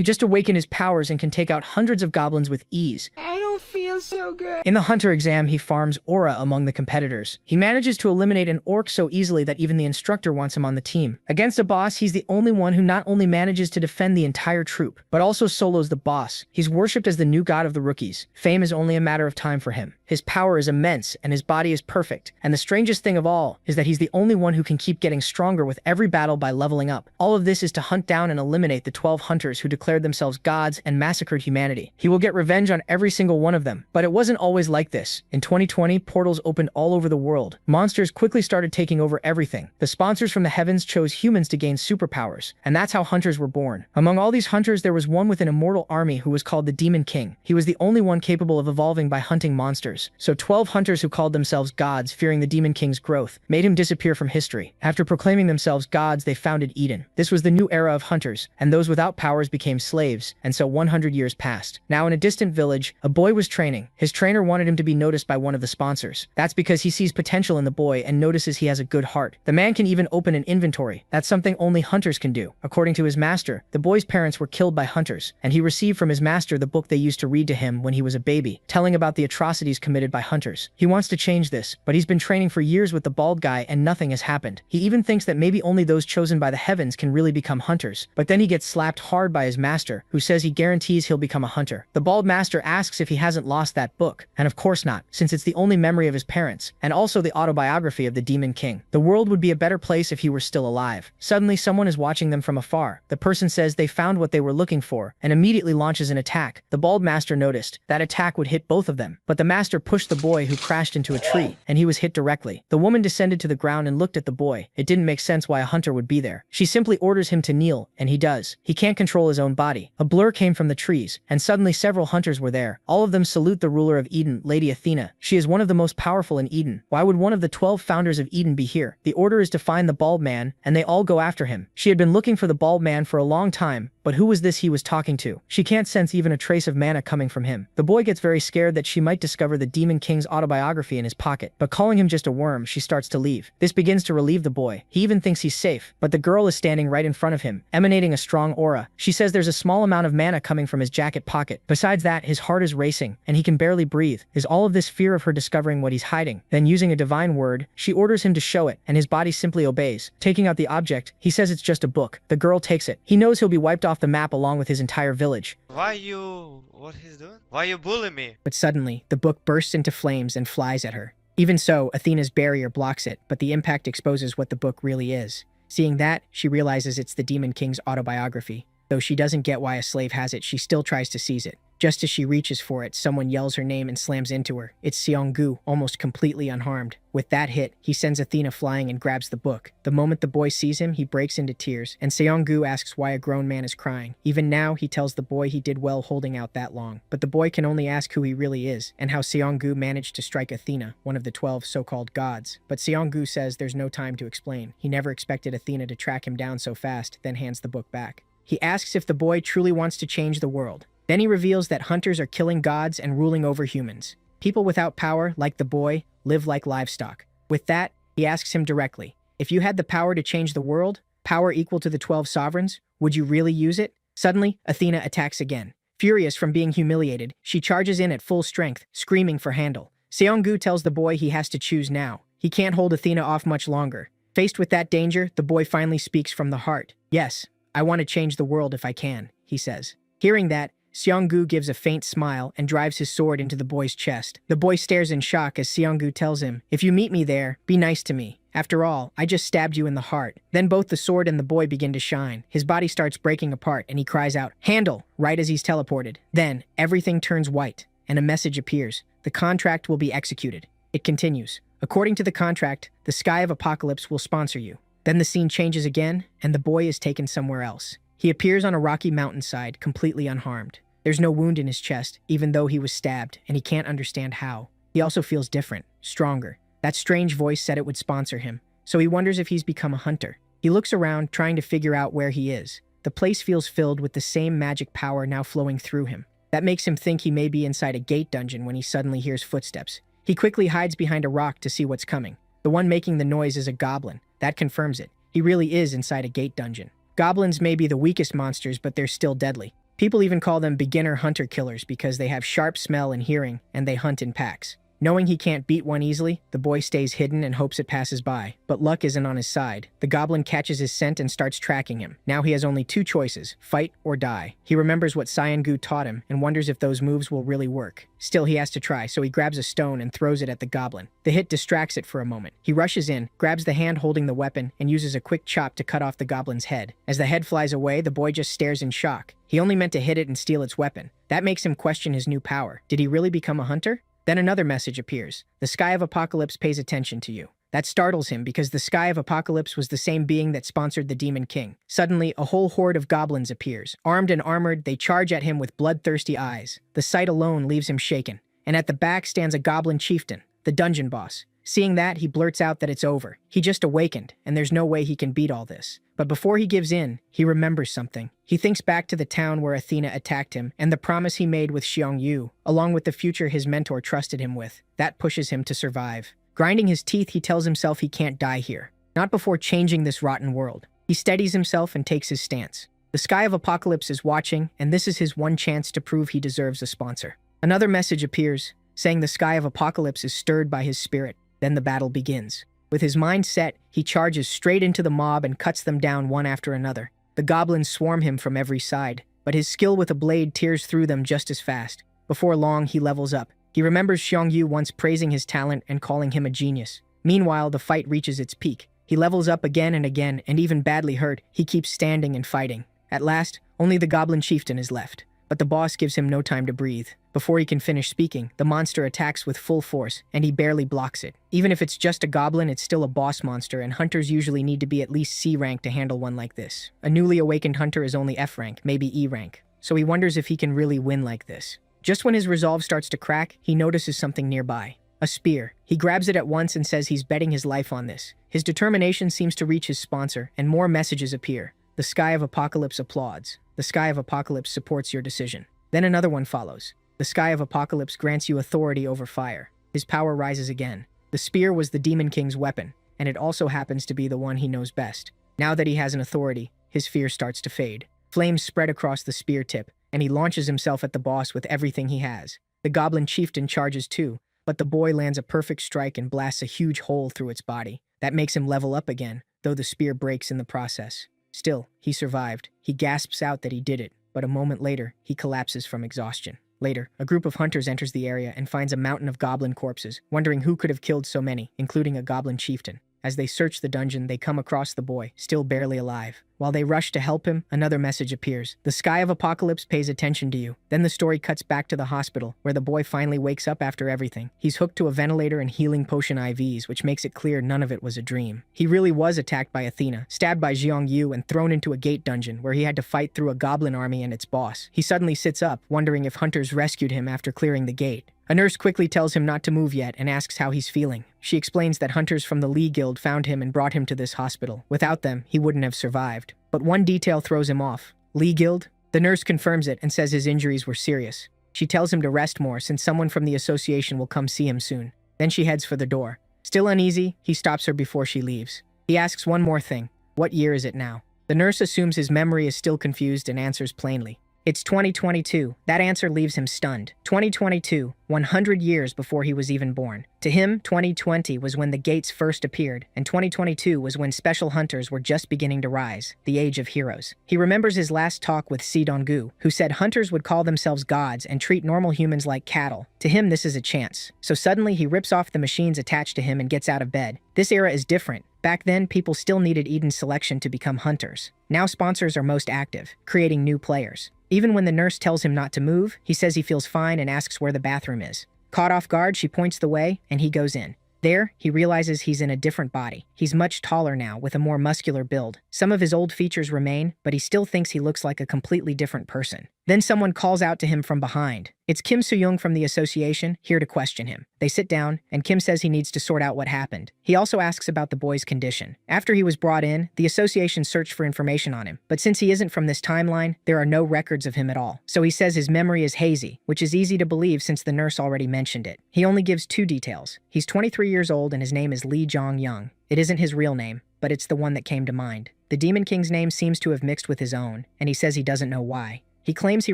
He just awakened his powers and can take out hundreds of goblins with ease. I don't feel so good. In the hunter exam, he farms aura among the competitors. He manages to eliminate an orc so easily that even the instructor wants him on the team. Against a boss, he's the only one who not only manages to defend the entire troop, but also solos the boss. He's worshipped as the new god of the rookies. Fame is only a matter of time for him. His power is immense, and his body is perfect. And the strangest thing of all is that he's the only one who can keep getting stronger with every battle by leveling up. All of this is to hunt down and eliminate the 12 hunters who declared themselves gods and massacred humanity. He will get revenge on every single one of them. But it wasn't always like this. In 2020, portals opened all over the world. Monsters quickly started taking over everything. The sponsors from the heavens chose humans to gain superpowers, and that's how hunters were born. Among all these hunters, there was one with an immortal army who was called the Demon King. He was the only one capable of evolving by hunting monsters. So 12 hunters who called themselves gods, fearing the Demon King's growth, made him disappear from history. After proclaiming themselves gods, they founded Eden. This was the new era of hunters, and those without powers became slaves, and so 100 years passed. Now in a distant village, a boy was training. His trainer wanted him to be noticed by one of the sponsors. That's because he sees potential in the boy and notices he has a good heart. The man can even open an inventory. That's something only hunters can do. According to his master, the boy's parents were killed by hunters, and he received from his master the book they used to read to him when he was a baby, telling about the atrocities committed by hunters. He wants to change this, but he's been training for years with the bald guy and nothing has happened. He even thinks that maybe only those chosen by the heavens can really become hunters. But then he gets slapped hard by his master, who says he guarantees he'll become a hunter. The bald master asks if he hasn't lost that book, and of course not, since it's the only memory of his parents, and also the autobiography of the Demon King. The world would be a better place if he were still alive. Suddenly, someone is watching them from afar. The person says they found what they were looking for, and immediately launches an attack. The bald master noticed that attack would hit both of them, but the master pushed the boy, who crashed into a tree, and he was hit directly. The woman descended to the ground and looked at the boy. It didn't make sense why a hunter would be there. She simply orders him to kneel, and he does. He can't control his own body. A blur came from the trees, and suddenly several hunters were there. All of them salute the ruler of Eden, Lady Athena. She is one of the most powerful in Eden. Why would one of the 12 founders of Eden be here? The order is to find the bald man, and they all go after him. She had been looking for the bald man for a long time, but who was this he was talking to? She can't sense even a trace of mana coming from him. The boy gets very scared that she might discover the Demon King's autobiography in his pocket, but calling him just a worm, she starts to leave. This begins to relieve the boy. He even thinks he's safe, but the girl is standing right in front of him, emanating a strong aura. She says there's a small amount of mana coming from his jacket pocket. Besides that, his heart is racing, and he can barely breathe. Is all of this fear of her discovering what he's hiding? Then using a divine word, she orders him to show it, and his body simply obeys. Taking out the object, he says it's just a book. The girl takes it. He knows he'll be wiped off the map along with his entire village. What he's doing? Why you bully me? But suddenly, the book bursts into flames and flies at her. Even so, Athena's barrier blocks it, but the impact exposes what the book really is. Seeing that, she realizes it's the Demon King's autobiography. Though she doesn't get why a slave has it, she still tries to seize it. Just as she reaches for it, someone yells her name and slams into her. It's Seong-gu, almost completely unharmed. With that hit, he sends Athena flying and grabs the book. The moment the boy sees him, he breaks into tears, and Seong-gu asks why a grown man is crying. Even now, he tells the boy he did well holding out that long. But the boy can only ask who he really is, and how Seong-gu managed to strike Athena, one of the 12 so-called gods. But Seong-gu says there's no time to explain. He never expected Athena to track him down so fast, then hands the book back. He asks if the boy truly wants to change the world. Then he reveals that hunters are killing gods and ruling over humans. People without power, like the boy, live like livestock. With that, he asks him directly, if you had the power to change the world, power equal to the 12 sovereigns, would you really use it? Suddenly, Athena attacks again. Furious from being humiliated, she charges in at full strength, screaming for handle. Seong-gu tells the boy he has to choose now. He can't hold Athena off much longer. Faced with that danger, the boy finally speaks from the heart. Yes, I want to change the world if I can, he says. Hearing that, Seong-gu gives a faint smile and drives his sword into the boy's chest. The boy stares in shock as Seong-gu tells him, if you meet me there, be nice to me. After all, I just stabbed you in the heart. Then both the sword and the boy begin to shine. His body starts breaking apart and he cries out, handle, right as he's teleported. Then, everything turns white, and a message appears. The contract will be executed. It continues. According to the contract, the Sky of Apocalypse will sponsor you. Then the scene changes again, and the boy is taken somewhere else. He appears on a rocky mountainside, completely unharmed. There's no wound in his chest, even though he was stabbed, and he can't understand how. He also feels different, stronger. That strange voice said it would sponsor him, so he wonders if he's become a hunter. He looks around, trying to figure out where he is. The place feels filled with the same magic power now flowing through him. That makes him think he may be inside a gate dungeon when he suddenly hears footsteps. He quickly hides behind a rock to see what's coming. The one making the noise is a goblin. That confirms it. He really is inside a gate dungeon. Goblins may be the weakest monsters, but they're still deadly. People even call them beginner hunter killers because they have sharp smell and hearing, and they hunt in packs. Knowing he can't beat one easily, the boy stays hidden and hopes it passes by. But luck isn't on his side. The goblin catches his scent and starts tracking him. Now he has only two choices, fight or die. He remembers what Cyan-gu taught him and wonders if those moves will really work. Still, he has to try, so he grabs a stone and throws it at the goblin. The hit distracts it for a moment. He rushes in, grabs the hand holding the weapon, and uses a quick chop to cut off the goblin's head. As the head flies away, the boy just stares in shock. He only meant to hit it and steal its weapon. That makes him question his new power. Did he really become a hunter? Then another message appears. The Sky of Apocalypse pays attention to you. That startles him because the Sky of Apocalypse was the same being that sponsored the Demon King. Suddenly, a whole horde of goblins appears. Armed and armored, they charge at him with bloodthirsty eyes. The sight alone leaves him shaken. And at the back stands a goblin chieftain, the dungeon boss. Seeing that, he blurts out that it's over. He just awakened, and there's no way he can beat all this. But before he gives in, he remembers something. He thinks back to the town where Athena attacked him, and the promise he made with Xiongyu, along with the future his mentor trusted him with. That pushes him to survive. Grinding his teeth, he tells himself he can't die here. Not before changing this rotten world. He steadies himself and takes his stance. The Sky of Apocalypse is watching, and this is his one chance to prove he deserves a sponsor. Another message appears, saying the Sky of Apocalypse is stirred by his spirit. Then the battle begins. With his mind set, he charges straight into the mob and cuts them down one after another. The goblins swarm him from every side, but his skill with a blade tears through them just as fast. Before long, he levels up. He remembers Xiongyu once praising his talent and calling him a genius. Meanwhile, the fight reaches its peak. He levels up again, and even badly hurt, he keeps standing and fighting. At last, only the goblin chieftain is left. But the boss gives him no time to breathe. Before he can finish speaking, the monster attacks with full force, and he barely blocks it. Even if it's just a goblin, it's still a boss monster, and hunters usually need to be at least C rank to handle one like this. A newly awakened hunter is only F rank, maybe E rank. So he wonders if he can really win like this. Just when his resolve starts to crack, he notices something nearby. A spear. He grabs it at once and says he's betting his life on this. His determination seems to reach his sponsor, and more messages appear. The Sky of Apocalypse applauds. The Sky of Apocalypse supports your decision. Then another one follows. The Sky of Apocalypse grants you authority over fire. His power rises again. The spear was the Demon King's weapon, and it also happens to be the one he knows best. Now that he has an authority, his fear starts to fade. Flames spread across the spear tip, and he launches himself at the boss with everything he has. The goblin chieftain charges too, but the boy lands a perfect strike and blasts a huge hole through its body. That makes him level up again, though the spear breaks in the process. Still, he survived. He gasps out that he did it, but a moment later, he collapses from exhaustion. Later, a group of hunters enters the area and finds a mountain of goblin corpses, wondering who could have killed so many, including a goblin chieftain. As they search the dungeon, they come across the boy, still barely alive. While they rush to help him, another message appears. The Sky of Apocalypse pays attention to you. Then the story cuts back to the hospital, where the boy finally wakes up after everything. He's hooked to a ventilator and healing potion IVs, which makes it clear none of it was a dream. He really was attacked by Athena, stabbed by Xiongyu, and thrown into a gate dungeon, where he had to fight through a goblin army and its boss. He suddenly sits up, wondering if hunters rescued him after clearing the gate. A nurse quickly tells him not to move yet and asks how he's feeling. She explains that hunters from the Lee Guild found him and brought him to this hospital. Without them, he wouldn't have survived. But one detail throws him off. Lee Guild? The nurse confirms it and says his injuries were serious. She tells him to rest more since someone from the association will come see him soon. Then she heads for the door. Still uneasy, he stops her before she leaves. He asks one more thing. What year is it now? The nurse assumes his memory is still confused and answers plainly. It's 2022. That answer leaves him stunned. 2022, 100 years before he was even born. To him, 2020 was when the gates first appeared, and 2022 was when special hunters were just beginning to rise, the age of heroes. He remembers his last talk with Si Donggu, who said hunters would call themselves gods and treat normal humans like cattle. To him, this is a chance. So suddenly, he rips off the machines attached to him and gets out of bed. This era is different. Back then, people still needed Eden's selection to become hunters. Now sponsors are most active, creating new players. Even when the nurse tells him not to move, he says he feels fine and asks where the bathroom is. Caught off guard, she points the way, and he goes in. There, he realizes he's in a different body. He's much taller now, with a more muscular build. Some of his old features remain, but he still thinks he looks like a completely different person. Then someone calls out to him from behind. It's Kim Soo-young from the association, here to question him. They sit down, and Kim says he needs to sort out what happened. He also asks about the boy's condition. After he was brought in, the association searched for information on him, but since he isn't from this timeline, there are no records of him at all. So he says his memory is hazy, which is easy to believe since the nurse already mentioned it. He only gives 2 details. He's 23 years old and his name is Lee Jong-young. It isn't his real name, but it's the one that came to mind. The Demon King's name seems to have mixed with his own, and he says he doesn't know why. He claims he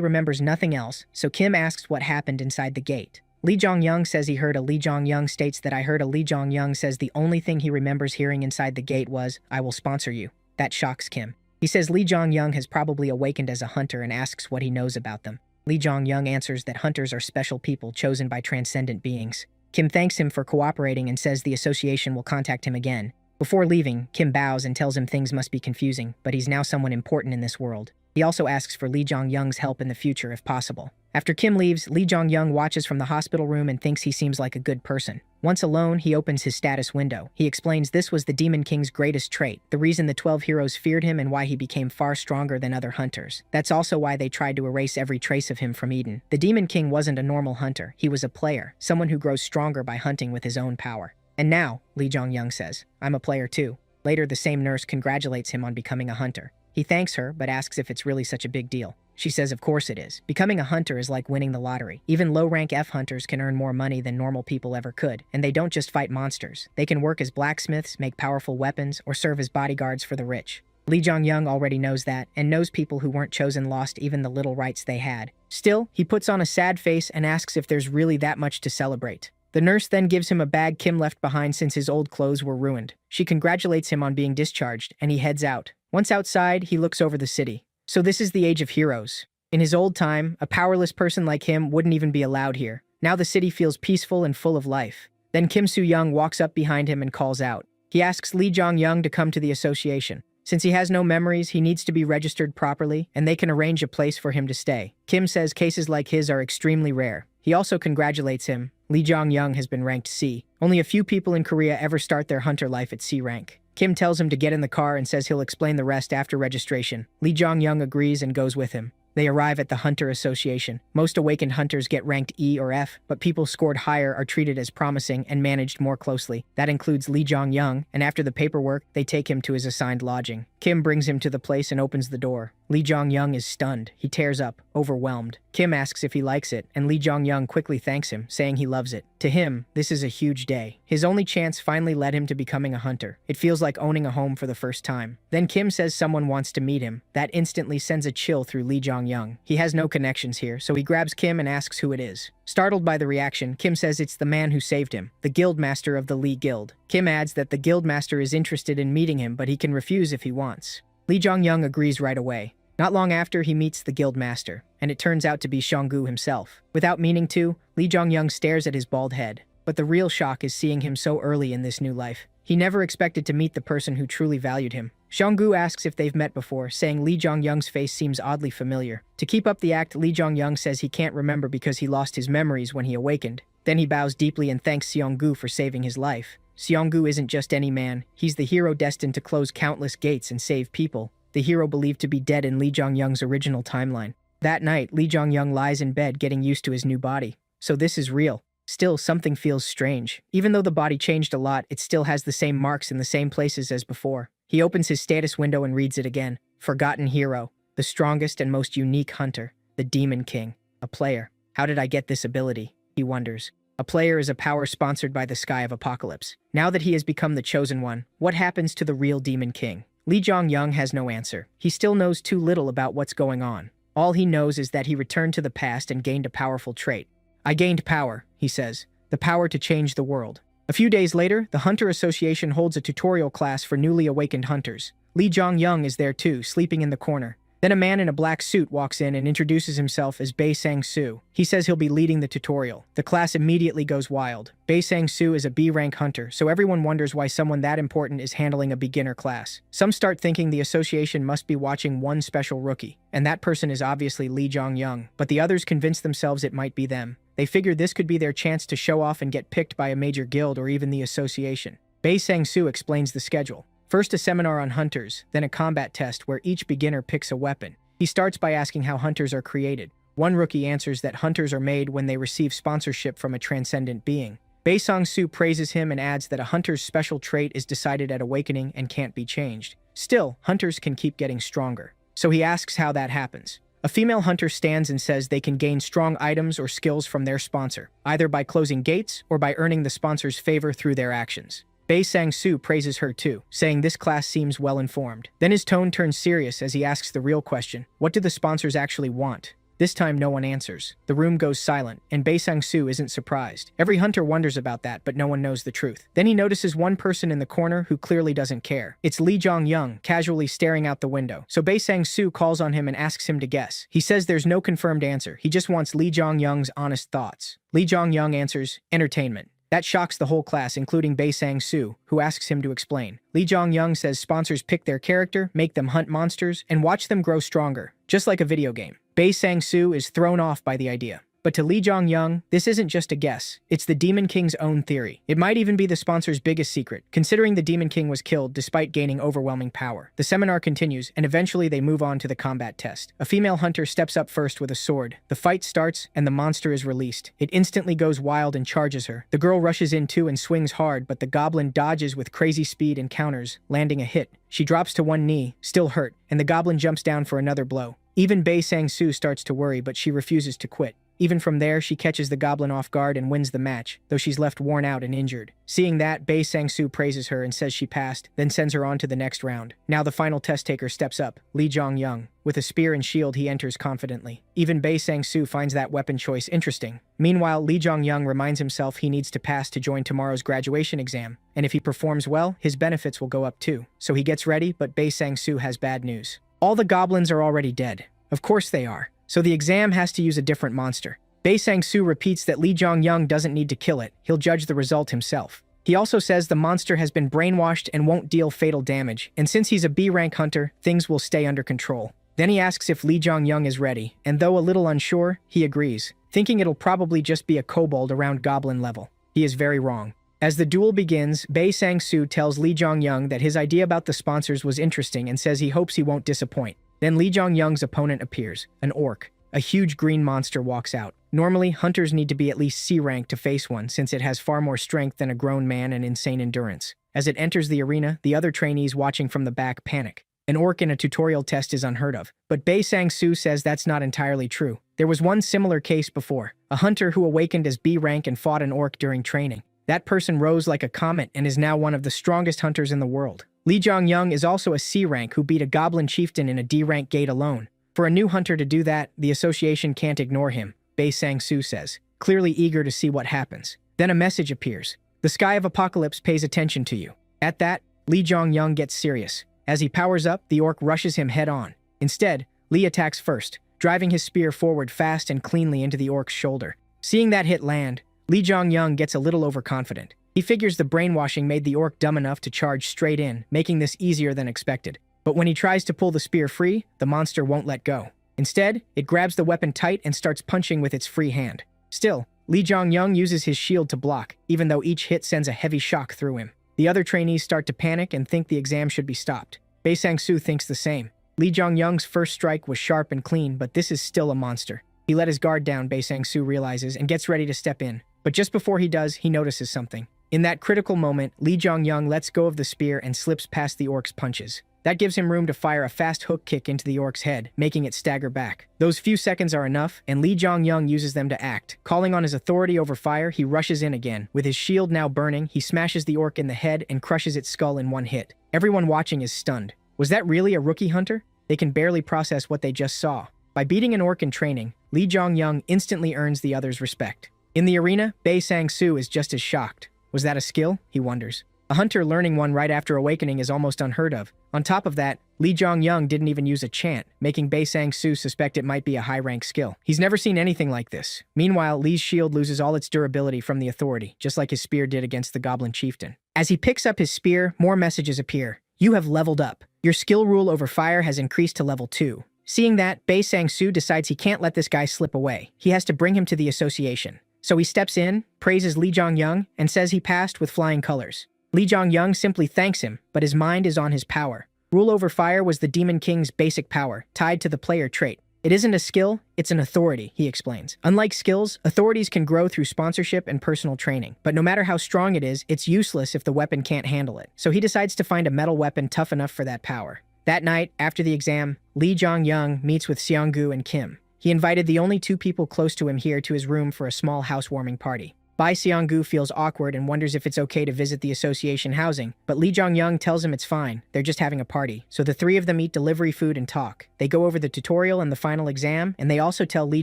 remembers nothing else, so Kim asks what happened inside the gate. Lee Jong-young says he heard a Lee Jong-young states that I heard a Lee Jong-young says the only thing he remembers hearing inside the gate was, I will sponsor you. That shocks Kim. He says Lee Jong-young has probably awakened as a hunter and asks what he knows about them. Lee Jong-young answers that hunters are special people chosen by transcendent beings. Kim thanks him for cooperating and says the association will contact him again. Before leaving, Kim bows and tells him things must be confusing, but he's now someone important in this world. He also asks for Lee Jong-young's help in the future if possible. After Kim leaves, Lee Jong-young watches from the hospital room and thinks he seems like a good person. Once alone, he opens his status window. He explains this was the Demon King's greatest trait, the reason the 12 heroes feared him and why he became far stronger than other hunters. That's also why they tried to erase every trace of him from Eden. The Demon King wasn't a normal hunter. He was a player, someone who grows stronger by hunting with his own power. And now, Lee Jong-young says, I'm a player too. Later, the same nurse congratulates him on becoming a hunter. He thanks her, but asks if it's really such a big deal. She says of course it is. Becoming a hunter is like winning the lottery. Even low-rank F hunters can earn more money than normal people ever could, and they don't just fight monsters. They can work as blacksmiths, make powerful weapons, or serve as bodyguards for the rich. Lee Jong-young already knows that, and knows people who weren't chosen lost even the little rights they had. Still, he puts on a sad face and asks if there's really that much to celebrate. The nurse then gives him a bag Kim left behind since his old clothes were ruined. She congratulates him on being discharged, and he heads out. Once outside, he looks over the city. So this is the age of heroes. In his old time, a powerless person like him wouldn't even be allowed here. Now the city feels peaceful and full of life. Then Kim Soo-young walks up behind him and calls out. He asks Lee Jong-young to come to the association. Since he has no memories, he needs to be registered properly, and they can arrange a place for him to stay. Kim says cases like his are extremely rare. He also congratulates him. Lee Jong-young has been ranked C. Only a few people in Korea ever start their hunter life at C rank. Kim tells him to get in the car and says he'll explain the rest after registration. Lee Jong-young agrees and goes with him. They arrive at the Hunter Association. Most awakened hunters get ranked E or F, but people scored higher are treated as promising and managed more closely. That includes Lee Jong-young, and after the paperwork, they take him to his assigned lodging. Kim brings him to the place and opens the door. Lee Jong-young is stunned. He tears up, overwhelmed. Kim asks if he likes it, and Lee Jong-young quickly thanks him, saying he loves it. To him, this is a huge day. His only chance finally led him to becoming a hunter. It feels like owning a home for the first time. Then Kim says someone wants to meet him. That instantly sends a chill through Lee Jong-young. He has no connections here, so he grabs Kim and asks who it is. Startled by the reaction, Kim says it's the man who saved him, the guildmaster of the Lee Guild. Kim adds that the guildmaster is interested in meeting him, but he can refuse if he wants. Lee Jong-young agrees right away. Not long after, he meets the guildmaster, and it turns out to be Seong-gu himself. Without meaning to, Lee Jong-young stares at his bald head. But the real shock is seeing him so early in this new life. He never expected to meet the person who truly valued him. Seong-gu asks if they've met before, saying Lee Jong-young's face seems oddly familiar. To keep up the act, Lee Jong-young says he can't remember because he lost his memories when he awakened. Then he bows deeply and thanks Seong-gu for saving his life. Seong-gu isn't just any man. He's the hero destined to close countless gates and save people. The hero believed to be dead in Lee Jong-young's original timeline. That night, Lee Jong-young lies in bed getting used to his new body. So this is real. Still, something feels strange. Even though the body changed a lot, it still has the same marks in the same places as before. He opens his status window and reads it again. Forgotten hero. The strongest and most unique hunter. The Demon King. A player. How did I get this ability? He wonders. A player is a power sponsored by the Sky of Apocalypse. Now that he has become the chosen one, what happens to the real Demon King? Lee Jong-young has no answer. He still knows too little about what's going on. All he knows is that he returned to the past and gained a powerful trait. I gained power, he says. The power to change the world. A few days later, the Hunter Association holds a tutorial class for newly awakened hunters. Lee Jong-young is there too, sleeping in the corner. Then a man in a black suit walks in and introduces himself as Bae Sang-soo. He says he'll be leading the tutorial. The class immediately goes wild. Bae Sang-soo is a B-rank hunter, so everyone wonders why someone that important is handling a beginner class. Some start thinking the association must be watching one special rookie, and that person is obviously Lee Jong-young, but the others convince themselves it might be them. They figure this could be their chance to show off and get picked by a major guild or even the association. Bae Sang-soo explains the schedule. First a seminar on hunters, then a combat test where each beginner picks a weapon. He starts by asking how hunters are created. One rookie answers that hunters are made when they receive sponsorship from a transcendent being. Bae Sang-soo praises him and adds that a hunter's special trait is decided at awakening and can't be changed. Still, hunters can keep getting stronger. So he asks how that happens. A female hunter stands and says they can gain strong items or skills from their sponsor, either by closing gates or by earning the sponsor's favor through their actions. Bei Sang-soo praises her too, saying this class seems well-informed. Then his tone turns serious as he asks the real question, what do the sponsors actually want? This time no one answers. The room goes silent, and Bei Sang-soo isn't surprised. Every hunter wonders about that, but no one knows the truth. Then he notices one person in the corner who clearly doesn't care. It's Lee Jong-young, casually staring out the window. So Bei Sang-soo calls on him and asks him to guess. He says there's no confirmed answer. He just wants Lee Jong-young's honest thoughts. Lee Jong-young answers, entertainment. That shocks the whole class, including Bei Sang-soo, who asks him to explain. Lee Jong-young says sponsors pick their character, make them hunt monsters, and watch them grow stronger, just like a video game. Bei Sang-soo is thrown off by the idea. But to Lee Jong-young, this isn't just a guess. It's the Demon King's own theory. It might even be the sponsor's biggest secret, considering the Demon King was killed despite gaining overwhelming power. The seminar continues, and eventually they move on to the combat test. A female hunter steps up first with a sword. The fight starts, and the monster is released. It instantly goes wild and charges her. The girl rushes in too and swings hard, but the goblin dodges with crazy speed and counters, landing a hit. She drops to one knee, still hurt, and the goblin jumps down for another blow. Even Bei Sang-soo starts to worry, but she refuses to quit. Even from there, she catches the goblin off guard and wins the match, though she's left worn out and injured. Seeing that, Bei Sang-soo praises her and says she passed, then sends her on to the next round. Now the final test taker steps up, Lee Jong-young. With a spear and shield, he enters confidently. Even Bei Sang-soo finds that weapon choice interesting. Meanwhile, Lee Jong-young reminds himself he needs to pass to join tomorrow's graduation exam, and if he performs well, his benefits will go up too. So he gets ready, but Bei Sang-soo has bad news. All the goblins are already dead. Of course they are. So the exam has to use a different monster. Bei Sang-soo repeats that Lee Jong-young doesn't need to kill it, he'll judge the result himself. He also says the monster has been brainwashed and won't deal fatal damage, and since he's a B-rank hunter, things will stay under control. Then he asks if Lee Jong-young is ready, and though a little unsure, he agrees, thinking it'll probably just be a kobold around goblin level. He is very wrong. As the duel begins, Bei Sang-soo tells Lee Jong-young that his idea about the sponsors was interesting and says he hopes he won't disappoint. Then Lee Jong-young's opponent appears, an orc. A huge green monster walks out. Normally, hunters need to be at least C-rank to face one, since it has far more strength than a grown man and insane endurance. As it enters the arena, the other trainees watching from the back panic. An orc in a tutorial test is unheard of, but Bei Sang-soo says that's not entirely true. There was one similar case before, a hunter who awakened as B-rank and fought an orc during training. That person rose like a comet and is now one of the strongest hunters in the world. Lee Jong-young is also a C-rank who beat a goblin chieftain in a D-rank gate alone. For a new hunter to do that, the association can't ignore him, Bei Sang-soo says, clearly eager to see what happens. Then a message appears. The Sky of Apocalypse pays attention to you. At that, Lee Jong-young gets serious. As he powers up, the orc rushes him head-on. Instead, Lee attacks first, driving his spear forward fast and cleanly into the orc's shoulder. Seeing that hit land, Lee Jong-young gets a little overconfident. He figures the brainwashing made the orc dumb enough to charge straight in, making this easier than expected. But when he tries to pull the spear free, the monster won't let go. Instead, it grabs the weapon tight and starts punching with its free hand. Still, Lee Jong-young uses his shield to block, even though each hit sends a heavy shock through him. The other trainees start to panic and think the exam should be stopped. Bei Sang-soo thinks the same. Lee Jong-young's first strike was sharp and clean, but this is still a monster. He let his guard down, Bei Sang-soo realizes, and gets ready to step in. But just before he does, he notices something. In that critical moment, Lee Jong-young lets go of the spear and slips past the orc's punches. That gives him room to fire a fast hook kick into the orc's head, making it stagger back. Those few seconds are enough, and Lee Jong-young uses them to act. Calling on his authority over fire, he rushes in again. With his shield now burning, he smashes the orc in the head and crushes its skull in one hit. Everyone watching is stunned. Was that really a rookie hunter? They can barely process what they just saw. By beating an orc in training, Lee Jong-young instantly earns the other's respect. In the arena, Bei Sang-soo is just as shocked. Was that a skill? He wonders. A hunter learning one right after awakening is almost unheard of. On top of that, Lee Jong-young didn't even use a chant, making Bei Sang-soo suspect it might be a high-rank skill. He's never seen anything like this. Meanwhile, Lee's shield loses all its durability from the authority, just like his spear did against the goblin chieftain. As he picks up his spear, more messages appear. You have leveled up. Your skill rule over fire has increased to level 2. Seeing that, Bei Sang-soo decides he can't let this guy slip away. He has to bring him to the association. So he steps in, praises Lee Jong-young, and says he passed with flying colors. Lee Jong-young simply thanks him, but his mind is on his power. Rule over fire was the Demon King's basic power, tied to the player trait. It isn't a skill, it's an authority, he explains. Unlike skills, authorities can grow through sponsorship and personal training. But no matter how strong it is, it's useless if the weapon can't handle it. So he decides to find a metal weapon tough enough for that power. That night, after the exam, Lee Jong-young meets with Seong-gu and Kim. He invited the only two people close to him here to his room for a small housewarming party. Bai Xianggu feels awkward and wonders if it's okay to visit the association housing, but Li Zhongyang tells him it's fine, they're just having a party. So the three of them eat delivery food and talk. They go over the tutorial and the final exam, and they also tell Li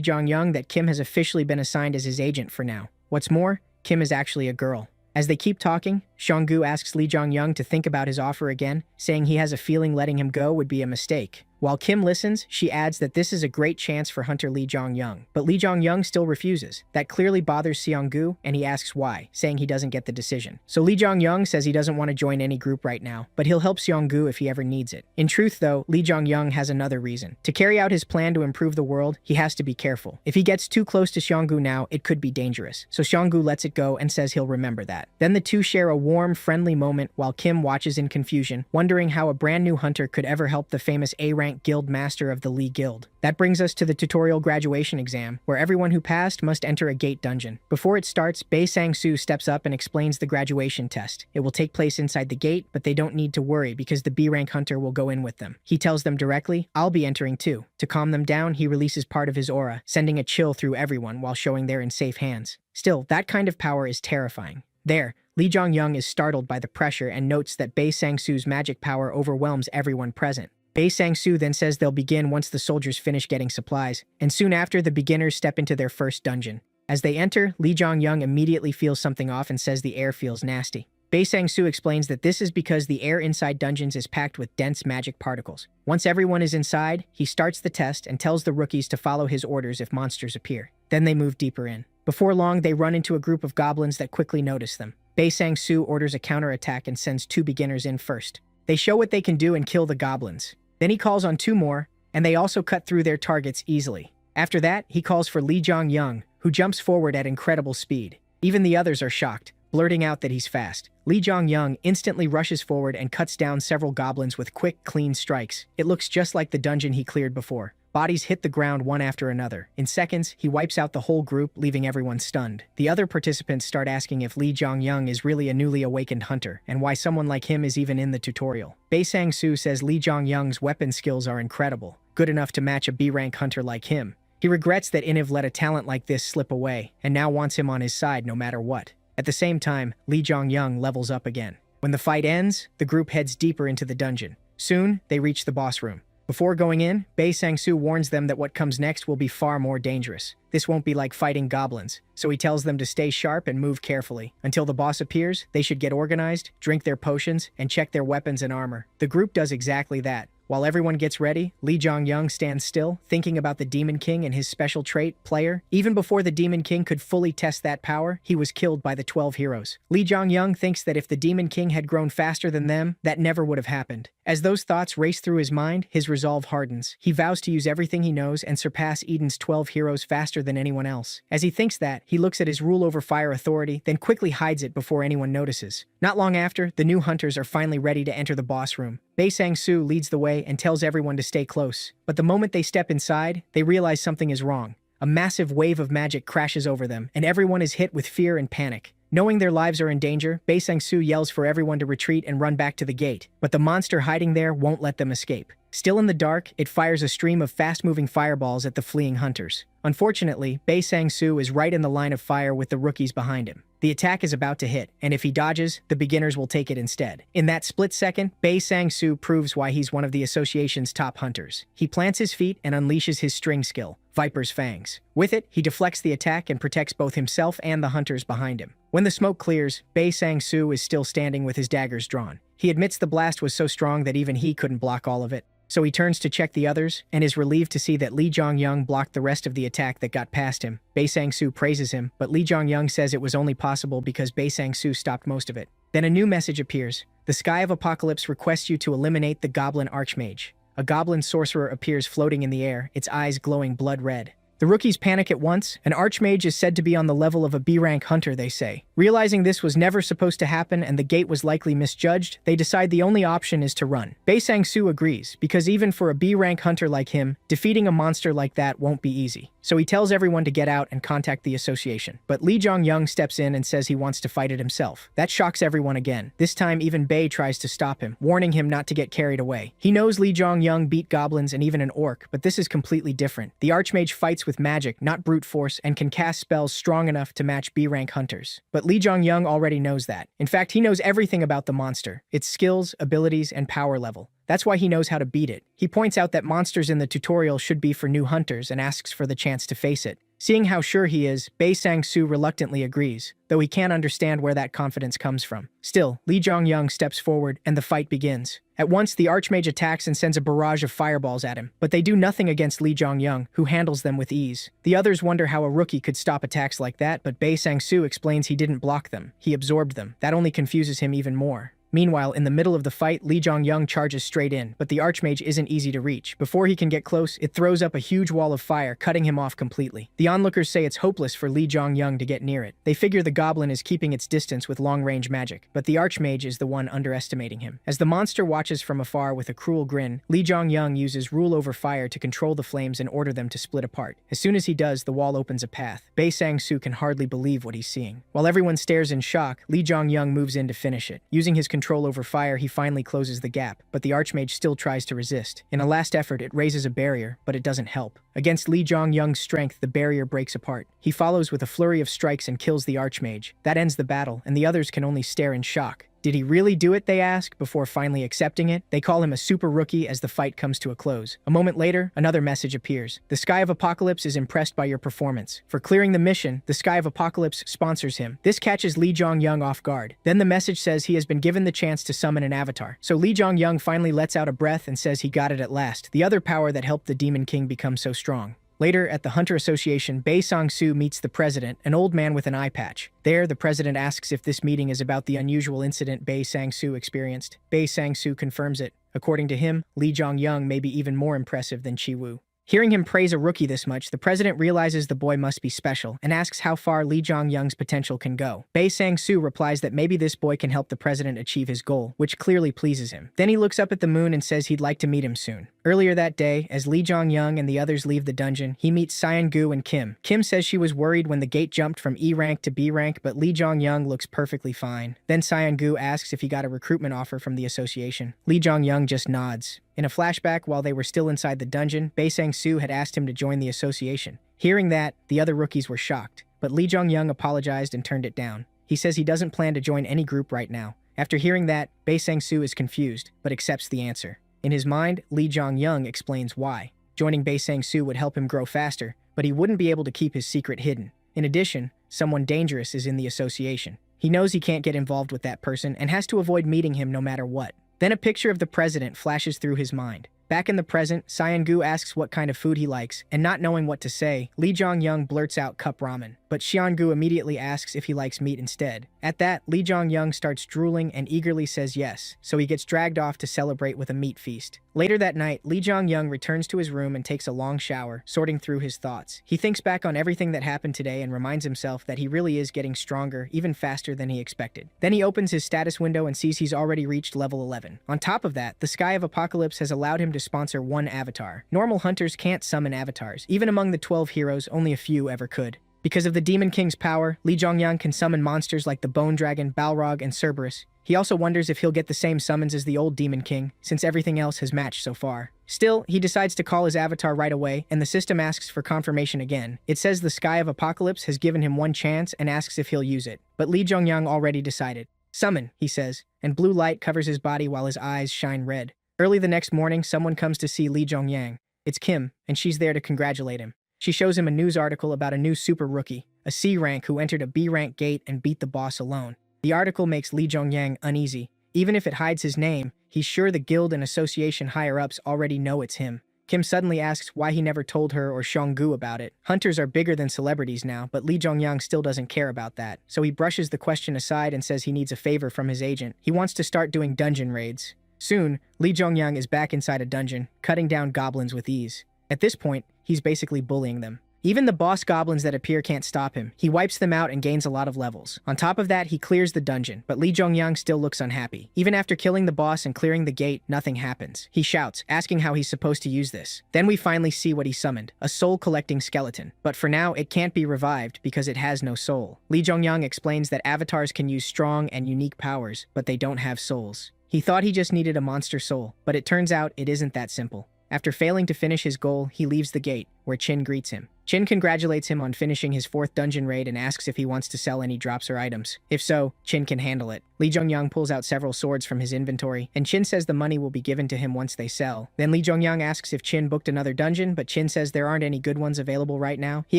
Zhongyang that Kim has officially been assigned as his agent for now. What's more, Kim is actually a girl. As they keep talking, Xianggu asks Li Zhongyang to think about his offer again, saying he has a feeling letting him go would be a mistake. While Kim listens, she adds that this is a great chance for Hunter Li Zhongyang. But Li Zhongyang still refuses. That clearly bothers Xianggu, and he asks why, saying he doesn't get the decision. So Li Zhongyang says he doesn't want to join any group right now, but he'll help Xianggu if he ever needs it. In truth, though, Li Zhongyang has another reason. To carry out his plan to improve the world, he has to be careful. If he gets too close to Xianggu now, it could be dangerous. So Xianggu lets it go and says he'll remember that. Then the two share a warm, friendly moment while Kim watches in confusion, wondering how a brand new hunter could ever help the famous A-rank guild master of the Li Guild. That brings us to the tutorial graduation exam, where everyone who passed must enter a gate dungeon. Before it starts, Bei Sang-soo steps up and explains the graduation test. It will take place inside the gate, but they don't need to worry because the B-rank hunter will go in with them. He tells them directly, "I'll be entering too." To calm them down, he releases part of his aura, sending a chill through everyone while showing they're in safe hands. Still, that kind of power is terrifying. There, Li Zhongyang is startled by the pressure and notes that Bei Sang-soo's magic power overwhelms everyone present. Bei Sang-soo then says they'll begin once the soldiers finish getting supplies, and soon after the beginners step into their first dungeon. As they enter, Li Zhongyang immediately feels something off and says the air feels nasty. Bei Sang-soo explains that this is because the air inside dungeons is packed with dense magic particles. Once everyone is inside, he starts the test and tells the rookies to follow his orders if monsters appear. Then they move deeper in. Before long, they run into a group of goblins that quickly notice them. Bei Sang-soo orders a counterattack and sends two beginners in first. They show what they can do and kill the goblins. Then he calls on two more, and they also cut through their targets easily. After that, he calls for Li Zhongyang, who jumps forward at incredible speed. Even the others are shocked, blurting out that he's fast. Li Zhongyang instantly rushes forward and cuts down several goblins with quick, clean strikes. It looks just like the dungeon he cleared before. Bodies hit the ground one after another. In seconds, he wipes out the whole group, leaving everyone stunned. The other participants start asking if Li Zhongyang is really a newly awakened hunter, and why someone like him is even in the tutorial. Bei Sang-soo says Li Zhongyang's weapon skills are incredible, good enough to match a B-rank hunter like him. He regrets that Iniv let a talent like this slip away, and now wants him on his side no matter what. At the same time, Li Zhongyang levels up again. When the fight ends, the group heads deeper into the dungeon. Soon, they reach the boss room. Before going in, Bei Sang-soo warns them that what comes next will be far more dangerous. This won't be like fighting goblins, so he tells them to stay sharp and move carefully. Until the boss appears, they should get organized, drink their potions, and check their weapons and armor. The group does exactly that. While everyone gets ready, Li Zhongyang stands still, thinking about the Demon King and his special trait, Player. Even before the Demon King could fully test that power, he was killed by the 12 heroes. Li Zhongyang thinks that if the Demon King had grown faster than them, that never would have happened. As those thoughts race through his mind, his resolve hardens. He vows to use everything he knows and surpass Eden's 12 heroes faster than anyone else. As he thinks that, he looks at his rule over fire authority, then quickly hides it before anyone notices. Not long after, the new hunters are finally ready to enter the boss room. Bei Sang-soo leads the way and tells everyone to stay close. But the moment they step inside, they realize something is wrong. A massive wave of magic crashes over them, and everyone is hit with fear and panic. Knowing their lives are in danger, Bei Sang-soo yells for everyone to retreat and run back to the gate, but the monster hiding there won't let them escape. Still in the dark, it fires a stream of fast-moving fireballs at the fleeing hunters. Unfortunately, Bei Sang-soo is right in the line of fire with the rookies behind him. The attack is about to hit, and if he dodges, the beginners will take it instead. In that split second, Bei Sang-soo proves why he's one of the association's top hunters. He plants his feet and unleashes his string skill, Viper's Fangs. With it, he deflects the attack and protects both himself and the hunters behind him. When the smoke clears, Bei Sang-soo is still standing with his daggers drawn. He admits the blast was so strong that even he couldn't block all of it. So he turns to check the others, and is relieved to see that Li Zhongyang blocked the rest of the attack that got past him. Bei Sang-soo praises him, but Li Zhongyang says it was only possible because Bei Sang-soo stopped most of it. Then a new message appears. The Sky of Apocalypse requests you to eliminate the Goblin Archmage. A goblin sorcerer appears floating in the air, its eyes glowing blood red. The rookies panic at once. An archmage is said to be on the level of a B-rank hunter, they say. Realizing this was never supposed to happen and the gate was likely misjudged, they decide the only option is to run. Bei Sang-soo agrees, because even for a B-rank hunter like him, defeating a monster like that won't be easy. So he tells everyone to get out and contact the association. But Lee Jong-young steps in and says he wants to fight it himself. That shocks everyone again. This time even Bei tries to stop him, warning him not to get carried away. He knows Lee Jong-young beat goblins and even an orc, but this is completely different. The Archmage fights with magic, not brute force, and can cast spells strong enough to match B-rank hunters. But Lee Jong-young already knows that. In fact, he knows everything about the monster, its skills, abilities, and power level. That's why he knows how to beat it. He points out that monsters in the tutorial should be for new hunters and asks for the chance to face it. Seeing how sure he is, Bei Sang-soo reluctantly agrees, though he can't understand where that confidence comes from. Still, Lee Jong-young steps forward and the fight begins. At once, the Archmage attacks and sends a barrage of fireballs at him, but they do nothing against Lee Jong-young, who handles them with ease. The others wonder how a rookie could stop attacks like that, but Bei Sang-soo explains he didn't block them, he absorbed them. That only confuses him even more. Meanwhile, in the middle of the fight, Lee Jong-young charges straight in, but the Archmage isn't easy to reach. Before he can get close, it throws up a huge wall of fire, cutting him off completely. The onlookers say it's hopeless for Lee Jong-young to get near it. They figure the goblin is keeping its distance with long-range magic, but the Archmage is the one underestimating him. As the monster watches from afar with a cruel grin, Lee Jong-young uses rule over fire to control the flames and order them to split apart. As soon as he does, the wall opens a path. Bei Sang-soo can hardly believe what he's seeing. While everyone stares in shock, Lee Jong-young moves in to finish it. Using his control over fire, he finally closes the gap, but the Archmage still tries to resist. In a last effort, it raises a barrier, but it doesn't help. Against Lee Jong-young's strength, the barrier breaks apart. He follows with a flurry of strikes and kills the Archmage. That ends the battle, and the others can only stare in shock. Did he really do it, they ask, before finally accepting it? They call him a super rookie as the fight comes to a close. A moment later, another message appears. The Sky of Apocalypse is impressed by your performance. For clearing the mission, the Sky of Apocalypse sponsors him. This catches Lee Jong-young off guard. Then the message says he has been given the chance to summon an avatar. So Lee Jong-young finally lets out a breath and says he got it at last, the other power that helped the Demon King become so strong. Later, at the Hunter Association, Bei Sang-soo meets the president, an old man with an eye patch. There, the president asks if this meeting is about the unusual incident Bei Sang-soo experienced. Bei Sang-soo confirms it. According to him, Lee Jong-young may be even more impressive than Chi-woo. Hearing him praise a rookie this much, the president realizes the boy must be special and asks how far Lee Jong-young's potential can go. Bei Sang-soo replies that maybe this boy can help the president achieve his goal, which clearly pleases him. Then he looks up at the moon and says he'd like to meet him soon. Earlier that day, as Lee Jong-young and the others leave the dungeon, he meets Seon-gu and Kim. Kim says she was worried when the gate jumped from E rank to B rank, but Lee Jong-young looks perfectly fine. Then Seon-gu asks if he got a recruitment offer from the association. Lee Jong-young just nods. In a flashback, while they were still inside the dungeon, Bei Sang-soo had asked him to join the association. Hearing that, the other rookies were shocked, but Lee Jong-young apologized and turned it down. He says he doesn't plan to join any group right now. After hearing that, Bei Sang-soo is confused, but accepts the answer. In his mind, Lee Jong-young explains why. Joining Bei Sang-soo would help him grow faster, but he wouldn't be able to keep his secret hidden. In addition, someone dangerous is in the association. He knows he can't get involved with that person and has to avoid meeting him no matter what. Then a picture of the president flashes through his mind. Back in the present, Seon-gu asks what kind of food he likes, and not knowing what to say, Lee Jong-young blurts out cup ramen. But Seon-gu immediately asks if he likes meat instead. At that, Lee Jong-young starts drooling and eagerly says yes, so he gets dragged off to celebrate with a meat feast. Later that night, Lee Jong-young returns to his room and takes a long shower, sorting through his thoughts. He thinks back on everything that happened today and reminds himself that he really is getting stronger, even faster than he expected. Then he opens his status window and sees he's already reached level 11. On top of that, the Sky of Apocalypse has allowed him to sponsor one avatar. Normal hunters can't summon avatars. Even among the 12 heroes, only a few ever could. Because of the Demon King's power, Lee Jong-young can summon monsters like the Bone Dragon, Balrog, and Cerberus. He also wonders if he'll get the same summons as the old Demon King, since everything else has matched so far. Still, he decides to call his avatar right away, and the system asks for confirmation again. It says the Sky of Apocalypse has given him one chance and asks if he'll use it. But Lee Jong-young already decided. Summon, he says, and blue light covers his body while his eyes shine red. Early the next morning, someone comes to see Lee Jong-young. It's Kim, and she's there to congratulate him. She shows him a news article about a new super rookie, a C rank who entered a B rank gate and beat the boss alone. The article makes Lee Jong-young uneasy. Even if it hides his name, he's sure the guild and association higher-ups already know it's him. Kim suddenly asks why he never told her or Seon-gu about it. Hunters are bigger than celebrities now, but Lee Jong-young still doesn't care about that. So he brushes the question aside and says he needs a favor from his agent. He wants to start doing dungeon raids. Soon, Lee Jong-young is back inside a dungeon, cutting down goblins with ease. At this point, he's basically bullying them. Even the boss goblins that appear can't stop him. He wipes them out and gains a lot of levels. On top of that, he clears the dungeon, but Lee Jongyang still looks unhappy. Even after killing the boss and clearing the gate, nothing happens. He shouts, asking how he's supposed to use this. Then we finally see what he summoned, a soul-collecting skeleton. But for now, it can't be revived because it has no soul. Lee Jongyang explains that avatars can use strong and unique powers, but they don't have souls. He thought he just needed a monster soul, but it turns out it isn't that simple. After failing to finish his goal, he leaves the gate, where Chin greets him. Chin congratulates him on finishing his 4th dungeon raid and asks if he wants to sell any drops or items. If so, Chin can handle it. Lee Jongyang pulls out several swords from his inventory, and Chin says the money will be given to him once they sell. Then Lee Jongyang asks if Chin booked another dungeon, but Chin says there aren't any good ones available right now. He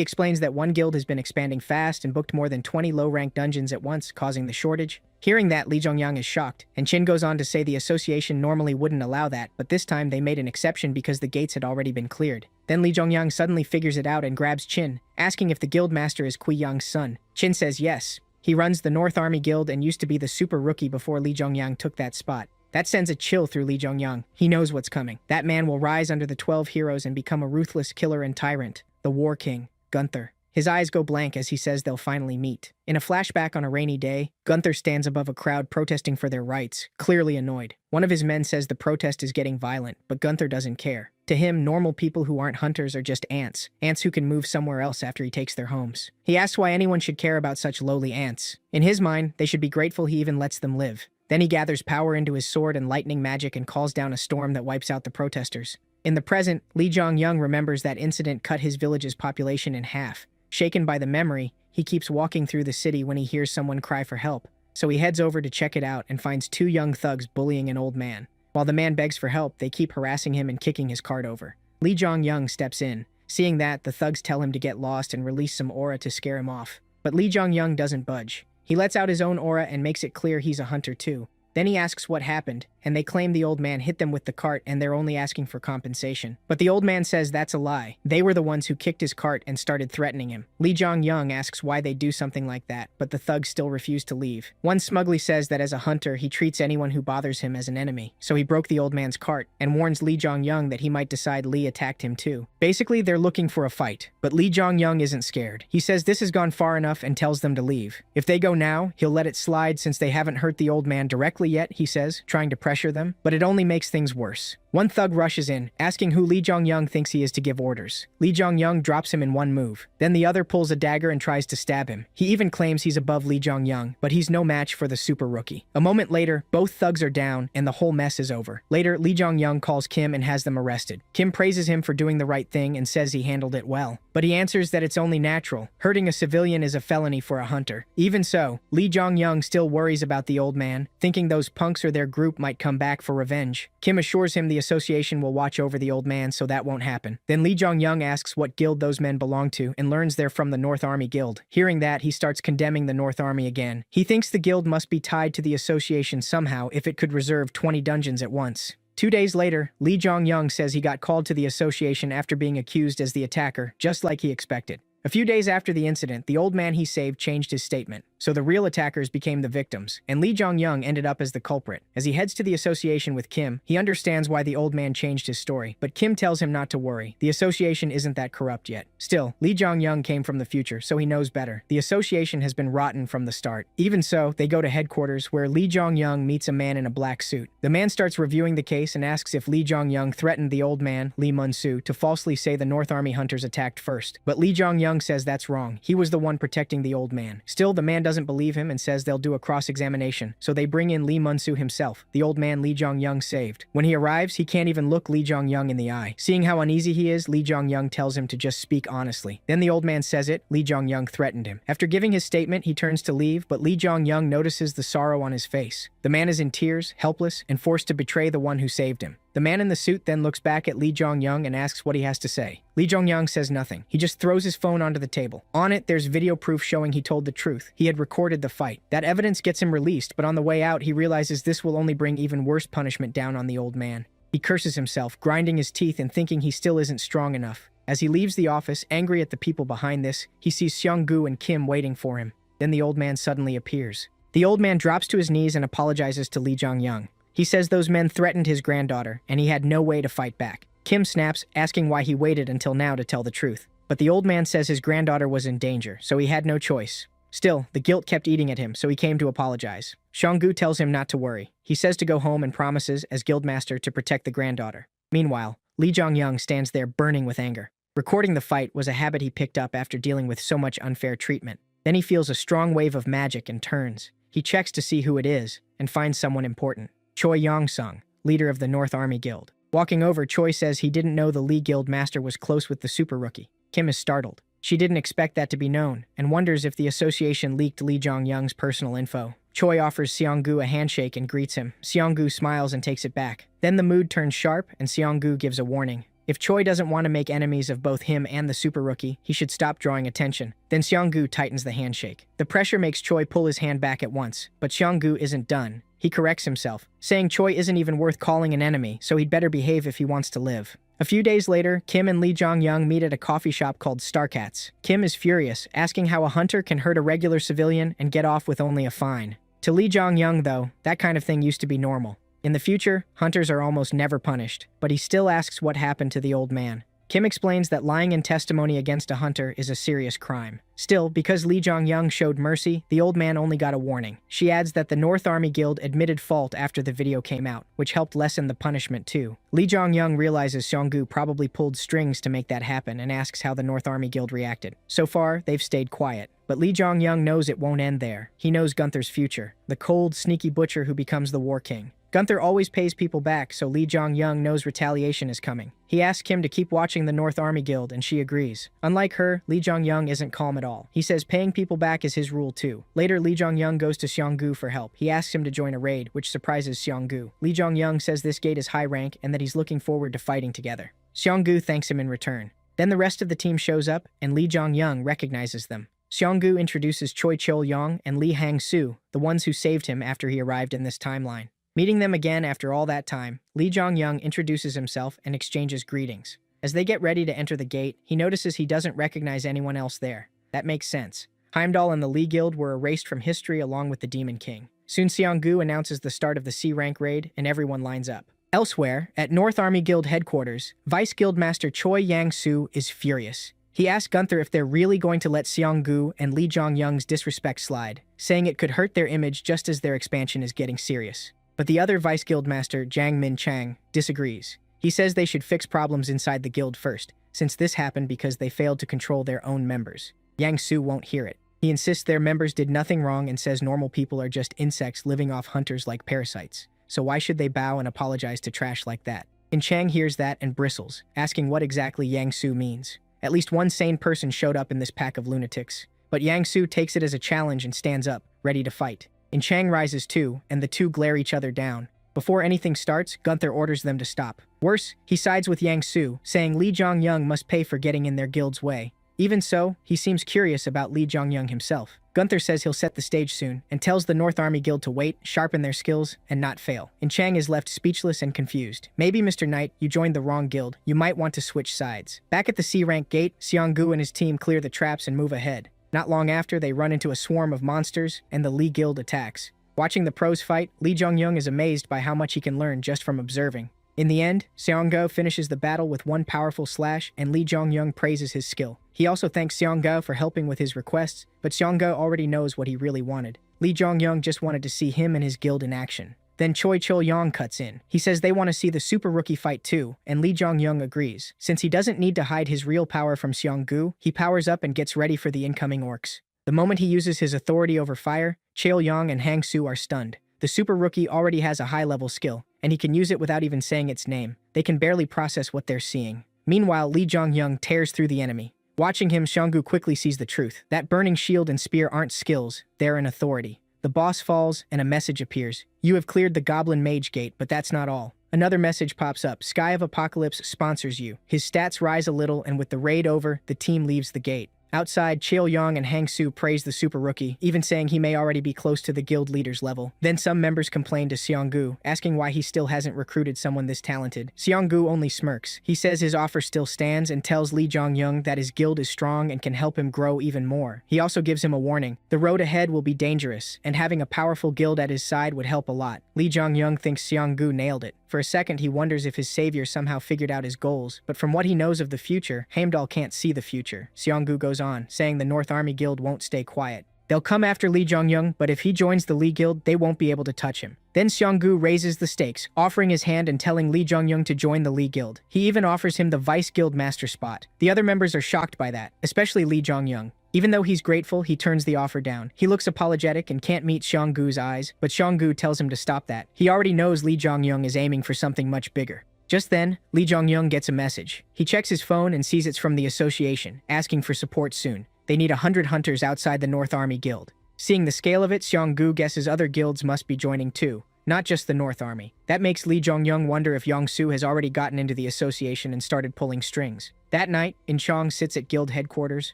explains that one guild has been expanding fast and booked more than 20 low-ranked dungeons at once, causing the shortage. Hearing that, Lee Jongyang is shocked, and Chin goes on to say the association normally wouldn't allow that, but this time they made an exception because the gates had already been cleared. Then Lee Jongyang suddenly figures it out and grabs Chin, asking if the guildmaster is Kui Yang's son. Chin says yes. He runs the North Army Guild and used to be the super rookie before Lee Jongyang took that spot. That sends a chill through Lee Jongyang. He knows what's coming. That man will rise under the 12 heroes and become a ruthless killer and tyrant, the War King, Gunther. His eyes go blank as he says they'll finally meet. In a flashback on a rainy day, Gunther stands above a crowd protesting for their rights, clearly annoyed. One of his men says the protest is getting violent, but Gunther doesn't care. To him, normal people who aren't hunters are just ants who can move somewhere else after he takes their homes. He asks why anyone should care about such lowly ants. In his mind, they should be grateful he even lets them live. Then he gathers power into his sword and lightning magic and calls down a storm that wipes out the protesters. In the present, Lee Jongyang remembers that incident cut his village's population in half. Shaken by the memory, he keeps walking through the city when he hears someone cry for help. So he heads over to check it out and finds 2 young thugs bullying an old man. While the man begs for help, they keep harassing him and kicking his cart over. Lee Jongyang steps in. Seeing that, the thugs tell him to get lost and release some aura to scare him off. But Lee Jongyang doesn't budge. He lets out his own aura and makes it clear he's a hunter too. Then he asks what happened, and they claim the old man hit them with the cart and they're only asking for compensation. But the old man says that's a lie. They were the ones who kicked his cart and started threatening him. Lee Jongyang asks why they do something like that, but the thugs still refuse to leave. One smugly says that as a hunter, he treats anyone who bothers him as an enemy, so he broke the old man's cart and warns Lee Jongyang that he might decide Lee attacked him too. Basically, they're looking for a fight, but Lee Jongyang isn't scared. He says this has gone far enough and tells them to leave. If they go now, he'll let it slide since they haven't hurt the old man directly yet, he says, trying to pressure them, but it only makes things worse. One thug rushes in, asking who Lee Jongyang thinks he is to give orders. Lee Jongyang drops him in one move. Then the other pulls a dagger and tries to stab him. He even claims he's above Lee Jongyang, but he's no match for the super rookie. A moment later, both thugs are down and the whole mess is over. Later, Lee Jongyang calls Kim and has them arrested. Kim praises him for doing the right thing and says he handled it well. But he answers that it's only natural. Hurting a civilian is a felony for a hunter. Even so, Lee Jongyang still worries about the old man, thinking those punks or their group might come back for revenge. Kim assures him the association will watch over the old man so that won't happen. Then Lee Jongyang asks what guild those men belong to and learns they're from the North Army Guild. Hearing that, he starts condemning the North Army again. He thinks the guild must be tied to the association somehow if it could reserve 20 dungeons at once. 2 days later, Lee Jongyang says he got called to the association after being accused as the attacker, just like he expected. A few days after the incident, the old man he saved changed his statement, so the real attackers became the victims, and Lee Jongyang ended up as the culprit. As he heads to the association with Kim, he understands why the old man changed his story, but Kim tells him not to worry. The association isn't that corrupt yet. Still, Lee Jongyang came from the future, so he knows better. The association has been rotten from the start. Even so, they go to headquarters, where Lee Jongyang meets a man in a black suit. The man starts reviewing the case and asks if Lee Jongyang threatened the old man, Lee Mun-soo, to falsely say the North Army hunters attacked first. But Lee Jongyang says that's wrong. He was the one protecting the old man. Still, the man doesn't believe him and says they'll do a cross-examination, so they bring in Lee Mun-soo himself, the old man Lee Jongyang saved. When he arrives, he can't even look Lee Jongyang in the eye. Seeing how uneasy he is, Lee Jongyang tells him to just speak honestly. Then the old man says it. Lee Jongyang threatened him. After giving his statement, he turns to leave, but Lee Jongyang notices the sorrow on his face. The man is in tears, helpless, and forced to betray the one who saved him. The man in the suit then looks back at Lee Jongyang and asks what he has to say. Lee Jongyang says nothing. He just throws his phone onto the table. On it, there's video proof showing he told the truth. He had recorded the fight. That evidence gets him released, but on the way out, he realizes this will only bring even worse punishment down on the old man. He curses himself, grinding his teeth and thinking he still isn't strong enough. As he leaves the office, angry at the people behind this, he sees Seong-gu and Kim waiting for him. Then the old man suddenly appears. The old man drops to his knees and apologizes to Lee Jongyang. He says those men threatened his granddaughter, and he had no way to fight back. Kim snaps, asking why he waited until now to tell the truth. But the old man says his granddaughter was in danger, so he had no choice. Still, the guilt kept eating at him, so he came to apologize. Xianggu tells him not to worry. He says to go home and promises, as guildmaster, to protect the granddaughter. Meanwhile, Li Zhongyang stands there burning with anger. Recording the fight was a habit he picked up after dealing with so much unfair treatment. Then he feels a strong wave of magic and turns. He checks to see who it is, and finds someone important. Choi Yongsung, leader of the North Army Guild. Walking over, Choi says he didn't know the Li Guild master was close with the super rookie. Kim is startled. She didn't expect that to be known, and wonders if the association leaked Li Zhongyang's personal info. Choi offers Xianggu a handshake and greets him. Xianggu smiles and takes it back. Then the mood turns sharp, and Xianggu gives a warning. If Choi doesn't want to make enemies of both him and the super rookie, he should stop drawing attention. Then Xianggu tightens the handshake. The pressure makes Choi pull his hand back at once, but Xianggu isn't done. He corrects himself, saying Choi isn't even worth calling an enemy, so he'd better behave if he wants to live. A few days later, Kim and Li Zhongyang meet at a coffee shop called Starcats. Kim is furious, asking how a hunter can hurt a regular civilian and get off with only a fine. To Li Zhongyang, though, that kind of thing used to be normal. In the future, hunters are almost never punished, but he still asks what happened to the old man. Kim explains that lying in testimony against a hunter is a serious crime. Still, because Li Zhongyang showed mercy, the old man only got a warning. She adds that the North Army Guild admitted fault after the video came out, which helped lessen the punishment too. Li Zhongyang realizes Xianggu probably pulled strings to make that happen and asks how the North Army Guild reacted. So far, they've stayed quiet. But Li Zhongyang knows it won't end there. He knows Gunther's future, the cold, sneaky butcher who becomes the War King. Gunther always pays people back, so Li Zhongyang knows retaliation is coming. He asks Kim to keep watching the North Army Guild, and she agrees. Unlike her, Li Zhongyang isn't calm at all. He says paying people back is his rule too. Later, Li Zhongyang goes to Xianggu for help. He asks him to join a raid, which surprises Xianggu. Li Zhongyang says this gate is high rank and that he's looking forward to fighting together. Xianggu thanks him in return. Then the rest of the team shows up, and Li Zhongyang recognizes them. Xianggu introduces Choi Chol-yong and Li Hang-soo, the ones who saved him after he arrived in this timeline. Meeting them again after all that time, Li Zhongyang introduces himself and exchanges greetings. As they get ready to enter the gate, he notices he doesn't recognize anyone else there. That makes sense. Heimdall and the Li Guild were erased from history along with the Demon King. Soon Xianggu announces the start of the C-rank raid, and everyone lines up. Elsewhere, at North Army Guild headquarters, Vice Guildmaster Choi Yang-soo is furious. He asks Gunther if they're really going to let Xianggu and Li Zhongyang's disrespect slide, saying it could hurt their image just as their expansion is getting serious. But the other Vice Guildmaster, Jiang Min Chang, disagrees. He says they should fix problems inside the guild first, since this happened because they failed to control their own members. Yang Su won't hear it. He insists their members did nothing wrong and says normal people are just insects living off hunters like parasites. So why should they bow and apologize to trash like that? And Chang hears that and bristles, asking what exactly Yang Su means. At least one sane person showed up in this pack of lunatics. But Yang Su takes it as a challenge and stands up, ready to fight. And Chang rises too, and the two glare each other down. Before anything starts, Gunther orders them to stop. Worse, he sides with Yang Su, saying Li Zhongyang must pay for getting in their guild's way. Even so, he seems curious about Li Zhongyang himself. Gunther says he'll set the stage soon, and tells the North Army Guild to wait, sharpen their skills, and not fail. And Chang is left speechless and confused. Maybe, Mr. Knight, you joined the wrong guild. You might want to switch sides. Back at the C-rank gate, Xianggu and his team clear the traps and move ahead. Not long after, they run into a swarm of monsters, and the Li Guild attacks. Watching the pros fight, Li Zhongyang is amazed by how much he can learn just from observing. In the end, Xianggu finishes the battle with one powerful slash, and Li Zhongyang praises his skill. He also thanks Xianggu for helping with his requests, but Xianggu already knows what he really wanted. Li Zhongyang just wanted to see him and his guild in action. Then Choi Chol-yong cuts in. He says they want to see the super rookie fight too, and Li Zhongyang agrees. Since he doesn't need to hide his real power from Xianggu, he powers up and gets ready for the incoming orcs. The moment he uses his authority over fire, Chaoyong and Hang-soo are stunned. The super rookie already has a high-level skill, and he can use it without even saying its name. They can barely process what they're seeing. Meanwhile, Li Zhongyang tears through the enemy. Watching him, Xianggu quickly sees the truth. That burning shield and spear aren't skills, they're an authority. The boss falls, and a message appears. You have cleared the Goblin Mage Gate, but that's not all. Another message pops up. Sky of Apocalypse sponsors you. His stats rise a little, and with the raid over, the team leaves the gate. Outside, Chaoyong and Hang-soo praise the super rookie, even saying he may already be close to the guild leader's level. Then some members complain to Xianggu, asking why he still hasn't recruited someone this talented. Xianggu only smirks. He says his offer still stands and tells Li Zhongyang that his guild is strong and can help him grow even more. He also gives him a warning. The road ahead will be dangerous, and having a powerful guild at his side would help a lot. Li Zhongyang thinks Xianggu nailed it. For a second, he wonders if his savior somehow figured out his goals, but from what he knows of the future, Heimdall can't see the future. Seonggu goes on, saying the North Army Guild won't stay quiet. They'll come after Lee Jong-young, but if he joins the Lee Guild, they won't be able to touch him. Then Seonggu raises the stakes, offering his hand and telling Lee Jong-young to join the Lee Guild. He even offers him the Vice Guild Master spot. The other members are shocked by that, especially Lee Jong-young. Even though he's grateful, he turns the offer down. He looks apologetic and can't meet Seonggu's eyes, but Seonggu tells him to stop that. He already knows Lee Jong-young is aiming for something much bigger. Just then, Lee Jong-young gets a message. He checks his phone and sees it's from the association, asking for support soon. They need 100 hunters outside the North Army Guild. Seeing the scale of it, Seonggu guesses other guilds must be joining too, not just the North Army. That makes Lee Jong-young wonder if Yong-soo has already gotten into the association and started pulling strings. That night, In-chong sits at guild headquarters,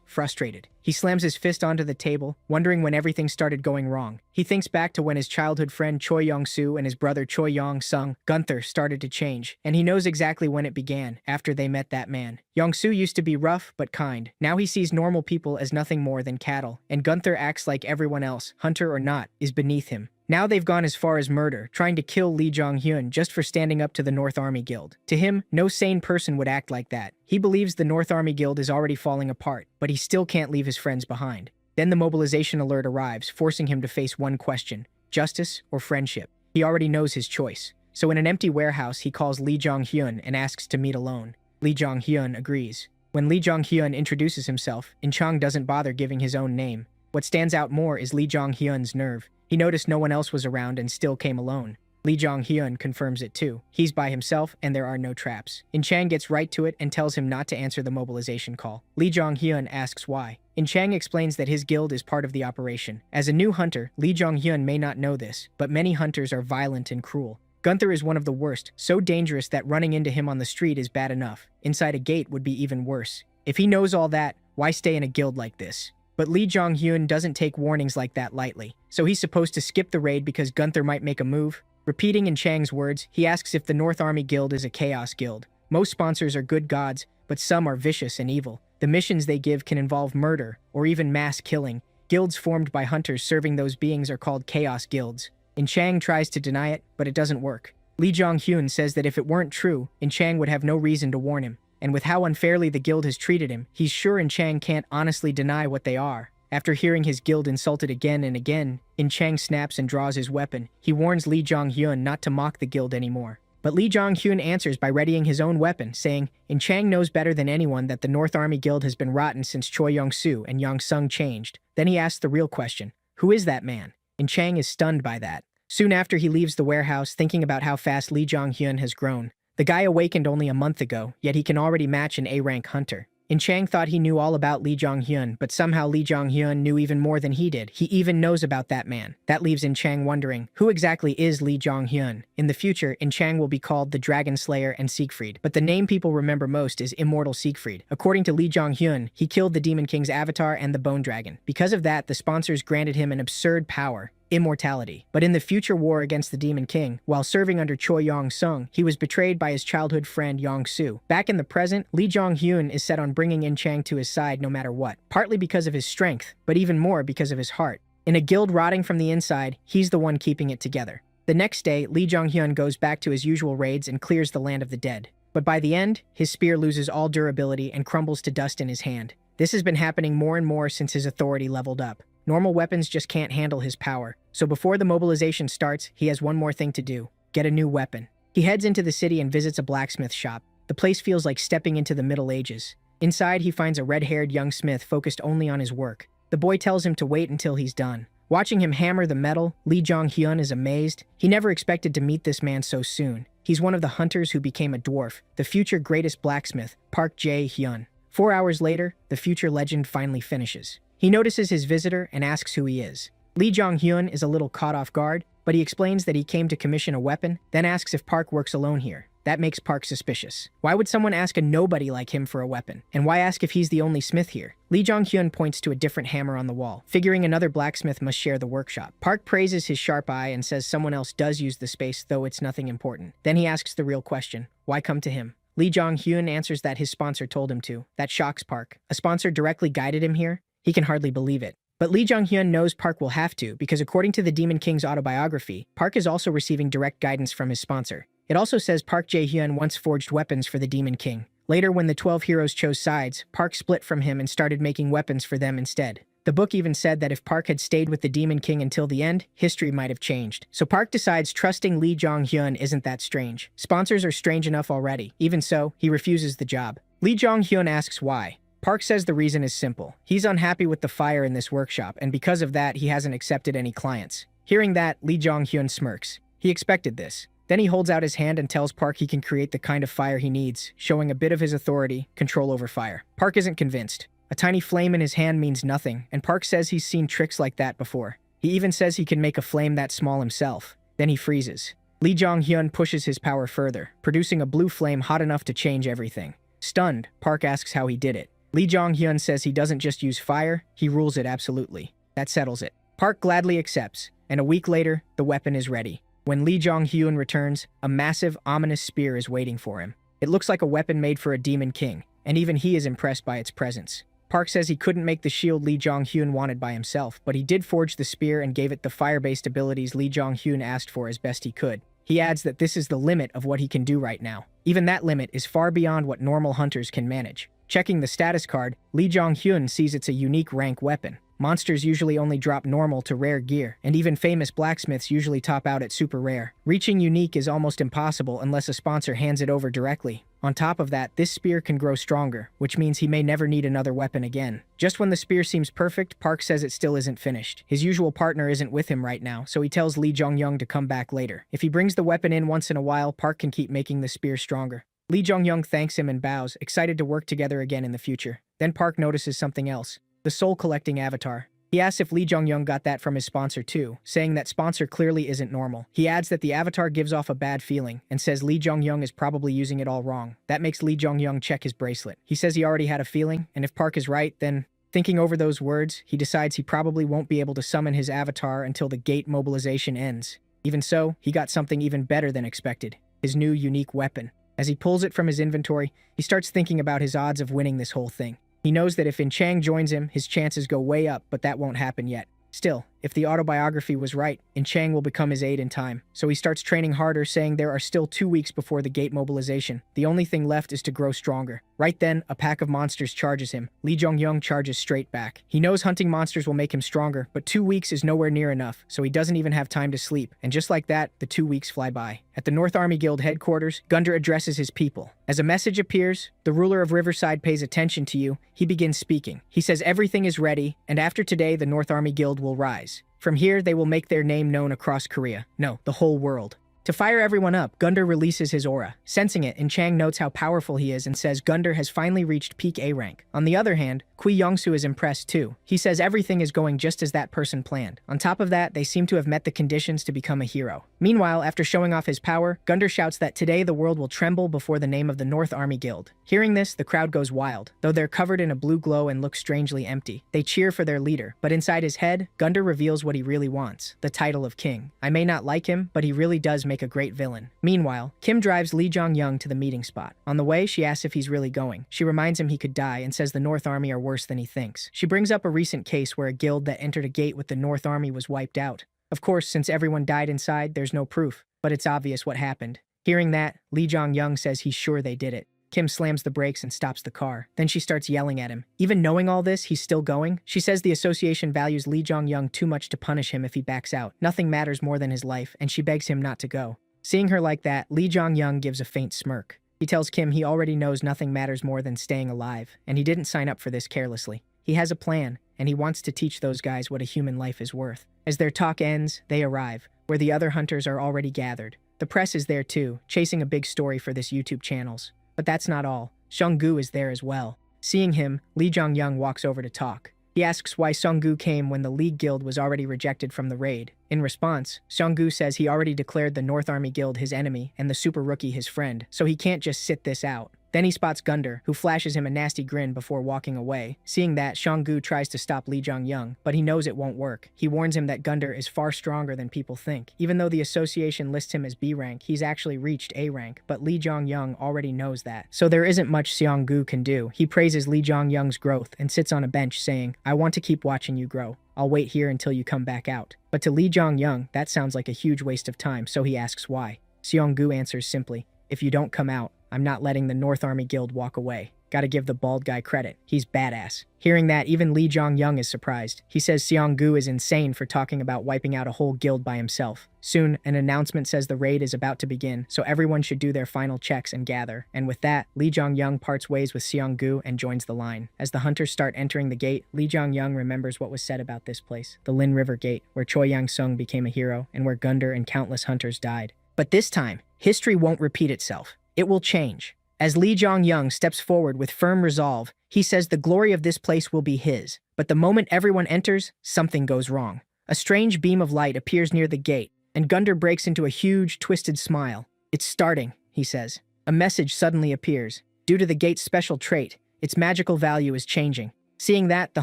frustrated. He slams his fist onto the table, wondering when everything started going wrong. He thinks back to when his childhood friend Choi Yong-soo and his brother Choi Yong-sung, Gunther, started to change, and he knows exactly when it began, after they met that man. Yong-soo used to be rough but kind. Now he sees normal people as nothing more than cattle, and Gunther acts like everyone else, hunter or not, is beneath him. Now they've gone as far as murder, trying to kill Lee Jong-hyun just for standing up to the North Army Guild. To him, no sane person would act like that. He believes the North Army Guild is already falling apart, but he still can't leave his friends behind. Then the mobilization alert arrives, forcing him to face one question: justice or friendship? He already knows his choice. So in an empty warehouse, he calls Lee Jong-hyun and asks to meet alone. Lee Jong-hyun agrees. When Lee Jong-hyun introduces himself, In-chong doesn't bother giving his own name. What stands out more is Lee Jong-hyun's nerve. He noticed no one else was around and still came alone. Lee Jong-hyun confirms it too. He's by himself and there are no traps. In-chang gets right to it and tells him not to answer the mobilization call. Lee Jong-hyun asks why. In-chang explains that his guild is part of the operation. As a new hunter, Lee Jong-hyun may not know this, but many hunters are violent and cruel. Gunther is one of the worst, so dangerous that running into him on the street is bad enough. Inside a gate would be even worse. If he knows all that, why stay in a guild like this? But Lee Jong-hyun doesn't take warnings like that lightly, so he's supposed to skip the raid because Gunther might make a move. Repeating In-chang's words, he asks if the North Army Guild is a chaos guild. Most sponsors are good gods, but some are vicious and evil. The missions they give can involve murder, or even mass killing. Guilds formed by hunters serving those beings are called chaos guilds. In-chang tries to deny it, but it doesn't work. Lee Jong-hyun says that if it weren't true, In-chang would have no reason to warn him. And with how unfairly the guild has treated him, he's sure In-chang can't honestly deny what they are. After hearing his guild insulted again and again, In-chang snaps and draws his weapon. He warns Lee Jong-hyun not to mock the guild anymore. But Lee Jong-hyun answers by readying his own weapon, saying, In-chang knows better than anyone that the North Army Guild has been rotten since Choi Yong-soo and Yong-sung changed. Then he asks the real question: who is that man? In-chang is stunned by that. Soon after, he leaves the warehouse, thinking about how fast Lee Jong-hyun has grown. The guy awakened only a month ago, yet he can already match an A-rank hunter. In-chang thought he knew all about Lee Jong-hyun, but somehow Lee Jong-hyun knew even more than he did. He even knows about that man. That leaves In-chang wondering, who exactly is Lee Jong-hyun? In the future, In-chang will be called the Dragon Slayer and Siegfried, but the name people remember most is Immortal Siegfried. According to Lee Jong-hyun, he killed the Demon King's avatar and the Bone Dragon. Because of that, the sponsors granted him an absurd power: immortality. But in the future war against the Demon King, while serving under Choi Yong-sung, he was betrayed by his childhood friend Yong-soo. Back in the present, Lee Jong-hyun is set on bringing In-chang to his side no matter what, partly because of his strength, but even more because of his heart. In a guild rotting from the inside, he's the one keeping it together. The next day, Lee Jong-hyun goes back to his usual raids and clears the land of the dead. But by the end, his spear loses all durability and crumbles to dust in his hand. This has been happening more and more since his authority leveled up. Normal weapons just can't handle his power. So before the mobilization starts, he has one more thing to do: get a new weapon. He heads into the city and visits a blacksmith shop. The place feels like stepping into the Middle Ages. Inside, he finds a red-haired young smith focused only on his work. The boy tells him to wait until he's done. Watching him hammer the metal, Lee Jong-hyun is amazed. He never expected to meet this man so soon. He's one of the hunters who became a dwarf, the future greatest blacksmith, Park Jae-hyun. 4 hours later, the future legend finally finishes. He notices his visitor and asks who he is. Lee Jong-hyun is a little caught off guard, but he explains that he came to commission a weapon, then asks if Park works alone here. That makes Park suspicious. Why would someone ask a nobody like him for a weapon? And why ask if he's the only smith here? Lee Jong-hyun points to a different hammer on the wall, figuring another blacksmith must share the workshop. Park praises his sharp eye and says someone else does use the space, though it's nothing important. Then he asks the real question: why come to him? Lee Jong-hyun answers that his sponsor told him to. That shocks Park. A sponsor directly guided him here? He can hardly believe it. But Lee Jong-hyun knows Park will have to, because according to the Demon King's autobiography, Park is also receiving direct guidance from his sponsor. It also says Park Jae-hyun once forged weapons for the Demon King. Later, when the 12 heroes chose sides, Park split from him and started making weapons for them instead. The book even said that if Park had stayed with the Demon King until the end, history might have changed. So Park decides trusting Lee Jong-hyun isn't that strange. Sponsors are strange enough already. Even so, he refuses the job. Lee Jong-hyun asks why. Park says the reason is simple. He's unhappy with the fire in this workshop, and because of that, he hasn't accepted any clients. Hearing that, Lee Jong-hyun smirks. He expected this. Then he holds out his hand and tells Park he can create the kind of fire he needs, showing a bit of his authority, control over fire. Park isn't convinced. A tiny flame in his hand means nothing, and Park says he's seen tricks like that before. He even says he can make a flame that small himself. Then he freezes. Lee Jong-hyun pushes his power further, producing a blue flame hot enough to change everything. Stunned, Park asks how he did it. Lee Jong-hyun says he doesn't just use fire, he rules it absolutely. That settles it. Park gladly accepts, and a week later, the weapon is ready. When Lee Jong-hyun returns, a massive, ominous spear is waiting for him. It looks like a weapon made for a demon king, and even he is impressed by its presence. Park says he couldn't make the shield Lee Jong-hyun wanted by himself, but he did forge the spear and gave it the fire-based abilities Lee Jong-hyun asked for as best he could. He adds that this is the limit of what he can do right now. Even that limit is far beyond what normal hunters can manage. Checking the status card, Lee Jong-hyun sees it's a unique rank weapon. Monsters usually only drop normal to rare gear, and even famous blacksmiths usually top out at super rare. Reaching unique is almost impossible unless a sponsor hands it over directly. On top of that, this spear can grow stronger, which means he may never need another weapon again. Just when the spear seems perfect, Park says it still isn't finished. His usual partner isn't with him right now, so he tells Lee Jong-hyun to come back later. If he brings the weapon in once in a while, Park can keep making the spear stronger. Lee Jong-hyun thanks him and bows, excited to work together again in the future. Then Park notices something else. The soul-collecting avatar. He asks if Lee Jong-hyun got that from his sponsor too, saying that sponsor clearly isn't normal. He adds that the avatar gives off a bad feeling, and says Lee Jong-hyun is probably using it all wrong. That makes Lee Jong-hyun check his bracelet. He says he already had a feeling, and if Park is right, then... Thinking over those words, he decides he probably won't be able to summon his avatar until the gate mobilization ends. Even so, he got something even better than expected. His new unique weapon. As he pulls it from his inventory, he starts thinking about his odds of winning this whole thing. He knows that if In Chang joins him, his chances go way up, but that won't happen yet. Still, if the autobiography was right, In Chang will become his aide in time. So he starts training harder, saying there are still 2 weeks before the gate mobilization. The only thing left is to grow stronger. Right then, a pack of monsters charges him. Lee Jong-hyun charges straight back. He knows hunting monsters will make him stronger, but 2 weeks is nowhere near enough, so he doesn't even have time to sleep. And just like that, the 2 weeks fly by. At the North Army Guild headquarters, Gunder addresses his people. As a message appears, the ruler of Riverside pays attention to you. He begins speaking. He says everything is ready, and after today, the North Army Guild will rise. From here, they will make their name known across Korea. No, the whole world. To fire everyone up, Gunder releases his aura. Sensing it, In Chang notes how powerful he is and says Gunder has finally reached peak A rank. On the other hand, Kui Yongsoo is impressed too. He says everything is going just as that person planned. On top of that, they seem to have met the conditions to become a hero. Meanwhile, after showing off his power, Gunder shouts that today the world will tremble before the name of the North Army Guild. Hearing this, the crowd goes wild. Though they're covered in a blue glow and look strangely empty. They cheer for their leader, but inside his head, Gunder reveals what he really wants, the title of king. I may not like him, but he really does make a great villain. Meanwhile, Kim drives Lee Jong-hyun to the meeting spot. On the way, she asks if he's really going. She reminds him he could die and says the North Army are worse than he thinks. She brings up a recent case where a guild that entered a gate with the North Army was wiped out. Of course, since everyone died inside, there's no proof, but it's obvious what happened. Hearing that, Lee Jong-hyun says he's sure they did it. Kim slams the brakes and stops the car. Then she starts yelling at him. Even knowing all this, he's still going. She says the association values Lee Jong-hyun too much to punish him if he backs out. Nothing matters more than his life, and she begs him not to go. Seeing her like that, Lee Jong-hyun gives a faint smirk. He tells Kim he already knows nothing matters more than staying alive, and he didn't sign up for this carelessly. He has a plan, and he wants to teach those guys what a human life is worth. As their talk ends, they arrive, where the other hunters are already gathered. The press is there too, chasing a big story for this YouTube channels. But that's not all. Sung-gu is there as well. Seeing him, Lee Jong-hyun walks over to talk. He asks why Sung-gu came when the League Guild was already rejected from the raid. In response, Sung-gu says he already declared the North Army Guild his enemy and the super rookie his friend, so he can't just sit this out. Then he spots Gunder, who flashes him a nasty grin before walking away. Seeing that, Sung-gu tries to stop Lee Jong-hyun, but he knows it won't work. He warns him that Gunder is far stronger than people think. Even though the association lists him as B rank, he's actually reached A rank, but Lee Jong-hyun already knows that. So there isn't much Sung-gu can do. He praises Lee Jong-hyun's growth and sits on a bench saying, I want to keep watching you grow. I'll wait here until you come back out. But to Lee Jong-hyun, that sounds like a huge waste of time, so he asks why. Seonggu answers simply, "If you don't come out, I'm not letting the North Army Guild walk away." Gotta give the bald guy credit. He's badass. Hearing that, even Lee Jong-young is surprised. He says Seonggu is insane for talking about wiping out a whole guild by himself. Soon, an announcement says the raid is about to begin, so everyone should do their final checks and gather. And with that, Lee Jong-young parts ways with Seonggu and joins the line. As the hunters start entering the gate, Lee Jong-young remembers what was said about this place, the Lin River Gate, where Choi Yang-sung became a hero and where Gunder and countless hunters died. But this time, history won't repeat itself. It will change. As Lee Jong-young steps forward with firm resolve, he says the glory of this place will be his. But the moment everyone enters, something goes wrong. A strange beam of light appears near the gate, and Gunder breaks into a huge, twisted smile. "It's starting," he says. A message suddenly appears. Due to the gate's special trait, its magical value is changing. Seeing that, the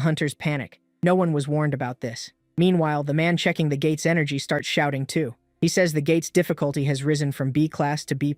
hunters panic. No one was warned about this. Meanwhile, the man checking the gate's energy starts shouting too. He says the gate's difficulty has risen from B class to B+.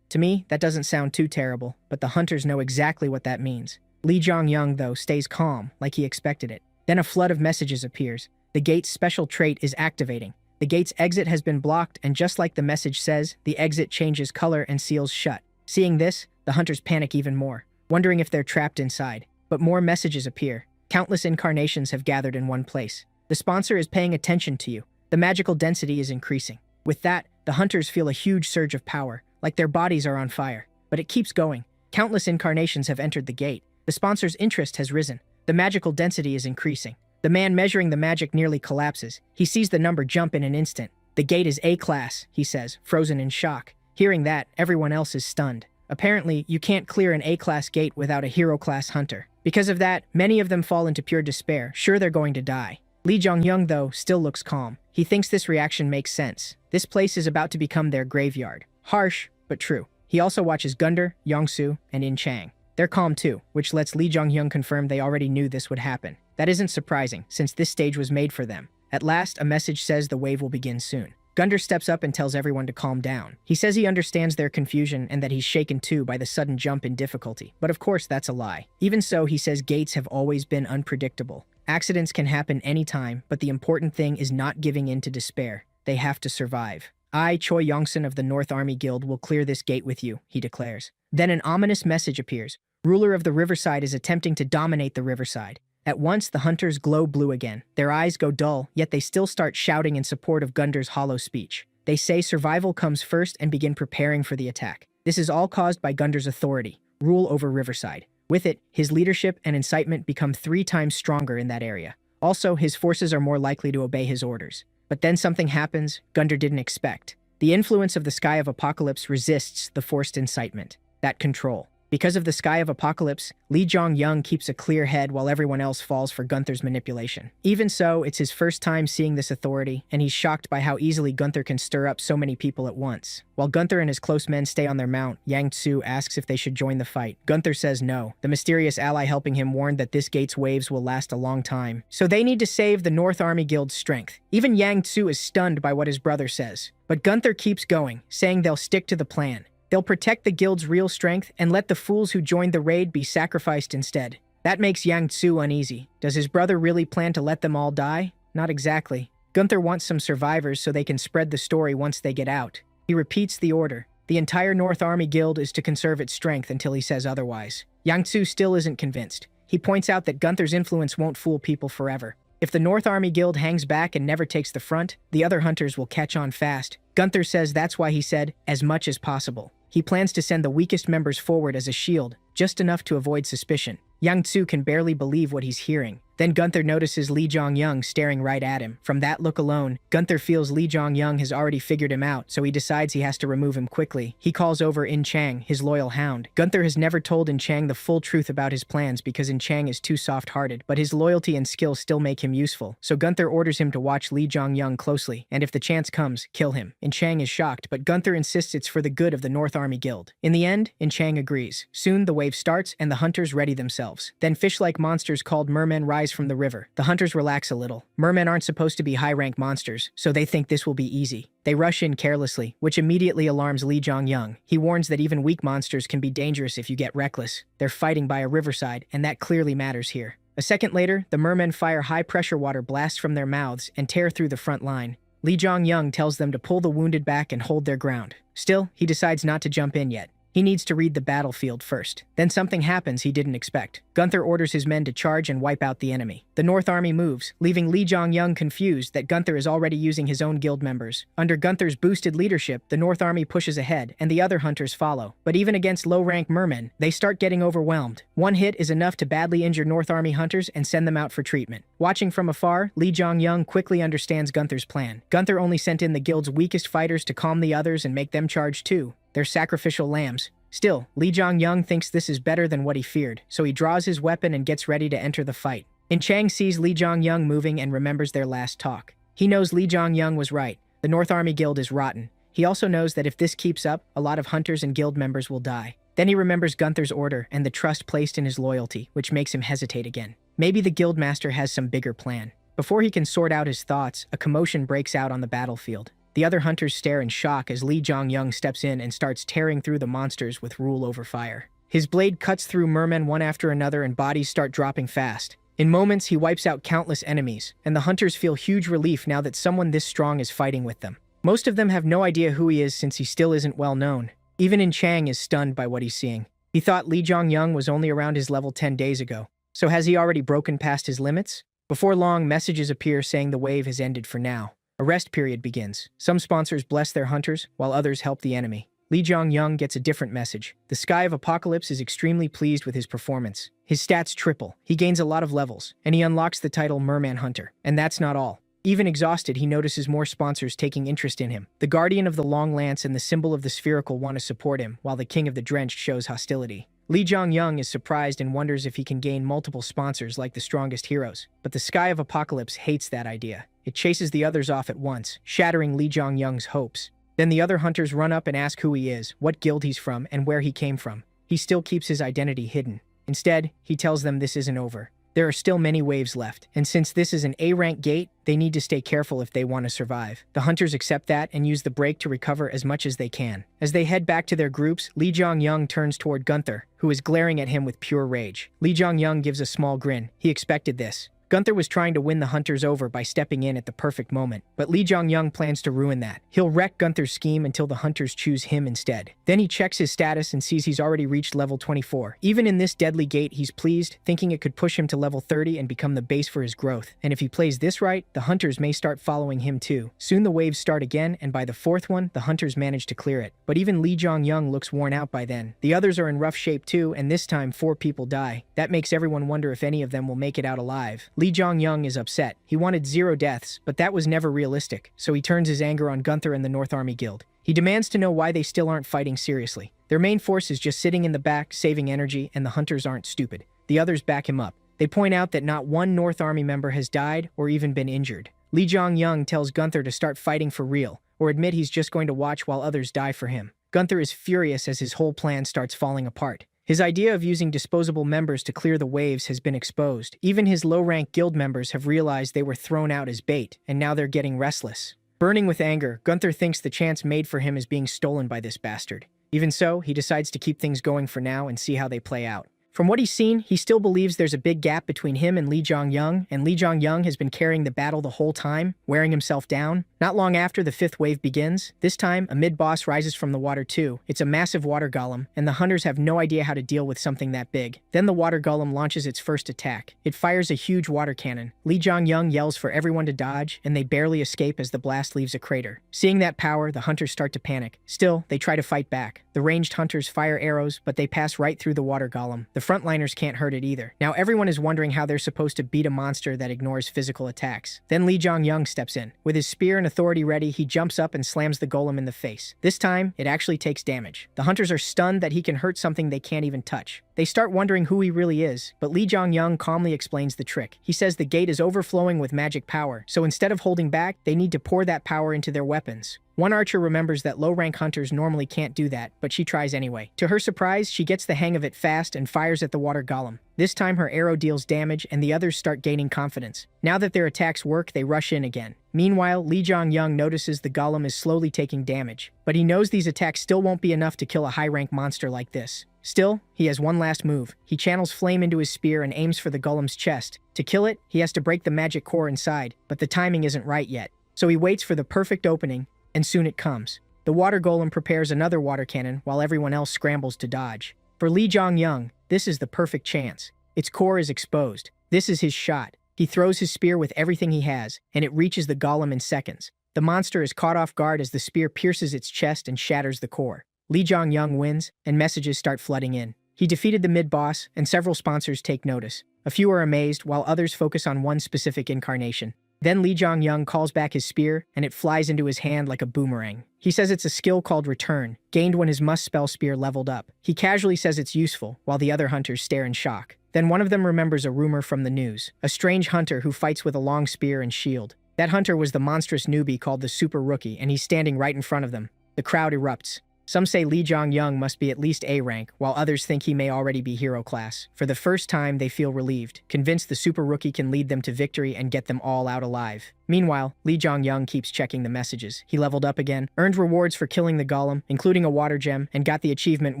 To me, that doesn't sound too terrible, but the hunters know exactly what that means. Lee Jong-young, though, stays calm, like he expected it. Then a flood of messages appears. The gate's special trait is activating. The gate's exit has been blocked, and just like the message says, the exit changes color and seals shut. Seeing this, the hunters panic even more, wondering if they're trapped inside. But more messages appear. Countless incarnations have gathered in one place. The sponsor is paying attention to you. The magical density is increasing. With that, the hunters feel a huge surge of power, like their bodies are on fire. But it keeps going. Countless incarnations have entered the gate. The sponsor's interest has risen. The magical density is increasing. The man measuring the magic nearly collapses. He sees the number jump in an instant. "The gate is A-class," he says, frozen in shock. Hearing that, everyone else is stunned. Apparently, you can't clear an A-class gate without a hero-class hunter. Because of that, many of them fall into pure despair, sure they're going to die. Lee Jong-young, though, still looks calm. He thinks this reaction makes sense. This place is about to become their graveyard. Harsh, but true. He also watches Gunder, Yongsu, and In Chang. They're calm too, which lets Lee Jong-young confirm they already knew this would happen. That isn't surprising, since this stage was made for them. At last, a message says the wave will begin soon. Gunder steps up and tells everyone to calm down. He says he understands their confusion and that he's shaken too by the sudden jump in difficulty. But of course, that's a lie. Even so, he says gates have always been unpredictable. Accidents can happen anytime, but the important thing is not giving in to despair. They have to survive. "I, Choi Yongsun of the North Army Guild, will clear this gate with you," he declares. Then an ominous message appears. Ruler of the Riverside is attempting to dominate the Riverside. At once, the hunters glow blue again. Their eyes go dull, yet they still start shouting in support of Gunder's hollow speech. They say survival comes first and begin preparing for the attack. This is all caused by Gunder's authority, rule over Riverside. With it, his leadership and incitement become 3 times stronger in that area. Also, his forces are more likely to obey his orders. But then something happens Gunder didn't expect. The influence of the Sky of Apocalypse resists the forced incitement. That control. Because of the Sky of Apocalypse, Lee Jong-young keeps a clear head while everyone else falls for Gunther's manipulation. Even so, it's his first time seeing this authority, and he's shocked by how easily Gunther can stir up so many people at once. While Gunther and his close men stay on their mount, Yang Tzu asks if they should join the fight. Gunther says no. The mysterious ally helping him warned that this gate's waves will last a long time, so they need to save the North Army Guild's strength. Even Yang Tzu is stunned by what his brother says. But Gunther keeps going, saying they'll stick to the plan. They'll protect the guild's real strength and let the fools who joined the raid be sacrificed instead. That makes Yang Tzu uneasy. Does his brother really plan to let them all die? Not exactly. Gunther wants some survivors so they can spread the story once they get out. He repeats the order. The entire North Army Guild is to conserve its strength until he says otherwise. Yang Tzu still isn't convinced. He points out that Gunther's influence won't fool people forever. If the North Army Guild hangs back and never takes the front, the other hunters will catch on fast. Gunther says that's why he said, as much as possible. He plans to send the weakest members forward as a shield, just enough to avoid suspicion. Yang Tzu can barely believe what he's hearing. Then Gunther notices Lee Jong-young staring right at him. From that look alone, Gunther feels Lee Jong-young has already figured him out, so he decides he has to remove him quickly. He calls over In Chang, his loyal hound. Gunther has never told In Chang the full truth about his plans because In Chang is too soft-hearted, but his loyalty and skill still make him useful. So Gunther orders him to watch Lee Jong-young closely, and if the chance comes, kill him. In Chang is shocked, but Gunther insists it's for the good of the North Army Guild. In the end, In Chang agrees. Soon the wave starts, and the hunters ready themselves. Then fish-like monsters called mermen rise from the river. The hunters relax a little. Mermen aren't supposed to be high-rank monsters, so they think this will be easy. They rush in carelessly, which immediately alarms Lee Jong-young. He warns that even weak monsters can be dangerous if you get reckless. They're fighting by a riverside, and that clearly matters here. A second later, the mermen fire high-pressure water blasts from their mouths and tear through the front line. Li Zhongyang tells them to pull the wounded back and hold their ground. Still, he decides not to jump in yet. He needs to read the battlefield first. Then something happens he didn't expect. Gunther orders his men to charge and wipe out the enemy. The North Army moves, leaving Li Zhongyang confused that Gunther is already using his own guild members. Under Gunther's boosted leadership, the North Army pushes ahead, and the other hunters follow. But even against low-rank mermen, they start getting overwhelmed. One hit is enough to badly injure North Army hunters and send them out for treatment. Watching from afar, Li Zhongyang quickly understands Gunther's plan. Gunther only sent in the guild's weakest fighters to calm the others and make them charge too. They're sacrificial lambs. Still, Li Zhongyang thinks this is better than what he feared, so he draws his weapon and gets ready to enter the fight. Chang sees Li Zhongyang moving and remembers their last talk. He knows Li Zhongyang was right. The North Army Guild is rotten. He also knows that if this keeps up, a lot of hunters and guild members will die. Then he remembers Gunther's order and the trust placed in his loyalty, which makes him hesitate again. Maybe the guildmaster has some bigger plan. Before he can sort out his thoughts, a commotion breaks out on the battlefield. The other hunters stare in shock as Li Zhongyang steps in and starts tearing through the monsters with rule over fire. His blade cuts through mermen one after another and bodies start dropping fast. In moments, he wipes out countless enemies, and the hunters feel huge relief now that someone this strong is fighting with them. Most of them have no idea who he is since he still isn't well known. Even Chang is stunned by what he's seeing. He thought Li Zhongyang was only around his level 10 days ago. So has he already broken past his limits? Before long, messages appear saying the wave has ended for now. A rest period begins. Some sponsors bless their hunters, while others help the enemy. Li Zhongyang gets a different message. The Sky of Apocalypse is extremely pleased with his performance. His stats triple, he gains a lot of levels, and he unlocks the title Merman Hunter. And that's not all. Even exhausted, he notices more sponsors taking interest in him. The Guardian of the Long Lance and the Symbol of the Spherical want to support him, while the King of the Drenched shows hostility. Li Zhongyang is surprised and wonders if he can gain multiple sponsors like the strongest heroes. But the Sky of Apocalypse hates that idea. It chases the others off at once, shattering Li Zhongyang's hopes. Then the other hunters run up and ask who he is, what guild he's from, and where he came from. He still keeps his identity hidden. Instead, he tells them this isn't over. There are still many waves left, and since this is an A-rank gate, they need to stay careful if they want to survive. The hunters accept that and use the break to recover as much as they can. As they head back to their groups, Li Zhongyang turns toward Gunther, who is glaring at him with pure rage. Li Zhongyang gives a small grin. He expected this. Gunther was trying to win the hunters over by stepping in at the perfect moment, but Li Zhongyang plans to ruin that. He'll wreck Gunther's scheme until the hunters choose him instead. Then he checks his status and sees he's already reached level 24. Even in this deadly gate, he's pleased, thinking it could push him to level 30 and become the base for his growth. And if he plays this right, the hunters may start following him too. Soon the waves start again, and by the fourth one, the hunters manage to clear it. But even Li Zhongyang looks worn out by then. The others are in rough shape too, and this time 4 people die. That makes everyone wonder if any of them will make it out alive. Li Zhongyang is upset. He wanted 0 deaths, but that was never realistic, so he turns his anger on Gunther and the North Army Guild. He demands to know why they still aren't fighting seriously. Their main force is just sitting in the back, saving energy, and the hunters aren't stupid. The others back him up. They point out that not one North Army member has died or even been injured. Li Zhongyang tells Gunther to start fighting for real, or admit he's just going to watch while others die for him. Gunther is furious as his whole plan starts falling apart. His idea of using disposable members to clear the waves has been exposed. Even his low-rank guild members have realized they were thrown out as bait, and now they're getting restless. Burning with anger, Gunther thinks the chance made for him is being stolen by this bastard. Even so, he decides to keep things going for now and see how they play out. From what he's seen, he still believes there's a big gap between him and Li Zhongyang has been carrying the battle the whole time, wearing himself down. Not long after the 5th wave begins, this time a mid-boss rises from the water too. It's a massive water golem, and the hunters have no idea how to deal with something that big. Then the water golem launches its first attack. It fires a huge water cannon. Li Zhongyang yells for everyone to dodge, and they barely escape as the blast leaves a crater. Seeing that power, the hunters start to panic. Still, they try to fight back. The ranged hunters fire arrows, but they pass right through the water golem. The frontliners can't hurt it either. Now everyone is wondering how they're supposed to beat a monster that ignores physical attacks. Then Li Zhongyang steps in. With his spear and authority ready, he jumps up and slams the golem in the face. This time, it actually takes damage. The hunters are stunned that he can hurt something they can't even touch. They start wondering who he really is, but Li Zhongyang calmly explains the trick. He says the gate is overflowing with magic power, so instead of holding back, they need to pour that power into their weapons. One archer remembers that low-rank hunters normally can't do that, but she tries anyway. To her surprise, she gets the hang of it fast and fires at the water golem. This time her arrow deals damage and the others start gaining confidence. Now that their attacks work, they rush in again. Meanwhile, Li Zhongyang notices the golem is slowly taking damage, but he knows these attacks still won't be enough to kill a high-rank monster like this. Still, he has one last move. He channels flame into his spear and aims for the golem's chest. To kill it, he has to break the magic core inside, but the timing isn't right yet. So he waits for the perfect opening, and soon it comes. The water golem prepares another water cannon while everyone else scrambles to dodge. For Lee Jong-young, this is the perfect chance. Its core is exposed. This is his shot. He throws his spear with everything he has, and it reaches the golem in seconds. The monster is caught off guard as the spear pierces its chest and shatters the core. Lee Jong-young wins, and messages start flooding in. He defeated the mid-boss, and several sponsors take notice. A few are amazed, while others focus on one specific incarnation. Then Lee Jong-young calls back his spear, and it flies into his hand like a boomerang. He says it's a skill called Return, gained when his must-spell spear leveled up. He casually says it's useful, while the other hunters stare in shock. Then one of them remembers a rumor from the news. A strange hunter who fights with a long spear and shield. That hunter was the monstrous newbie called the Super Rookie, and he's standing right in front of them. The crowd erupts. Some say Lee Jong-young must be at least A rank, while others think he may already be hero class. For the first time, they feel relieved, convinced the Super Rookie can lead them to victory and get them all out alive. Meanwhile, Lee Jong-young keeps checking the messages. He leveled up again, earned rewards for killing the golem, including a water gem, and got the achievement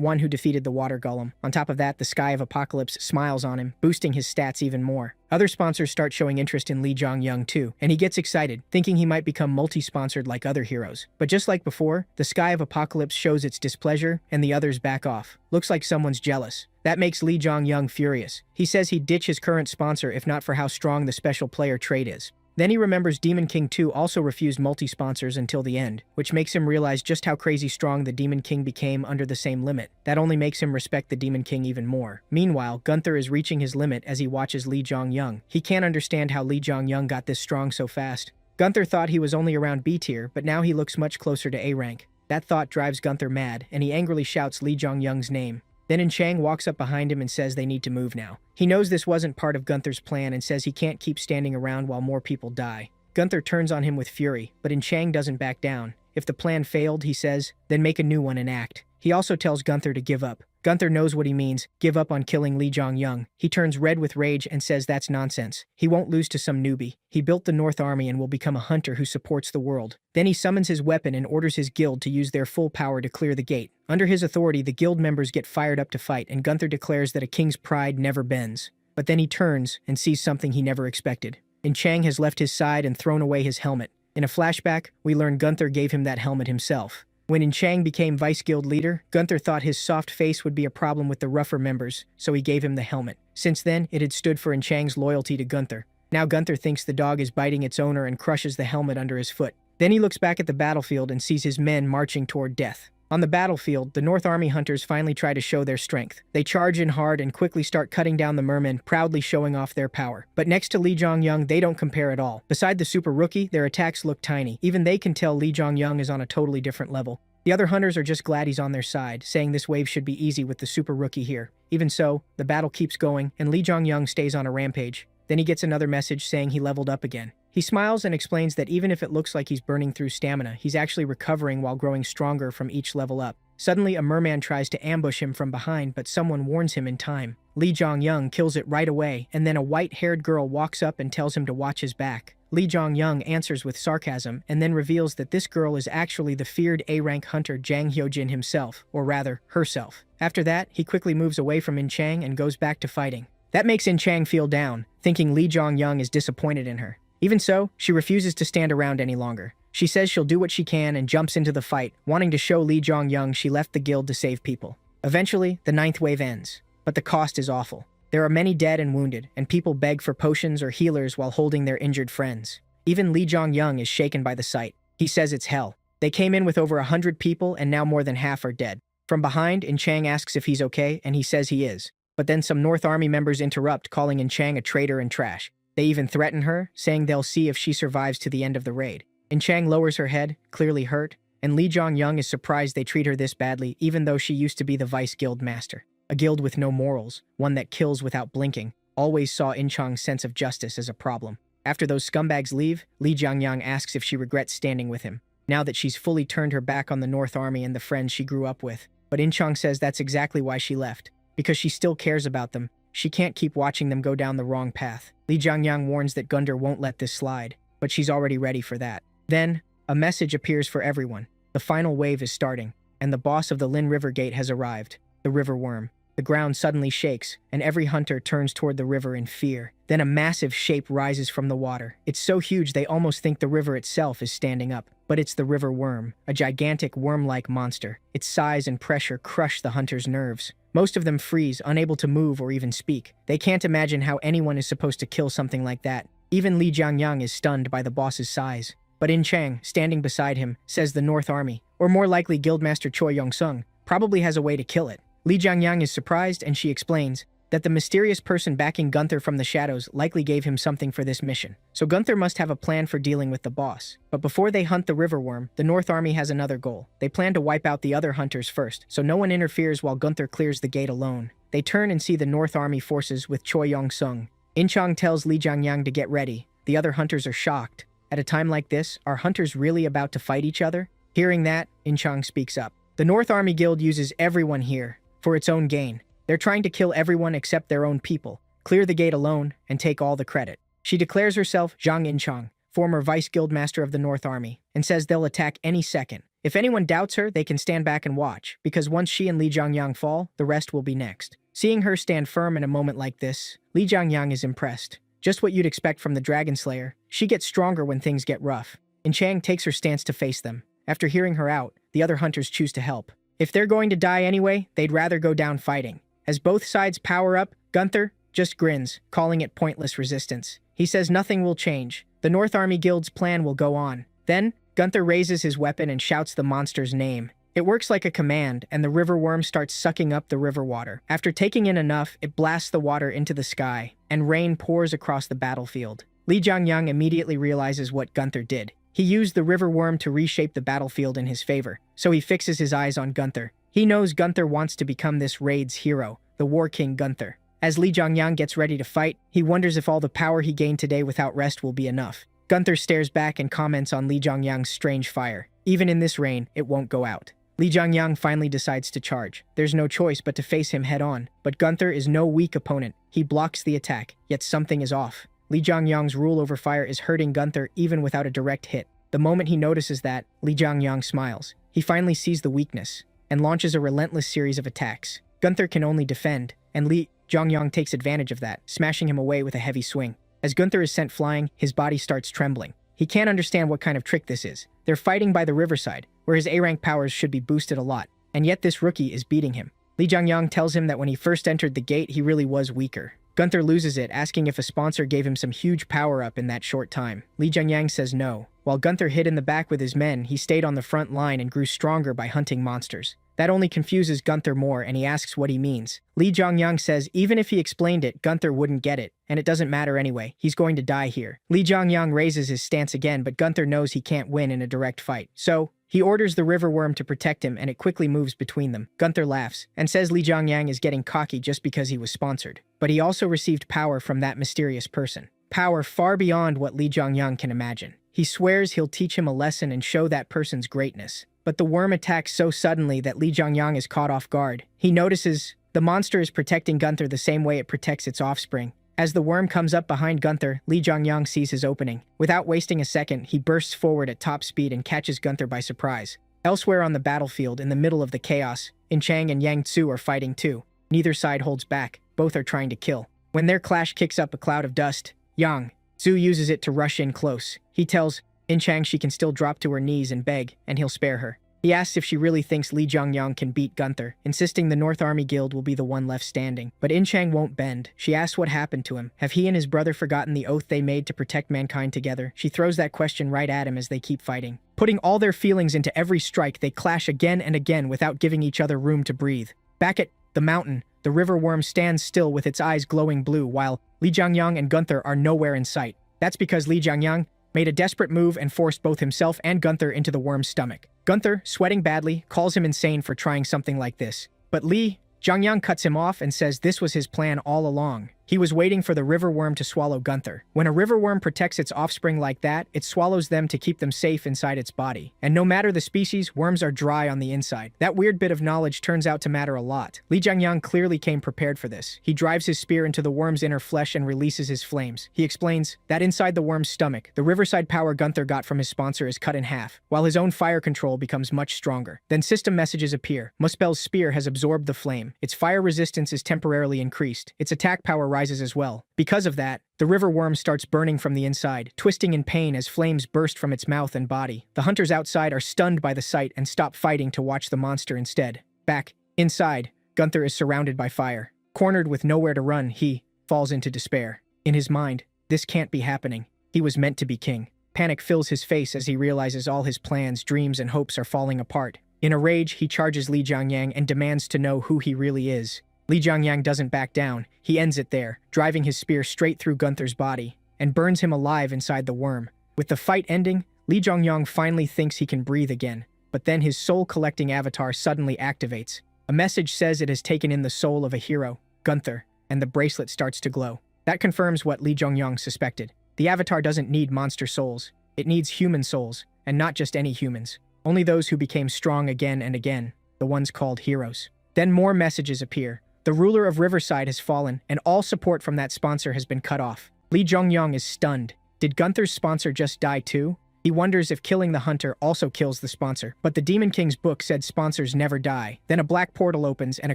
One Who Defeated the Water Golem. On top of that, the Sky of Apocalypse smiles on him, boosting his stats even more. Other sponsors start showing interest in Lee Jong-young too, and he gets excited, thinking he might become multi-sponsored like other heroes. But just like before, the Sky of Apocalypse shows its displeasure, and the others back off. Looks like someone's jealous. That makes Lee Jong-young furious. He says he'd ditch his current sponsor if not for how strong the special player trait is. Then he remembers Demon King 2 also refused multi-sponsors until the end, which makes him realize just how crazy strong the Demon King became under the same limit. That only makes him respect the Demon King even more. Meanwhile, Gunther is reaching his limit as he watches Lee Jong-young. He can't understand how Lee Jong-young got this strong so fast. Gunther thought he was only around B tier, but now he looks much closer to A rank. That thought drives Gunther mad, and he angrily shouts Lee Jong-young's name. Then Chang walks up behind him and says they need to move now. He knows this wasn't part of Gunther's plan and says he can't keep standing around while more people die. Gunther turns on him with fury, but Chang doesn't back down. If the plan failed, he says, then make a new one and act. He also tells Gunther to give up. Gunther knows what he means, give up on killing Lee Jong-young. He turns red with rage and says that's nonsense. He won't lose to some newbie. He built the North Army and will become a hunter who supports the world. Then he summons his weapon and orders his guild to use their full power to clear the gate. Under his authority, the guild members get fired up to fight, and Gunther declares that a king's pride never bends. But then he turns and sees something he never expected. Chang has left his side and thrown away his helmet. In a flashback, we learn Gunther gave him that helmet himself. When Chang became vice guild leader, Gunther thought his soft face would be a problem with the rougher members, so he gave him the helmet. Since then, it had stood for Chang's loyalty to Gunther. Now Gunther thinks the dog is biting its owner and crushes the helmet under his foot. Then he looks back at the battlefield and sees his men marching toward death. On the battlefield, the North Army hunters finally try to show their strength. They charge in hard and quickly start cutting down the mermen, proudly showing off their power. But next to Lee Jong-young, they don't compare at all. Beside the Super Rookie, their attacks look tiny. Even they can tell Lee Jong-young is on a totally different level. The other hunters are just glad he's on their side, saying this wave should be easy with the Super Rookie here. Even so, the battle keeps going, and Lee Jong-young stays on a rampage. Then he gets another message saying he leveled up again. He smiles and explains that even if it looks like he's burning through stamina, he's actually recovering while growing stronger from each level up. Suddenly, a merman tries to ambush him from behind, but someone warns him in time. Lee Jong-young kills it right away, and then a white-haired girl walks up and tells him to watch his back. Lee Jong-young answers with sarcasm, and then reveals that this girl is actually the feared A-rank hunter Jang Hyojin himself, or rather, herself. After that, he quickly moves away from Chang and goes back to fighting. That makes Chang feel down, thinking Lee Jong-young is disappointed in her. Even so, she refuses to stand around any longer. She says she'll do what she can and jumps into the fight, wanting to show Lee Jong-young she left the guild to save people. Eventually, the 9th wave ends, but the cost is awful. There are many dead and wounded, and people beg for potions or healers while holding their injured friends. Even Lee Jong-young is shaken by the sight. He says it's hell. They came in with over 100 people, and now more than half are dead. From behind, Chang asks if he's okay, and he says he is. But then some North Army members interrupt, calling Chang a traitor and trash. They even threaten her, saying they'll see if she survives to the end of the raid. Chang lowers her head, clearly hurt, and Lee Jong-young is surprised they treat her this badly, even though she used to be the vice guild master. A guild with no morals, one that kills without blinking, always saw Chang's sense of justice as a problem. After those scumbags leave, Lee Jong-young asks if she regrets standing with him, now that she's fully turned her back on the North Army and the friends she grew up with. But Chang says that's exactly why she left, because she still cares about them. She can't keep watching them go down the wrong path. Lee Jong-young warns that Gunther won't let this slide, but she's already ready for that. Then, a message appears for everyone. The final wave is starting, and the boss of the Lin River Gate has arrived, the River Worm. the ground suddenly shakes, and every hunter turns toward the river in fear. Then a massive shape rises from the water. It's so huge they almost think the river itself is standing up. But it's the river worm, a gigantic worm-like monster. Its size and pressure crush the hunters' nerves. Most of them freeze, unable to move or even speak. They can't imagine how anyone is supposed to kill something like that. Even Li Jiangyang is stunned by the boss's size. But In Chang, standing beside him, says the North Army, or more likely Guildmaster Choi Yong-sung, probably has a way to kill it. Li Jiangyang is surprised, and she explains that the mysterious person backing Gunther from the shadows likely gave him something for this mission. So Gunther must have a plan for dealing with the boss. But before they hunt the river worm, the North Army has another goal. They plan to wipe out the other hunters first, so no one interferes while Gunther clears the gate alone. They turn and see the North Army forces with Choi Yong-sung. In Chang tells Li Jiangyang to get ready. The other hunters are shocked. At a time like this, are hunters really about to fight each other? Hearing that, In Chang speaks up. The North Army Guild uses everyone here for its own gain. They're trying to kill everyone except their own people, clear the gate alone, and take all the credit. She declares herself Zhang Inchang, former Vice Guildmaster of the North Army, and says they'll attack any second. If anyone doubts her, they can stand back and watch, because once she and Li Jiangyang fall, the rest will be next. Seeing her stand firm in a moment like this, Li Jiangyang is impressed. Just what you'd expect from the Dragon Slayer. She gets stronger when things get rough. In Chang takes her stance to face them. After hearing her out, the other hunters choose to help. If they're going to die anyway, they'd rather go down fighting. As both sides power up, Gunther just grins, calling it pointless resistance. He says nothing will change. The North Army Guild's plan will go on. Then, Gunther raises his weapon and shouts the monster's name. It works like a command, and the river worm starts sucking up the river water. After taking in enough, it blasts the water into the sky, and rain pours across the battlefield. Li Jiangyang immediately realizes what Gunther did. He used the river worm to reshape the battlefield in his favor, so he fixes his eyes on Gunther. He knows Gunther wants to become this raid's hero, the War King Gunther. As Li Jiangyang gets ready to fight, he wonders if all the power he gained today without rest will be enough. Gunther stares back and comments on Li Jiangyang's strange fire. Even in this rain, it won't go out. Li Jiangyang finally decides to charge. There's no choice but to face him head-on. But Gunther is no weak opponent. He blocks the attack, yet something is off. Li Jiangyang's rule over fire is hurting Gunther even without a direct hit. The moment he notices that, Li Jiangyang smiles. He finally sees the weakness and launches a relentless series of attacks. Gunther can only defend, and Li Jiangyang takes advantage of that, smashing him away with a heavy swing. As Gunther is sent flying, his body starts trembling. He can't understand what kind of trick this is. They're fighting by the riverside, where his A-rank powers should be boosted a lot, and yet this rookie is beating him. Li Jiangyang tells him that when he first entered the gate, he really was weaker. Gunther loses it, asking if a sponsor gave him some huge power-up in that short time. Li Jiangyang says no. While Gunther hid in the back with his men, he stayed on the front line and grew stronger by hunting monsters. That only confuses Gunther more, and he asks what he means. Li Jiangyang says even if he explained it, Gunther wouldn't get it, and it doesn't matter anyway. He's going to die here. Li Jiangyang raises his stance again, but Gunther knows he can't win in a direct fight. So, he orders the river worm to protect him, and it quickly moves between them. Gunther laughs, and says Li Jiangyang is getting cocky just because he was sponsored. But he also received power from that mysterious person. Power far beyond what Li Jiangyang can imagine. He swears he'll teach him a lesson and show that person's greatness. But the worm attacks so suddenly that Li Jiangyang is caught off guard. He notices the monster is protecting Gunther the same way it protects its offspring. As the worm comes up behind Gunther, Li Jiangyang sees his opening. Without wasting a second, he bursts forward at top speed and catches Gunther by surprise. Elsewhere on the battlefield, in the middle of the chaos, In Chang and Yang Tzu are fighting too. Neither side holds back. Both are trying to kill. When their clash kicks up a cloud of dust, Yang Tzu uses it to rush in close. He tells In Chang she can still drop to her knees and beg, and he'll spare her. He asks if she really thinks Li Jiangyang can beat Gunther, insisting the North Army Guild will be the one left standing. But In Chang won't bend. She asks what happened to him. Have he and his brother forgotten the oath they made to protect mankind together? She throws that question right at him as they keep fighting. Putting all their feelings into every strike, they clash again and again without giving each other room to breathe. Back at the mountain, the river worm stands still with its eyes glowing blue, while Li Jiangyang and Gunther are nowhere in sight. That's because Li Jiangyang made a desperate move and forced both himself and Gunther into the worm's stomach. Gunther, sweating badly, calls him insane for trying something like this. But Li Jiangyang cuts him off and says this was his plan all along. He was waiting for the river worm to swallow Gunther. When a river worm protects its offspring like that, it swallows them to keep them safe inside its body. And no matter the species, worms are dry on the inside. That weird bit of knowledge turns out to matter a lot. Li Jiangyang clearly came prepared for this. He drives his spear into the worm's inner flesh and releases his flames. He explains that inside the worm's stomach, the riverside power Gunther got from his sponsor is cut in half, while his own fire control becomes much stronger. Then system messages appear. Muspel's spear has absorbed the flame. Its fire resistance is temporarily increased. Its attack power rises as well. Because of that, the river worm starts burning from the inside, twisting in pain as flames burst from its mouth and body. The hunters outside are stunned by the sight and stop fighting to watch the monster instead. Back inside, Gunther is surrounded by fire. Cornered with nowhere to run, he falls into despair. In his mind, this can't be happening. He was meant to be king. Panic fills his face as he realizes all his plans, dreams, and hopes are falling apart. In a rage, he charges Li Jiangyang and demands to know who he really is. Li Jiangyang doesn't back down. He ends it there, driving his spear straight through Gunther's body, and burns him alive inside the worm. With the fight ending, Li Jiangyang finally thinks he can breathe again, but then his soul-collecting avatar suddenly activates. A message says it has taken in the soul of a hero, Gunther, and the bracelet starts to glow. That confirms what Li Jiangyang suspected. The avatar doesn't need monster souls. It needs human souls, and not just any humans. Only those who became strong again and again, the ones called heroes. Then more messages appear. The ruler of Riverside has fallen, and all support from that sponsor has been cut off. Li Jiangyang is stunned. Did Gunther's sponsor just die too? He wonders if killing the hunter also kills the sponsor, but the Demon King's book said sponsors never die. Then a black portal opens and a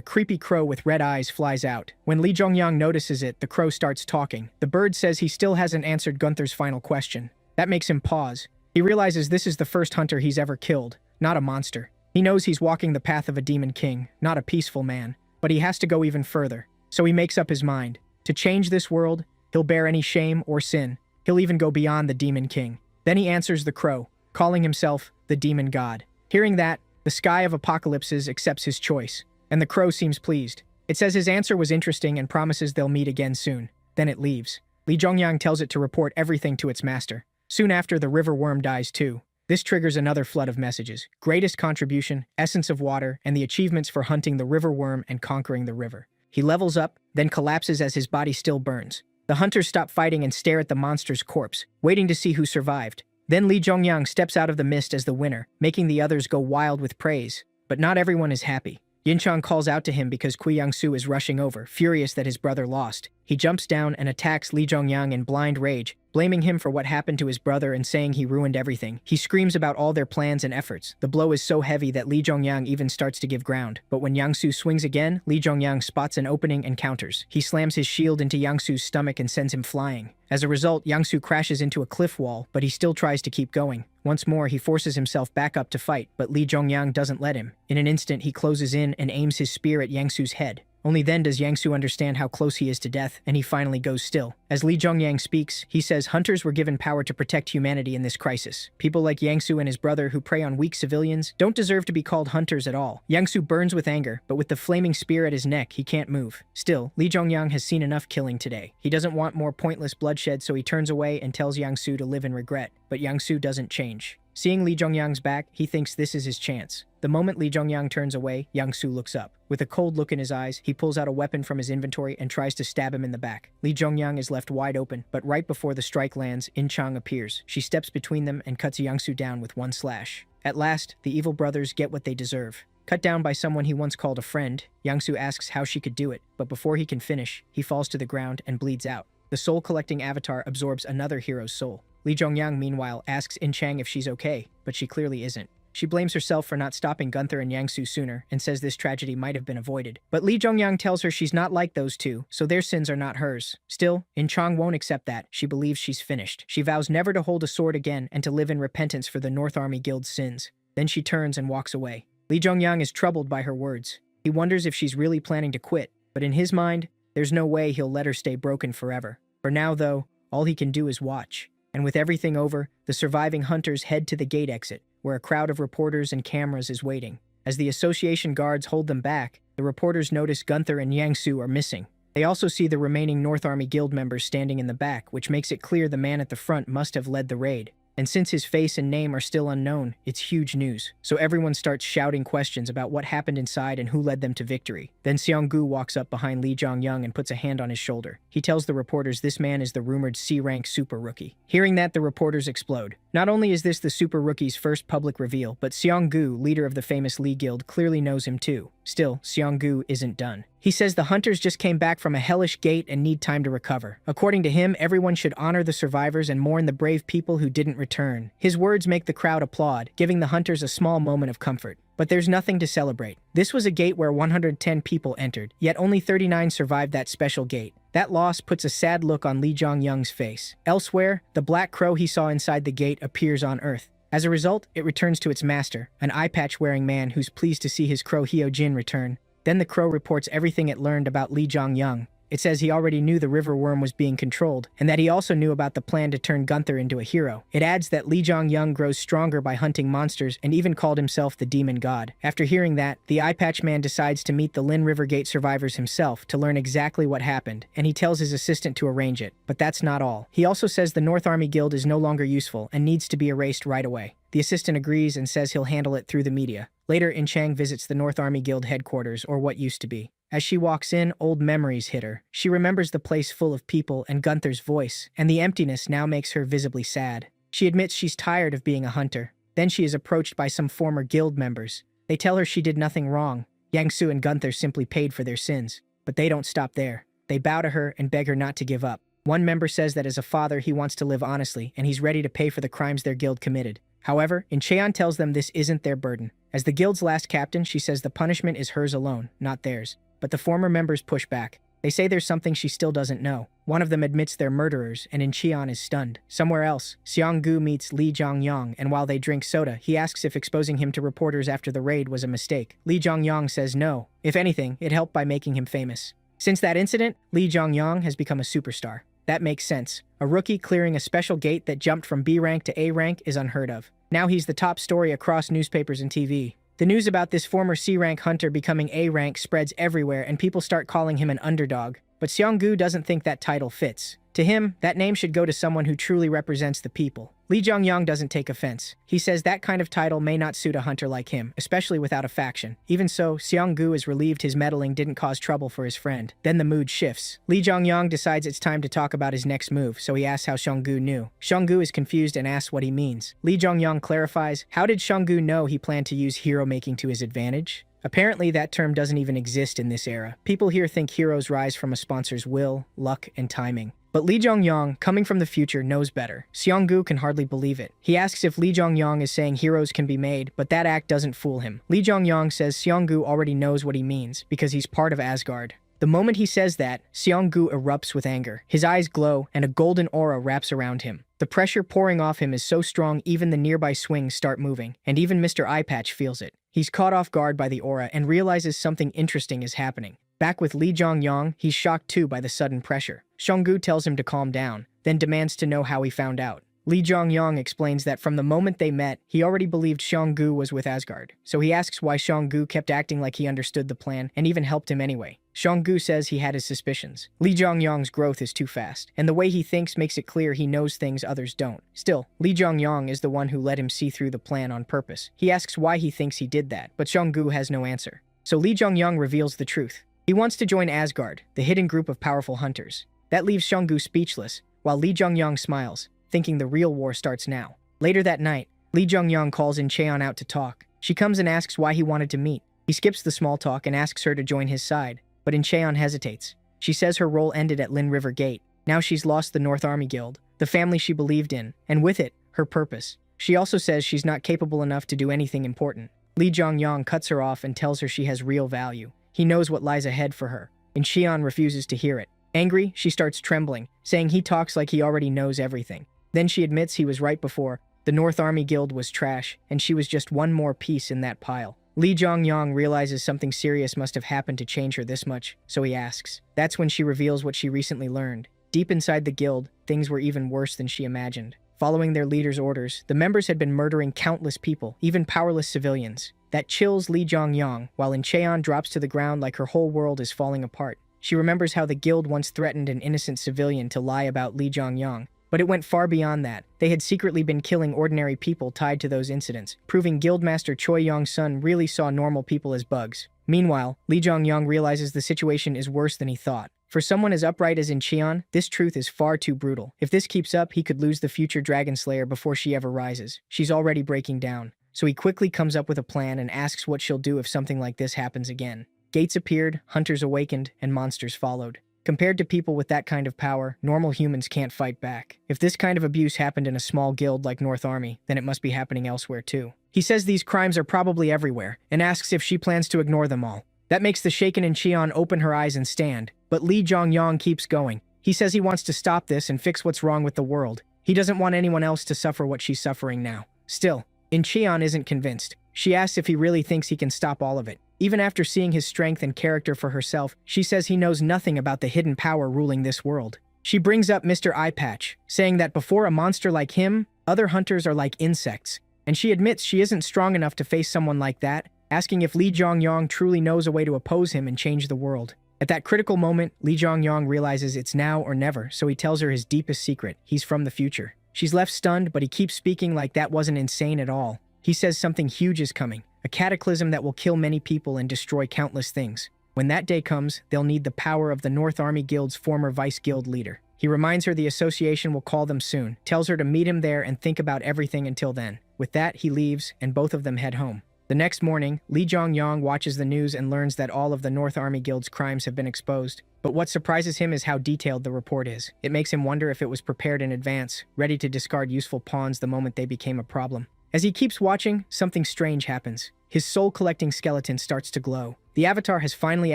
creepy crow with red eyes flies out. When Li Jiangyang notices it, the crow starts talking. The bird says he still hasn't answered Gunther's final question. That makes him pause. He realizes this is the first hunter he's ever killed, not a monster. He knows he's walking the path of a Demon King, not a peaceful man. But he has to go even further. So he makes up his mind. To change this world, he'll bear any shame or sin. He'll even go beyond the Demon King. Then he answers the crow, calling himself the Demon God. Hearing that, the sky of apocalypses accepts his choice, and the crow seems pleased. It says his answer was interesting and promises they'll meet again soon. Then it leaves. Li Jiangyang tells it to report everything to its master. Soon after, the river worm dies too. This triggers another flood of messages. Greatest contribution, essence of water, and the achievements for hunting the river worm and conquering the river. He levels up, then collapses as his body still burns. The hunters stop fighting and stare at the monster's corpse, waiting to see who survived. Then Li Jiangyang steps out of the mist as the winner, making the others go wild with praise. But not everyone is happy. Yinchang calls out to him because Kui Yangsu is rushing over, furious that his brother lost. He jumps down and attacks Li Jiangyang in blind rage, blaming him for what happened to his brother and saying he ruined everything. He screams about all their plans and efforts. The blow is so heavy that Li Jiangyang even starts to give ground. But when Yangsu swings again, Li Jiangyang spots an opening and counters. He slams his shield into Yangsu's stomach and sends him flying. As a result, Yangsu crashes into a cliff wall, but he still tries to keep going. Once more, he forces himself back up to fight, but Li Jiangyang doesn't let him. In an instant, he closes in and aims his spear at Yangsu's head. Only then does Yangsu understand how close he is to death, and he finally goes still. As Li Jiangyang speaks, he says hunters were given power to protect humanity in this crisis. People like Yangsu and his brother who prey on weak civilians don't deserve to be called hunters at all. Yangsu burns with anger, but with the flaming spear at his neck, he can't move. Still, Li Jiangyang has seen enough killing today. He doesn't want more pointless bloodshed, so he turns away and tells Yangsu to live in regret. But Yangsu doesn't change. Seeing Li Jiangyang's back, he thinks this is his chance. The moment Li Jiangyang turns away, Yangsu looks up. With a cold look in his eyes, he pulls out a weapon from his inventory and tries to stab him in the back. Li Jiangyang is left wide open, but right before the strike lands, Yinchang appears. She steps between them and cuts Yangsu down with one slash. At last, the evil brothers get what they deserve. Cut down by someone he once called a friend, Yangsu asks how she could do it, but before he can finish, he falls to the ground and bleeds out. The soul-collecting avatar absorbs another hero's soul. Li Jiangyang, meanwhile, asks Yinchang if she's okay, but she clearly isn't. She blames herself for not stopping Gunther and Yangsu sooner and says this tragedy might have been avoided. But Li Jiangyang tells her she's not like those two, so their sins are not hers. Still, Yinchang won't accept that. She believes she's finished. She vows never to hold a sword again and to live in repentance for the North Army Guild's sins. Then she turns and walks away. Li Jiangyang is troubled by her words. He wonders if she's really planning to quit, but in his mind, there's no way he'll let her stay broken forever. For now, though, all he can do is watch. And with everything over, the surviving hunters head to the gate exit, where a crowd of reporters and cameras is waiting. As the association guards hold them back, the reporters notice Gunther and Yangsu are missing. They also see the remaining North Army Guild members standing in the back, which makes it clear the man at the front must have led the raid. And since his face and name are still unknown, it's huge news. So everyone starts shouting questions about what happened inside and who led them to victory. Then Seong-gu walks up behind Lee Jong-young and puts a hand on his shoulder. He tells the reporters this man is the rumored C-rank super rookie. Hearing that, the reporters explode. Not only is this the super rookie's first public reveal, but Seong-gu, leader of the famous Lee Guild, clearly knows him too. Still, Seong-gu isn't done. He says the hunters just came back from a hellish gate and need time to recover. According to him, everyone should honor the survivors and mourn the brave people who didn't return. His words make the crowd applaud, giving the hunters a small moment of comfort. But there's nothing to celebrate. This was a gate where 110 people entered, yet only 39 survived that special gate. That loss puts a sad look on Lee Jong-young's face. Elsewhere, the black crow he saw inside the gate appears on Earth. As a result, it returns to its master, an eye-patch-wearing man who's pleased to see his crow Hyo-jin return. Then the crow reports everything it learned about Lee Jong-young. It says he already knew the river worm was being controlled, and that he also knew about the plan to turn Gunther into a hero. It adds that Lee Jong-young grows stronger by hunting monsters and even called himself the demon god. After hearing that, the eye patch man decides to meet the Lin River Gate survivors himself to learn exactly what happened, and he tells his assistant to arrange it. But that's not all. He also says the North Army Guild is no longer useful and needs to be erased right away. The assistant agrees and says he'll handle it through the media. Later, In Chang visits the North Army Guild headquarters, or what used to be. As she walks in, old memories hit her. She remembers the place full of people and Gunther's voice, and the emptiness now makes her visibly sad. She admits she's tired of being a hunter. Then she is approached by some former guild members. They tell her she did nothing wrong. Yang-soo and Gunther simply paid for their sins. But they don't stop there. They bow to her and beg her not to give up. One member says that as a father he wants to live honestly, and he's ready to pay for the crimes their guild committed. However, In-cheon tells them this isn't their burden. As the guild's last captain, she says the punishment is hers alone, not theirs. But the former members push back. They say there's something she still doesn't know. One of them admits they're murderers, and In-cheon is stunned. Somewhere else, Seong-gu meets Lee Jong-young, and while they drink soda, he asks if exposing him to reporters after the raid was a mistake. Lee Jong-young says no. If anything, it helped by making him famous. Since that incident, Lee Jong-young has become a superstar. That makes sense. A rookie clearing a special gate that jumped from B rank to A rank is unheard of. Now he's the top story across newspapers and TV. The news about this former C-rank hunter becoming A-rank spreads everywhere, and people start calling him an underdog. But Seong-gu doesn't think that title fits. To him, that name should go to someone who truly represents the people. Lee Jong-young doesn't take offense. He says that kind of title may not suit a hunter like him, especially without a faction. Even so, Seong-gu is relieved his meddling didn't cause trouble for his friend. Then the mood shifts. Lee Jong-young decides it's time to talk about his next move, so he asks how Seong-gu knew. Seong-gu is confused and asks what he means. Lee Jong-young clarifies, how did Seong-gu know he planned to use hero-making to his advantage? Apparently, that term doesn't even exist in this era. People here think heroes rise from a sponsor's will, luck, and timing. But Lee Jong-young, coming from the future, knows better. Seong-gu can hardly believe it. He asks if Lee Jong-young is saying heroes can be made, but that act doesn't fool him. Lee Jong-young says Seong-gu already knows what he means, because he's part of Asgard. The moment he says that, Seong-gu erupts with anger. His eyes glow, and a golden aura wraps around him. The pressure pouring off him is so strong even the nearby swings start moving, and even Mr. Eyepatch feels it. He's caught off guard by the aura and realizes something interesting is happening. Back with Lee Jong-young, he's shocked too by the sudden pressure. Seong-gu tells him to calm down, then demands to know how he found out. Lee Jong-young explains that from the moment they met, he already believed Seong-gu was with Asgard. So he asks why Seong-gu kept acting like he understood the plan and even helped him anyway. Seong-gu says he had his suspicions. Lee Jong-young's growth is too fast, and the way he thinks makes it clear he knows things others don't. Still, Lee Jong-young is the one who let him see through the plan on purpose. He asks why he thinks he did that, but Seong-gu has no answer. So Lee Jong-young reveals the truth. He wants to join Asgard, the hidden group of powerful hunters. That leaves Seong-gu speechless, while Lee Jong-young smiles, thinking the real war starts now. Later that night, Lee Jong-young calls In-cheon out to talk. She comes and asks why he wanted to meet. He skips the small talk and asks her to join his side, but In-cheon hesitates. She says her role ended at Lin River Gate. Now she's lost the North Army Guild, the family she believed in, and with it, her purpose. She also says she's not capable enough to do anything important. Lee Jong-young cuts her off and tells her she has real value. He knows what lies ahead for her. In-cheon refuses to hear it. Angry, she starts trembling, saying he talks like he already knows everything. Then she admits he was right before. The North Army Guild was trash, and she was just one more piece in that pile. Lee Jong-young realizes something serious must have happened to change her this much, so he asks. That's when she reveals what she recently learned. Deep inside the guild, things were even worse than she imagined. Following their leader's orders, the members had been murdering countless people, even powerless civilians. That chills Lee Jong-young, while In-cheon drops to the ground like her whole world is falling apart. She remembers how the guild once threatened an innocent civilian to lie about Lee Jong-young, But it went far beyond that. They had secretly been killing ordinary people tied to those incidents, proving Guildmaster Choi Yong-sun really saw normal people as bugs. Meanwhile, Lee Jong-yong realizes the situation is worse than he thought. For someone as upright as Incheon, this truth is far too brutal. If this keeps up, he could lose the future Dragon Slayer before she ever rises. She's already breaking down. So he quickly comes up with a plan and asks what she'll do if something like this happens again. Gates appeared, hunters awakened, and monsters followed. Compared to people with that kind of power, normal humans can't fight back. If this kind of abuse happened in a small guild like North Army, then it must be happening elsewhere too. He says these crimes are probably everywhere, and asks if she plans to ignore them all. That makes the shaken Incheon open her eyes and stand, but Lee Jong-yong keeps going. He says he wants to stop this and fix what's wrong with the world. He doesn't want anyone else to suffer what she's suffering now. Still, Incheon isn't convinced. She asks if he really thinks he can stop all of it. Even after seeing his strength and character for herself, she says he knows nothing about the hidden power ruling this world. She brings up Mr. Eyepatch, saying that before a monster like him, other hunters are like insects. And she admits she isn't strong enough to face someone like that, asking if Lee Jong-yong truly knows a way to oppose him and change the world. At that critical moment, Lee Jong-yong realizes it's now or never, so he tells her his deepest secret. He's from the future. She's left stunned, but he keeps speaking like that wasn't insane at all. He says something huge is coming, a cataclysm that will kill many people and destroy countless things. When that day comes, they'll need the power of the North Army Guild's former vice guild leader. He reminds her the association will call them soon, tells her to meet him there and think about everything until then. With that, he leaves, and both of them head home. The next morning, Lee Jong-yong watches the news and learns that all of the North Army Guild's crimes have been exposed. But what surprises him is how detailed the report is. It makes him wonder if it was prepared in advance, ready to discard useful pawns the moment they became a problem. As he keeps watching, something strange happens. His soul-collecting skeleton starts to glow. The avatar has finally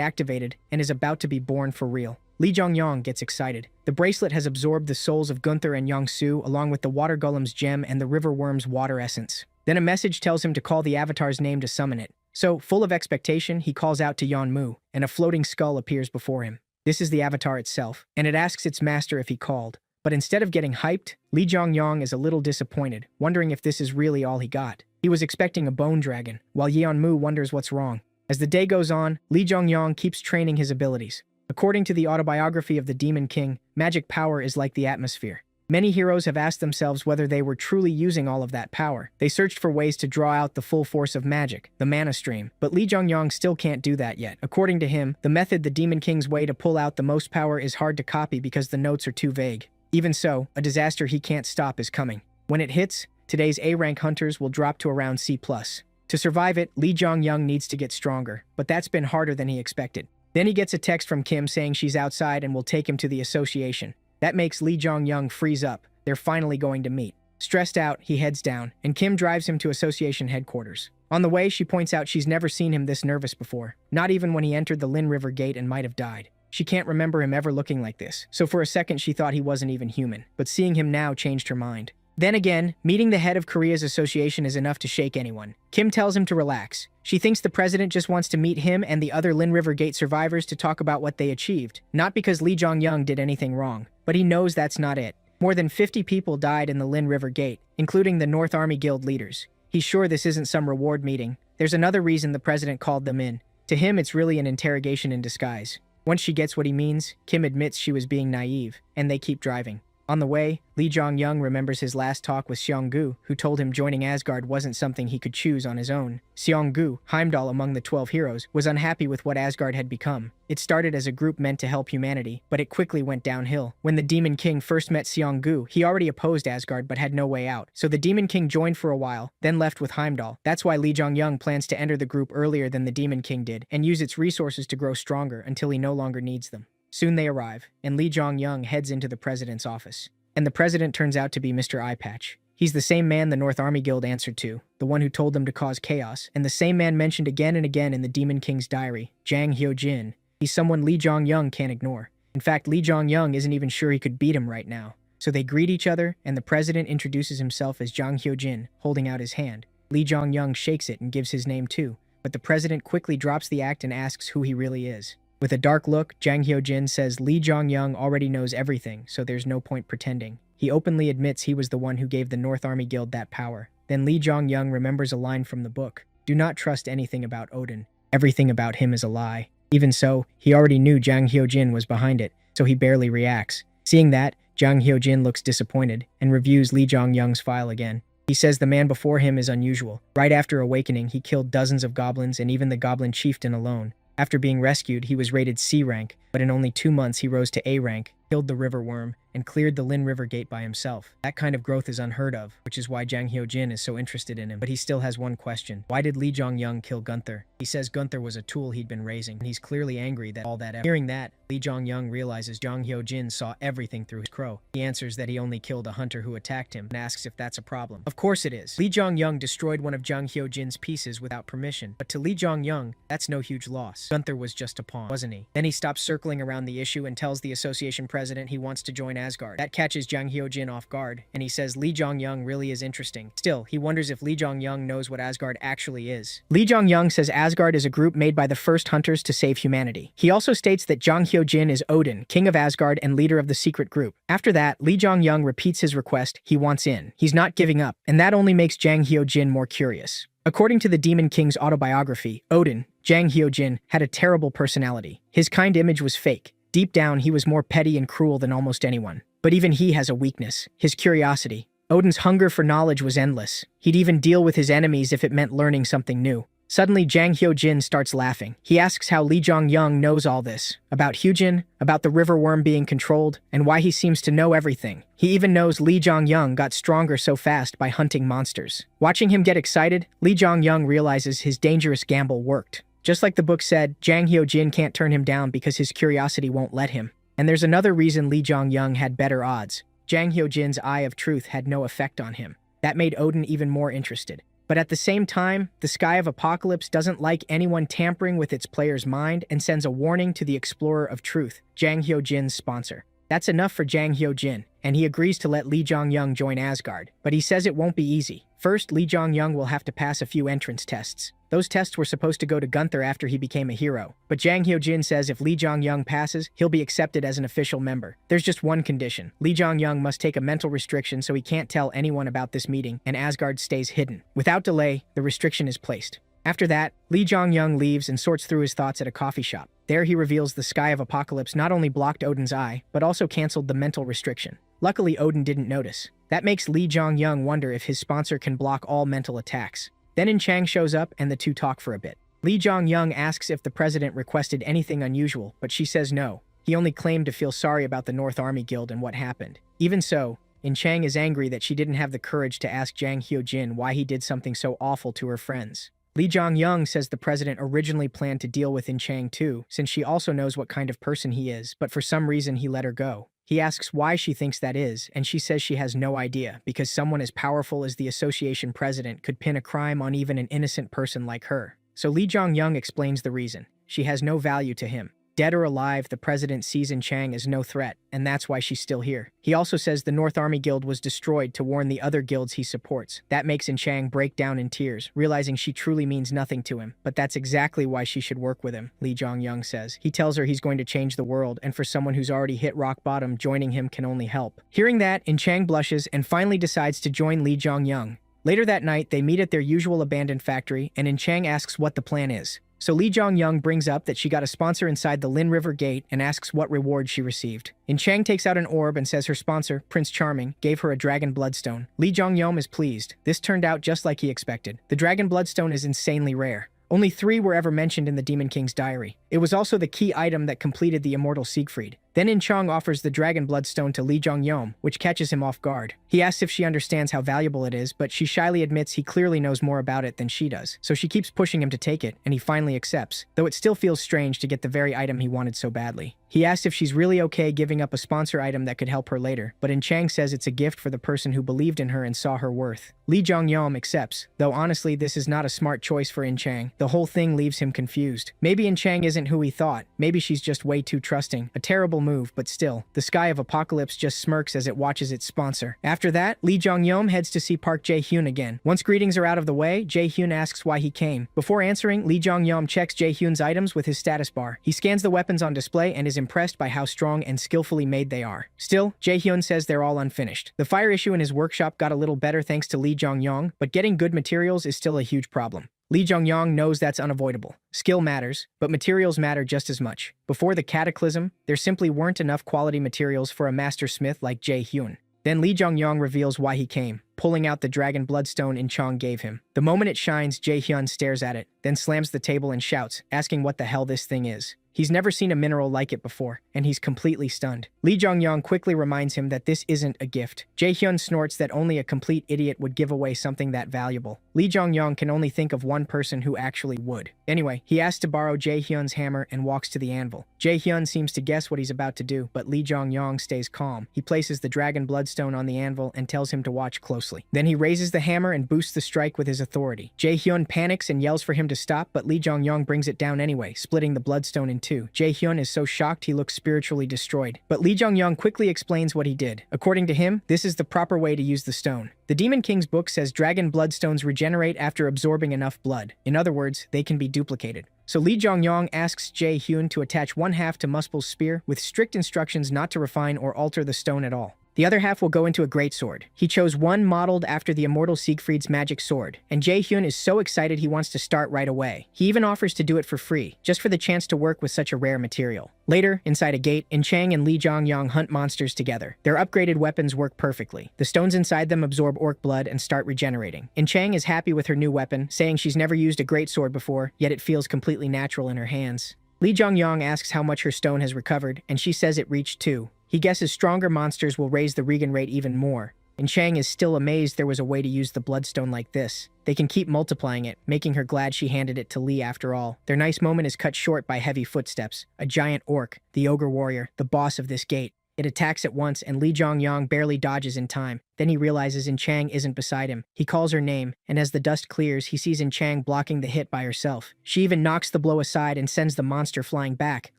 activated and is about to be born for real. Lee Jong-yong gets excited. The bracelet has absorbed the souls of Gunther and Yong-su along with the water golem's gem and the river worm's water essence. Then a message tells him to call the avatar's name to summon it. So, full of expectation, he calls out to Yeonmu, and a floating skull appears before him. This is the avatar itself, and it asks its master if he called. But instead of getting hyped, Lee Jong-yong is a little disappointed, wondering if this is really all he got. He was expecting a bone dragon, while Yeonmu wonders what's wrong. As the day goes on, Lee Jong-yong keeps training his abilities. According to the autobiography of the Demon King, magic power is like the atmosphere. Many heroes have asked themselves whether they were truly using all of that power. They searched for ways to draw out the full force of magic, the mana stream, but Lee Jong-yong still can't do that yet. According to him, the method the Demon King's way to pull out the most power is hard to copy because the notes are too vague. Even so, a disaster he can't stop is coming. When it hits, today's A-rank hunters will drop to around C+. To survive it, Lee Jong-yong needs to get stronger, but that's been harder than he expected. Then he gets a text from Kim saying she's outside and will take him to the association. That makes Lee Jong-yong freeze up. They're finally going to meet. Stressed out, he heads down, and Kim drives him to association headquarters. On the way, she points out she's never seen him this nervous before, not even when he entered the Lin River Gate and might have died. She can't remember him ever looking like this, so for a second she thought he wasn't even human, but seeing him now changed her mind. Then again, meeting the head of Korea's association is enough to shake anyone. Kim tells him to relax. She thinks the president just wants to meet him and the other Lin River Gate survivors to talk about what they achieved, not because Lee Jong-yong did anything wrong. But he knows that's not it. More than 50 people died in the Lin River Gate, including the North Army Guild leaders. He's sure this isn't some reward meeting. There's another reason the president called them in. To him, it's really an interrogation in disguise. Once she gets what he means, Kim admits she was being naive, and they keep driving. On the way, Lee Jong-yong remembers his last talk with Seong-gu, who told him joining Asgard wasn't something he could choose on his own. Seong-gu, Heimdall among the 12 heroes, was unhappy with what Asgard had become. It started as a group meant to help humanity, but it quickly went downhill. When the Demon King first met Seong-gu, he already opposed Asgard but had no way out. So the Demon King joined for a while, then left with Heimdall. That's why Lee Jong-yong plans to enter the group earlier than the Demon King did, and use its resources to grow stronger until he no longer needs them. Soon they arrive, and Lee Jong-yong heads into the president's office. And the president turns out to be Mr. Eyepatch. He's the same man the North Army Guild answered to, the one who told them to cause chaos, and the same man mentioned again and again in the Demon King's diary, Jang Hyo-jin. He's someone Lee Jong-yong can't ignore. In fact, Lee Jong-yong isn't even sure he could beat him right now. So they greet each other, and the president introduces himself as Jang Hyo-jin, holding out his hand. Lee Jong-yong shakes it and gives his name too, but the president quickly drops the act and asks who he really is. With a dark look, Jang Hyo-jin says Lee Jong-yong already knows everything, so there's no point pretending. He openly admits he was the one who gave the North Army Guild that power. Then Lee Jong-yong remembers a line from the book. Do not trust anything about Odin. Everything about him is a lie. Even so, he already knew Jang Hyo-jin was behind it, so he barely reacts. Seeing that, Jang Hyojin looks disappointed and reviews Lee Jong-young's file again. He says the man before him is unusual. Right after awakening, he killed dozens of goblins and even the goblin chieftain alone. After being rescued, he was rated C rank, but in only 2 months he rose to A rank, killed the river worm, and cleared the Lin River Gate by himself. That kind of growth is unheard of, which is why Jang Hyojin is so interested in him. But he still has one question. Why did Lee Jong-young kill Gunther? He says Gunther was a tool he'd been raising, and he's clearly angry that all that effort. Hearing that, Lee Jong-young realizes Jang Hyojin saw everything through his crow. He answers that he only killed a hunter who attacked him and asks if that's a problem. Of course it is. Lee Jong-young destroyed one of Jang Hyojin's pieces without permission, but to Lee Jong-young, that's no huge loss. Gunther was just a pawn, wasn't he? Then he stops circling around the issue and tells the association president he wants to join Asgard. That catches Jang Hyojin off guard, and he says Lee Jong-young really is interesting. Still, he wonders if Lee Jong-young knows what Asgard actually is. Lee Jong-young says Asgard is a group made by the first hunters to save humanity. He also states that Jang Hyojin is Odin, king of Asgard and leader of the secret group. After that, Lee Jong-young repeats his request. He wants in. He's not giving up, and that only makes Jang Hyojin more curious. According to the Demon King's autobiography, Odin, Jang Hyojin, had a terrible personality. His kind image was fake. Deep down, he was more petty and cruel than almost anyone. But even he has a weakness, his curiosity. Odin's hunger for knowledge was endless. He'd even deal with his enemies if it meant learning something new. Suddenly, Jang Hyojin starts laughing. He asks how Lee Jong-young knows all this. About Hyojin, about the river worm being controlled, and why he seems to know everything. He even knows Lee Jong-young got stronger so fast by hunting monsters. Watching him get excited, Lee Jong-young realizes his dangerous gamble worked. Just like the book said, Jang Hyojin can't turn him down because his curiosity won't let him. And there's another reason Lee Jong-young had better odds. Jang Hyojin's Eye of Truth had no effect on him. That made Odin even more interested. But at the same time, the Sky of Apocalypse doesn't like anyone tampering with its player's mind and sends a warning to the Explorer of Truth, Jang Hyojin's sponsor. That's enough for Jang Hyojin, and he agrees to let Lee Jong-young join Asgard. But he says it won't be easy. First, Lee Jong-young will have to pass a few entrance tests. Those tests were supposed to go to Gunther after he became a hero. But Jang Hyojin says if Lee Jong-young passes, he'll be accepted as an official member. There's just one condition. Lee Jong-young must take a mental restriction so he can't tell anyone about this meeting, and Asgard stays hidden. Without delay, the restriction is placed. After that, Lee Jong-young leaves and sorts through his thoughts at a coffee shop. There he reveals the Sky of Apocalypse not only blocked Odin's eye, but also canceled the mental restriction. Luckily, Odin didn't notice. That makes Lee Jong-young wonder if his sponsor can block all mental attacks. Then In Chang shows up and the two talk for a bit. Lee Jong-young asks if the president requested anything unusual, but she says no. He only claimed to feel sorry about the North Army Guild and what happened. Even so, In Chang is angry that she didn't have the courage to ask Jang Hyojin why he did something so awful to her friends. Lee Jong-young says the president originally planned to deal with In Chang too, since she also knows what kind of person he is, but for some reason he let her go. He asks why she thinks that is, and she says she has no idea, because someone as powerful as the association president could pin a crime on even an innocent person like her. So Lee Jong-young explains the reason. She has no value to him. Dead or alive, the president sees In Chang as no threat, and that's why she's still here. He also says the North Army Guild was destroyed to warn the other guilds he supports. That makes In Chang break down in tears, realizing she truly means nothing to him. But that's exactly why she should work with him, Lee Jong-young says. He tells her he's going to change the world, and for someone who's already hit rock bottom, joining him can only help. Hearing that, In Chang blushes and finally decides to join Lee Jong-young. Later that night, they meet at their usual abandoned factory, and In Chang asks what the plan is. So Lee Jong-young brings up that she got a sponsor inside the Lin River Gate and asks what reward she received. In Chang takes out an orb and says her sponsor, Prince Charming, gave her a dragon bloodstone. Lee Jong-young is pleased. This turned out just like he expected. The dragon bloodstone is insanely rare. Only 3 were ever mentioned in the Demon King's diary. It was also the key item that completed the immortal Siegfried. Then In Chang offers the dragon bloodstone to Lee Jong-young, which catches him off guard. He asks if she understands how valuable it is, but she shyly admits he clearly knows more about it than she does. So she keeps pushing him to take it, and he finally accepts, though it still feels strange to get the very item he wanted so badly. He asks if she's really okay giving up a sponsor item that could help her later, but In Chang says it's a gift for the person who believed in her and saw her worth. Lee Jong-young accepts, though honestly this is not a smart choice for In Chang. The whole thing leaves him confused. Maybe In Chang isn't who he thought. Maybe she's just way too trusting. A terrible move, but still. The Sky of Apocalypse just smirks as it watches its sponsor. After that, Lee Jong-young heads to see Park Jae-hyun again. Once greetings are out of the way, Jae-hyun asks why he came. Before answering, Lee Jong-young checks Jae-hyun's items with his status bar. He scans the weapons on display and is impressed by how strong and skillfully made they are. Still, Jae-hyun says they're all unfinished. The fire issue in his workshop got a little better thanks to Lee Jong-young, but getting good materials is still a huge problem. Li Zhongyang knows that's unavoidable. Skill matters, but materials matter just as much. Before the cataclysm, there simply weren't enough quality materials for a master smith like Jae Hyun. Then Li Zhongyang reveals why he came, pulling out the dragon bloodstone In Chang gave him. The moment it shines, Jae Hyun stares at it, then slams the table and shouts, asking what the hell this thing is. He's never seen a mineral like it before, and he's completely stunned. Li Zhongyang quickly reminds him that this isn't a gift. Jae Hyun snorts that only a complete idiot would give away something that valuable. Li Zhongyang can only think of one person who actually would. Anyway, he asks to borrow Jae Hyun's hammer and walks to the anvil. Jae Hyun seems to guess what he's about to do, but Li Zhongyang stays calm. He places the dragon bloodstone on the anvil and tells him to watch closely. Then he raises the hammer and boosts the strike with his authority. Jae Hyun panics and yells for him to stop, but Li Zhongyang brings it down anyway, splitting the bloodstone in two. Jae Hyun is so shocked he looks spiritually destroyed. But Li Zhongyang quickly explains what he did. According to him, this is the proper way to use the stone. The Demon King's book says dragon bloodstones regenerate after absorbing enough blood. In other words, they can be duplicated. So Li Zhongyang asks Jae Hyun to attach one half to Muspel's spear with strict instructions not to refine or alter the stone at all. The other half will go into a greatsword. He chose one modeled after the immortal Siegfried's magic sword, and Jae Hyun is so excited he wants to start right away. He even offers to do it for free, just for the chance to work with such a rare material. Later, inside a gate, In Chang and Li Zhongyang hunt monsters together. Their upgraded weapons work perfectly. The stones inside them absorb orc blood and start regenerating. In Chang is happy with her new weapon, saying she's never used a greatsword before, yet it feels completely natural in her hands. Li Zhongyang asks how much her stone has recovered, and she says it reached 2. He guesses stronger monsters will raise the regen rate even more. And Chang is still amazed there was a way to use the bloodstone like this. They can keep multiplying it, making her glad she handed it to Li after all. Their nice moment is cut short by heavy footsteps. A giant orc, the ogre warrior, the boss of this gate. It attacks at once, and Li Zhongyang barely dodges in time. Then he realizes In Chang isn't beside him. He calls her name, and as the dust clears, he sees In Chang blocking the hit by herself. She even knocks the blow aside and sends the monster flying back,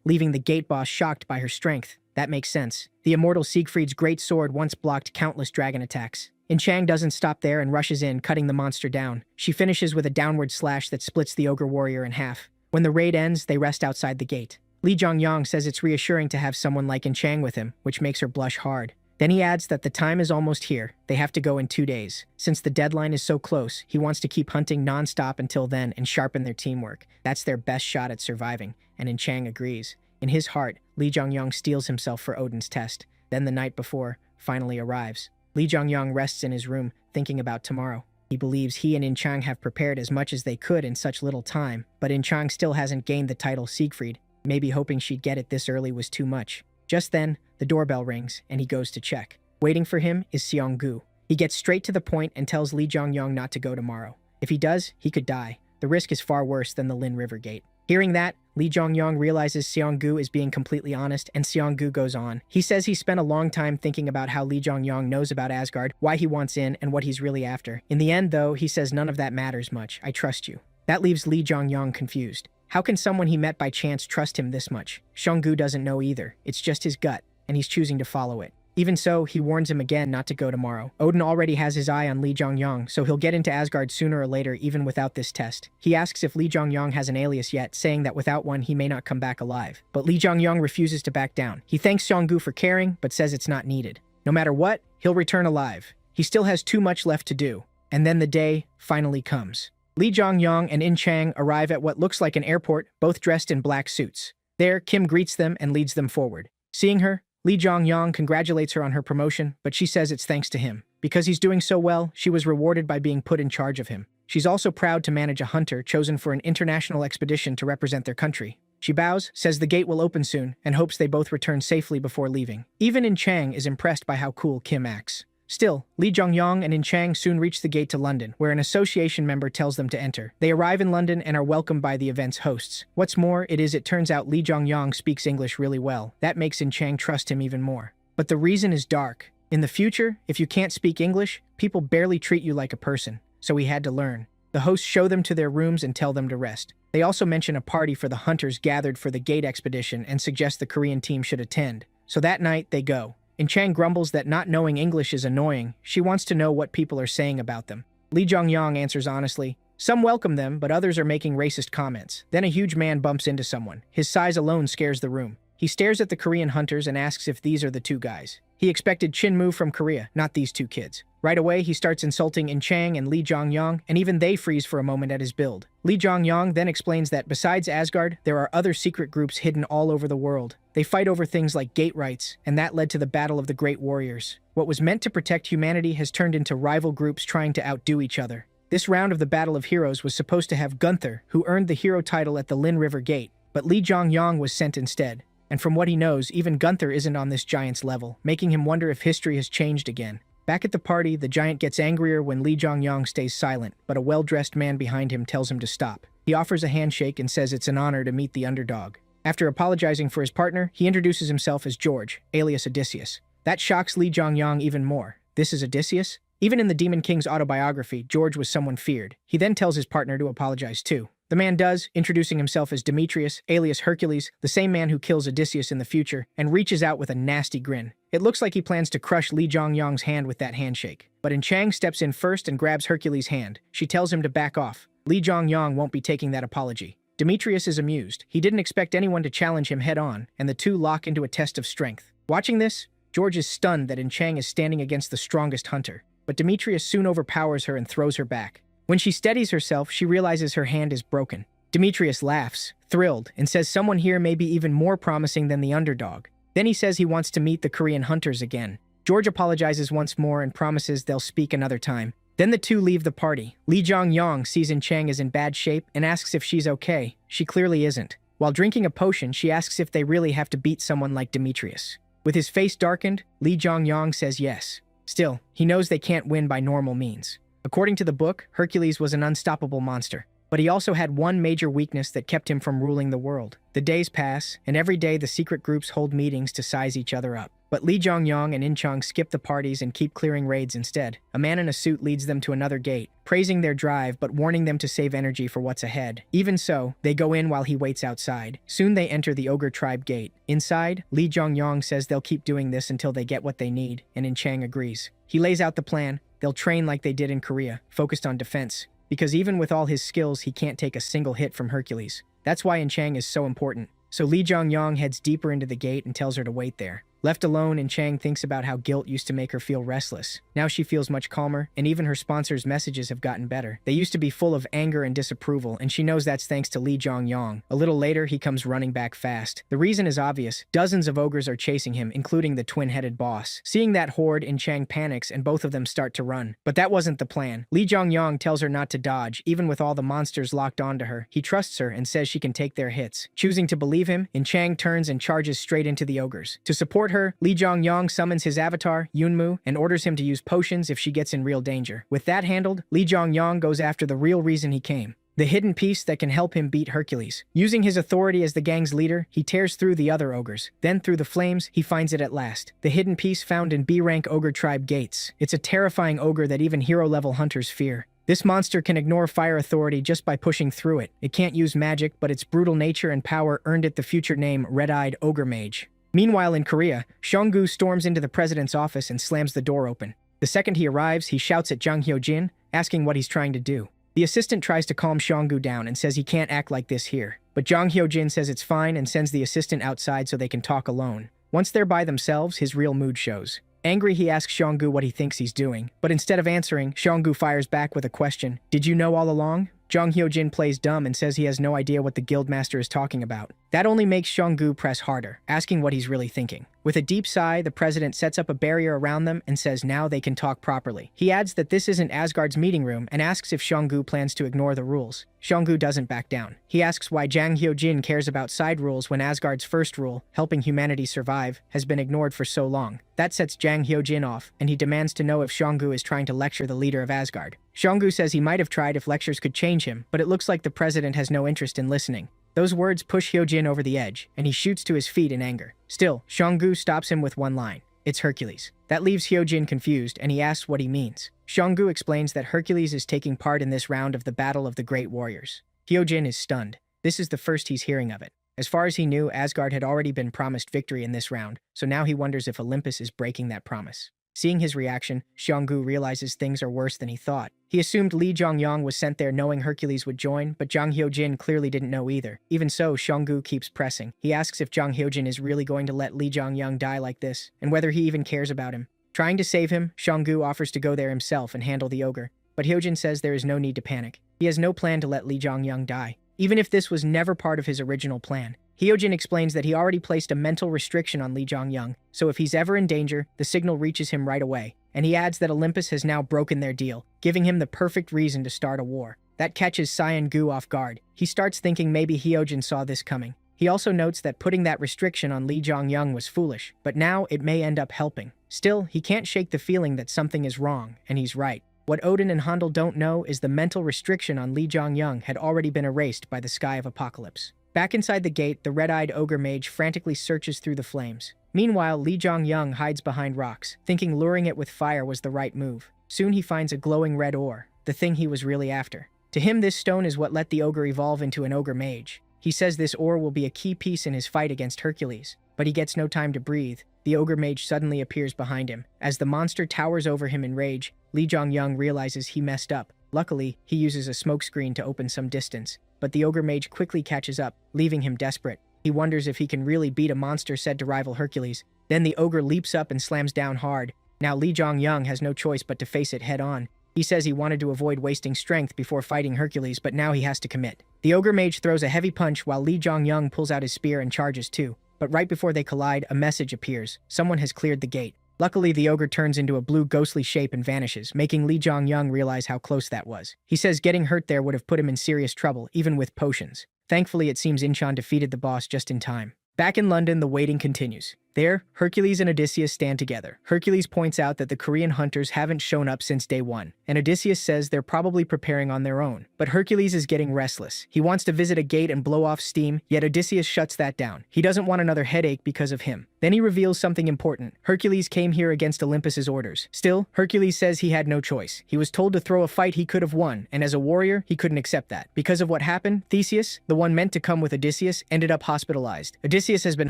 leaving the gate boss shocked by her strength. That makes sense. The immortal Siegfried's great sword once blocked countless dragon attacks. In Chang doesn't stop there and rushes in, cutting the monster down. She finishes with a downward slash that splits the ogre warrior in half. When the raid ends, they rest outside the gate. Li Zhongyang says it's reassuring to have someone like In Chang with him, which makes her blush hard. Then he adds that the time is almost here. They have to go in 2 days. Since the deadline is so close, he wants to keep hunting non-stop until then and sharpen their teamwork. That's their best shot at surviving, and In Chang agrees. In his heart, Li Zhongyang steels himself for Odin's test. Then the night before finally arrives. Li Zhongyang rests in his room, thinking about tomorrow. He believes he and In Chang have prepared as much as they could in such little time, but In Chang still hasn't gained the title Siegfried. Maybe hoping she'd get it this early was too much. Just then, the doorbell rings, and he goes to check. Waiting for him is Seong-gu. He gets straight to the point and tells Li Zhongyang not to go tomorrow. If he does, he could die. The risk is far worse than the Lin River Gate. Hearing that, Li Zhongyang realizes Seong-gu is being completely honest, and Seong-gu goes on. He says he spent a long time thinking about how Li Zhongyang knows about Asgard, why he wants in, and what he's really after. In the end, though, he says none of that matters much. I trust you. That leaves Li Zhongyang confused. How can someone he met by chance trust him this much? Seong-gu doesn't know either. It's just his gut, and he's choosing to follow it. Even so, he warns him again not to go tomorrow. Odin already has his eye on Li Zhongyang, so he'll get into Asgard sooner or later even without this test. He asks if Li Zhongyang has an alias yet, saying that without one he may not come back alive. But Li Zhongyang refuses to back down. He thanks Seong-gu for caring, but says it's not needed. No matter what, he'll return alive. He still has too much left to do. And then the day finally comes. Li Zhongyang and In Chang arrive at what looks like an airport, both dressed in black suits. There, Kim greets them and leads them forward. Seeing her, Li Zhongyang congratulates her on her promotion, but she says it's thanks to him. Because he's doing so well, she was rewarded by being put in charge of him. She's also proud to manage a hunter chosen for an international expedition to represent their country. She bows, says the gate will open soon, and hopes they both return safely before leaving. Even In Chang is impressed by how cool Kim acts. Still, Li Zhongyang and In Chang soon reach the gate to London, where an association member tells them to enter. They arrive in London and are welcomed by the event's hosts. What's more, it turns out Li Zhongyang speaks English really well. That makes In Chang trust him even more. But the reason is dark. In the future, if you can't speak English, people barely treat you like a person. So he had to learn. The hosts show them to their rooms and tell them to rest. They also mention a party for the hunters gathered for the gate expedition and suggest the Korean team should attend. So that night, they go. In Chang grumbles that not knowing English is annoying. She wants to know what people are saying about them. Li Zhongyang answers honestly. Some welcome them, but others are making racist comments. Then a huge man bumps into someone. His size alone scares the room. He stares at the Korean hunters and asks if these are the two guys. He expected Chinmu from Korea, not these two kids. Right away, he starts insulting In Chang and Lee Jongyang, and even they freeze for a moment at his build. Lee Jongyang then explains that besides Asgard, there are other secret groups hidden all over the world. They fight over things like gate rights, and that led to the Battle of the Great Warriors. What was meant to protect humanity has turned into rival groups trying to outdo each other. This round of the Battle of Heroes was supposed to have Gunther, who earned the hero title at the Lin River Gate, but Lee Jongyang was sent instead. And from what he knows, even Gunther isn't on this giant's level, making him wonder if history has changed again. Back at the party, the giant gets angrier when Lee Jongyang stays silent, but a well-dressed man behind him tells him to stop. He offers a handshake and says it's an honor to meet the underdog. After apologizing for his partner, he introduces himself as George, alias Odysseus. That shocks Lee Jongyang even more. This is Odysseus? Even in the Demon King's autobiography, George was someone feared. He then tells his partner to apologize too. The man does, introducing himself as Demetrius, alias Hercules, the same man who kills Odysseus in the future, and reaches out with a nasty grin. It looks like he plans to crush Lee Jongyang's hand with that handshake. But In Chang steps in first and grabs Hercules' hand. She tells him to back off. Lee Jongyang won't be taking that apology. Demetrius is amused. He didn't expect anyone to challenge him head-on, and the two lock into a test of strength. Watching this, George is stunned that In Chang is standing against the strongest hunter. But Demetrius soon overpowers her and throws her back. When she steadies herself, she realizes her hand is broken. Demetrius laughs, thrilled, and says someone here may be even more promising than the underdog. Then he says he wants to meet the Korean hunters again. George apologizes once more and promises they'll speak another time. Then the two leave the party. Lee Jongyang sees In Chang is in bad shape and asks if she's okay. She clearly isn't. While drinking a potion, she asks if they really have to beat someone like Demetrius. With his face darkened, Lee Jongyang says yes. Still, he knows they can't win by normal means. According to the book, Hercules was an unstoppable monster, but he also had one major weakness that kept him from ruling the world. The days pass, and every day the secret groups hold meetings to size each other up. But Lee Jongyang and In Chang skip the parties and keep clearing raids instead. A man in a suit leads them to another gate, praising their drive but warning them to save energy for what's ahead. Even so, they go in while he waits outside. Soon they enter the Ogre Tribe gate. Inside, Lee Jongyang says they'll keep doing this until they get what they need, and In Chang agrees. He lays out the plan. They'll train like they did in Korea, focused on defense, because even with all his skills, he can't take a single hit from Hercules. That's why In Chang is so important. So Lee Jongyang heads deeper into the gate and tells her to wait there. Left alone, In Chang thinks about how guilt used to make her feel restless. Now she feels much calmer, and even her sponsor's messages have gotten better. They used to be full of anger and disapproval, and she knows that's thanks to Lee Jongyang. A little later, he comes running back fast. The reason is obvious. Dozens of ogres are chasing him, including the twin-headed boss. Seeing that horde, In Chang panics, and both of them start to run. But that wasn't the plan. Lee Jongyang tells her not to dodge, even with all the monsters locked onto her. He trusts her and says she can take their hits. Choosing to believe him, In Chang turns and charges straight into the ogres. To support her, Lee Jongyang summons his avatar, Yunmu, and orders him to use potions if she gets in real danger. With that handled, Lee Jongyang goes after the real reason he came. The hidden piece that can help him beat Hercules. Using his authority as the gang's leader, he tears through the other ogres. Then through the flames, he finds it at last. The hidden piece found in B-rank Ogre Tribe gates. It's a terrifying ogre that even hero-level hunters fear. This monster can ignore fire authority just by pushing through it. It can't use magic, but its brutal nature and power earned it the future name Red-Eyed Ogre Mage. Meanwhile in Korea, Seonggu storms into the president's office and slams the door open. The second he arrives, he shouts at Jang Hyo-jin, asking what he's trying to do. The assistant tries to calm Seonggu down and says he can't act like this here. But Jang Hyo-jin says it's fine and sends the assistant outside so they can talk alone. Once they're by themselves, his real mood shows. Angry, he asks Seonggu what he thinks he's doing. But instead of answering, Seonggu fires back with a question. Did you know all along? Jang Hyo-jin plays dumb and says he has no idea what the guildmaster is talking about. That only makes Seonggu press harder, asking what he's really thinking. With a deep sigh, the president sets up a barrier around them and says now they can talk properly. He adds that this isn't Asgard's meeting room and asks if Seonggu plans to ignore the rules. Seonggu doesn't back down. He asks why Jang Hyo-jin cares about side rules when Asgard's first rule, helping humanity survive, has been ignored for so long. That sets Jang Hyo-jin off, and he demands to know if Seonggu is trying to lecture the leader of Asgard. Seonggu says he might have tried if lectures could change him, but it looks like the president has no interest in listening. Those words push Hyo-jin over the edge, and he shoots to his feet in anger. Still, Seonggu stops him with one line. It's Hercules. That leaves Hyo-jin confused, and he asks what he means. Seonggu explains that Hercules is taking part in this round of the Battle of the Great Warriors. Hyo-jin is stunned. This is the first he's hearing of it. As far as he knew, Asgard had already been promised victory in this round, so now he wonders if Olympus is breaking that promise. Seeing his reaction, Xionggu realizes things are worse than he thought. He assumed Li Zhongyang was sent there knowing Hercules would join, but Zhang Hyojin clearly didn't know either. Even so, Xionggu keeps pressing. He asks if Zhang Hyojin is really going to let Li Zhongyang die like this, and whether he even cares about him. Trying to save him, Xionggu offers to go there himself and handle the ogre, but Hyojin says there is no need to panic. He has no plan to let Li Zhongyang die, even if this was never part of his original plan. Hyojin explains that he already placed a mental restriction on Li Zhongyang, so if he's ever in danger, the signal reaches him right away. And he adds that Olympus has now broken their deal, giving him the perfect reason to start a war. That catches Cyan Gu off guard. He starts thinking maybe Hyojin saw this coming. He also notes that putting that restriction on Li Zhongyang was foolish, but now it may end up helping. Still, he can't shake the feeling that something is wrong, and he's right. What Odin and Handel don't know is the mental restriction on Li Zhongyang had already been erased by the Sky of Apocalypse. Back inside the gate, the red-eyed ogre mage frantically searches through the flames. Meanwhile, Li Zhongyang hides behind rocks, thinking luring it with fire was the right move. Soon he finds a glowing red ore, the thing he was really after. To him, this stone is what let the ogre evolve into an ogre mage. He says this ore will be a key piece in his fight against Hercules, but he gets no time to breathe. The ogre mage suddenly appears behind him. As the monster towers over him in rage, Li Zhongyang realizes he messed up. Luckily, he uses a smokescreen to open some distance, but the ogre mage quickly catches up, leaving him desperate. He wonders if he can really beat a monster said to rival Hercules. Then the ogre leaps up and slams down hard. Now Li Zhongyang has no choice but to face it head-on. He says he wanted to avoid wasting strength before fighting Hercules, but now he has to commit. The ogre mage throws a heavy punch while Li Zhongyang pulls out his spear and charges too. But right before they collide, a message appears. Someone has cleared the gate. Luckily, the ogre turns into a blue ghostly shape and vanishes, making Li Zhongyang realize how close that was. He says getting hurt there would have put him in serious trouble, even with potions. Thankfully, it seems Incheon defeated the boss just in time. Back in London, the waiting continues. There, Hercules and Odysseus stand together. Hercules points out that the Korean hunters haven't shown up since day one, and Odysseus says they're probably preparing on their own. But Hercules is getting restless. He wants to visit a gate and blow off steam, yet Odysseus shuts that down. He doesn't want another headache because of him. Then he reveals something important. Hercules came here against Olympus's orders. Still, Hercules says he had no choice. He was told to throw a fight he could have won, and as a warrior, he couldn't accept that. Because of what happened, Theseus, the one meant to come with Odysseus, ended up hospitalized. Odysseus has been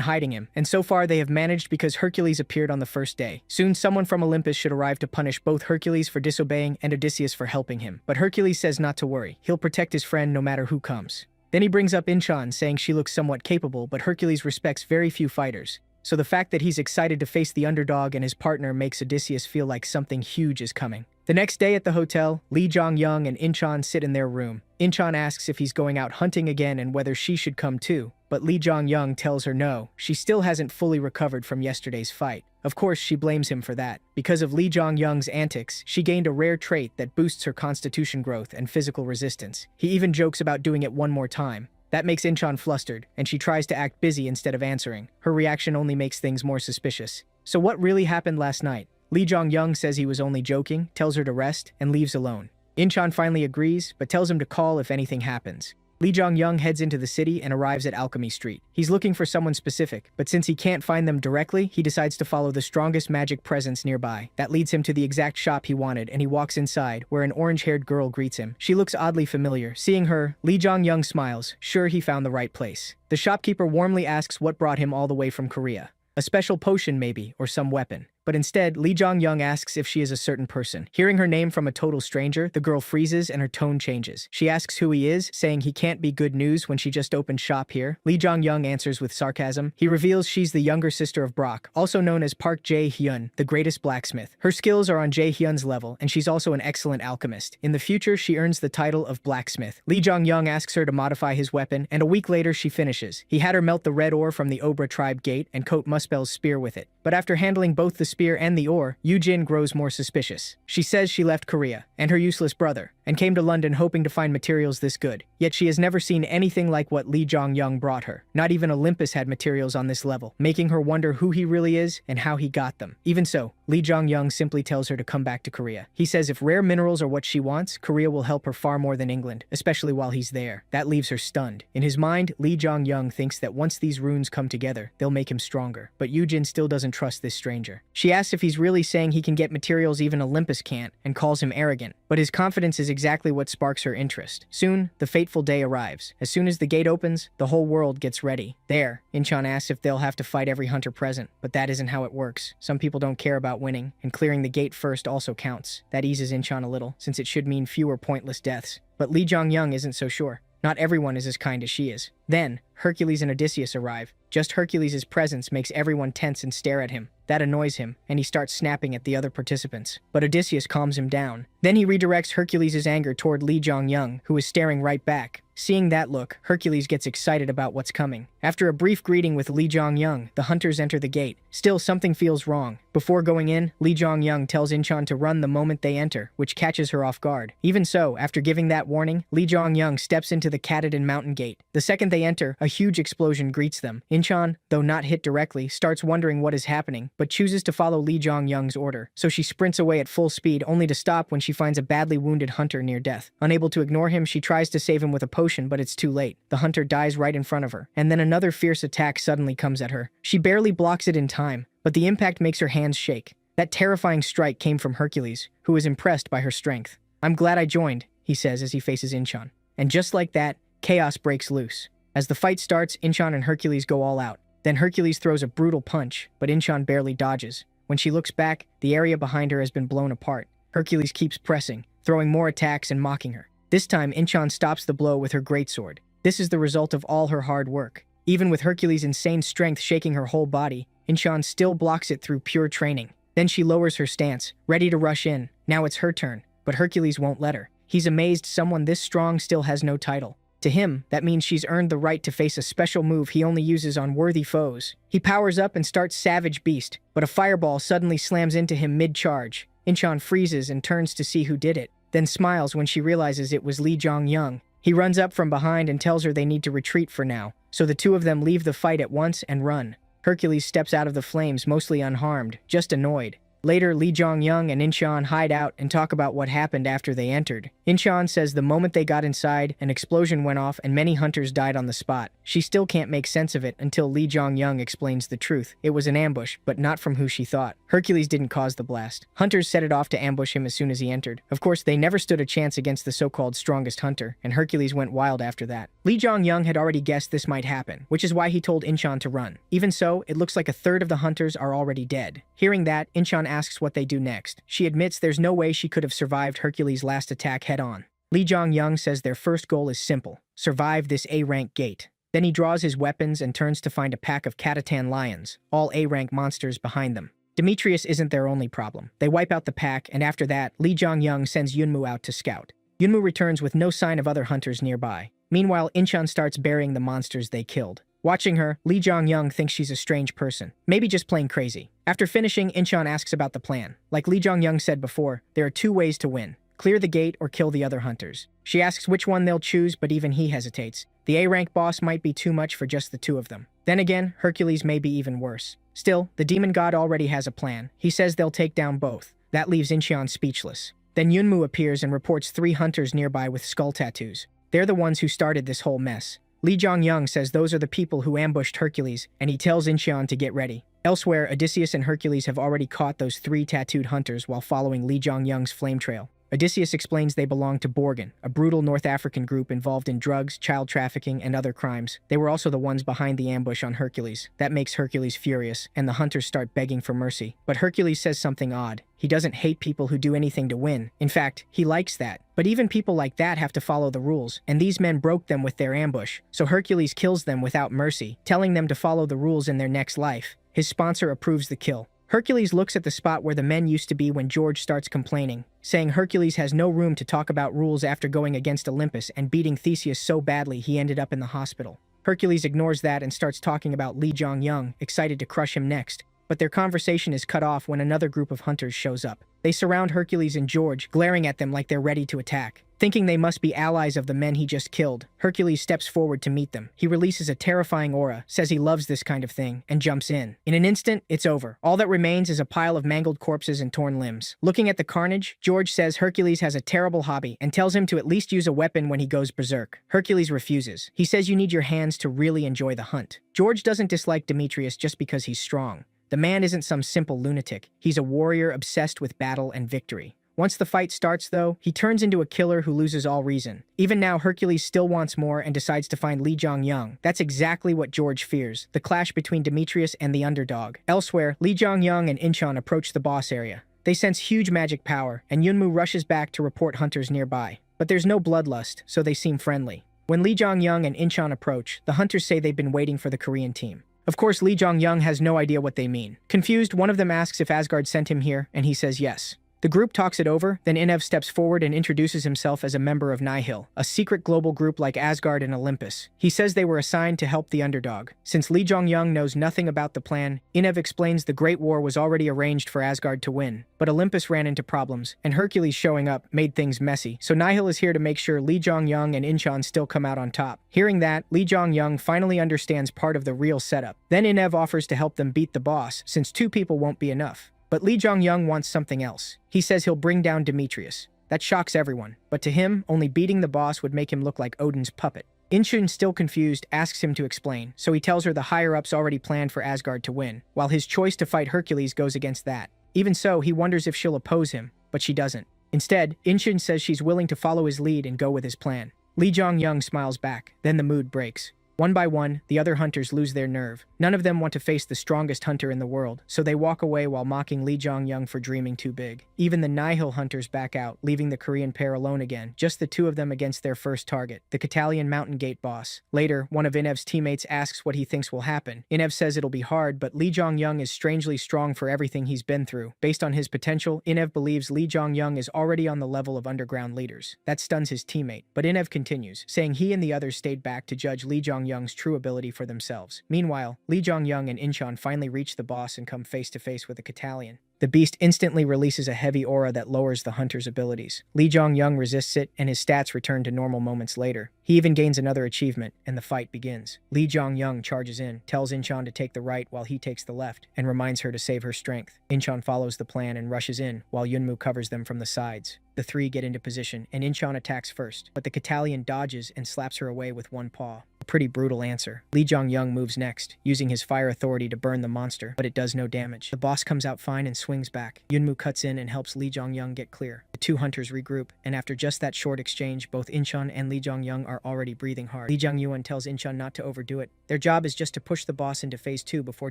hiding him, and so far they have managed because Hercules appeared on the first day. Soon someone from Olympus should arrive to punish both Hercules for disobeying and Odysseus for helping him. But Hercules says not to worry. He'll protect his friend no matter who comes. Then he brings up Incheon, saying she looks somewhat capable, but Hercules respects very few fighters. So the fact that he's excited to face the underdog and his partner makes Odysseus feel like something huge is coming. The next day at the hotel, Li Zhongyang and Incheon sit in their room. Incheon asks if he's going out hunting again and whether she should come too, but Li Zhongyang tells her no. She still hasn't fully recovered from yesterday's fight. Of course, she blames him for that. Because of Li Zhongyang's antics, she gained a rare trait that boosts her constitution growth and physical resistance. He even jokes about doing it one more time. That makes Incheon flustered, and she tries to act busy instead of answering. Her reaction only makes things more suspicious. So what really happened last night? Li Zhongyang says he was only joking, tells her to rest, and leaves alone. Incheon finally agrees, but tells him to call if anything happens. Li Zhongyang heads into the city and arrives at Alchemy Street. He's looking for someone specific, but since he can't find them directly, he decides to follow the strongest magic presence nearby. That leads him to the exact shop he wanted, and he walks inside, where an orange-haired girl greets him. She looks oddly familiar. Seeing her, Li Zhongyang smiles, sure he found the right place. The shopkeeper warmly asks what brought him all the way from Korea. A special potion maybe, or some weapon. But instead, Li Zhongyang asks if she is a certain person. Hearing her name from a total stranger, the girl freezes and her tone changes. She asks who he is, saying he can't be good news when she just opened shop here. Li Zhongyang answers with sarcasm. He reveals she's the younger sister of Brock, also known as Park Jae-hyun, the greatest blacksmith. Her skills are on Jae-hyun's level, and she's also an excellent alchemist. In the future, she earns the title of blacksmith. Li Zhongyang asks her to modify his weapon, and a week later she finishes. He had her melt the red ore from the Obra tribe gate and coat Muspel's spear with it. But after handling both the spear and the ore, Yoo-jin grows more suspicious. She says she left Korea, and her useless brother, and came to London hoping to find materials this good. Yet she has never seen anything like what Li Zhongyang brought her. Not even Olympus had materials on this level, making her wonder who he really is and how he got them. Even so, Li Zhongyang simply tells her to come back to Korea. He says if rare minerals are what she wants, Korea will help her far more than England, especially while he's there. That leaves her stunned. In his mind, Li Zhongyang thinks that once these runes come together, they'll make him stronger. But Yoo-jin still doesn't trust this stranger. She asks if he's really saying he can get materials even Olympus can't, and calls him arrogant. But but his confidence is exactly what sparks her interest. Soon, the fateful day arrives. As soon as the gate opens, the whole world gets ready. There, Inchan asks if they'll have to fight every hunter present, but that isn't how it works. Some people don't care about winning, and clearing the gate first also counts. That eases Inchan a little, since it should mean fewer pointless deaths. But Lee Jong-young isn't so sure. Not everyone is as kind as she is. Then, Hercules and Odysseus arrive. Just Hercules' presence makes everyone tense and stare at him. That annoys him, and he starts snapping at the other participants. But Odysseus calms him down. Then he redirects Hercules' anger toward Lee Jong-young, who is staring right back. Seeing that look, Hercules gets excited about what's coming. After a brief greeting with Lee Jong-young, the hunters enter the gate. Still, something feels wrong. Before going in, Lee Jong-young tells Inchan to run the moment they enter, which catches her off guard. Even so, after giving that warning, Lee Jong-young steps into the Katahdin mountain gate. The second they enter, a huge explosion greets them. Inchan, though not hit directly, starts wondering what is happening, but chooses to follow Lee Jong-young's order. So she sprints away at full speed, only to stop when she finds a badly wounded hunter near death. Unable to ignore him, she tries to save him with a potion, but it's too late. The hunter dies right in front of her, and then another fierce attack suddenly comes at her. She barely blocks it in time, but the impact makes her hands shake. That terrifying strike came from Hercules, who is impressed by her strength. "I'm glad I joined," he says as he faces Inchan. And just like that, chaos breaks loose. As the fight starts, Inchan and Hercules go all out. Then Hercules throws a brutal punch, but Inchan barely dodges. When she looks back, the area behind her has been blown apart. Hercules keeps pressing, throwing more attacks and mocking her. This time, Inchan stops the blow with her greatsword. This is the result of all her hard work. Even with Hercules' insane strength shaking her whole body, Inchan still blocks it through pure training. Then she lowers her stance, ready to rush in. Now it's her turn, but Hercules won't let her. He's amazed someone this strong still has no title. To him, that means she's earned the right to face a special move he only uses on worthy foes. He powers up and starts Savage Beast, but a fireball suddenly slams into him mid-charge. Inchan freezes and turns to see who did it, then smiles when she realizes it was Lee Jong-young. He runs up from behind and tells her they need to retreat for now, so the two of them leave the fight at once and run. Hercules steps out of the flames mostly unharmed, just annoyed. Later, Lee Jong-young and Inchan hide out and talk about what happened after they entered. Inchan says the moment they got inside, an explosion went off and many hunters died on the spot. She still can't make sense of it until Lee Jong-young explains the truth. It was an ambush, but not from who she thought. Hercules didn't cause the blast. Hunters set it off to ambush him as soon as he entered. Of course, they never stood a chance against the so-called strongest hunter, and Hercules went wild after that. Lee Jong-young had already guessed this might happen, which is why he told Inchan to run. Even so, it looks like a third of the hunters are already dead. Hearing that, Inchan asks what they do next. She admits there's no way she could have survived Hercules' last attack head-on. Lee Jong-young says their first goal is simple: survive this A-rank gate. Then he draws his weapons and turns to find a pack of Katahdin lions, all A-rank monsters behind them. Demetrius isn't their only problem. They wipe out the pack, and after that, Lee Jong-young sends Yunmu out to scout. Yunmu returns with no sign of other hunters nearby. Meanwhile, Inchan starts burying the monsters they killed. Watching her, Lee Jong-young thinks she's a strange person, maybe just plain crazy. After finishing, Inchan asks about the plan. Like Lee Jong-young said before, there are two ways to win: clear the gate or kill the other hunters. She asks which one they'll choose, but even he hesitates. The A-rank boss might be too much for just the two of them. Then again, Hercules may be even worse. Still, the demon god already has a plan. He says they'll take down both. That leaves Inchan speechless. Then Yunmu appears and reports 3 hunters nearby with skull tattoos. They're the ones who started this whole mess. Lee Jong-young says those are the people who ambushed Hercules, and he tells Inchan to get ready. Elsewhere, Odysseus and Hercules have already caught those 3 tattooed hunters while following Lee Jong-young's flame trail. Odysseus explains they belong to Borgen, a brutal North African group involved in drugs, child trafficking, and other crimes. They were also the ones behind the ambush on Hercules. That makes Hercules furious, and the hunters start begging for mercy. But Hercules says something odd. He doesn't hate people who do anything to win. In fact, he likes that. But even people like that have to follow the rules, and these men broke them with their ambush. So Hercules kills them without mercy, telling them to follow the rules in their next life. His sponsor approves the kill. Hercules looks at the spot where the men used to be when George starts complaining, saying Hercules has no room to talk about rules after going against Olympus and beating Theseus so badly he ended up in the hospital. Hercules ignores that and starts talking about Lee Jong-young, excited to crush him next. But their conversation is cut off when another group of hunters shows up. They surround Hercules and George, glaring at them like they're ready to attack. Thinking they must be allies of the men he just killed, Hercules steps forward to meet them. He releases a terrifying aura, says he loves this kind of thing, and jumps in. In an instant, it's over. All that remains is a pile of mangled corpses and torn limbs. Looking at the carnage, George says Hercules has a terrible hobby and tells him to at least use a weapon when he goes berserk. Hercules refuses. He says you need your hands to really enjoy the hunt. George doesn't dislike Demetrius just because he's strong. The man isn't some simple lunatic. He's a warrior obsessed with battle and victory. Once the fight starts, though, he turns into a killer who loses all reason. Even now, Hercules still wants more and decides to find Lee Jong-young. That's exactly what George fears, the clash between Demetrius and the underdog. Elsewhere, Lee Jong-young and Incheon approach the boss area. They sense huge magic power, and Yunmu rushes back to report hunters nearby. But there's no bloodlust, so they seem friendly. When Lee Jong-young and Incheon approach, the hunters say they've been waiting for the Korean team. Of course, Lee Jong-young has no idea what they mean. Confused, one of them asks if Asgard sent him here, and he says yes. The group talks it over, then Inev steps forward and introduces himself as a member of Nihil, a secret global group like Asgard and Olympus. He says they were assigned to help the underdog. Since Lee Jong-young knows nothing about the plan, Inev explains the Great War was already arranged for Asgard to win, but Olympus ran into problems, and Hercules showing up made things messy, so Nihil is here to make sure Lee Jong-young and Incheon still come out on top. Hearing that, Lee Jong-young finally understands part of the real setup. Then Inev offers to help them beat the boss, since 2 people won't be enough. But Lee Jong-young wants something else. He says he'll bring down Demetrius. That shocks everyone, but to him, only beating the boss would make him look like Odin's puppet. Incheon, still confused, asks him to explain, so he tells her the higher-ups already planned for Asgard to win, while his choice to fight Hercules goes against that. Even so, he wonders if she'll oppose him, but she doesn't. Instead, Incheon says she's willing to follow his lead and go with his plan. Lee Jong-young smiles back, then the mood breaks. One by one, the other hunters lose their nerve. None of them want to face the strongest hunter in the world, so they walk away while mocking Lee Jong-young for dreaming too big. Even the Nihil hunters back out, leaving the Korean pair alone again, just the 2 of them against their first target, the Catalan Mountain Gate boss. Later, one of Inev's teammates asks what he thinks will happen. Inev says it'll be hard, but Lee Jong-young is strangely strong for everything he's been through. Based on his potential, Inev believes Lee Jong-young is already on the level of underground leaders. That stuns his teammate, but Inev continues, saying he and the others stayed back to judge Lee Jong-young's true ability for themselves. Meanwhile, Lee Jong-young and Incheon finally reach the boss and come face to face with the Catalan. The beast instantly releases a heavy aura that lowers the hunter's abilities. Lee Jong-young resists it, and his stats return to normal moments later. He even gains another achievement, and the fight begins. Lee Jong-young charges in, tells Incheon to take the right while he takes the left, and reminds her to save her strength. Incheon follows the plan and rushes in, while Yunmu covers them from the sides. The 3 get into position, and Incheon attacks first, but the Catalan dodges and slaps her away with one paw. A pretty brutal answer. Lee Jong-young moves next, using his fire authority to burn the monster, but it does no damage. The boss comes out fine and swings back. Yunmu cuts in and helps Lee Jong-young get clear. The 2 hunters regroup, and after just that short exchange, both Incheon and Lee Jong-young are already breathing hard. Lee Jong-young tells Incheon not to overdo it. Their job is just to push the boss into phase 2 before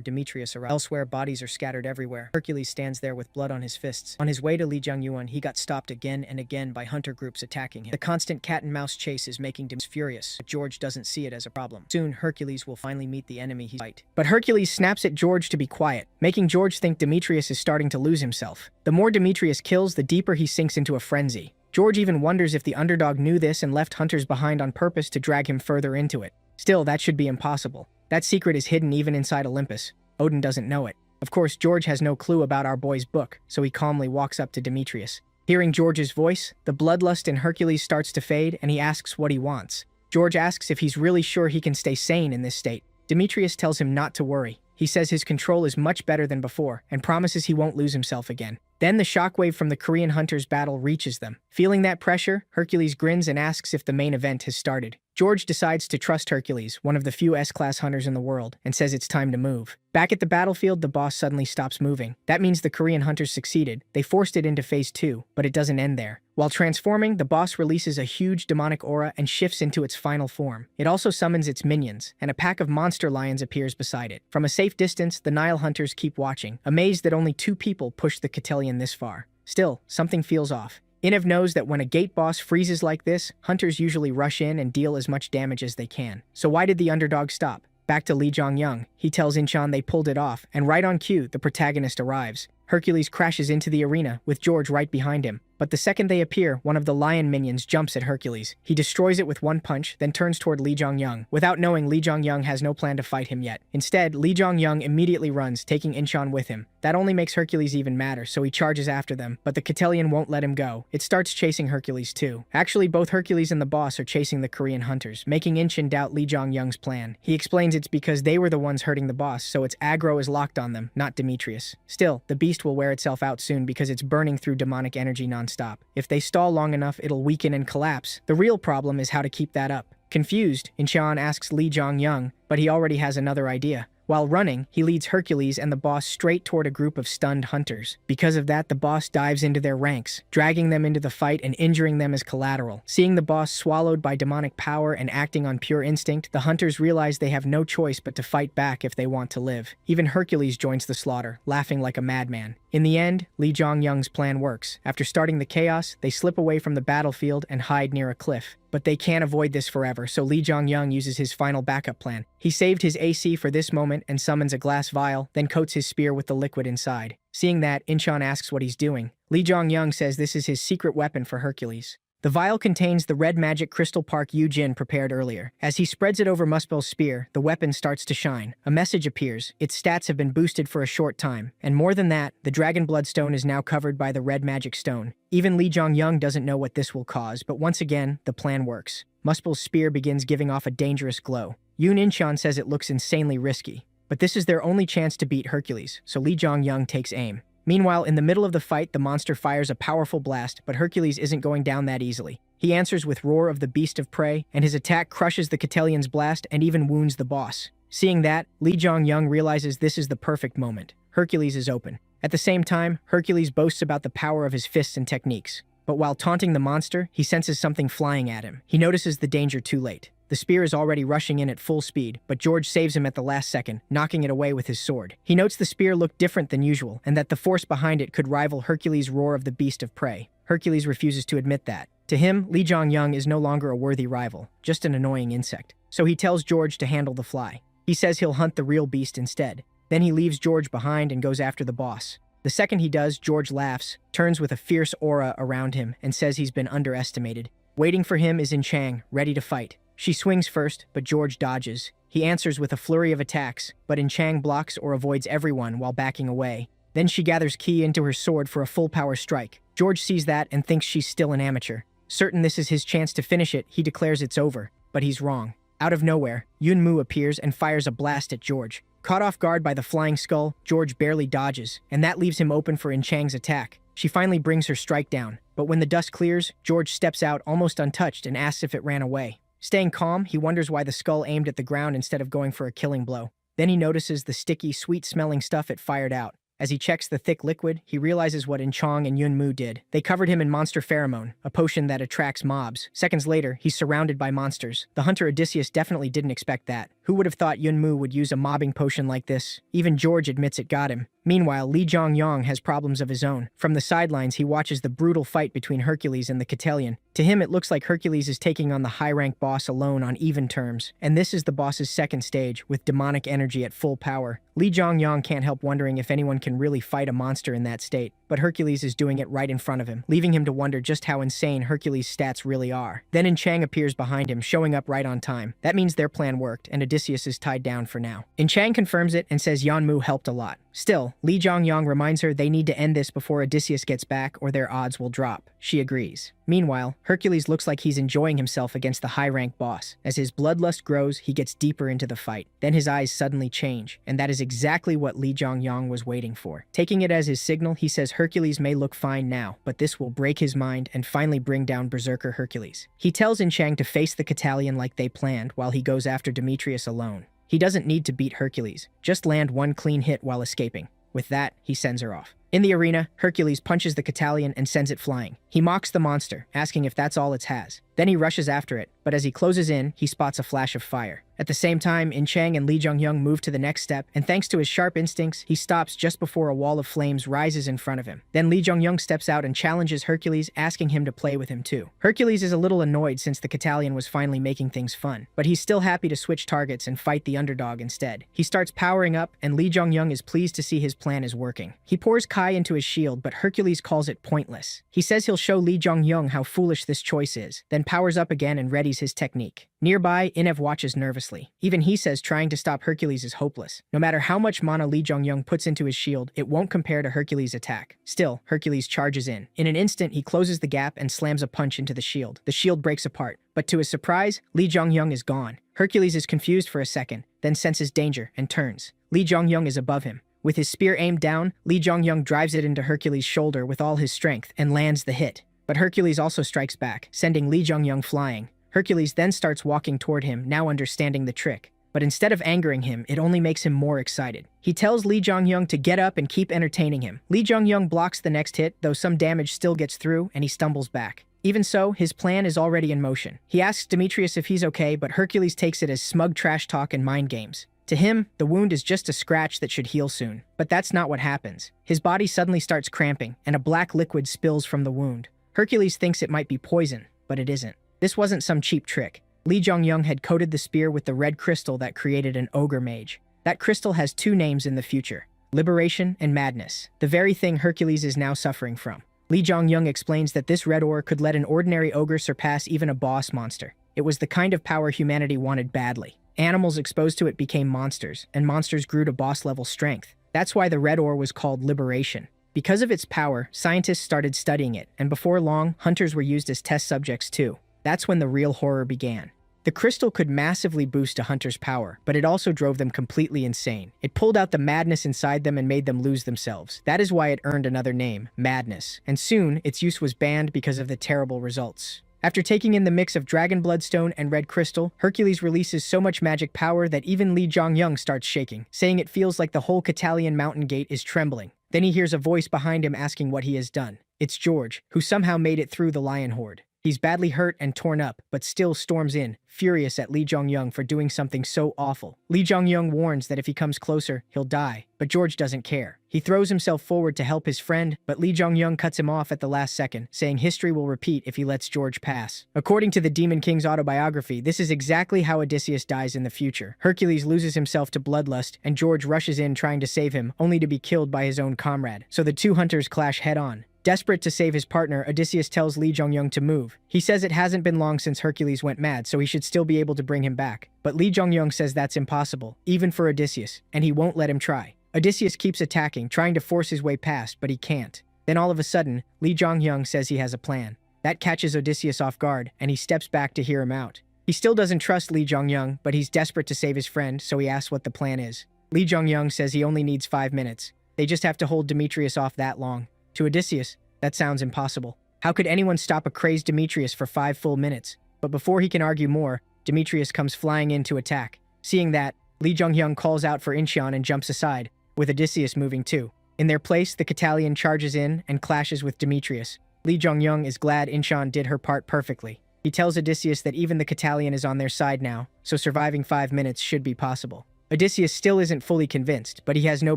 Demetrius arrives. Elsewhere, bodies are scattered everywhere. Hercules stands there with blood on his fists. On his way to Lee Jong-young, he got stopped again and again by hunter groups attacking him. The constant cat-and-mouse chase is making Demetrius furious, but George doesn't see it as a problem. Soon, Hercules will finally meet the enemy he fight. But Hercules snaps at George to be quiet, making George think Demetrius is starting to lose himself. The more Demetrius kills, the deeper he sinks into a frenzy. George even wonders if the underdog knew this and left hunters behind on purpose to drag him further into it. Still, that should be impossible. That secret is hidden even inside Olympus. Odin doesn't know it. Of course, George has no clue about our boy's book, so he calmly walks up to Demetrius. Hearing George's voice, the bloodlust in Hercules starts to fade, and he asks what he wants. George asks if he's really sure he can stay sane in this state. Demetrius tells him not to worry. He says his control is much better than before, and promises he won't lose himself again. Then the shockwave from the Korean hunters' battle reaches them. Feeling that pressure, Hercules grins and asks if the main event has started. George decides to trust Hercules, one of the few S-class hunters in the world, and says it's time to move. Back at the battlefield, the boss suddenly stops moving. That means the Korean hunters succeeded. They forced it into phase 2, but it doesn't end there. While transforming, the boss releases a huge demonic aura and shifts into its final form. It also summons its minions, and a pack of monster lions appears beside it. From a safe distance, the Nile hunters keep watching, amazed that only 2 people pushed the Catalan this far. Still, something feels off. Inev knows that when a gate boss freezes like this, hunters usually rush in and deal as much damage as they can. So why did the underdog stop? Back to Lee Jong-young. He tells Incheon they pulled it off, and right on cue, the protagonist arrives. Hercules crashes into the arena, with George right behind him. But the second they appear, one of the lion minions jumps at Hercules. He destroys it with one punch, then turns toward Lee Jong-young, without knowing Lee Jong-young has no plan to fight him yet. Instead, Lee Jong-young immediately runs, taking Incheon with him. That only makes Hercules even madder, so he charges after them, but the Catalan won't let him go. It starts chasing Hercules too. Actually, both Hercules and the boss are chasing the Korean hunters, making Incheon doubt Lee Jong-young's plan. He explains it's because they were the ones hurting the boss, so its aggro is locked on them, not Demetrius. Still, the beast will wear itself out soon because it's burning through demonic energy non-stop. If they stall long enough, it'll weaken and collapse. The real problem is how to keep that up. Confused, Incheon asks Lee Jong-young, but he already has another idea. While running, he leads Hercules and the boss straight toward a group of stunned hunters. Because of that, the boss dives into their ranks, dragging them into the fight and injuring them as collateral. Seeing the boss swallowed by demonic power and acting on pure instinct, the hunters realize they have no choice but to fight back if they want to live. Even Hercules joins the slaughter, laughing like a madman. In the end, Lee Jong-young's plan works. After starting the chaos, they slip away from the battlefield and hide near a cliff. But they can't avoid this forever, so Lee Jong-young uses his final backup plan. He saved his AC for this moment and summons a glass vial, then coats his spear with the liquid inside. Seeing that, Incheon asks what he's doing. Lee Jong-young says this is his secret weapon for Hercules. The vial contains the red magic crystal Park Yu-jin prepared earlier. As he spreads it over Muspel's spear, the weapon starts to shine. A message appears. Its stats have been boosted for a short time. And more than that, the Dragon Bloodstone is now covered by the red magic stone. Even Lee Jong-young doesn't know what this will cause, but once again, the plan works. Muspel's spear begins giving off a dangerous glow. Yoon Incheon says it looks insanely risky. But this is their only chance to beat Hercules, so Lee Jong-young takes aim. Meanwhile, in the middle of the fight, the monster fires a powerful blast, but Hercules isn't going down that easily. He answers with Roar of the Beast of Prey, and his attack crushes the Catellion's blast and even wounds the boss. Seeing that, Lee Jong-young realizes this is the perfect moment. Hercules is open. At the same time, Hercules boasts about the power of his fists and techniques. But while taunting the monster, he senses something flying at him. He notices the danger too late. The spear is already rushing in at full speed, but George saves him at the last second, knocking it away with his sword. He notes the spear looked different than usual, and that the force behind it could rival Hercules' Roar of the Beast of Prey. Hercules refuses to admit that. To him, Lee Jong-young is no longer a worthy rival, just an annoying insect. So he tells George to handle the fly. He says he'll hunt the real beast instead. Then he leaves George behind and goes after the boss. The second he does, George laughs, turns with a fierce aura around him, and says he's been underestimated. Waiting for him is In Chang, ready to fight. She swings first, but George dodges. He answers with a flurry of attacks, but In Chang blocks or avoids everyone while backing away. Then she gathers ki into her sword for a full power strike. George sees that and thinks she's still an amateur. Certain this is his chance to finish it, he declares it's over. But he's wrong. Out of nowhere, Yunmu appears and fires a blast at George. Caught off guard by the flying skull, George barely dodges, and that leaves him open for In Chang's attack. She finally brings her strike down, but when the dust clears, George steps out almost untouched and asks if it ran away. Staying calm, he wonders why the skull aimed at the ground instead of going for a killing blow. Then he notices the sticky, sweet-smelling stuff it fired out. As he checks the thick liquid, he realizes what In Chang and Yunmu did. They covered him in monster pheromone, a potion that attracts mobs. Seconds later, he's surrounded by monsters. The hunter Odysseus definitely didn't expect that. Who would have thought Yunmu would use a mobbing potion like this? Even George admits it got him. Meanwhile, Lee Jong-young has problems of his own. From the sidelines, he watches the brutal fight between Hercules and the Cattellion. To him, it looks like Hercules is taking on the high-rank boss alone on even terms. And this is the boss's second stage, with demonic energy at full power. Lee Jong-young can't help wondering if anyone can really fight a monster in that state. But Hercules is doing it right in front of him, leaving him to wonder just how insane Hercules' stats really are. Then In Chang appears behind him, showing up right on time. That means their plan worked, and Odysseus is tied down for now. In Chang confirms it and says Yeonmu helped a lot. Still, Lee Jong-young reminds her they need to end this before Odysseus gets back or their odds will drop. She agrees. Meanwhile, Hercules looks like he's enjoying himself against the high-rank boss. As his bloodlust grows, he gets deeper into the fight. Then his eyes suddenly change, and that is exactly what Lee Jong-young was waiting for. Taking it as his signal, he says Hercules may look fine now, but this will break his mind and finally bring down Berserker Hercules. He tells In Chang to face the Cattellion like they planned while he goes after Demetrius alone. He doesn't need to beat Hercules, just land one clean hit while escaping. With that, he sends her off. In the arena, Hercules punches the Cattellion and sends it flying. He mocks the monster, asking if that's all it has. Then he rushes after it, but as he closes in, he spots a flash of fire. At the same time, In Chang and Lee Jong-young move to the next step, and thanks to his sharp instincts, he stops just before a wall of flames rises in front of him. Then Lee Jong-young steps out and challenges Hercules, asking him to play with him too. Hercules is a little annoyed since the Cattellion was finally making things fun, but he's still happy to switch targets and fight the underdog instead. He starts powering up, and Lee Jong-young is pleased to see his plan is working. He pours Kai into his shield, but Hercules calls it pointless. He says he'll show Lee Jong-young how foolish this choice is, then powers up again and readies his technique. Nearby, Inev watches nervously. Even he says trying to stop Hercules is hopeless. No matter how much mana Lee Jong-young puts into his shield, it won't compare to Hercules' attack. Still, Hercules charges in. In an instant, he closes the gap and slams a punch into the shield. The shield breaks apart, but to his surprise, Lee Jong-young is gone. Hercules is confused for a second, then senses danger and turns. Lee Jong-young is above him. With his spear aimed down, Lee Jong-young drives it into Hercules' shoulder with all his strength and lands the hit. But Hercules also strikes back, sending Lee Jong-young flying. Hercules then starts walking toward him, now understanding the trick. But instead of angering him, it only makes him more excited. He tells Lee Jong-young to get up and keep entertaining him. Lee Jong-young blocks the next hit, though some damage still gets through, and he stumbles back. Even so, his plan is already in motion. He asks Demetrius if he's okay, but Hercules takes it as smug trash talk and mind games. To him, the wound is just a scratch that should heal soon. But that's not what happens. His body suddenly starts cramping, and a black liquid spills from the wound. Hercules thinks it might be poison, but it isn't. This wasn't some cheap trick. Lee Jong-young had coated the spear with the red crystal that created an ogre mage. That crystal has two names in the future: Liberation and Madness, the very thing Hercules is now suffering from. Lee Jong-young explains that this red ore could let an ordinary ogre surpass even a boss monster. It was the kind of power humanity wanted badly. Animals exposed to it became monsters, and monsters grew to boss-level strength. That's why the red ore was called Liberation. Because of its power, scientists started studying it, and before long, hunters were used as test subjects too. That's when the real horror began. The crystal could massively boost a hunter's power, but it also drove them completely insane. It pulled out the madness inside them and made them lose themselves. That is why it earned another name, Madness. And soon, its use was banned because of the terrible results. After taking in the mix of Dragon Bloodstone and Red Crystal, Hercules releases so much magic power that even Lee Jong-young starts shaking, saying it feels like the whole Catalian mountain gate is trembling. Then he hears a voice behind him asking what he has done. It's George, who somehow made it through the lion horde. He's badly hurt and torn up, but still storms in, furious at Lee Jong-young for doing something so awful. Lee Jong-young warns that if he comes closer, he'll die, but George doesn't care. He throws himself forward to help his friend, but Lee Jong-young cuts him off at the last second, saying history will repeat if he lets George pass. According to the Demon King's autobiography, this is exactly how Odysseus dies in the future. Hercules loses himself to bloodlust, and George rushes in trying to save him, only to be killed by his own comrade. So the two hunters clash head-on. Desperate to save his partner, Odysseus tells Lee Jong-young to move. He says it hasn't been long since Hercules went mad, so he should still be able to bring him back. But Lee Jong-young says that's impossible, even for Odysseus, and he won't let him try. Odysseus keeps attacking, trying to force his way past, but he can't. Then all of a sudden, Lee Jong-young says he has a plan. That catches Odysseus off guard, and he steps back to hear him out. He still doesn't trust Lee Jong-young, but he's desperate to save his friend, so he asks what the plan is. Lee Jong-young says he only needs 5 minutes. They just have to hold Demetrius off that long. To Odysseus, that sounds impossible. How could anyone stop a crazed Demetrius for 5 full minutes? But before he can argue more, Demetrius comes flying in to attack. Seeing that, Lee Jong-young calls out for Incheon and jumps aside, with Odysseus moving too. In their place, the Catalian charges in and clashes with Demetrius. Lee Jong-young is glad Incheon did her part perfectly. He tells Odysseus that even the Catalian is on their side now, so surviving 5 minutes should be possible. Odysseus still isn't fully convinced, but he has no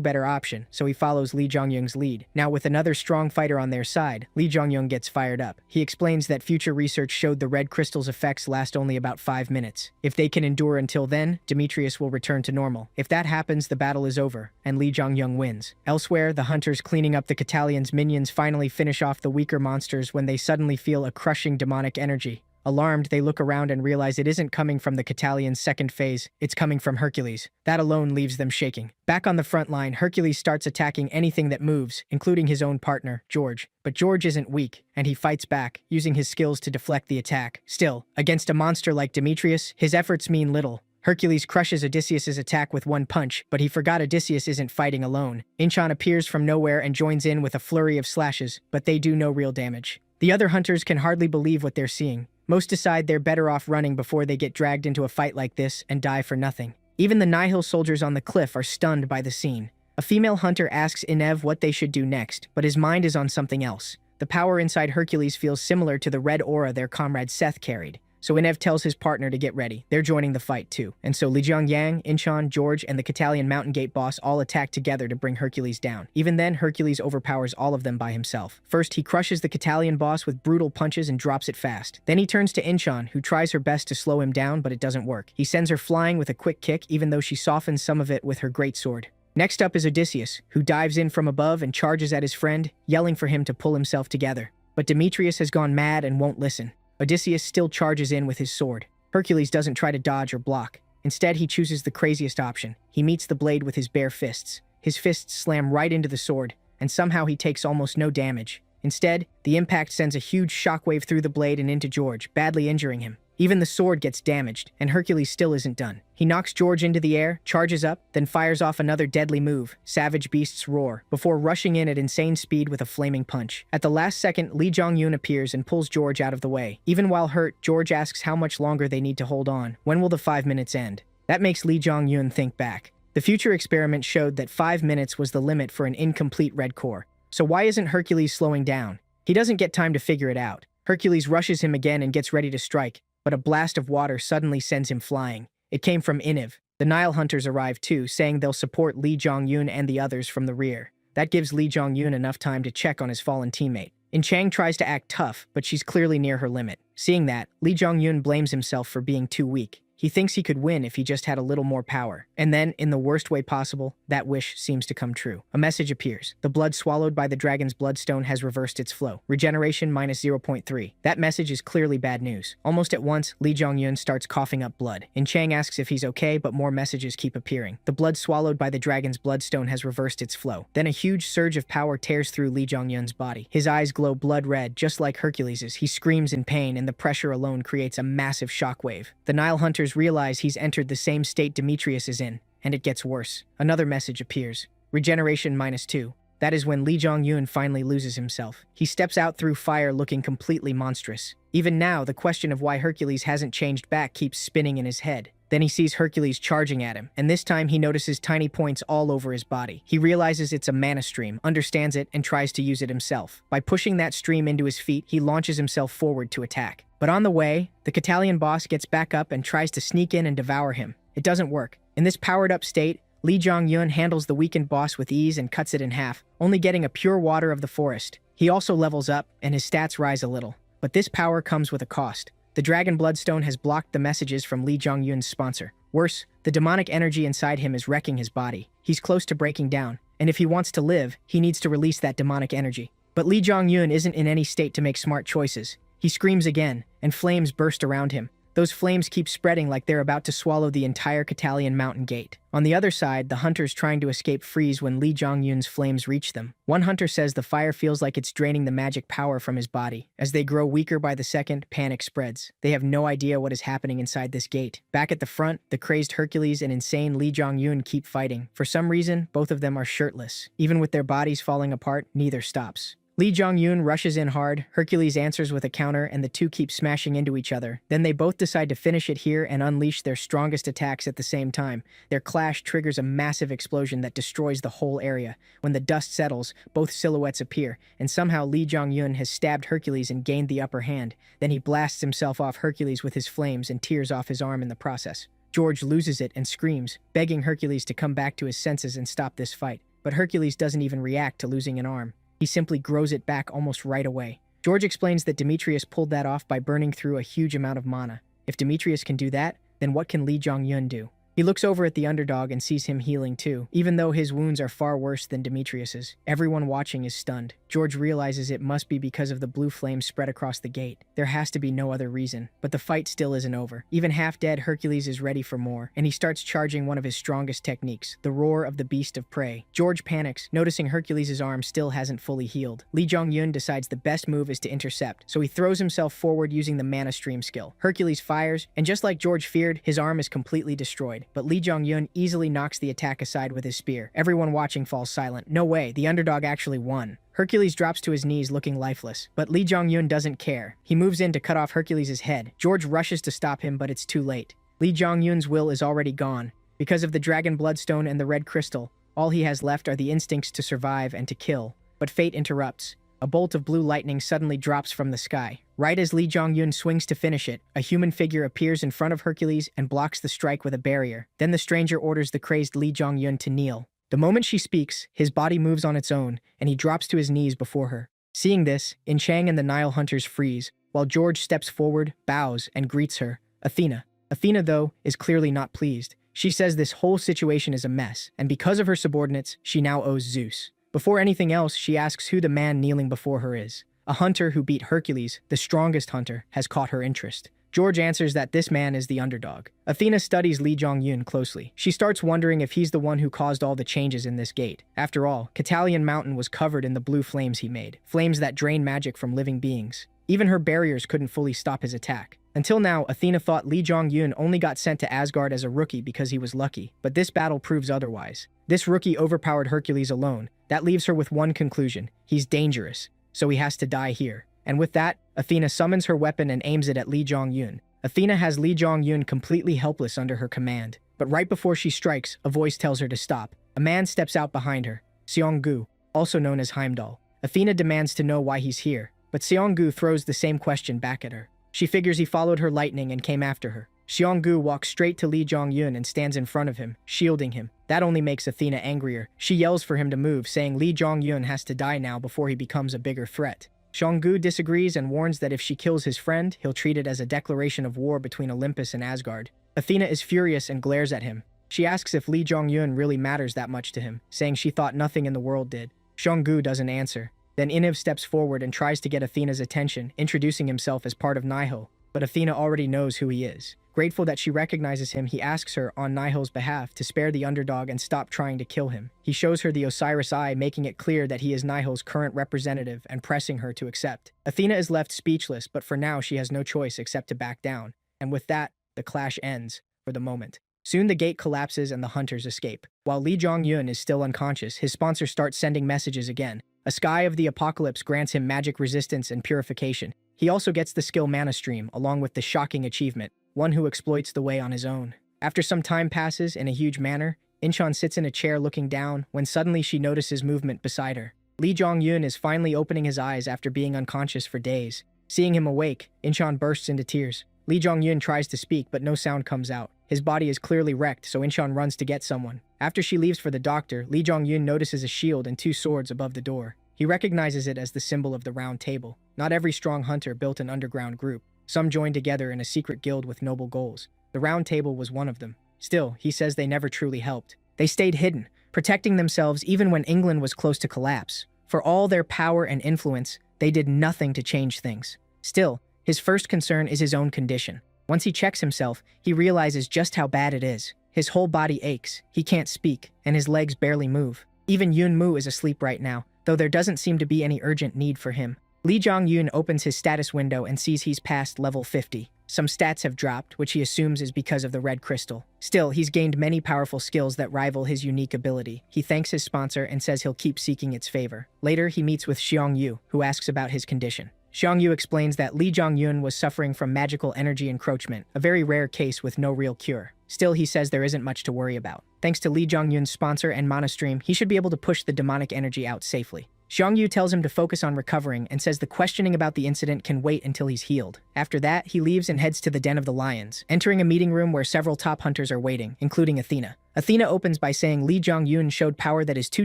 better option, so he follows Lee Jong-young's lead. Now with another strong fighter on their side, Lee Jong-young gets fired up. He explains that future research showed the red crystal's effects last only about 5 minutes. If they can endure until then, Demetrius will return to normal. If that happens, the battle is over, and Lee Jong-young wins. Elsewhere, the hunters cleaning up the Catalian's minions finally finish off the weaker monsters when they suddenly feel a crushing demonic energy. Alarmed, they look around and realize it isn't coming from the Catalian's second phase, it's coming from Hercules. That alone leaves them shaking. Back on the front line, Hercules starts attacking anything that moves, including his own partner, George. But George isn't weak, and he fights back, using his skills to deflect the attack. Still, against a monster like Demetrius, his efforts mean little. Hercules crushes Odysseus's attack with one punch, but he forgot Odysseus isn't fighting alone. Incheon appears from nowhere and joins in with a flurry of slashes, but they do no real damage. The other hunters can hardly believe what they're seeing. Most decide they're better off running before they get dragged into a fight like this and die for nothing. Even the Nihil soldiers on the cliff are stunned by the scene. A female hunter asks Inev what they should do next, but his mind is on something else. The power inside Hercules feels similar to the red aura their comrade Seth carried. So Inev tells his partner to get ready. They're joining the fight too. And so Lee Jong-yang, Incheon, George, and the Catalian Mountain Gate boss all attack together to bring Hercules down. Even then, Hercules overpowers all of them by himself. First, he crushes the Catalian boss with brutal punches and drops it fast. Then he turns to Incheon, who tries her best to slow him down, but it doesn't work. He sends her flying with a quick kick, even though she softens some of it with her greatsword. Next up is Odysseus, who dives in from above and charges at his friend, yelling for him to pull himself together. But Demetrius has gone mad and won't listen. Odysseus still charges in with his sword. Hercules doesn't try to dodge or block. Instead, he chooses the craziest option. He meets the blade with his bare fists. His fists slam right into the sword, and somehow he takes almost no damage. Instead, the impact sends a huge shockwave through the blade and into George, badly injuring him. Even the sword gets damaged, and Hercules still isn't done. He knocks George into the air, charges up, then fires off another deadly move, Savage Beast's Roar, before rushing in at insane speed with a flaming punch. At the last second, Lee Jong-yoon appears and pulls George out of the way. Even while hurt, George asks how much longer they need to hold on. When will the 5 minutes end? That makes Lee Jong-un think back. The future experiment showed that 5 minutes was the limit for an incomplete red core. So why isn't Hercules slowing down? He doesn't get time to figure it out. Hercules rushes him again and gets ready to strike, but a blast of water suddenly sends him flying. It came from Iniv. The Nile hunters arrive too, saying they'll support Lee Jong-un and the others from the rear. That gives Lee Jong-un enough time to check on his fallen teammate. In Chang tries to act tough, but she's clearly near her limit. Seeing that, Lee Jong-un blames himself for being too weak. He thinks he could win if he just had a little more power. And then, in the worst way possible, that wish seems to come true. A message appears. The blood swallowed by the dragon's bloodstone has reversed its flow. Regeneration minus 0.3. That message is clearly bad news. Almost at once, Lee Jong-un starts coughing up blood. And Chang asks if he's okay, but more messages keep appearing. The blood swallowed by the dragon's bloodstone has reversed its flow. Then a huge surge of power tears through Lee Jong-un's body. His eyes glow blood red, just like Hercules's. He screams in pain, and the pressure alone creates a massive shockwave. The Nile hunters realize he's entered the same state Demetrius is in, and it gets worse. Another message appears. Regeneration minus 2. That is when Lee Jong-un finally loses himself. He steps out through fire looking completely monstrous. Even now, the question of why Hercules hasn't changed back keeps spinning in his head. Then he sees Hercules charging at him, and this time he notices tiny points all over his body. He realizes it's a mana stream, understands it, and tries to use it himself. By pushing that stream into his feet, he launches himself forward to attack. But on the way, the Catalian boss gets back up and tries to sneak in and devour him. It doesn't work. In this powered-up state, Lee Jong-un handles the weakened boss with ease and cuts it in half, only getting a pure water of the forest. He also levels up, and his stats rise a little. But this power comes with a cost. The Dragon Bloodstone has blocked the messages from Lee Jong-un's sponsor. Worse, the demonic energy inside him is wrecking his body. He's close to breaking down, and if he wants to live, he needs to release that demonic energy. But Lee Jong-un isn't in any state to make smart choices. He screams again, and flames burst around him. Those flames keep spreading like they're about to swallow the entire Catalian mountain gate. On the other side, the hunters trying to escape freeze when Lee Jong-un's flames reach them. One hunter says the fire feels like it's draining the magic power from his body. As they grow weaker by the second, panic spreads. They have no idea what is happening inside this gate. Back at the front, the crazed Hercules and insane Lee Jong-un keep fighting. For some reason, both of them are shirtless. Even with their bodies falling apart, neither stops. Lee Jong-un rushes in hard, Hercules answers with a counter, and the two keep smashing into each other. Then they both decide to finish it here and unleash their strongest attacks at the same time. Their clash triggers a massive explosion that destroys the whole area. When the dust settles, both silhouettes appear, and somehow Lee Jong-un has stabbed Hercules and gained the upper hand. Then he blasts himself off Hercules with his flames and tears off his arm in the process. George loses it and screams, begging Hercules to come back to his senses and stop this fight. But Hercules doesn't even react to losing an arm. He simply grows it back almost right away. George explains that Demetrius pulled that off by burning through a huge amount of mana. If Demetrius can do that, then what can Lee Jong-un do? He looks over at the underdog and sees him healing too, even though his wounds are far worse than Demetrius's. Everyone watching is stunned. George realizes it must be because of the blue flames spread across the gate. There has to be no other reason. But the fight still isn't over. Even half-dead Hercules is ready for more, and he starts charging one of his strongest techniques, the roar of the beast of prey. George panics, noticing Hercules' arm still hasn't fully healed. Lee Jong-un decides the best move is to intercept, so he throws himself forward using the mana stream skill. Hercules fires, and just like George feared, his arm is completely destroyed. But Lee Jong-un easily knocks the attack aside with his spear. Everyone watching falls silent. No way, the underdog actually won. Hercules drops to his knees looking lifeless, but Lee Jong-un doesn't care. He moves in to cut off Hercules' head. George rushes to stop him, but it's too late. Lee Jong-un's will is already gone. Because of the Dragon Bloodstone and the Red Crystal, all he has left are the instincts to survive and to kill. But fate interrupts. A bolt of blue lightning suddenly drops from the sky. Right as Lee Jong-un swings to finish it, a human figure appears in front of Hercules and blocks the strike with a barrier. Then the stranger orders the crazed Lee Jong-un to kneel. The moment she speaks, his body moves on its own, and he drops to his knees before her. Seeing this, In Chang and the Nile hunters freeze, while George steps forward, bows, and greets her, Athena. Athena, though, is clearly not pleased. She says this whole situation is a mess, and because of her subordinates, she now owes Zeus. Before anything else, she asks who the man kneeling before her is. A hunter who beat Hercules, the strongest hunter, has caught her interest. George answers that this man is the underdog. Athena studies Lee Jong-un closely. She starts wondering if he's the one who caused all the changes in this gate. After all, Catalian Mountain was covered in the blue flames he made, flames that drain magic from living beings. Even her barriers couldn't fully stop his attack. Until now, Athena thought Lee Jong-un only got sent to Asgard as a rookie because he was lucky, but this battle proves otherwise. This rookie overpowered Hercules alone. That leaves her with one conclusion: he's dangerous, so he has to die here. And with that, Athena summons her weapon and aims it at Lee Jong-un. Athena has Lee Jong-un completely helpless under her command. But right before she strikes, a voice tells her to stop. A man steps out behind her, Seong-gu, also known as Heimdall. Athena demands to know why he's here, but Seong-gu throws the same question back at her. She figures he followed her lightning and came after her. Seong-gu walks straight to Lee Jong-yun and stands in front of him, shielding him. That only makes Athena angrier. She yells for him to move, saying Lee Jong-yun has to die now before he becomes a bigger threat. Seong-gu disagrees and warns that if she kills his friend, he'll treat it as a declaration of war between Olympus and Asgard. Athena is furious and glares at him. She asks if Lee Jong-yun really matters that much to him, saying she thought nothing in the world did. Seong-gu doesn't answer. Then Iniv steps forward and tries to get Athena's attention, introducing himself as part of Niho. But Athena already knows who he is. Grateful that she recognizes him, he asks her, on Niho's behalf, to spare the underdog and stop trying to kill him. He shows her the Osiris Eye, making it clear that he is Niho's current representative and pressing her to accept. Athena is left speechless, but for now she has no choice except to back down. And with that, the clash ends, for the moment. Soon the gate collapses and the hunters escape. While Lee Jong-yun is still unconscious, his sponsor starts sending messages again. A sky of the apocalypse grants him magic resistance and purification. He also gets the skill Mana Stream, along with the shocking achievement, one who exploits the way on his own. After some time passes in a huge manner, Incheon sits in a chair looking down when suddenly she notices movement beside her. Lee Jong-yun is finally opening his eyes after being unconscious for days. Seeing him awake, Incheon bursts into tears. Lee Jong-yun tries to speak, but no sound comes out. His body is clearly wrecked, so Incheon runs to get someone. After she leaves for the doctor, Lee Jong-yun notices a shield and two swords above the door. He recognizes it as the symbol of the Round Table. Not every strong hunter built an underground group. Some joined together in a secret guild with noble goals. The Round Table was one of them. Still, he says they never truly helped. They stayed hidden, protecting themselves even when England was close to collapse. For all their power and influence, they did nothing to change things. Still, his first concern is his own condition. Once he checks himself, he realizes just how bad it is. His whole body aches, he can't speak, and his legs barely move. Even Yun-mu is asleep right now, though there doesn't seem to be any urgent need for him. Lee Jong-yun opens his status window and sees he's past level 50. Some stats have dropped, which he assumes is because of the red crystal. Still, he's gained many powerful skills that rival his unique ability. He thanks his sponsor and says he'll keep seeking its favor. Later, he meets with Xiong-yu, who asks about his condition. Xiong-yu explains that Lee Jong-yun was suffering from magical energy encroachment, a very rare case with no real cure. Still, he says there isn't much to worry about. Thanks to Lee Jong-yun's sponsor and Mana Stream, he should be able to push the demonic energy out safely. Xiong-yu tells him to focus on recovering and says the questioning about the incident can wait until he's healed. After that, he leaves and heads to the Den of the Lions, entering a meeting room where several top hunters are waiting, including Athena. Athena opens by saying Lee Jong-yun showed power that is too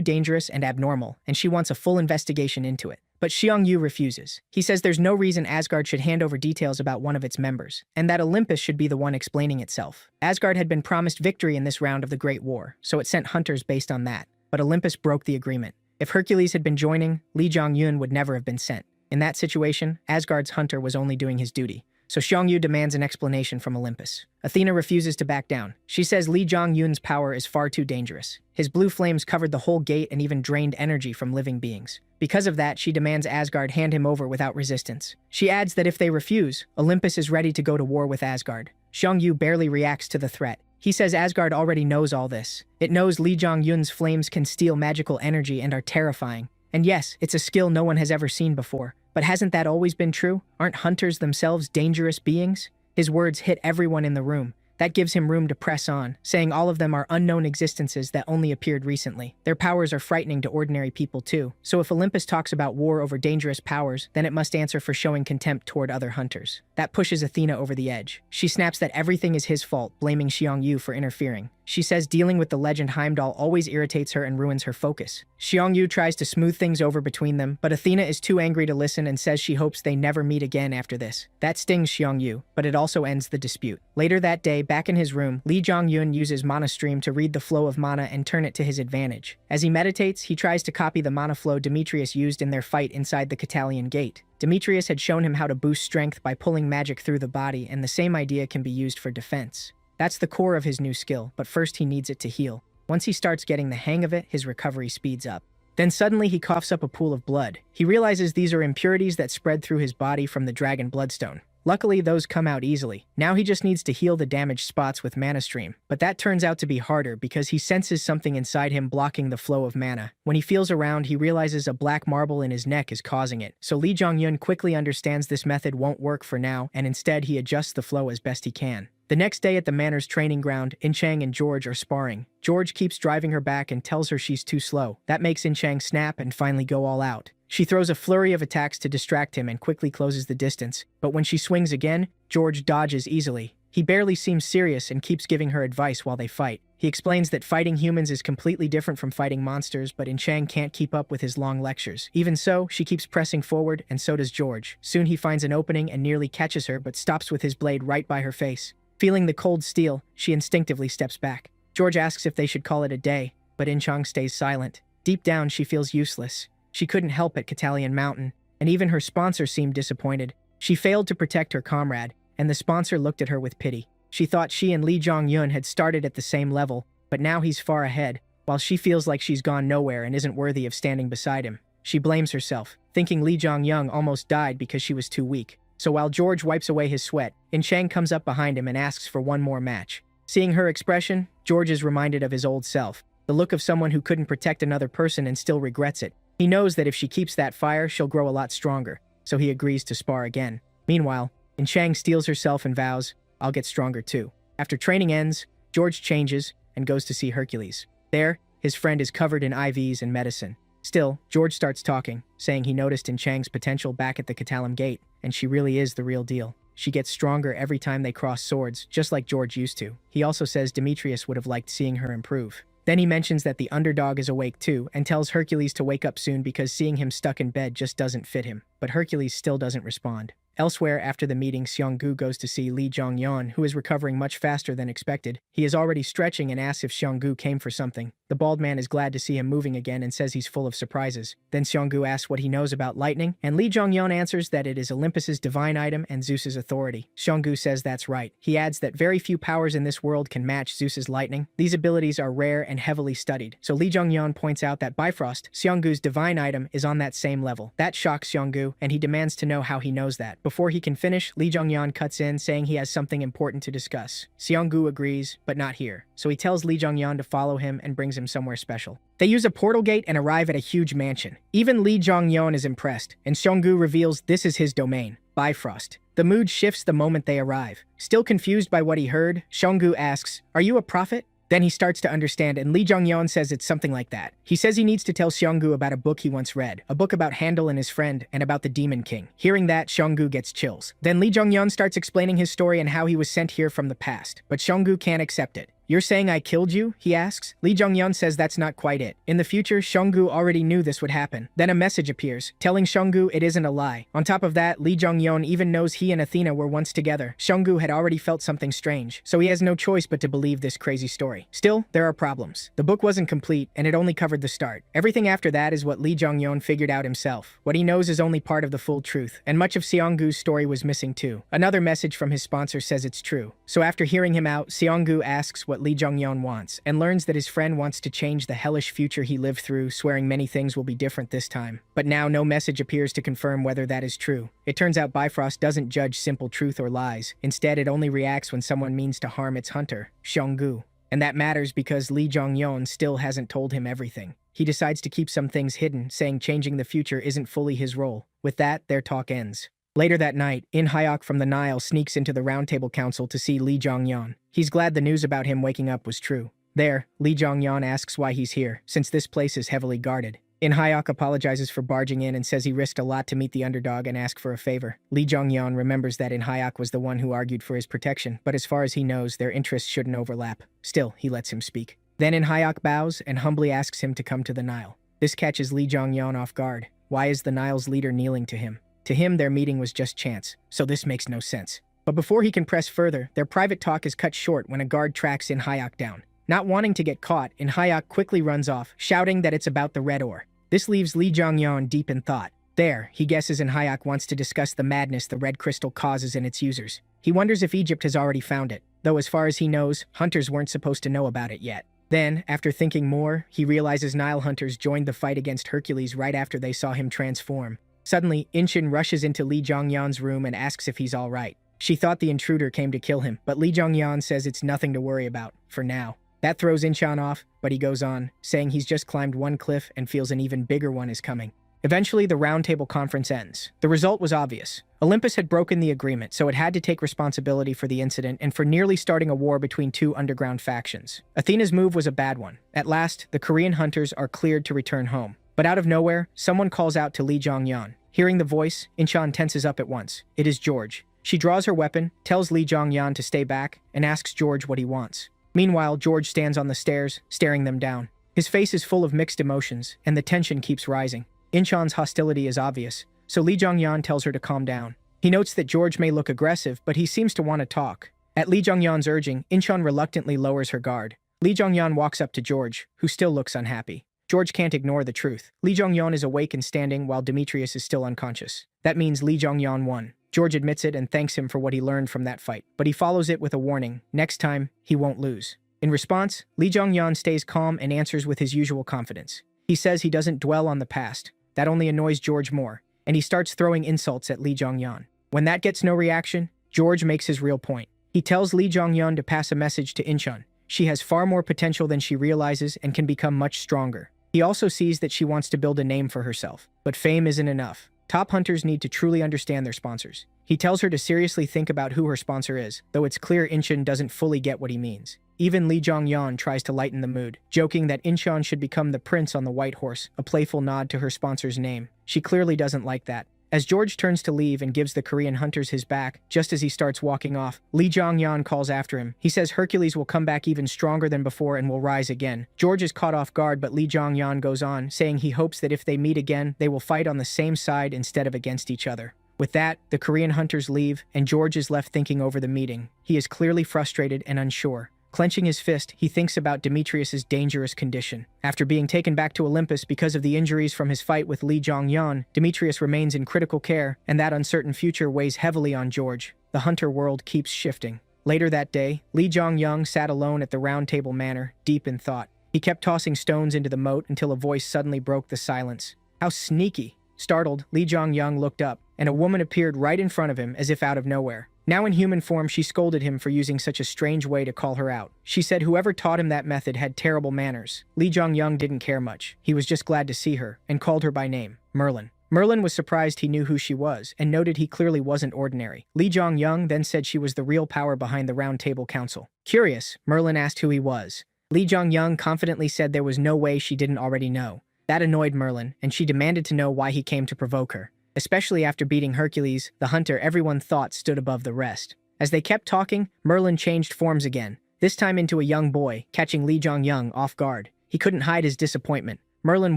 dangerous and abnormal, and she wants a full investigation into it. But Xiong-yu refuses. He says there's no reason Asgard should hand over details about one of its members, and that Olympus should be the one explaining itself. Asgard had been promised victory in this round of the Great War, so it sent hunters based on that. But Olympus broke the agreement. If Hercules had been joining, Lee Jong-yun would never have been sent. In that situation, Asgard's hunter was only doing his duty. So Xiong-yu demands an explanation from Olympus. Athena refuses to back down. She says Lee Jong-yun's power is far too dangerous. His blue flames covered the whole gate and even drained energy from living beings. Because of that, she demands Asgard hand him over without resistance. She adds that if they refuse, Olympus is ready to go to war with Asgard. Xiong-yu barely reacts to the threat. He says Asgard already knows all this. It knows Lee Jong-yun's flames can steal magical energy and are terrifying. And yes, it's a skill no one has ever seen before. But hasn't that always been true? Aren't hunters themselves dangerous beings? His words hit everyone in the room. That gives him room to press on, saying all of them are unknown existences that only appeared recently. Their powers are frightening to ordinary people too. So if Olympus talks about war over dangerous powers, then it must answer for showing contempt toward other hunters. That pushes Athena over the edge. She snaps that everything is his fault, blaming Xiong-yu for interfering. She says dealing with the legend Heimdall always irritates her and ruins her focus. Xiong-yu tries to smooth things over between them, but Athena is too angry to listen and says she hopes they never meet again after this. That stings Xiong-yu, but it also ends the dispute. Later that day, back in his room, Lee Jong-yun uses Mana Stream to read the flow of mana and turn it to his advantage. As he meditates, he tries to copy the mana flow Demetrius used in their fight inside the Catalian Gate. Demetrius had shown him how to boost strength by pulling magic through the body, and the same idea can be used for defense. That's the core of his new skill, but first he needs it to heal. Once he starts getting the hang of it, his recovery speeds up. Then suddenly he coughs up a pool of blood. He realizes these are impurities that spread through his body from the dragon bloodstone. Luckily, those come out easily. Now he just needs to heal the damaged spots with mana stream. But that turns out to be harder because he senses something inside him blocking the flow of mana. When he feels around, he realizes a black marble in his neck is causing it. So Lee Jong-yun quickly understands this method won't work for now, and instead he adjusts the flow as best he can. The next day at the Manor's training ground, In-chang and George are sparring. George keeps driving her back and tells her she's too slow. That makes In-chang snap and finally go all out. She throws a flurry of attacks to distract him and quickly closes the distance, but when she swings again, George dodges easily. He barely seems serious and keeps giving her advice while they fight. He explains that fighting humans is completely different from fighting monsters, but In-chang can't keep up with his long lectures. Even so, she keeps pressing forward, and so does George. Soon he finds an opening and nearly catches her, but stops with his blade right by her face. Feeling the cold steel, she instinctively steps back. George asks if they should call it a day, but In-chang stays silent. Deep down, she feels useless. She couldn't help at Catalan Mountain, and even her sponsor seemed disappointed. She failed to protect her comrade, and the sponsor looked at her with pity. She thought she and Lee Jong-yun had started at the same level, but now he's far ahead, while she feels like she's gone nowhere and isn't worthy of standing beside him. She blames herself, thinking Lee Jong-yun almost died because she was too weak. So while George wipes away his sweat, In-chang comes up behind him and asks for one more match. Seeing her expression, George is reminded of his old self, the look of someone who couldn't protect another person and still regrets it. He knows that if she keeps that fire, she'll grow a lot stronger, so he agrees to spar again. Meanwhile, In-chang steels herself and vows, "I'll get stronger too." After training ends, George changes and goes to see Hercules. There, his friend is covered in IVs and medicine. Still, George starts talking, saying he noticed In-chang's potential back at the Catalan Gate, and she really is the real deal. She gets stronger every time they cross swords, just like George used to. He also says Demetrius would have liked seeing her improve. Then he mentions that the underdog is awake too, and tells Hercules to wake up soon because seeing him stuck in bed just doesn't fit him. But Hercules still doesn't respond. Elsewhere, after the meeting, Seong-gu goes to see Lee Jong-yeon, who is recovering much faster than expected. He is already stretching and asks if Seong-gu came for something. The bald man is glad to see him moving again and says he's full of surprises. Then Seong-gu asks what he knows about lightning, and Lee Jong-yeon answers that it is Olympus's divine item and Zeus's authority. Seong-gu says that's right. He adds that very few powers in this world can match Zeus's lightning. These abilities are rare and heavily studied. So Lee Jong-yeon points out that Bifrost, Seong-gu's divine item, is on that same level. That shocks Seong-gu, and he demands to know how he knows that. Before he can finish, Lee Jong-yeon cuts in, saying he has something important to discuss. Seong-gu agrees, but not here. So he tells Lee Jong-yeon to follow him and brings him somewhere special. They use a portal gate and arrive at a huge mansion. Even Lee Jong-yeon is impressed, and Seong-gu reveals this is his domain, Bifrost. The mood shifts the moment they arrive. Still confused by what he heard, Seong-gu asks, "Are you a prophet?" Then he starts to understand, and Lee Jong-yeon says it's something like that. He says he needs to tell Seong-gu about a book he once read, a book about Handel and his friend, and about the Demon King. Hearing that, Seong-gu gets chills. Then Lee Jong-yeon starts explaining his story and how he was sent here from the past, but Seong-gu can't accept it. "You're saying I killed you?" he asks. Lee Jong-yeon says that's not quite it. In the future, Seong-gu already knew this would happen. Then a message appears, telling Seong-gu it isn't a lie. On top of that, Lee Jong-yeon even knows he and Athena were once together. Seong-gu had already felt something strange, so he has no choice but to believe this crazy story. Still, there are problems. The book wasn't complete, and it only covered the start. Everything after that is what Lee Jong-yeon figured out himself. What he knows is only part of the full truth, and much of Seong-gu's story was missing too. Another message from his sponsor says it's true. So after hearing him out, Seong-gu asks what Lee Jong-yeon wants, and learns that his friend wants to change the hellish future he lived through, swearing many things will be different this time. But now no message appears to confirm whether that is true. It turns out Bifrost doesn't judge simple truth or lies. Instead, it only reacts when someone means to harm its hunter, Seong-gu. And that matters because Lee Jong-yeon still hasn't told him everything. He decides to keep some things hidden, saying changing the future isn't fully his role. With that, their talk ends. Later that night, In-hyuk from the Nile sneaks into the Roundtable Council to see Lee Jong-yeon. He's glad the news about him waking up was true. There, Lee Jong-yeon asks why he's here, since this place is heavily guarded. In-hyuk apologizes for barging in and says he risked a lot to meet the underdog and ask for a favor. Lee Jong-yeon remembers that In-hyuk was the one who argued for his protection, but as far as he knows, their interests shouldn't overlap. Still, he lets him speak. Then In-hyuk bows and humbly asks him to come to the Nile. This catches Lee Jong-yeon off guard. Why is the Nile's leader kneeling to him? To him, their meeting was just chance, so this makes no sense. But before he can press further, their private talk is cut short when a guard tracks In-hyuk down. Not wanting to get caught, In-hyuk quickly runs off, shouting that it's about the red ore. This leaves Lee Jong-yeon deep in thought. There, he guesses In-hyuk wants to discuss the madness the red crystal causes in its users. He wonders if Egypt has already found it, though as far as he knows, hunters weren't supposed to know about it yet. Then, after thinking more, he realizes Nile hunters joined the fight against Hercules right after they saw him transform. Suddenly, Inchin rushes into Lee Jongyan's room and asks if he's alright. She thought the intruder came to kill him, but Lee Jongyan says it's nothing to worry about, for now. That throws Inchan off, but he goes on, saying he's just climbed one cliff and feels an even bigger one is coming. Eventually, the roundtable conference ends. The result was obvious. Olympus had broken the agreement, so it had to take responsibility for the incident and for nearly starting a war between two underground factions. Athena's move was a bad one. At last, the Korean hunters are cleared to return home. But out of nowhere, someone calls out to Lee Jongyan. Hearing the voice, Inchan tenses up at once. It is George. She draws her weapon, tells Lee Jongyan to stay back, and asks George what he wants. Meanwhile, George stands on the stairs, staring them down. His face is full of mixed emotions, and the tension keeps rising. Inchan's hostility is obvious, so Lee Jongyan tells her to calm down. He notes that George may look aggressive, but he seems to want to talk. At Lee Jongyan's urging, Inchan reluctantly lowers her guard. Lee Jongyan walks up to George, who still looks unhappy. George can't ignore the truth. Lee Jongyan is awake and standing while Demetrius is still unconscious. That means Lee Jongyan won. George admits it and thanks him for what he learned from that fight, but he follows it with a warning. Next time, he won't lose. In response, Lee Jongyan stays calm and answers with his usual confidence. He says he doesn't dwell on the past. That only annoys George more, and he starts throwing insults at Lee Jongyan. When that gets no reaction, George makes his real point. He tells Lee Jongyan to pass a message to Inchan. She has far more potential than she realizes and can become much stronger. He also sees that she wants to build a name for herself. But fame isn't enough. Top hunters need to truly understand their sponsors. He tells her to seriously think about who her sponsor is, though it's clear Inchan doesn't fully get what he means. Even Lee Jongyan tries to lighten the mood, joking that Inchan should become the prince on the white horse, a playful nod to her sponsor's name. She clearly doesn't like that. As George turns to leave and gives the Korean hunters his back, just as he starts walking off, Lee Jongyan calls after him. He says Hercules will come back even stronger than before and will rise again. George is caught off guard, but Lee Jongyan goes on, saying he hopes that if they meet again, they will fight on the same side instead of against each other. With that, the Korean hunters leave, and George is left thinking over the meeting. He is clearly frustrated and unsure. Clenching his fist, he thinks about Demetrius's dangerous condition. After being taken back to Olympus because of the injuries from his fight with Lee Jongyan, Demetrius remains in critical care, and that uncertain future weighs heavily on George. The hunter world keeps shifting. Later that day, Lee Jongyan sat alone at the Round Table Manor, deep in thought. He kept tossing stones into the moat until a voice suddenly broke the silence. How sneaky! Startled, Lee Jongyan looked up, and a woman appeared right in front of him as if out of nowhere. Now in human form, she scolded him for using such a strange way to call her out. She said whoever taught him that method had terrible manners. Lee Jongyan didn't care much. He was just glad to see her, and called her by name, Merlin. Merlin was surprised he knew who she was, and noted he clearly wasn't ordinary. Lee Jongyan then said she was the real power behind the Round Table Council. Curious, Merlin asked who he was. Lee Jongyan confidently said there was no way she didn't already know. That annoyed Merlin, and she demanded to know why he came to provoke her. Especially after beating Hercules, the hunter everyone thought stood above the rest. As they kept talking, Merlin changed forms again, this time into a young boy, catching Lee Jongyan off guard. He couldn't hide his disappointment. Merlin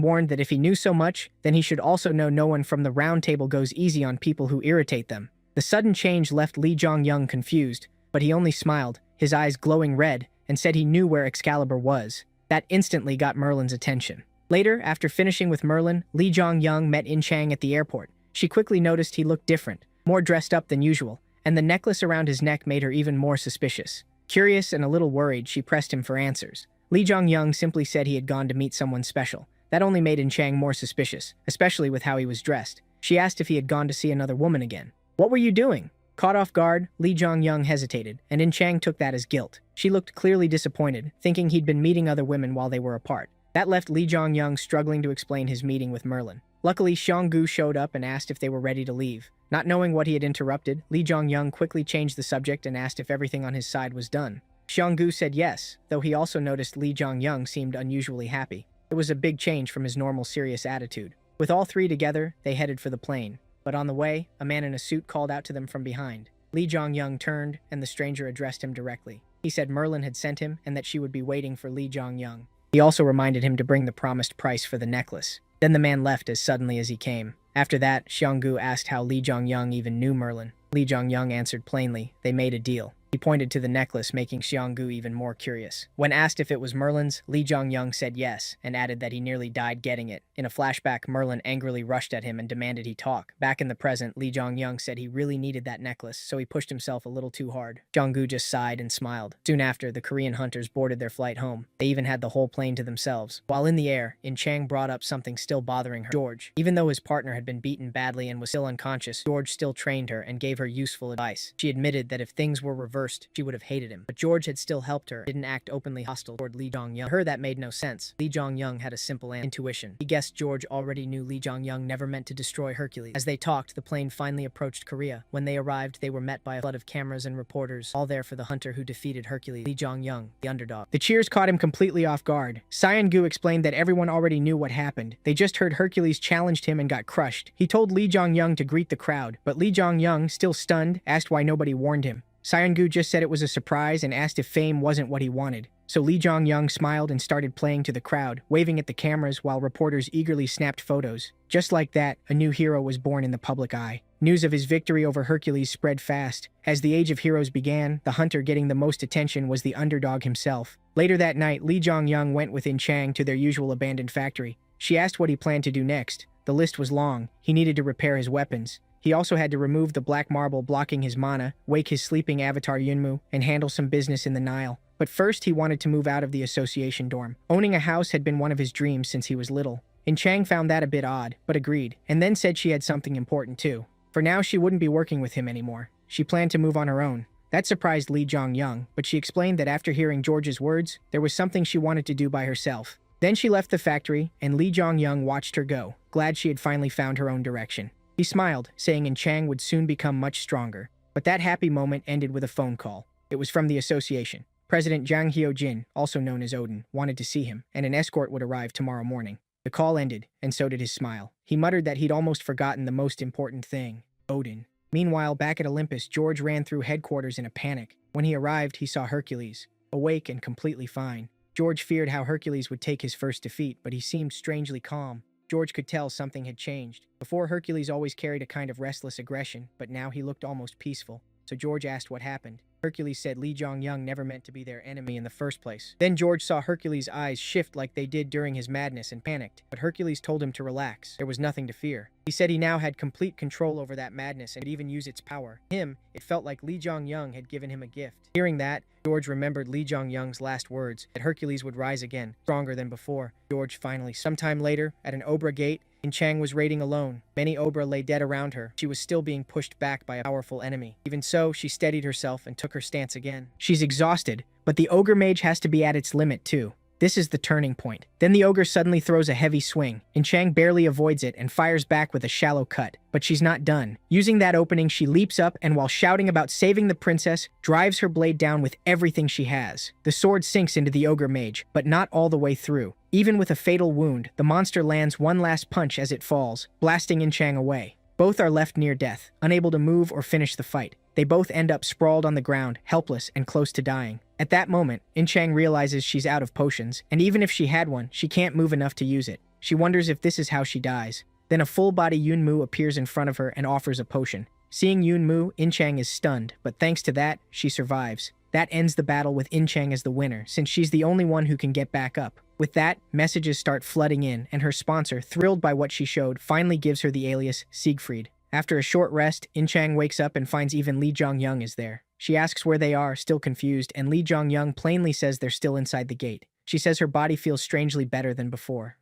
warned that if he knew so much, then he should also know no one from the Round Table goes easy on people who irritate them. The sudden change left Lee Jongyan confused, but he only smiled, his eyes glowing red, and said he knew where Excalibur was. That instantly got Merlin's attention. Later, after finishing with Merlin, Lee Jongyan met Inchang at the airport. She quickly noticed he looked different, more dressed up than usual, and the necklace around his neck made her even more suspicious. Curious and a little worried, she pressed him for answers. Lee Jongyan simply said he had gone to meet someone special. That only made Inchang more suspicious, especially with how he was dressed. She asked if he had gone to see another woman again. What were you doing? Caught off guard, Lee Jongyan hesitated, and Inchang took that as guilt. She looked clearly disappointed, thinking he'd been meeting other women while they were apart. That left Lee Jongyan struggling to explain his meeting with Merlin. Luckily, Xianggu showed up and asked if they were ready to leave. Not knowing what he had interrupted, Lee Jongyan quickly changed the subject and asked if everything on his side was done. Xianggu said yes, though he also noticed Lee Jongyan seemed unusually happy. It was a big change from his normal serious attitude. With all three together, they headed for the plane. But on the way, a man in a suit called out to them from behind. Lee Jongyan turned, and the stranger addressed him directly. He said Merlin had sent him and that she would be waiting for Lee Jongyan. He also reminded him to bring the promised price for the necklace. Then the man left as suddenly as he came. After that, Xianggu asked how Lee Jongyan even knew Merlin. Lee Jongyan answered plainly, they made a deal. He pointed to the necklace, making Xianggu even more curious. When asked if it was Merlin's, Li Zhongyang said yes, and added that he nearly died getting it. In a flashback, Merlin angrily rushed at him and demanded he talk. Back in the present, Li Zhongyang said he really needed that necklace, so he pushed himself a little too hard. Xianggu just sighed and smiled. Soon after, the Korean hunters boarded their flight home. They even had the whole plane to themselves. While in the air, In Chang brought up something still bothering her. George. Even though his partner had been beaten badly and was still unconscious, George still trained her and gave her useful advice. She admitted that if things were reversed, she would have hated him. But George had still helped her, didn't act openly hostile toward Li Zhongyang. To her, that made no sense. Li Zhongyang had a simple intuition. He guessed George already knew Li Zhongyang never meant to destroy Hercules. As they talked, the plane finally approached Korea. When they arrived, they were met by a flood of cameras and reporters, all there for the hunter who defeated Hercules, Li Zhongyang, the underdog. The cheers caught him completely off guard. Gu explained that everyone already knew what happened. They just heard Hercules challenged him and got crushed. He told Li Zhongyang to greet the crowd, but Li Zhongyang, still stunned, asked why nobody warned him. Gu just said it was a surprise and asked if fame wasn't what he wanted. So Li Zhongyang smiled and started playing to the crowd, waving at the cameras while reporters eagerly snapped photos. Just like that, a new hero was born in the public eye. News of his victory over Hercules spread fast. As the Age of Heroes began, the hunter getting the most attention was the underdog himself. Later that night, Li Zhongyang went with In Chang to their usual abandoned factory. She asked what he planned to do next. The list was long. He needed to repair his weapons. He also had to remove the black marble blocking his mana, wake his sleeping avatar Yunmu, and handle some business in the Nile. But first, he wanted to move out of the association dorm. Owning a house had been one of his dreams since he was little. In Chang found that a bit odd, but agreed, and then said she had something important too. For now, she wouldn't be working with him anymore. She planned to move on her own. That surprised Li Zhongyang, but she explained that after hearing George's words, there was something she wanted to do by herself. Then she left the factory, and Li Zhongyang watched her go, glad she had finally found her own direction. He smiled, saying In Chang would soon become much stronger. But that happy moment ended with a phone call. It was from the association. President Zhang Hyojin, also known as Odin, wanted to see him, and an escort would arrive tomorrow morning. The call ended, and so did his smile. He muttered that he'd almost forgotten the most important thing: Odin. Meanwhile, back at Olympus, George ran through headquarters in a panic. When he arrived, he saw Hercules, awake and completely fine. George feared how Hercules would take his first defeat, but he seemed strangely calm. George could tell something had changed. Before, Hercules always carried a kind of restless aggression, but now he looked almost peaceful. So George asked what happened. Hercules said Li Zhongyang never meant to be their enemy in the first place. Then George saw Hercules' eyes shift like they did during his madness and panicked, but Hercules told him to relax. There was nothing to fear. He said he now had complete control over that madness and could even use its power. It felt like Li Zhongyang had given him a gift. Hearing that, George remembered Li Zhongyang's last words, that Hercules would rise again, stronger than before. George finally. Sometime later, at an Obra gate, In Chang was raiding alone. Many Obra lay dead around her. She was still being pushed back by a powerful enemy. Even so, she steadied herself and took her stance again. She's exhausted, but the ogre mage has to be at its limit too. This is the turning point. Then the ogre suddenly throws a heavy swing. In Chang barely avoids it and fires back with a shallow cut. But she's not done. Using that opening, she leaps up and while shouting about saving the princess, drives her blade down with everything she has. The sword sinks into the ogre mage, but not all the way through. Even with a fatal wound, the monster lands one last punch as it falls, blasting In Chang away. Both are left near death, unable to move or finish the fight. They both end up sprawled on the ground, helpless and close to dying. At that moment, In Chang realizes she's out of potions, and even if she had one, she can't move enough to use it. She wonders if this is how she dies. Then a full-body Yunmu appears in front of her and offers a potion. Seeing Yunmu, In Chang is stunned, but thanks to that, she survives. That ends the battle with In Chang as the winner, since she's the only one who can get back up. With that, messages start flooding in, and her sponsor, thrilled by what she showed, finally gives her the alias Siegfried. After a short rest, In Chang wakes up and finds even Li Zhongyang is there. She asks where they are, still confused, and Li Zhongyang plainly says they're still inside the gate. She says her body feels strangely better than before.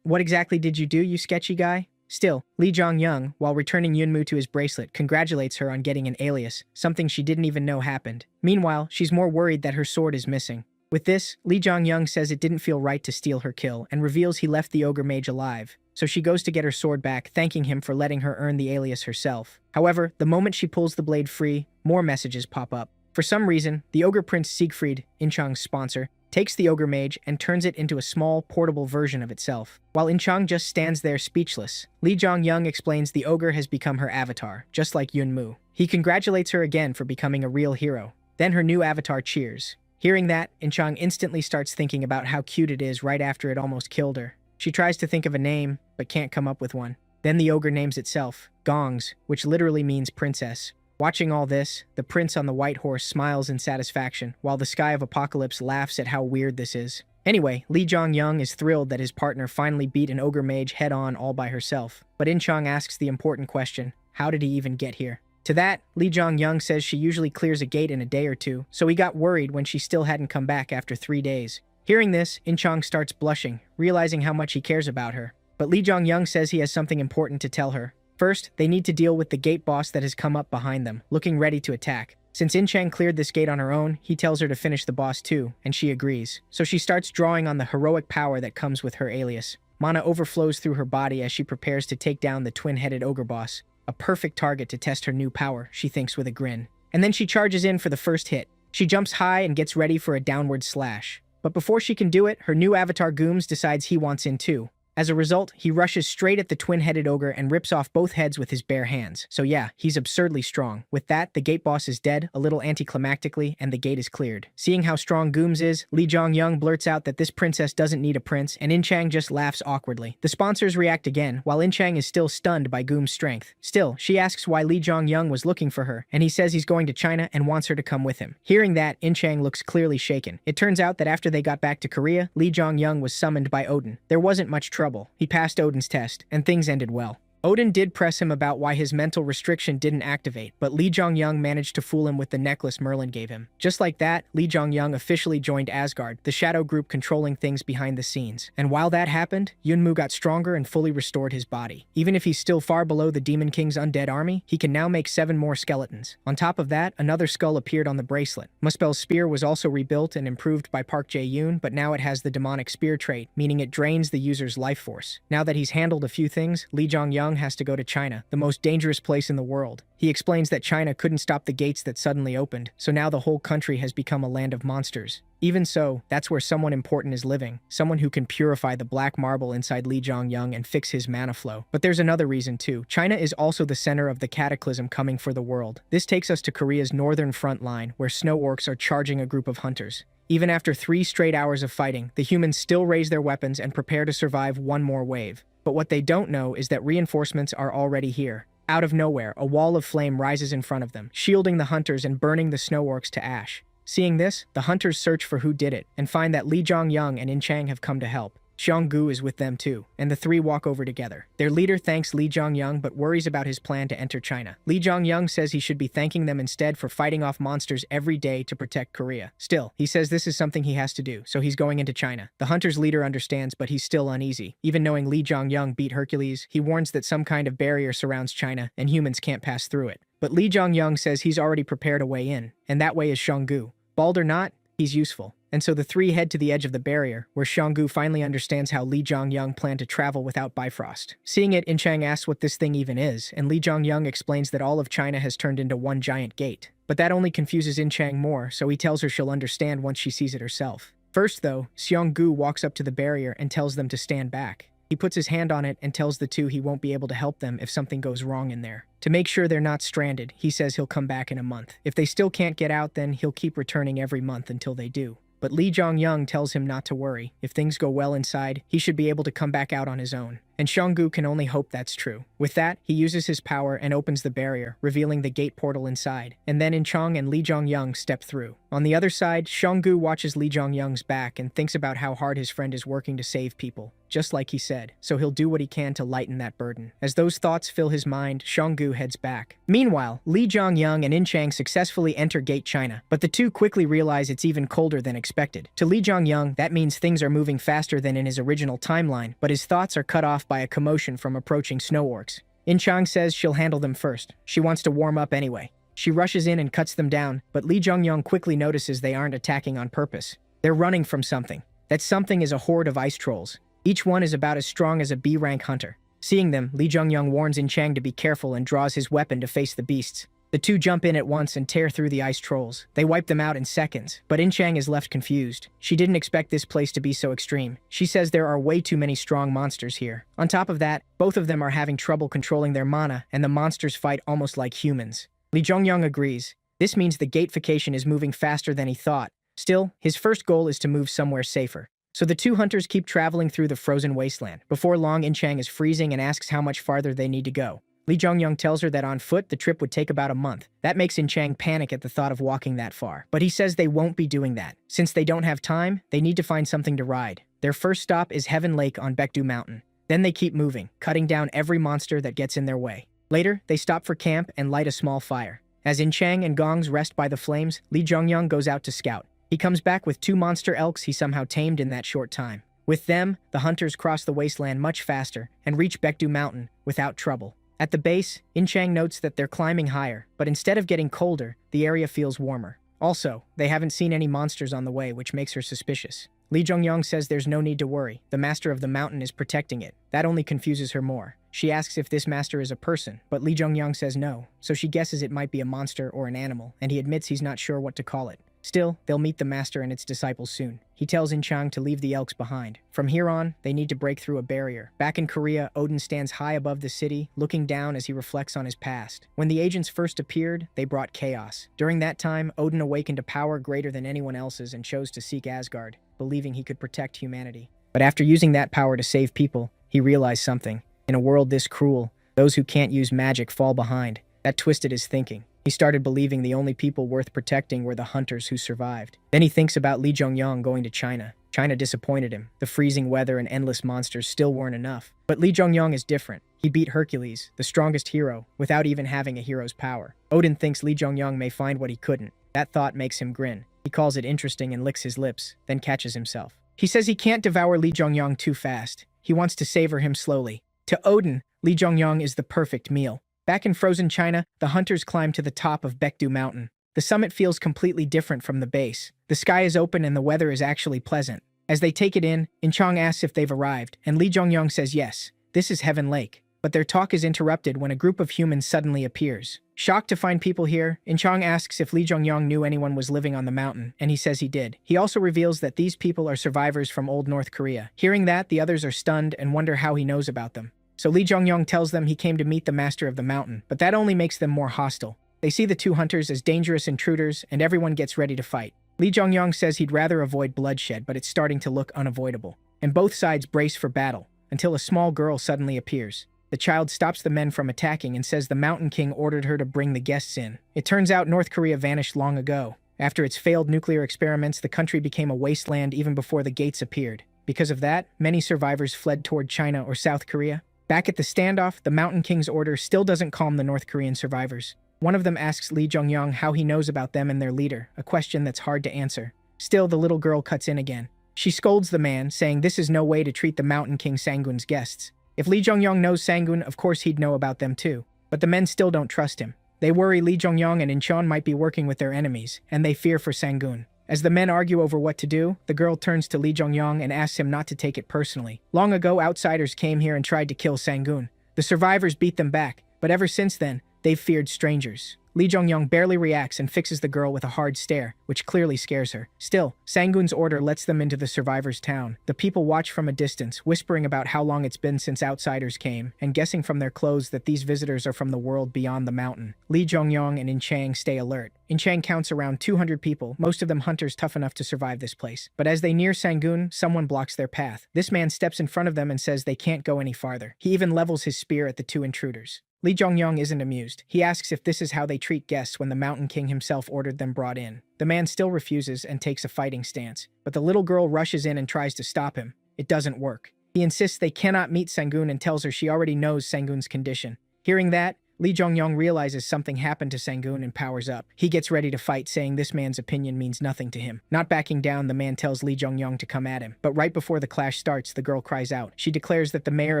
What exactly did you do, you sketchy guy? Still, Li Zhongyang, while returning Yunmu to his bracelet, congratulates her on getting an alias, something she didn't even know happened. Meanwhile, she's more worried that her sword is missing. With this, Li Zhongyang says it didn't feel right to steal her kill and reveals he left the ogre mage alive. So she goes to get her sword back, thanking him for letting her earn the alias herself. However, the moment she pulls the blade free, more messages pop up. For some reason, the ogre prince Siegfried, In Chang's sponsor, takes the ogre mage and turns it into a small, portable version of itself. While In Chang just stands there speechless, Li Zhongyang explains the ogre has become her avatar, just like Yunmu. He congratulates her again for becoming a real hero. Then her new avatar cheers. Hearing that, In Chang instantly starts thinking about how cute it is right after it almost killed her. She tries to think of a name, but can't come up with one. Then the ogre names itself, Gongs, which literally means princess. Watching all this, the prince on the white horse smiles in satisfaction, while the sky of apocalypse laughs at how weird this is. Anyway, Lee Jong-young is thrilled that his partner finally beat an ogre mage head-on all by herself. But In-chang asks the important question, how did he even get here? To that, Lee Jong-young says she usually clears a gate in a day or two, so he got worried when she still hadn't come back after 3 days. Hearing this, In-chang starts blushing, realizing how much he cares about her. But Lee Jong-young says he has something important to tell her. First, they need to deal with the gate boss that has come up behind them, looking ready to attack. Since In-chang cleared this gate on her own, he tells her to finish the boss too, and she agrees. So she starts drawing on the heroic power that comes with her alias. Mana overflows through her body as she prepares to take down the twin-headed ogre boss. A perfect target to test her new power, she thinks with a grin. And then she charges in for the first hit. She jumps high and gets ready for a downward slash. But before she can do it, her new avatar Gooms decides he wants in too. As a result, he rushes straight at the twin-headed ogre and rips off both heads with his bare hands. So yeah, he's absurdly strong. With that, the gate boss is dead, a little anticlimactically, and the gate is cleared. Seeing how strong Gooms is, Lee Jong-young blurts out that this princess doesn't need a prince, and In-chang just laughs awkwardly. The sponsors react again, while In-chang is still stunned by Gooms' strength. Still, she asks why Lee Jong-young was looking for her, and he says he's going to China and wants her to come with him. Hearing that, In-chang looks clearly shaken. It turns out that after they got back to Korea, Lee Jong-young was summoned by Odin. There wasn't much trouble. He passed Odin's test, and things ended well. Odin did press him about why his mental restriction didn't activate, but Lee Jong-young managed to fool him with the necklace Merlin gave him. Just like that, Lee Jong-young officially joined Asgard, the shadow group controlling things behind the scenes. And while that happened, Yunmu got stronger and fully restored his body. Even if he's still far below the Demon King's undead army, he can now make 7 more skeletons. On top of that, another skull appeared on the bracelet. Muspel's spear was also rebuilt and improved by Park Jae-yoon, but now it has the demonic spear trait, meaning it drains the user's life force. Now that he's handled a few things, Lee Jong-young has to go to China, the most dangerous place in the world. He explains that China couldn't stop the gates that suddenly opened, so now the whole country has become a land of monsters. Even so, that's where someone important is living, someone who can purify the black marble inside Lee Jong-young and fix his mana flow. But there's another reason too. China is also the center of the cataclysm coming for the world. This takes us to Korea's northern front line, where snow orcs are charging a group of hunters. Even after 3 straight hours of fighting, the humans still raise their weapons and prepare to survive one more wave. But what they don't know is that reinforcements are already here. Out of nowhere, a wall of flame rises in front of them, shielding the hunters and burning the snow orcs to ash. Seeing this, the hunters search for who did it, and find that Lee Jong-young and In-chang have come to help. Xionggu is with them too, and the 3 walk over together. Their leader thanks Lee Jong-young but worries about his plan to enter China. Lee Jong-young says he should be thanking them instead for fighting off monsters every day to protect Korea. Still, he says this is something he has to do, so he's going into China. The hunter's leader understands, but he's still uneasy. Even knowing Lee Jong-young beat Hercules, he warns that some kind of barrier surrounds China, and humans can't pass through it. But Lee Jong-young says he's already prepared a way in, and that way is Xionggu. Bald or not, he's useful. And so the 3 head to the edge of the barrier, where Xionggu finally understands how Lee Jong-young planned to travel without Bifrost. Seeing it, In-chang asks what this thing even is, and Lee Jong-young explains that all of China has turned into one giant gate. But that only confuses In-chang more, so he tells her she'll understand once she sees it herself. First though, Xionggu walks up to the barrier and tells them to stand back. He puts his hand on it and tells the 2 he won't be able to help them if something goes wrong in there. To make sure they're not stranded, he says he'll come back in a month. If they still can't get out, then he'll keep returning every month until they do. But Lee Jong-young tells him not to worry. If things go well inside, he should be able to come back out on his own. And Xionggu can only hope that's true. With that, he uses his power and opens the barrier, revealing the gate portal inside. And then In-chang and Lee Jong-young step through. On the other side, Xionggu watches Lee Jong-young's back and thinks about how hard his friend is working to save people, just like he said. So he'll do what he can to lighten that burden. As those thoughts fill his mind, Xionggu heads back. Meanwhile, Lee Jong-young and In-chang successfully enter Gate China, but the 2 quickly realize it's even colder than expected. To Lee Jong-young, that means things are moving faster than in his original timeline, but his thoughts are cut off by a commotion from approaching snow orcs. In-chang says she'll handle them first. She wants to warm up anyway. She rushes in and cuts them down, but Lee Jong-young quickly notices they aren't attacking on purpose. They're running from something. That something is a horde of ice trolls. Each one is about as strong as a B-rank hunter. Seeing them, Lee Jong-young warns In-chang to be careful and draws his weapon to face the beasts. The 2 jump in at once and tear through the ice trolls. They wipe them out in seconds, but In-chang is left confused. She didn't expect this place to be so extreme. She says there are way too many strong monsters here. On top of that, both of them are having trouble controlling their mana, and the monsters fight almost like humans. Lee Jong-young agrees. This means the gatification is moving faster than he thought. Still, his first goal is to move somewhere safer. So the 2 hunters keep traveling through the frozen wasteland. Before long, In-chang is freezing and asks how much farther they need to go. Lee Jong-young tells her that on foot the trip would take about a month. That makes In Chang panic at the thought of walking that far. But he says they won't be doing that. Since they don't have time, they need to find something to ride. Their first stop is Heaven Lake on Baekdu Mountain. Then they keep moving, cutting down every monster that gets in their way. Later, they stop for camp and light a small fire. As In Chang and Gongs rest by the flames, Lee Jong-young goes out to scout. He comes back with 2 monster elks he somehow tamed in that short time. With them, the hunters cross the wasteland much faster and reach Baekdu Mountain without trouble. At the base, In Chang notes that they're climbing higher, but instead of getting colder, the area feels warmer. Also, they haven't seen any monsters on the way, which makes her suspicious. Lee Jong-young says there's no need to worry. The master of the mountain is protecting it. That only confuses her more. She asks if this master is a person, but Lee Jong-young says no, so she guesses it might be a monster or an animal, and he admits he's not sure what to call it. Still, they'll meet the master and its disciples soon. He tells In Chang to leave the elks behind. From here on, they need to break through a barrier. Back in Korea, Odin stands high above the city, looking down as he reflects on his past. When the agents first appeared, they brought chaos. During that time, Odin awakened a power greater than anyone else's and chose to seek Asgard, believing he could protect humanity. But after using that power to save people, he realized something. In a world this cruel, those who can't use magic fall behind. That twisted his thinking. He started believing the only people worth protecting were the hunters who survived. Then he thinks about Lee Jong-young going to China. China disappointed him. The freezing weather and endless monsters still weren't enough. But Lee Jong-young is different. He beat Hercules, the strongest hero, without even having a hero's power. Odin thinks Lee Jong-young may find what he couldn't. That thought makes him grin. He calls it interesting and licks his lips, then catches himself. He says he can't devour Lee Jong-young too fast. He wants to savor him slowly. To Odin, Lee Jong-young is the perfect meal. Back in frozen China, the hunters climb to the top of Baekdu Mountain. The summit feels completely different from the base. The sky is open and the weather is actually pleasant. As they take it in Chang asks if they've arrived, and Lee Jong-young says yes. This is Heaven Lake. But their talk is interrupted when a group of humans suddenly appears. Shocked to find people here, In Chang asks if Lee Jong-young knew anyone was living on the mountain, and he says he did. He also reveals that these people are survivors from old North Korea. Hearing that, the others are stunned and wonder how he knows about them. So Lee Jong-young tells them he came to meet the master of the mountain, but that only makes them more hostile. They see the 2 hunters as dangerous intruders, and everyone gets ready to fight. Lee Jong-young says he'd rather avoid bloodshed, but it's starting to look unavoidable. And both sides brace for battle, until a small girl suddenly appears. The child stops the men from attacking and says the Mountain King ordered her to bring the guests in. It turns out North Korea vanished long ago. After its failed nuclear experiments, the country became a wasteland even before the gates appeared. Because of that, many survivors fled toward China or South Korea. Back at the standoff, the Mountain King's order still doesn't calm the North Korean survivors. One of them asks Lee Jong-young how he knows about them and their leader, a question that's hard to answer. Still, the little girl cuts in again. She scolds the man, saying this is no way to treat the Mountain King Sangun's guests. If Lee Jong-young knows Sangun, of course he'd know about them too. But the men still don't trust him. They worry Lee Jong-young and Incheon might be working with their enemies, and they fear for Sangun. As the men argue over what to do, the girl turns to Lee Jong-young and asks him not to take it personally. Long ago, outsiders came here and tried to kill Sangun. The survivors beat them back, but ever since then, they've feared strangers. Lee Jong-young barely reacts and fixes the girl with a hard stare, which clearly scares her. Still, Sangun's order lets them into the survivors' town. The people watch from a distance, whispering about how long it's been since outsiders came, and guessing from their clothes that these visitors are from the world beyond the mountain. Lee Jong-young and In Chang stay alert. In Chang counts around 200 people, most of them hunters tough enough to survive this place. But as they near Sangun, someone blocks their path. This man steps in front of them and says they can't go any farther. He even levels his spear at the 2 intruders. Lee Jong-young isn't amused. He asks if this is how they treat guests when the Mountain King himself ordered them brought in. The man still refuses and takes a fighting stance, but the little girl rushes in and tries to stop him. It doesn't work. He insists they cannot meet Sangun and tells her she already knows Sangun's condition. Hearing that, Lee Jong-young realizes something happened to Sangun and powers up. He gets ready to fight, saying this man's opinion means nothing to him. Not backing down, the man tells Lee Jong-young to come at him. But right before the clash starts, the girl cries out. She declares that the mayor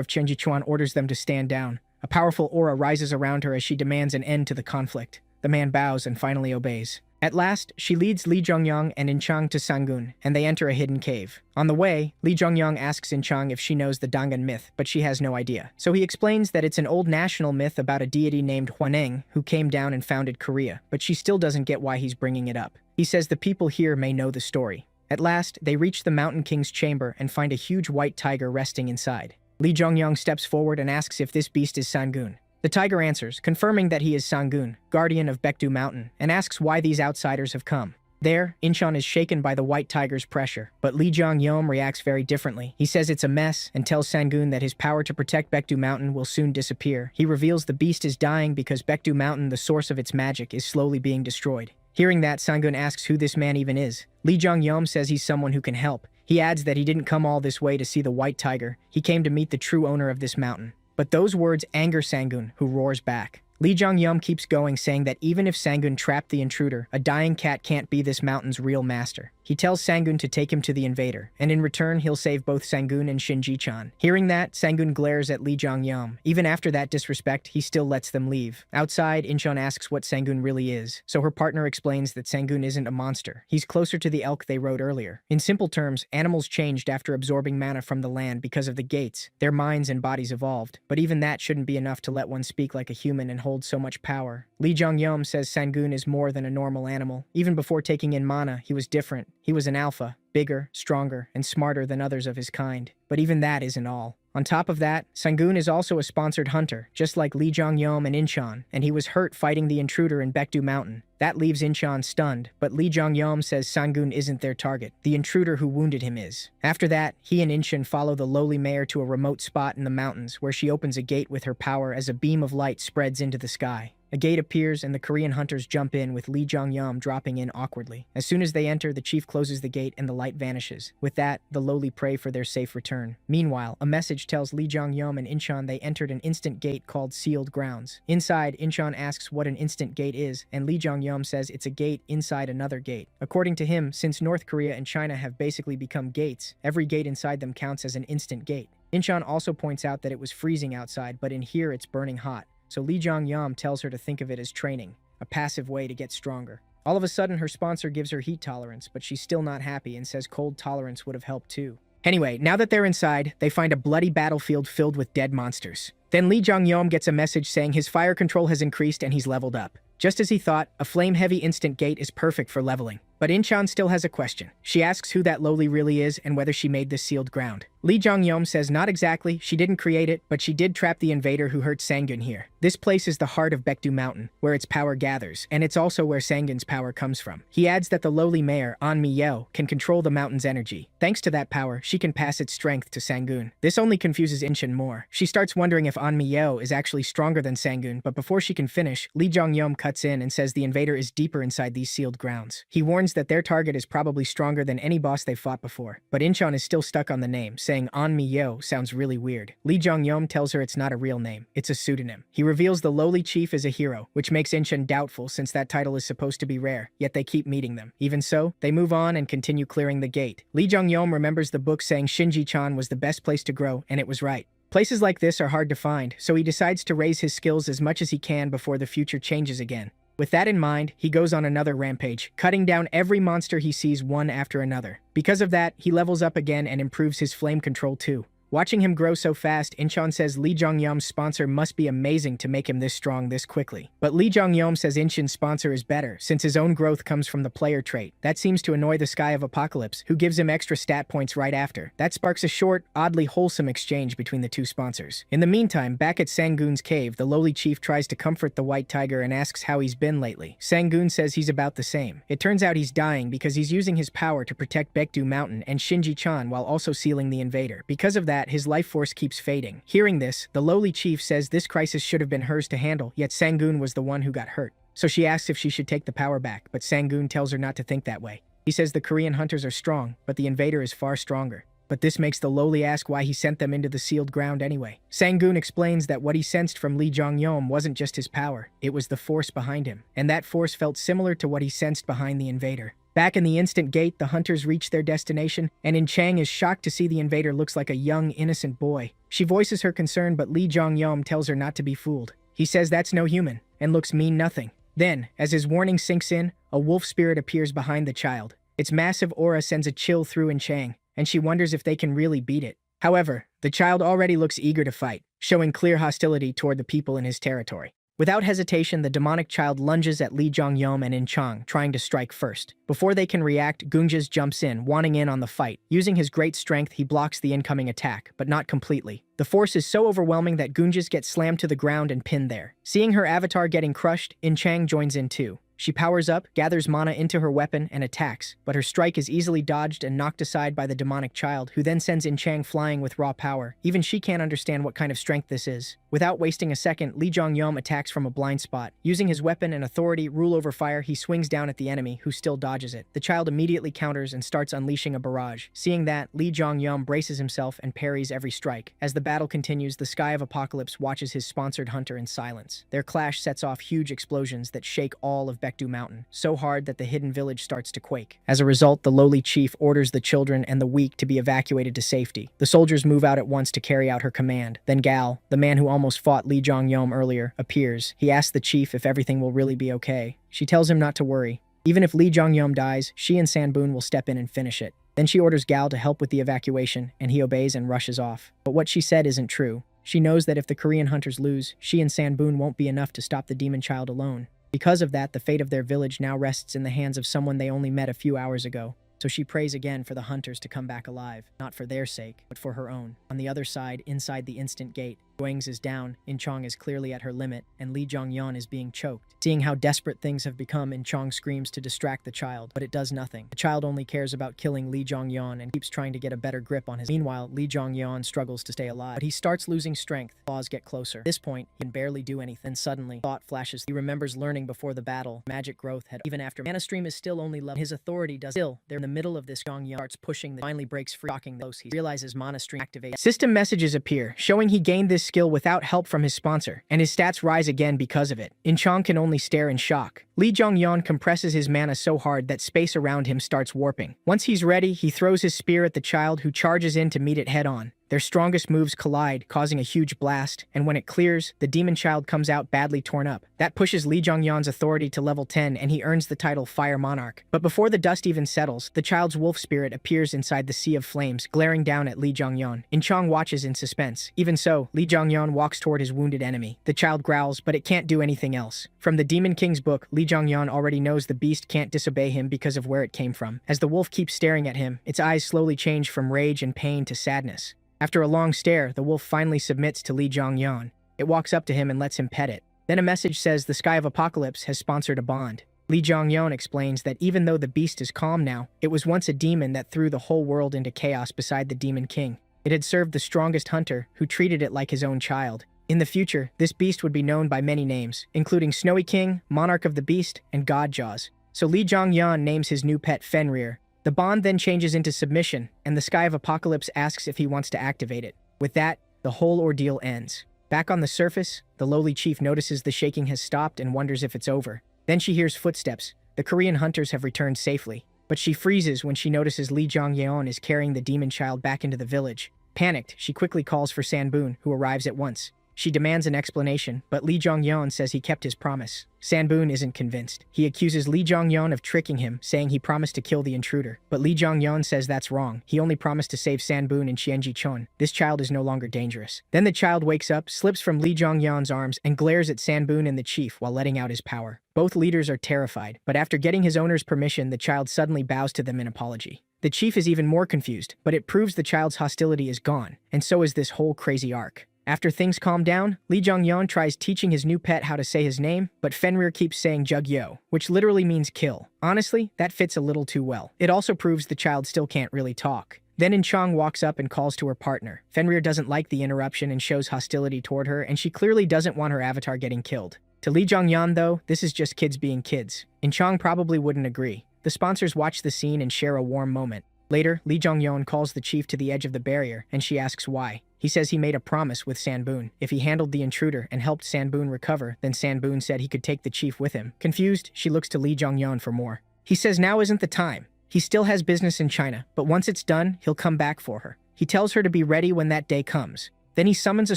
of Cheonjichuan orders them to stand down. A powerful aura rises around her as she demands an end to the conflict. The man bows and finally obeys. At last, she leads Lee Jong-young and In Chang to Sangun, and they enter a hidden cave. On the way, Lee Jong-young asks In Chang if she knows the Dangan myth, but she has no idea. So he explains that it's an old national myth about a deity named Hwaneng who came down and founded Korea, but she still doesn't get why he's bringing it up. He says the people here may know the story. At last, they reach the Mountain King's chamber and find a huge white tiger resting inside. Lee Jong-young steps forward and asks if this beast is Sangun. The tiger answers, confirming that he is Sangun, guardian of Baekdu Mountain, and asks why these outsiders have come. There, Incheon is shaken by the White Tiger's pressure, but Lee Jong-yeom reacts very differently. He says it's a mess and tells Sang-gun that his power to protect Baekdu Mountain will soon disappear. He reveals the beast is dying because Baekdu Mountain, the source of its magic, is slowly being destroyed. Hearing that, Sang-gun asks who this man even is. Lee Jong-yeom says he's someone who can help. He adds that he didn't come all this way to see the White Tiger. He came to meet the true owner of this mountain. But those words anger Sang-gun, who roars back. Lee Jong-yeom keeps going, saying that even if Sang-gun trapped the intruder, a dying cat can't be this mountain's real master. He tells Sang-gun to take him to the invader, and in return he'll save both Sang-gun and Shinji-chan. Hearing that, Sang-gun glares at Lee Jong-yeom. Even after that disrespect, he still lets them leave. Outside, Incheon asks what Sang-gun really is, so her partner explains that Sang-gun isn't a monster. He's closer to the elk they rode earlier. In simple terms, animals changed after absorbing mana from the land because of the gates. Their minds and bodies evolved, but even that shouldn't be enough to let one speak like a human and hold so much power. Lee Jong-yeom says Sang-gun is more than a normal animal. Even before taking in mana, he was different. He was an alpha, bigger, stronger, and smarter than others of his kind. But even that isn't all. On top of that, Sang-gun is also a sponsored hunter, just like Lee Jong-yeom and Incheon, and he was hurt fighting the intruder in Baekdu Mountain. That leaves Incheon stunned, but Lee Jong-yeom says Sang-gun isn't their target. The intruder who wounded him is. After that, he and Incheon follow the lowly mayor to a remote spot in the mountains where she opens a gate with her power as a beam of light spreads into the sky. A gate appears and the Korean hunters jump in with Lee Jong-yeom dropping in awkwardly. As soon as they enter, the chief closes the gate and the light vanishes. With that, the lowly pray for their safe return. Meanwhile, a message tells Lee Jong-yeom and Incheon they entered an instant gate called Sealed Grounds. Inside, Incheon asks what an instant gate is, and Lee Jong-yeom says it's a gate inside another gate. According to him, since North Korea and China have basically become gates, every gate inside them counts as an instant gate. Incheon also points out that it was freezing outside, but in here it's burning hot. So Lee Jong-yeom tells her to think of it as training, a passive way to get stronger. All of a sudden, her sponsor gives her heat tolerance, but she's still not happy and says cold tolerance would have helped too. Anyway, now that they're inside, they find a bloody battlefield filled with dead monsters. Then Lee Jong-yeom gets a message saying his fire control has increased and he's leveled up. Just as he thought, a flame-heavy instant gate is perfect for leveling. But Incheon still has a question. She asks who that lowly really is and whether she made this sealed ground. Lee Jong-yeom says not exactly, she didn't create it, but she did trap the invader who hurt Sang-gun here. This place is the heart of Baekdu Mountain, where its power gathers, and it's also where Sang-gun's power comes from. He adds that the lowly mayor, An Mi-yeo, can control the mountain's energy. Thanks to that power, she can pass its strength to Sang-gun. This only confuses Incheon more. She starts wondering if An Mi-yeo is actually stronger than Sang-gun, but before she can finish, Lee Jong-yeom cuts in and says the invader is deeper inside these sealed grounds. He warns that their target is probably stronger than any boss they've fought before, but Incheon is still stuck on the name, saying An Mi-yeo sounds really weird. Lee Jong-yeom tells her it's not a real name, it's a pseudonym. He reveals the lowly chief is a hero, which makes Incheon doubtful since that title is supposed to be rare, yet they keep meeting them. Even so, they move on and continue clearing the gate. Lee Jong-yeom remembers the book saying Shinji-chan was the best place to grow, and it was right. Places like this are hard to find, so he decides to raise his skills as much as he can before the future changes again. With that in mind, he goes on another rampage, cutting down every monster he sees one after another. Because of that, he levels up again and improves his flame control too. Watching him grow so fast, Incheon says Lee Jong-yeom's sponsor must be amazing to make him this strong this quickly. But Lee Jong-yeom says Incheon's sponsor is better, since his own growth comes from the player trait. That seems to annoy the Sky of Apocalypse, who gives him extra stat points right after. That sparks a short, oddly wholesome exchange between the two sponsors. In the meantime, back at Sang-gun's cave, the lowly chief tries to comfort the White Tiger and asks how he's been lately. Sang-gun says he's about the same. It turns out he's dying because he's using his power to protect Baekdu Mountain and Shinji-chan while also sealing the invader. Because of that, his life force keeps fading. Hearing this, the lowly chief says this crisis should have been hers to handle, yet Sang-gun was the one who got hurt. So she asks if she should take the power back, but Sang-gun tells her not to think that way. He says the Korean hunters are strong, but the invader is far stronger. But this makes the lowly ask why he sent them into the sealed ground anyway. Sang-gun explains that what he sensed from Lee Jong-yeom wasn't just his power, it was the force behind him, and that force felt similar to what he sensed behind the invader. Back in the instant gate, the hunters reach their destination, and In-chang is shocked to see the invader looks like a young, innocent boy. She voices her concern, but Lee Jong-yeom tells her not to be fooled. He says that's no human, and looks mean nothing. Then, as his warning sinks in, a wolf spirit appears behind the child. Its massive aura sends a chill through In-chang, and she wonders if they can really beat it. However, the child already looks eager to fight, showing clear hostility toward the people in his territory. Without hesitation, the demonic child lunges at Lee Jong-yeom and In-chang, trying to strike first. Before they can react, Gunjas jumps in, wanting in on the fight. Using his great strength, he blocks the incoming attack, but not completely. The force is so overwhelming that Gunjas gets slammed to the ground and pinned there. Seeing her avatar getting crushed, In-chang joins in too. She powers up, gathers mana into her weapon, and attacks, but her strike is easily dodged and knocked aside by the demonic child, who then sends In Chang flying with raw power. Even she can't understand what kind of strength this is. Without wasting a second, Lee Jong-yeom attacks from a blind spot. Using his weapon and authority, rule over fire, he swings down at the enemy, who still dodges it. The child immediately counters and starts unleashing a barrage. Seeing that, Lee Jong-yeom braces himself and parries every strike. As the battle continues, the Sky of Apocalypse watches his sponsored hunter in silence. Their clash sets off huge explosions that shake all of Baekdu Mountain, so hard that the hidden village starts to quake. As a result, the lowly chief orders the children and the weak to be evacuated to safety. The soldiers move out at once to carry out her command. Then Gal, the man who almost fought Lee Jong-yeom earlier, appears. He asks the chief if everything will really be okay. She tells him not to worry. Even if Lee Jong-yeom dies, she and Sanboon will step in and finish it. Then she orders Gal to help with the evacuation, and he obeys and rushes off. But what she said isn't true. She knows that if the Korean hunters lose, she and Sanboon won't be enough to stop the demon child alone. Because of that, the fate of their village now rests in the hands of someone they only met a few hours ago. So she prays again for the hunters to come back alive, not for their sake, but for her own. On the other side, inside the instant gate, Wang's is down, In Chong is clearly at her limit, and Lee Jong-yeon is being choked. Seeing how desperate things have become, In Chong screams to distract the child, but it does nothing. The child only cares about killing Lee Jong-yeon and keeps trying to get a better grip on his. Meanwhile, Lee Jong-yeon struggles to stay alive, but he starts losing strength. Claws get closer. At this point, he can barely do anything. Then suddenly, thought flashes. He remembers learning before the battle, magic growth had even after mana stream is still only level. His authority does still. They're in the middle of this. Jong-yeon starts pushing, finally breaks free, shocking those. He realizes mana stream activates. System messages appear, showing he gained this skill without help from his sponsor, and his stats rise again because of it. In Chong can only stare in shock. Lee Jong-yeon compresses his mana so hard that space around him starts warping. Once he's ready, he throws his spear at the child, who charges in to meet it head-on. Their strongest moves collide, causing a huge blast, and when it clears, the demon child comes out badly torn up. That pushes Lee Jong-yeon's authority to level 10, and he earns the title Fire Monarch. But before the dust even settles, the child's wolf spirit appears inside the sea of flames, glaring down at Lee Jong-yeon. In Chong watches in suspense. Even so, Lee Jong-yeon walks toward his wounded enemy. The child growls, but it can't do anything else. From the Demon King's book, Lee Jong-yeon already knows the beast can't disobey him because of where it came from. As the wolf keeps staring at him, its eyes slowly change from rage and pain to sadness. After a long stare, the wolf finally submits to Lee Jong-yeon. It walks up to him and lets him pet it. Then a message says the Sky of Apocalypse has sponsored a bond. Lee Jong-yeon explains that even though the beast is calm now, it was once a demon that threw the whole world into chaos beside the Demon King. It had served the strongest hunter, who treated it like his own child. In the future, this beast would be known by many names, including Snowy King, Monarch of the Beast, and Godjaws. So Lee Jong-yeon names his new pet Fenrir. The bond then changes into submission, and the Sky of Apocalypse asks if he wants to activate it. With that, the whole ordeal ends. Back on the surface, the lowly chief notices the shaking has stopped and wonders if it's over. Then she hears footsteps. The Korean hunters have returned safely. But she freezes when she notices Lee Jong-yeon is carrying the demon child back into the village. Panicked, she quickly calls for Sanboon, who arrives at once. She demands an explanation, but Lee Jong-yeon says he kept his promise. Sanboon isn't convinced. He accuses Lee Jong-yeon of tricking him, saying he promised to kill the intruder. But Lee Jong-yeon says that's wrong. He only promised to save Sanboon and Chien-ji-chon. This child is no longer dangerous. Then the child wakes up, slips from Lee Jong-yeon's arms, and glares at Sanboon and the chief while letting out his power. Both leaders are terrified, but after getting his owner's permission, the child suddenly bows to them in apology. The chief is even more confused, but it proves the child's hostility is gone, and so is this whole crazy arc. After things calm down, Lee Jong-yeon tries teaching his new pet how to say his name, but Fenrir keeps saying Jugyo, which literally means kill. Honestly, that fits a little too well. It also proves the child still can't really talk. Then In Chong walks up and calls to her partner. Fenrir doesn't like the interruption and shows hostility toward her, and she clearly doesn't want her avatar getting killed. To Lee Jong-yeon, though, this is just kids being kids. In Chong probably wouldn't agree. The sponsors watch the scene and share a warm moment. Later, Lee Jong-yeon calls the chief to the edge of the barrier, and she asks why. He says he made a promise with Sanboon. If he handled the intruder and helped Sanboon recover, then Sanboon said he could take the chief with him. Confused, she looks to Lee Jong-yeon for more. He says now isn't the time. He still has business in China, but once it's done, he'll come back for her. He tells her to be ready when that day comes. Then he summons a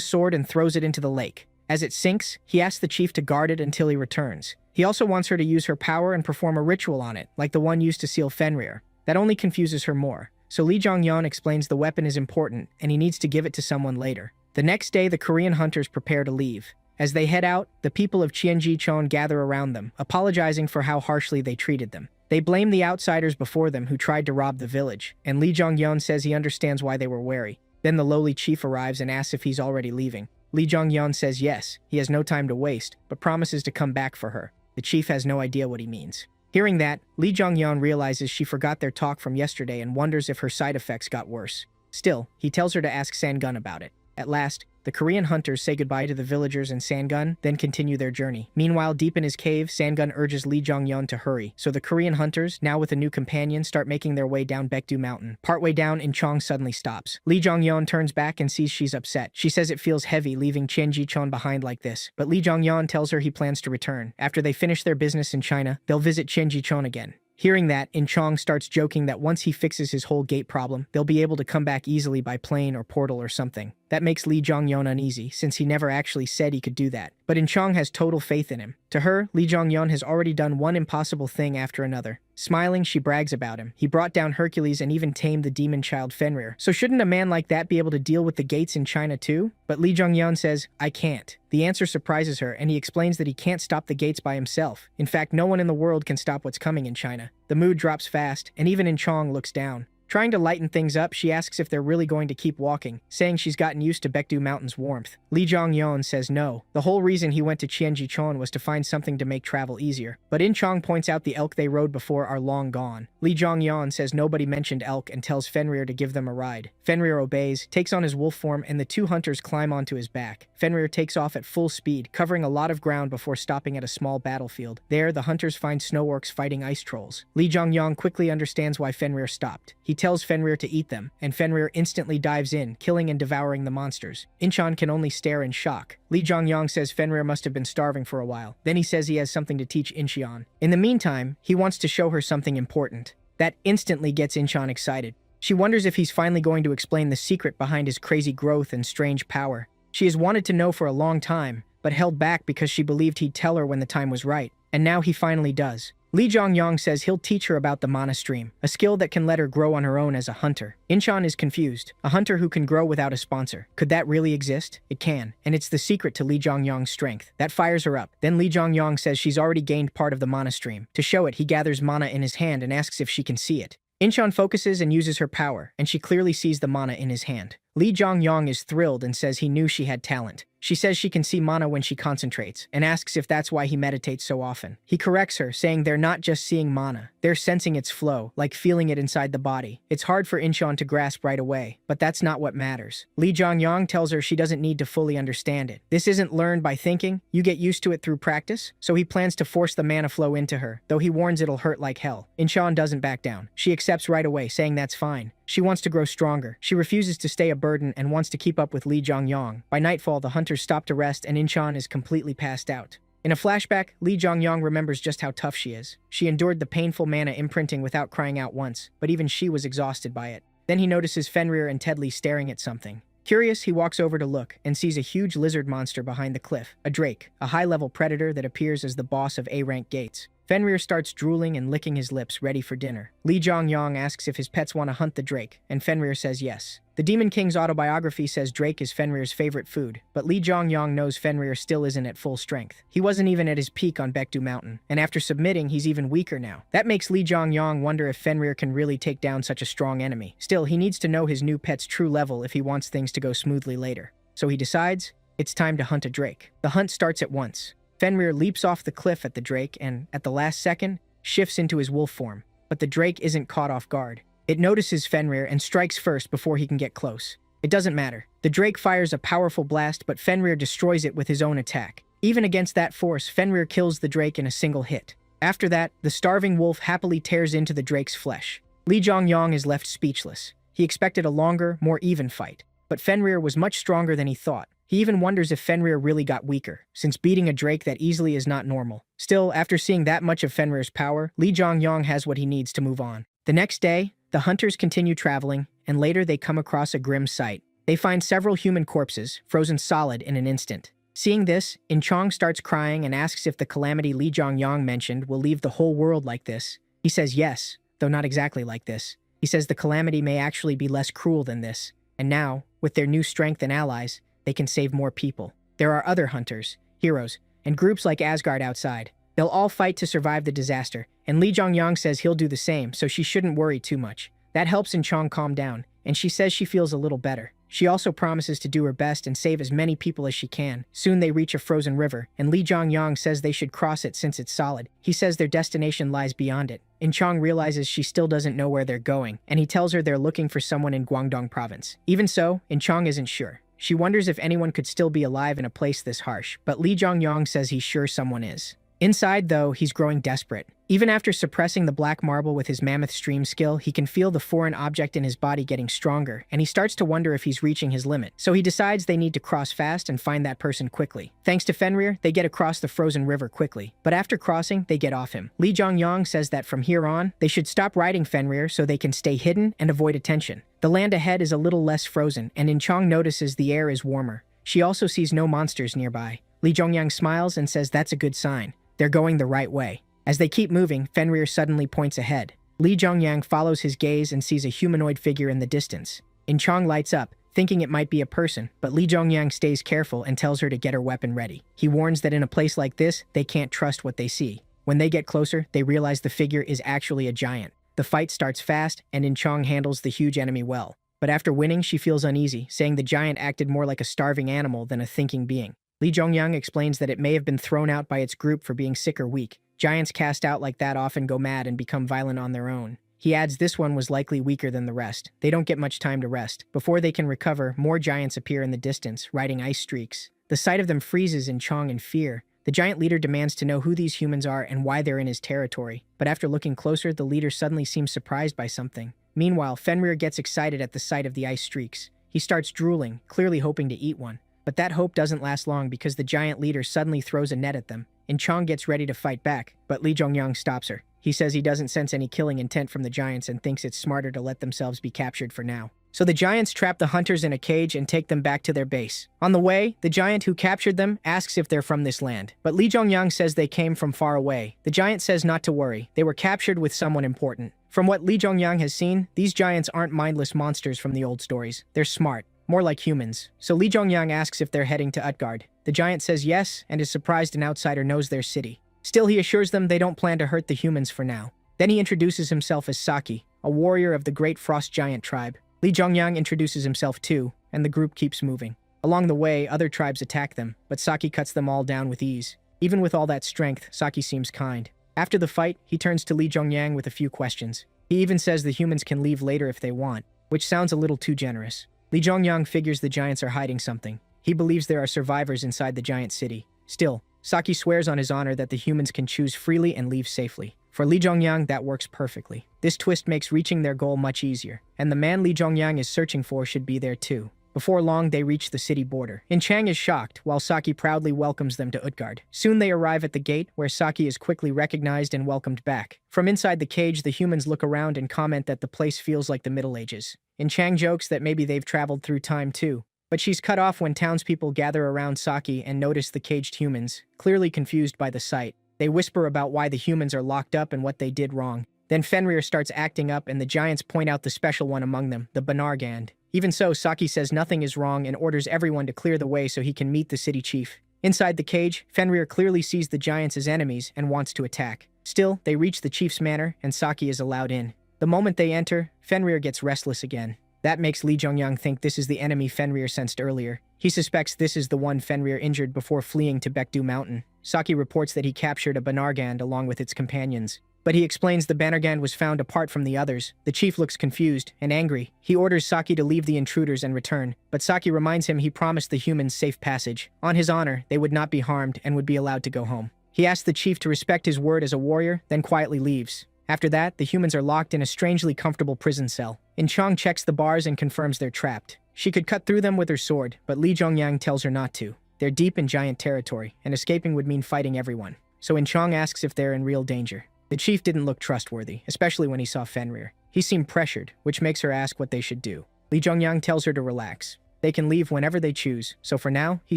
sword and throws it into the lake. As it sinks, he asks the chief to guard it until he returns. He also wants her to use her power and perform a ritual on it, like the one used to seal Fenrir. That only confuses her more. So Lee Jong-yeon explains the weapon is important, and he needs to give it to someone later. The next day, the Korean hunters prepare to leave. As they head out, the people of Chien-ji-chon gather around them, apologizing for how harshly they treated them. They blame the outsiders before them who tried to rob the village, and Lee Jong-yeon says he understands why they were wary. Then the lowly chief arrives and asks if he's already leaving. Lee Jong-yeon says yes, he has no time to waste, but promises to come back for her. The chief has no idea what he means. Hearing that, Lee Jong-yeon realizes she forgot their talk from yesterday and wonders if her side effects got worse. Still, he tells her to ask Sangun about it. At last, the Korean hunters say goodbye to the villagers and Sangun, then continue their journey. Meanwhile, deep in his cave, Sangun urges Lee Jong-yeon to hurry, so the Korean hunters, now with a new companion, start making their way down Baekdu Mountain. Partway down, In-chong suddenly stops. Lee Jong-yeon turns back and sees she's upset. She says it feels heavy leaving Chen Ji-chon behind like this, but Lee Jong-yeon tells her he plans to return. After they finish their business in China, they'll visit Chen Ji-chon again. Hearing that, In-chong starts joking that once he fixes his whole gate problem, they'll be able to come back easily by plane or portal or something. That makes Lee Jong-yeon uneasy, since he never actually said he could do that. But In-chong has total faith in him. To her, Lee Jong-yeon has already done one impossible thing after another. Smiling, she brags about him. He brought down Hercules and even tamed the demon child Fenrir. So shouldn't a man like that be able to deal with the gates in China too? But Lee Jong-yeon says, I can't. The answer surprises her, and he explains that he can't stop the gates by himself. In fact, no one in the world can stop what's coming in China. The mood drops fast, and even In-chong looks down. Trying to lighten things up, she asks if they're really going to keep walking, saying she's gotten used to Baekdu Mountain's warmth. Lee Jong-yeon says no. The whole reason he went to Chien-ji-chon was to find something to make travel easier. But In-chong points out the elk they rode before are long gone. Lee Jong-yeon says nobody mentioned elk and tells Fenrir to give them a ride. Fenrir obeys, takes on his wolf form, and the two hunters climb onto his back. Fenrir takes off at full speed, covering a lot of ground before stopping at a small battlefield. There, the hunters find snow orcs fighting ice trolls. Lee Jong-yeon quickly understands why Fenrir stopped. He tells Fenrir to eat them, and Fenrir instantly dives in, killing and devouring the monsters. In-chong can only stare in shock. Lee Jong-yeon says Fenrir must have been starving for a while. Then he says he has something to teach In-cheon. In the meantime, he wants to show her something important. That instantly gets In-chon excited. She wonders if he's finally going to explain the secret behind his crazy growth and strange power. She has wanted to know for a long time, but held back because she believed he'd tell her when the time was right. And now he finally does. Lee Jong-yeon says he'll teach her about the mana stream, a skill that can let her grow on her own as a hunter. In-chon is confused. A hunter who can grow without a sponsor. Could that really exist? It can, and it's the secret to Lee Jong-yeon's strength. That fires her up. Then Lee Jong-yeon says she's already gained part of the mana stream. To show it, he gathers mana in his hand and asks if she can see it. In-chon focuses and uses her power, and she clearly sees the mana in his hand. Lee Jong-yeon is thrilled and says he knew she had talent. She says she can see mana when she concentrates, and asks if that's why he meditates so often. He corrects her, saying they're not just seeing mana, they're sensing its flow, like feeling it inside the body. It's hard for In-chon to grasp right away, but that's not what matters. Lee Jong-yeon tells her she doesn't need to fully understand it. This isn't learned by thinking, you get used to it through practice, so he plans to force the mana flow into her, though he warns it'll hurt like hell. In-chon doesn't back down. She accepts right away, saying that's fine. She wants to grow stronger. She refuses to stay a burden and wants to keep up with Lee Jong-yeon. By nightfall, the hunters stop to rest and In-chon is completely passed out. In a flashback, Lee Jong-yeon remembers just how tough she is. She endured the painful mana imprinting without crying out once, but even she was exhausted by it. Then he notices Fenrir and Tedley staring at something. Curious, he walks over to look and sees a huge lizard monster behind the cliff, a drake, a high-level predator that appears as the boss of A-rank gates. Fenrir starts drooling and licking his lips, ready for dinner. Lee Jong-yeon asks if his pets want to hunt the drake, and Fenrir says yes. The Demon King's autobiography says drake is Fenrir's favorite food, but Lee Jong-yeon knows Fenrir still isn't at full strength. He wasn't even at his peak on Baekdu Mountain, and after submitting, he's even weaker now. That makes Lee Jong-yeon wonder if Fenrir can really take down such a strong enemy. Still, he needs to know his new pet's true level if he wants things to go smoothly later. So he decides, it's time to hunt a drake. The hunt starts at once. Fenrir leaps off the cliff at the drake and, at the last second, shifts into his wolf form. But the drake isn't caught off guard. It notices Fenrir and strikes first before he can get close. It doesn't matter. The drake fires a powerful blast, but Fenrir destroys it with his own attack. Even against that force, Fenrir kills the drake in a single hit. After that, the starving wolf happily tears into the drake's flesh. Lee Jong-yeon is left speechless. He expected a longer, more even fight. But Fenrir was much stronger than he thought. He even wonders if Fenrir really got weaker, since beating a drake that easily is not normal. Still, after seeing that much of Fenrir's power, Lee Jong-yeon has what he needs to move on. The next day, the hunters continue traveling, and later they come across a grim sight. They find several human corpses, frozen solid in an instant. Seeing this, In-chong starts crying and asks if the calamity Lee Jong-yeon mentioned will leave the whole world like this. He says yes, though not exactly like this. He says the calamity may actually be less cruel than this, and now, with their new strength and allies, they can save more people. There are other hunters, heroes, and groups like Asgard outside. They'll all fight to survive the disaster, and Lee Jong-yeon says he'll do the same, so she shouldn't worry too much. That helps In-chong calm down, and she says she feels a little better. She also promises to do her best and save as many people as she can. Soon they reach a frozen river, and Lee Jongyang says they should cross it since it's solid. He says their destination lies beyond it. In-chong realizes she still doesn't know where they're going, and he tells her they're looking for someone in Guangdong province. Even so, In-chong isn't sure. She wonders if anyone could still be alive in a place this harsh, but Lee Jongyang says he's sure someone is. Inside, though, he's growing desperate. Even after suppressing the black marble with his mammoth stream skill, he can feel the foreign object in his body getting stronger, and he starts to wonder if he's reaching his limit. So he decides they need to cross fast and find that person quickly. Thanks to Fenrir, they get across the frozen river quickly. But after crossing, they get off him. Lee Jongyang says that from here on, they should stop riding Fenrir so they can stay hidden and avoid attention. The land ahead is a little less frozen, and In-chong notices the air is warmer. She also sees no monsters nearby. Lee Jongyang smiles and says that's a good sign. They're going the right way. As they keep moving, Fenrir suddenly points ahead. Lee Jongyang follows his gaze and sees a humanoid figure in the distance. In-chong lights up, thinking it might be a person, but Lee Jongyang stays careful and tells her to get her weapon ready. He warns that in a place like this, they can't trust what they see. When they get closer, they realize the figure is actually a giant. The fight starts fast, and In-chong handles the huge enemy well. But after winning, she feels uneasy, saying the giant acted more like a starving animal than a thinking being. Lee Jongyang explains that it may have been thrown out by its group for being sick or weak. Giants cast out like that often go mad and become violent on their own. He adds this one was likely weaker than the rest. They don't get much time to rest. Before they can recover, more giants appear in the distance, riding ice streaks. The sight of them freezes In-chong in fear. The giant leader demands to know who these humans are and why they're in his territory. But after looking closer, the leader suddenly seems surprised by something. Meanwhile, Fenrir gets excited at the sight of the ice streaks. He starts drooling, clearly hoping to eat one. But that hope doesn't last long because the giant leader suddenly throws a net at them. In-chong gets ready to fight back, but Lee Jongyang stops her. He says he doesn't sense any killing intent from the giants and thinks it's smarter to let themselves be captured for now. So the giants trap the hunters in a cage and take them back to their base. On the way, the giant who captured them asks if they're from this land. But Lee Jongyang says they came from far away. The giant says not to worry. They were captured with someone important. From what Lee Jongyang has seen, these giants aren't mindless monsters from the old stories. They're smart. More like humans. So Lee Jongyang asks if they're heading to Utgard. The giant says yes, and is surprised an outsider knows their city. Still, he assures them they don't plan to hurt the humans for now. Then he introduces himself as Saki, a warrior of the great frost giant tribe. Lee Jongyang introduces himself too, and the group keeps moving. Along the way, other tribes attack them, but Saki cuts them all down with ease. Even with all that strength, Saki seems kind. After the fight, he turns to Lee Jongyang with a few questions. He even says the humans can leave later if they want, which sounds a little too generous. Lee Jongyang figures the giants are hiding something. He believes there are survivors inside the giant city. Still, Saki swears on his honor that the humans can choose freely and leave safely. For Lee Jongyang, that works perfectly. This twist makes reaching their goal much easier, and the man Lee Jongyang is searching for should be there too. Before long, they reach the city border. In-chang is shocked, while Saki proudly welcomes them to Utgard. Soon they arrive at the gate, where Saki is quickly recognized and welcomed back. From inside the cage, the humans look around and comment that the place feels like the Middle Ages. In-chang jokes that maybe they've traveled through time too. But she's cut off when townspeople gather around Saki and notice the caged humans, clearly confused by the sight. They whisper about why the humans are locked up and what they did wrong. Then Fenrir starts acting up and the giants point out the special one among them, the Banargand. Even so, Saki says nothing is wrong and orders everyone to clear the way so he can meet the city chief. Inside the cage, Fenrir clearly sees the giants as enemies and wants to attack. Still, they reach the chief's manor and Saki is allowed in. The moment they enter, Fenrir gets restless again. That makes Lee Jongyang think this is the enemy Fenrir sensed earlier. He suspects this is the one Fenrir injured before fleeing to Baekdu Mountain. Saki reports that he captured a Banargand along with its companions. But he explains the Banargand was found apart from the others. The chief looks confused and angry. He orders Saki to leave the intruders and return, but Saki reminds him he promised the humans safe passage. On his honor, they would not be harmed and would be allowed to go home. He asks the chief to respect his word as a warrior, then quietly leaves. After that, the humans are locked in a strangely comfortable prison cell. In-chong checks the bars and confirms they're trapped. She could cut through them with her sword, but Lee Jongyang tells her not to. They're deep in giant territory, and escaping would mean fighting everyone. So In-chong asks if they're in real danger. The chief didn't look trustworthy, especially when he saw Fenrir. He seemed pressured, which makes her ask what they should do. Lee Jongyang tells her to relax. They can leave whenever they choose, so for now, he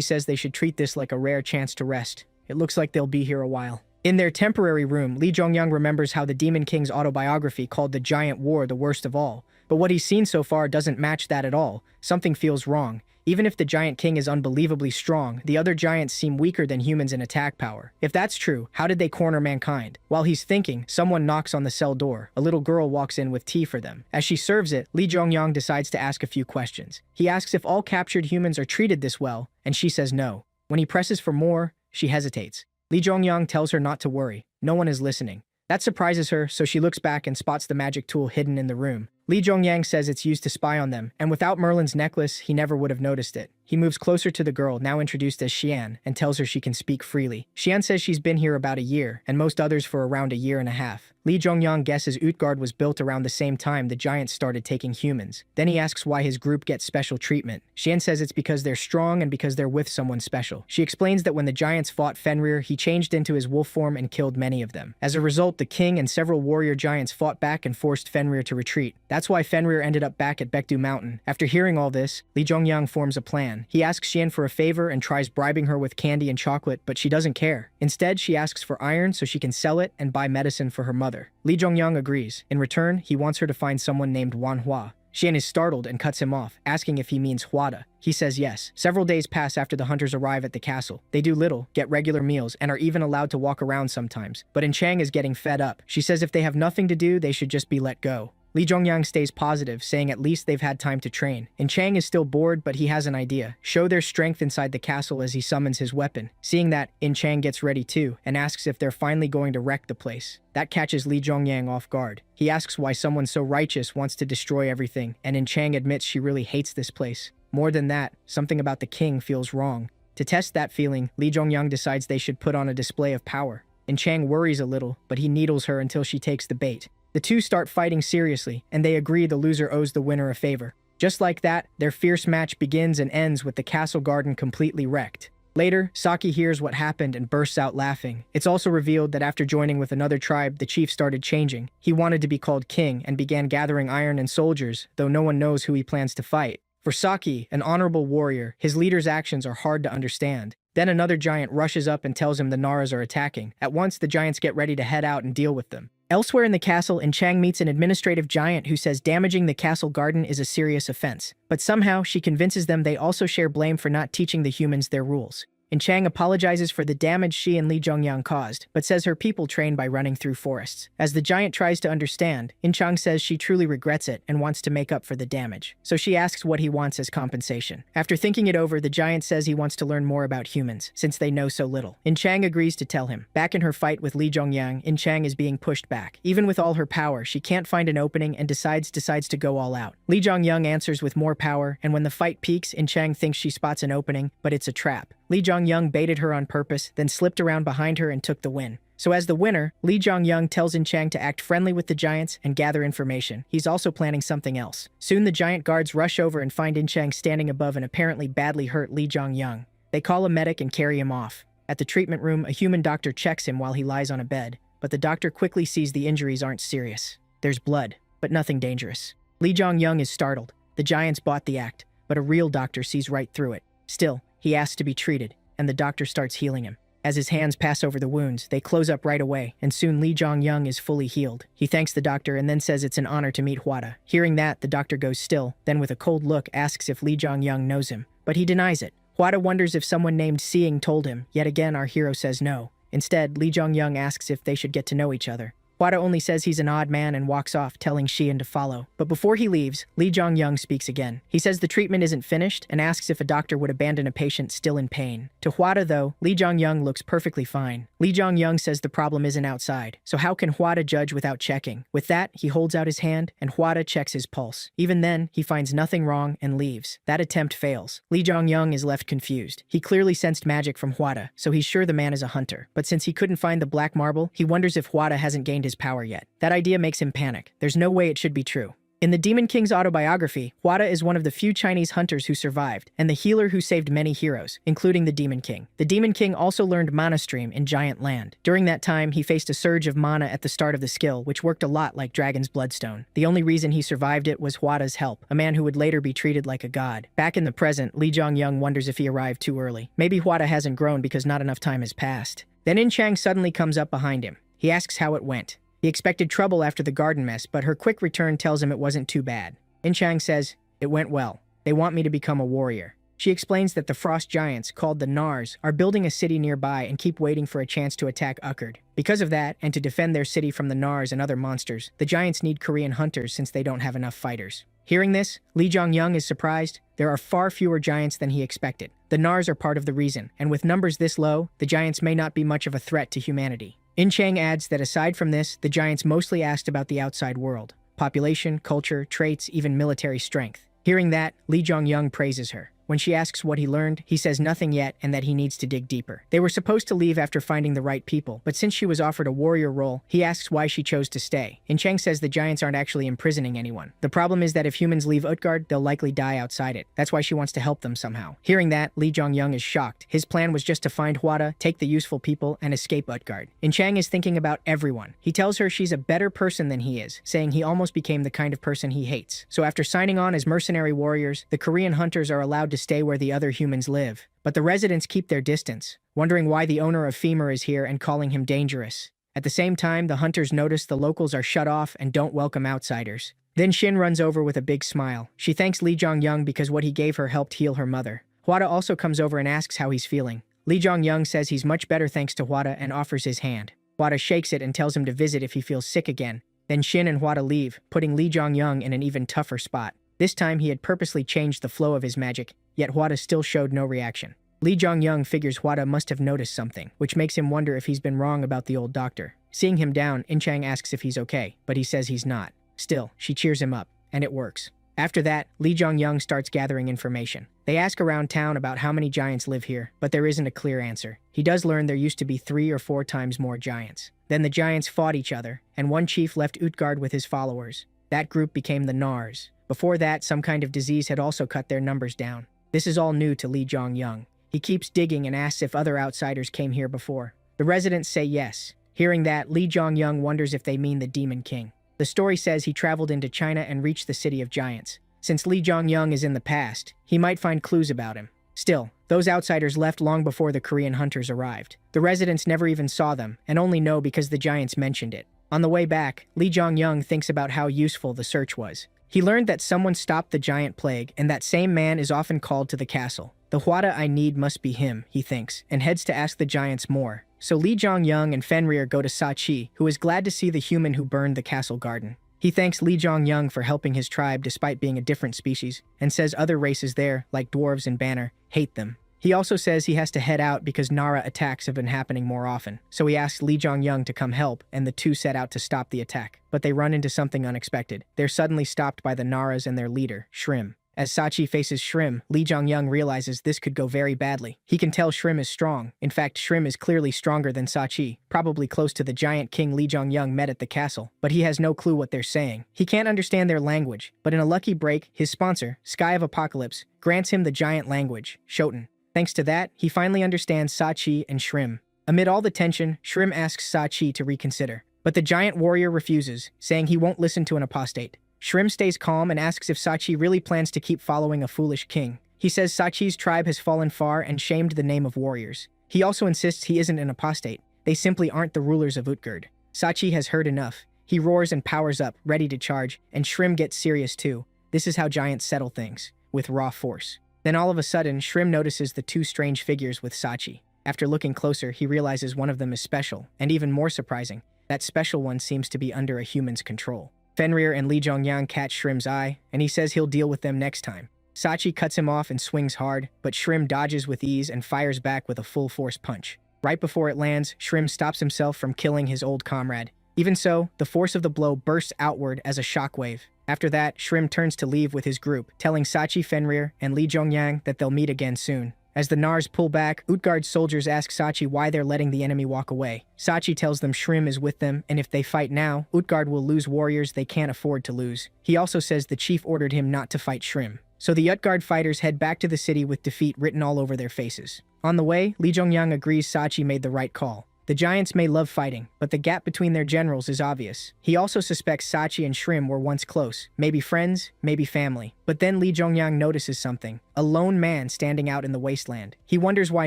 says they should treat this like a rare chance to rest. It looks like they'll be here a while. In their temporary room, Lee Jongyang remembers how the Demon King's autobiography called the Giant War the worst of all. But what he's seen so far doesn't match that at all. Something feels wrong. Even if the Giant King is unbelievably strong, the other giants seem weaker than humans in attack power. If that's true, how did they corner mankind? While he's thinking, someone knocks on the cell door. A little girl walks in with tea for them. As she serves it, Lee Jongyang decides to ask a few questions. He asks if all captured humans are treated this well, and she says no. When he presses for more, she hesitates. Lee Jongyang tells her not to worry. No one is listening. That surprises her, so she looks back and spots the magic tool hidden in the room. Lee Jongyang says it's used to spy on them, and without Merlin's necklace, he never would have noticed it. He moves closer to the girl, now introduced as Xian, and tells her she can speak freely. Xian says she's been here about a year, and most others for around a year and a half. Lee Jongyang guesses Utgard was built around the same time the giants started taking humans. Then he asks why his group gets special treatment. Xian says it's because they're strong and because they're with someone special. She explains that when the giants fought Fenrir, he changed into his wolf form and killed many of them. As a result, the king and several warrior giants fought back and forced Fenrir to retreat. That's why Fenrir ended up back at Baekdu Mountain. After hearing all this, Lee Jongyang forms a plan. He asks Xian for a favor and tries bribing her with candy and chocolate, but she doesn't care. Instead, she asks for iron so she can sell it and buy medicine for her mother. Lee Jongyang agrees. In return, he wants her to find someone named Manhwa. Xian is startled and cuts him off, asking if he means Hwada. He says yes. Several days pass after the hunters arrive at the castle. They do little, get regular meals, and are even allowed to walk around sometimes. But Chang is getting fed up. She says if they have nothing to do, they should just be let go. Lee Jongyang stays positive, saying at least they've had time to train. Chang is still bored, but he has an idea. Show their strength inside the castle as he summons his weapon. Seeing that, Chang gets ready too, and asks if they're finally going to wreck the place. That catches Lee Jongyang off guard. He asks why someone so righteous wants to destroy everything, and Chang admits she really hates this place. More than that, something about the king feels wrong. To test that feeling, Lee Jongyang decides they should put on a display of power. Chang worries a little, but he needles her until she takes the bait. The two start fighting seriously, and they agree the loser owes the winner a favor. Just like that, their fierce match begins and ends with the castle garden completely wrecked. Later, Saki hears what happened and bursts out laughing. It's also revealed that after joining with another tribe, the chief started changing. He wanted to be called king and began gathering iron and soldiers, though no one knows who he plans to fight. For Saki, an honorable warrior, his leader's actions are hard to understand. Then another giant rushes up and tells him the Naras are attacking. At once, the giants get ready to head out and deal with them. Elsewhere in the castle, Chang meets an administrative giant who says damaging the castle garden is a serious offense. But somehow, she convinces them they also share blame for not teaching the humans their rules. Chang apologizes for the damage she and Lee Jongyang caused, but says her people train by running through forests. As the giant tries to understand, Chang says she truly regrets it and wants to make up for the damage. So she asks what he wants as compensation. After thinking it over, the giant says he wants to learn more about humans, since they know so little. Chang agrees to tell him. Back in her fight with Lee Jongyang, Chang is being pushed back. Even with all her power, she can't find an opening and decides to go all out. Lee Jongyang answers with more power, and when the fight peaks, Chang thinks she spots an opening, but it's a trap. Lee Jongyang baited her on purpose, then slipped around behind her and took the win. So as the winner, Lee Jongyang tells Chang to act friendly with the giants and gather information. He's also planning something else. Soon the giant guards rush over and find Chang standing above an apparently badly hurt Lee Jongyang. They call a medic and carry him off. At the treatment room, a human doctor checks him while he lies on a bed, but the doctor quickly sees the injuries aren't serious. There's blood, but nothing dangerous. Lee Jongyang is startled. The giants bought the act, but a real doctor sees right through it. Still, he asks to be treated, and the doctor starts healing him. As his hands pass over the wounds, they close up right away, and soon Lee Jongyang is fully healed. He thanks the doctor and then says it's an honor to meet Hwada. Hearing that, the doctor goes still, then with a cold look asks if Lee Jongyang knows him, but he denies it. Hwada wonders if someone named Seeing told him. Yet again, our hero says no. Instead, Lee Jongyang asks if they should get to know each other. Hwada only says he's an odd man and walks off, telling Xian to follow. But before he leaves, Lee Jongyang speaks again. He says the treatment isn't finished and asks if a doctor would abandon a patient still in pain. To Hwada, though, Lee Jongyang looks perfectly fine. Lee Jongyang says the problem isn't outside, so how can Hwada judge without checking? With that, he holds out his hand, and Hwada checks his pulse. Even then, he finds nothing wrong and leaves. That attempt fails. Lee Jongyang is left confused. He clearly sensed magic from Hwada, so he's sure the man is a hunter. But since he couldn't find the black marble, he wonders if Hwada hasn't gained his power yet. That idea makes him panic. There's no way it should be true. In the Demon King's autobiography, Hwada is one of the few Chinese hunters who survived, and the healer who saved many heroes, including the Demon King. The Demon King also learned Mana Stream in Giant Land. During that time, he faced a surge of mana at the start of the skill, which worked a lot like Dragon's Bloodstone. The only reason he survived it was Hwada's help, a man who would later be treated like a god. Back in the present, Lee Jongyang wonders if he arrived too early. Maybe Hwada hasn't grown because not enough time has passed. Then In Chang suddenly comes up behind him. He asks how it went. He expected trouble after the garden mess, but her quick return tells him it wasn't too bad. In Chang says, "It went well. They want me to become a warrior." She explains that the frost giants, called the Nars, are building a city nearby and keep waiting for a chance to attack Ukkard. Because of that, and to defend their city from the Nars and other monsters, the giants need Korean hunters since they don't have enough fighters. Hearing this, Lee Jong-young is surprised. There are far fewer giants than he expected. The Nars are part of the reason, and with numbers this low, the giants may not be much of a threat to humanity. In Chang adds that aside from this, the giants mostly asked about the outside world. Population, culture, traits, even military strength. Hearing that, Lee Jong-young praises her. When she asks what he learned, he says nothing yet and that he needs to dig deeper. They were supposed to leave after finding the right people, but since she was offered a warrior role, he asks why she chose to stay. In Chang says the giants aren't actually imprisoning anyone. The problem is that if humans leave Utgard, they'll likely die outside it. That's why she wants to help them somehow. Hearing that, Lee Jong-young is shocked. His plan was just to find Hwada, take the useful people, and escape Utgard. In Chang is thinking about everyone. He tells her she's a better person than he is, saying he almost became the kind of person he hates. So after signing on as mercenary warriors, the Korean hunters are allowed to stay where the other humans live. But the residents keep their distance, wondering why the owner of Femur is here and calling him dangerous. At the same time, the hunters notice the locals are shut off and don't welcome outsiders. Then Shin runs over with a big smile. She thanks Lee Jong-young because what he gave her helped heal her mother. Hwada also comes over and asks how he's feeling. Lee Jong-young says he's much better thanks to Hwada and offers his hand. Hwada shakes it and tells him to visit if he feels sick again. Then Shin and Hwada leave, putting Lee Jong-young in an even tougher spot. This time he had purposely changed the flow of his magic, yet Hwada still showed no reaction. Lee Jong-young figures Hwada must have noticed something, which makes him wonder if he's been wrong about the old doctor. Seeing him down, In Chang asks if he's okay, but he says he's not. Still, she cheers him up, and it works. After that, Lee Jong-young starts gathering information. They ask around town about how many giants live here, but there isn't a clear answer. He does learn there used to be 3 or 4 times more giants. Then the giants fought each other, and one chief left Utgard with his followers. That group became the Nars. Before that, some kind of disease had also cut their numbers down. This is all new to Lee Jong-young. He keeps digging and asks if other outsiders came here before. The residents say yes. Hearing that, Lee Jong-young wonders if they mean the Demon King. The story says he traveled into China and reached the City of Giants. Since Lee Jong-young is in the past, he might find clues about him. Still, those outsiders left long before the Korean hunters arrived. The residents never even saw them, and only know because the giants mentioned it. On the way back, Lee Jong-young thinks about how useful the search was. He learned that someone stopped the giant plague, and that same man is often called to the castle. The Hwada I need must be him, he thinks, and heads to ask the giants more. So Lee Jong-young and Fenrir go to Sa-chi, who is glad to see the human who burned the castle garden. He thanks Lee Jong-young for helping his tribe despite being a different species, and says other races there, like dwarves and Banner, hate them. He also says he has to head out because Nara attacks have been happening more often, so he asks Lee Jong-young to come help, and the two set out to stop the attack. But they run into something unexpected. They're suddenly stopped by the Naras and their leader, Shrim. As Sa-chi faces Shrim, Lee Jong-young realizes this could go very badly. He can tell Shrim is strong. In fact, Shrim is clearly stronger than Sa-chi, probably close to the giant king Lee Jong-young met at the castle, but he has no clue what they're saying. He can't understand their language, but in a lucky break, his sponsor, Sky of Apocalypse, grants him the giant language, Shoten. Thanks to that, he finally understands Sa-chi and Shrim. Amid all the tension, Shrim asks Sa-chi to reconsider, but the giant warrior refuses, saying he won't listen to an apostate. Shrim stays calm and asks if Sa-chi really plans to keep following a foolish king. He says Sa-chi's tribe has fallen far and shamed the name of warriors. He also insists he isn't an apostate. They simply aren't the rulers of Utgard. Sa-chi has heard enough. He roars and powers up, ready to charge, and Shrim gets serious too. This is how giants settle things, with raw force. Then all of a sudden, Shrim notices the 2 strange figures with Sa-chi. After looking closer, he realizes one of them is special, and even more surprising, that special one seems to be under a human's control. Fenrir and Lee Jong-young catch Shrim's eye, and he says he'll deal with them next time. Sa-chi cuts him off and swings hard, but Shrim dodges with ease and fires back with a full-force punch. Right before it lands, Shrim stops himself from killing his old comrade. Even so, the force of the blow bursts outward as a shockwave. After that, Shrim turns to leave with his group, telling Sa-chi, Fenrir, and Lee Jong-young that they'll meet again soon. As the Nars pull back, Utgard's soldiers ask Sa-chi why they're letting the enemy walk away. Sa-chi tells them Shrim is with them, and if they fight now, Utgard will lose warriors they can't afford to lose. He also says the chief ordered him not to fight Shrim. So the Utgard fighters head back to the city with defeat written all over their faces. On the way, Lee Jong-young agrees Sa-chi made the right call. The giants may love fighting, but the gap between their generals is obvious. He also suspects Sa-chi and Shrim were once close, maybe friends, maybe family. But then Lee Jong-young notices something, a lone man standing out in the wasteland. He wonders why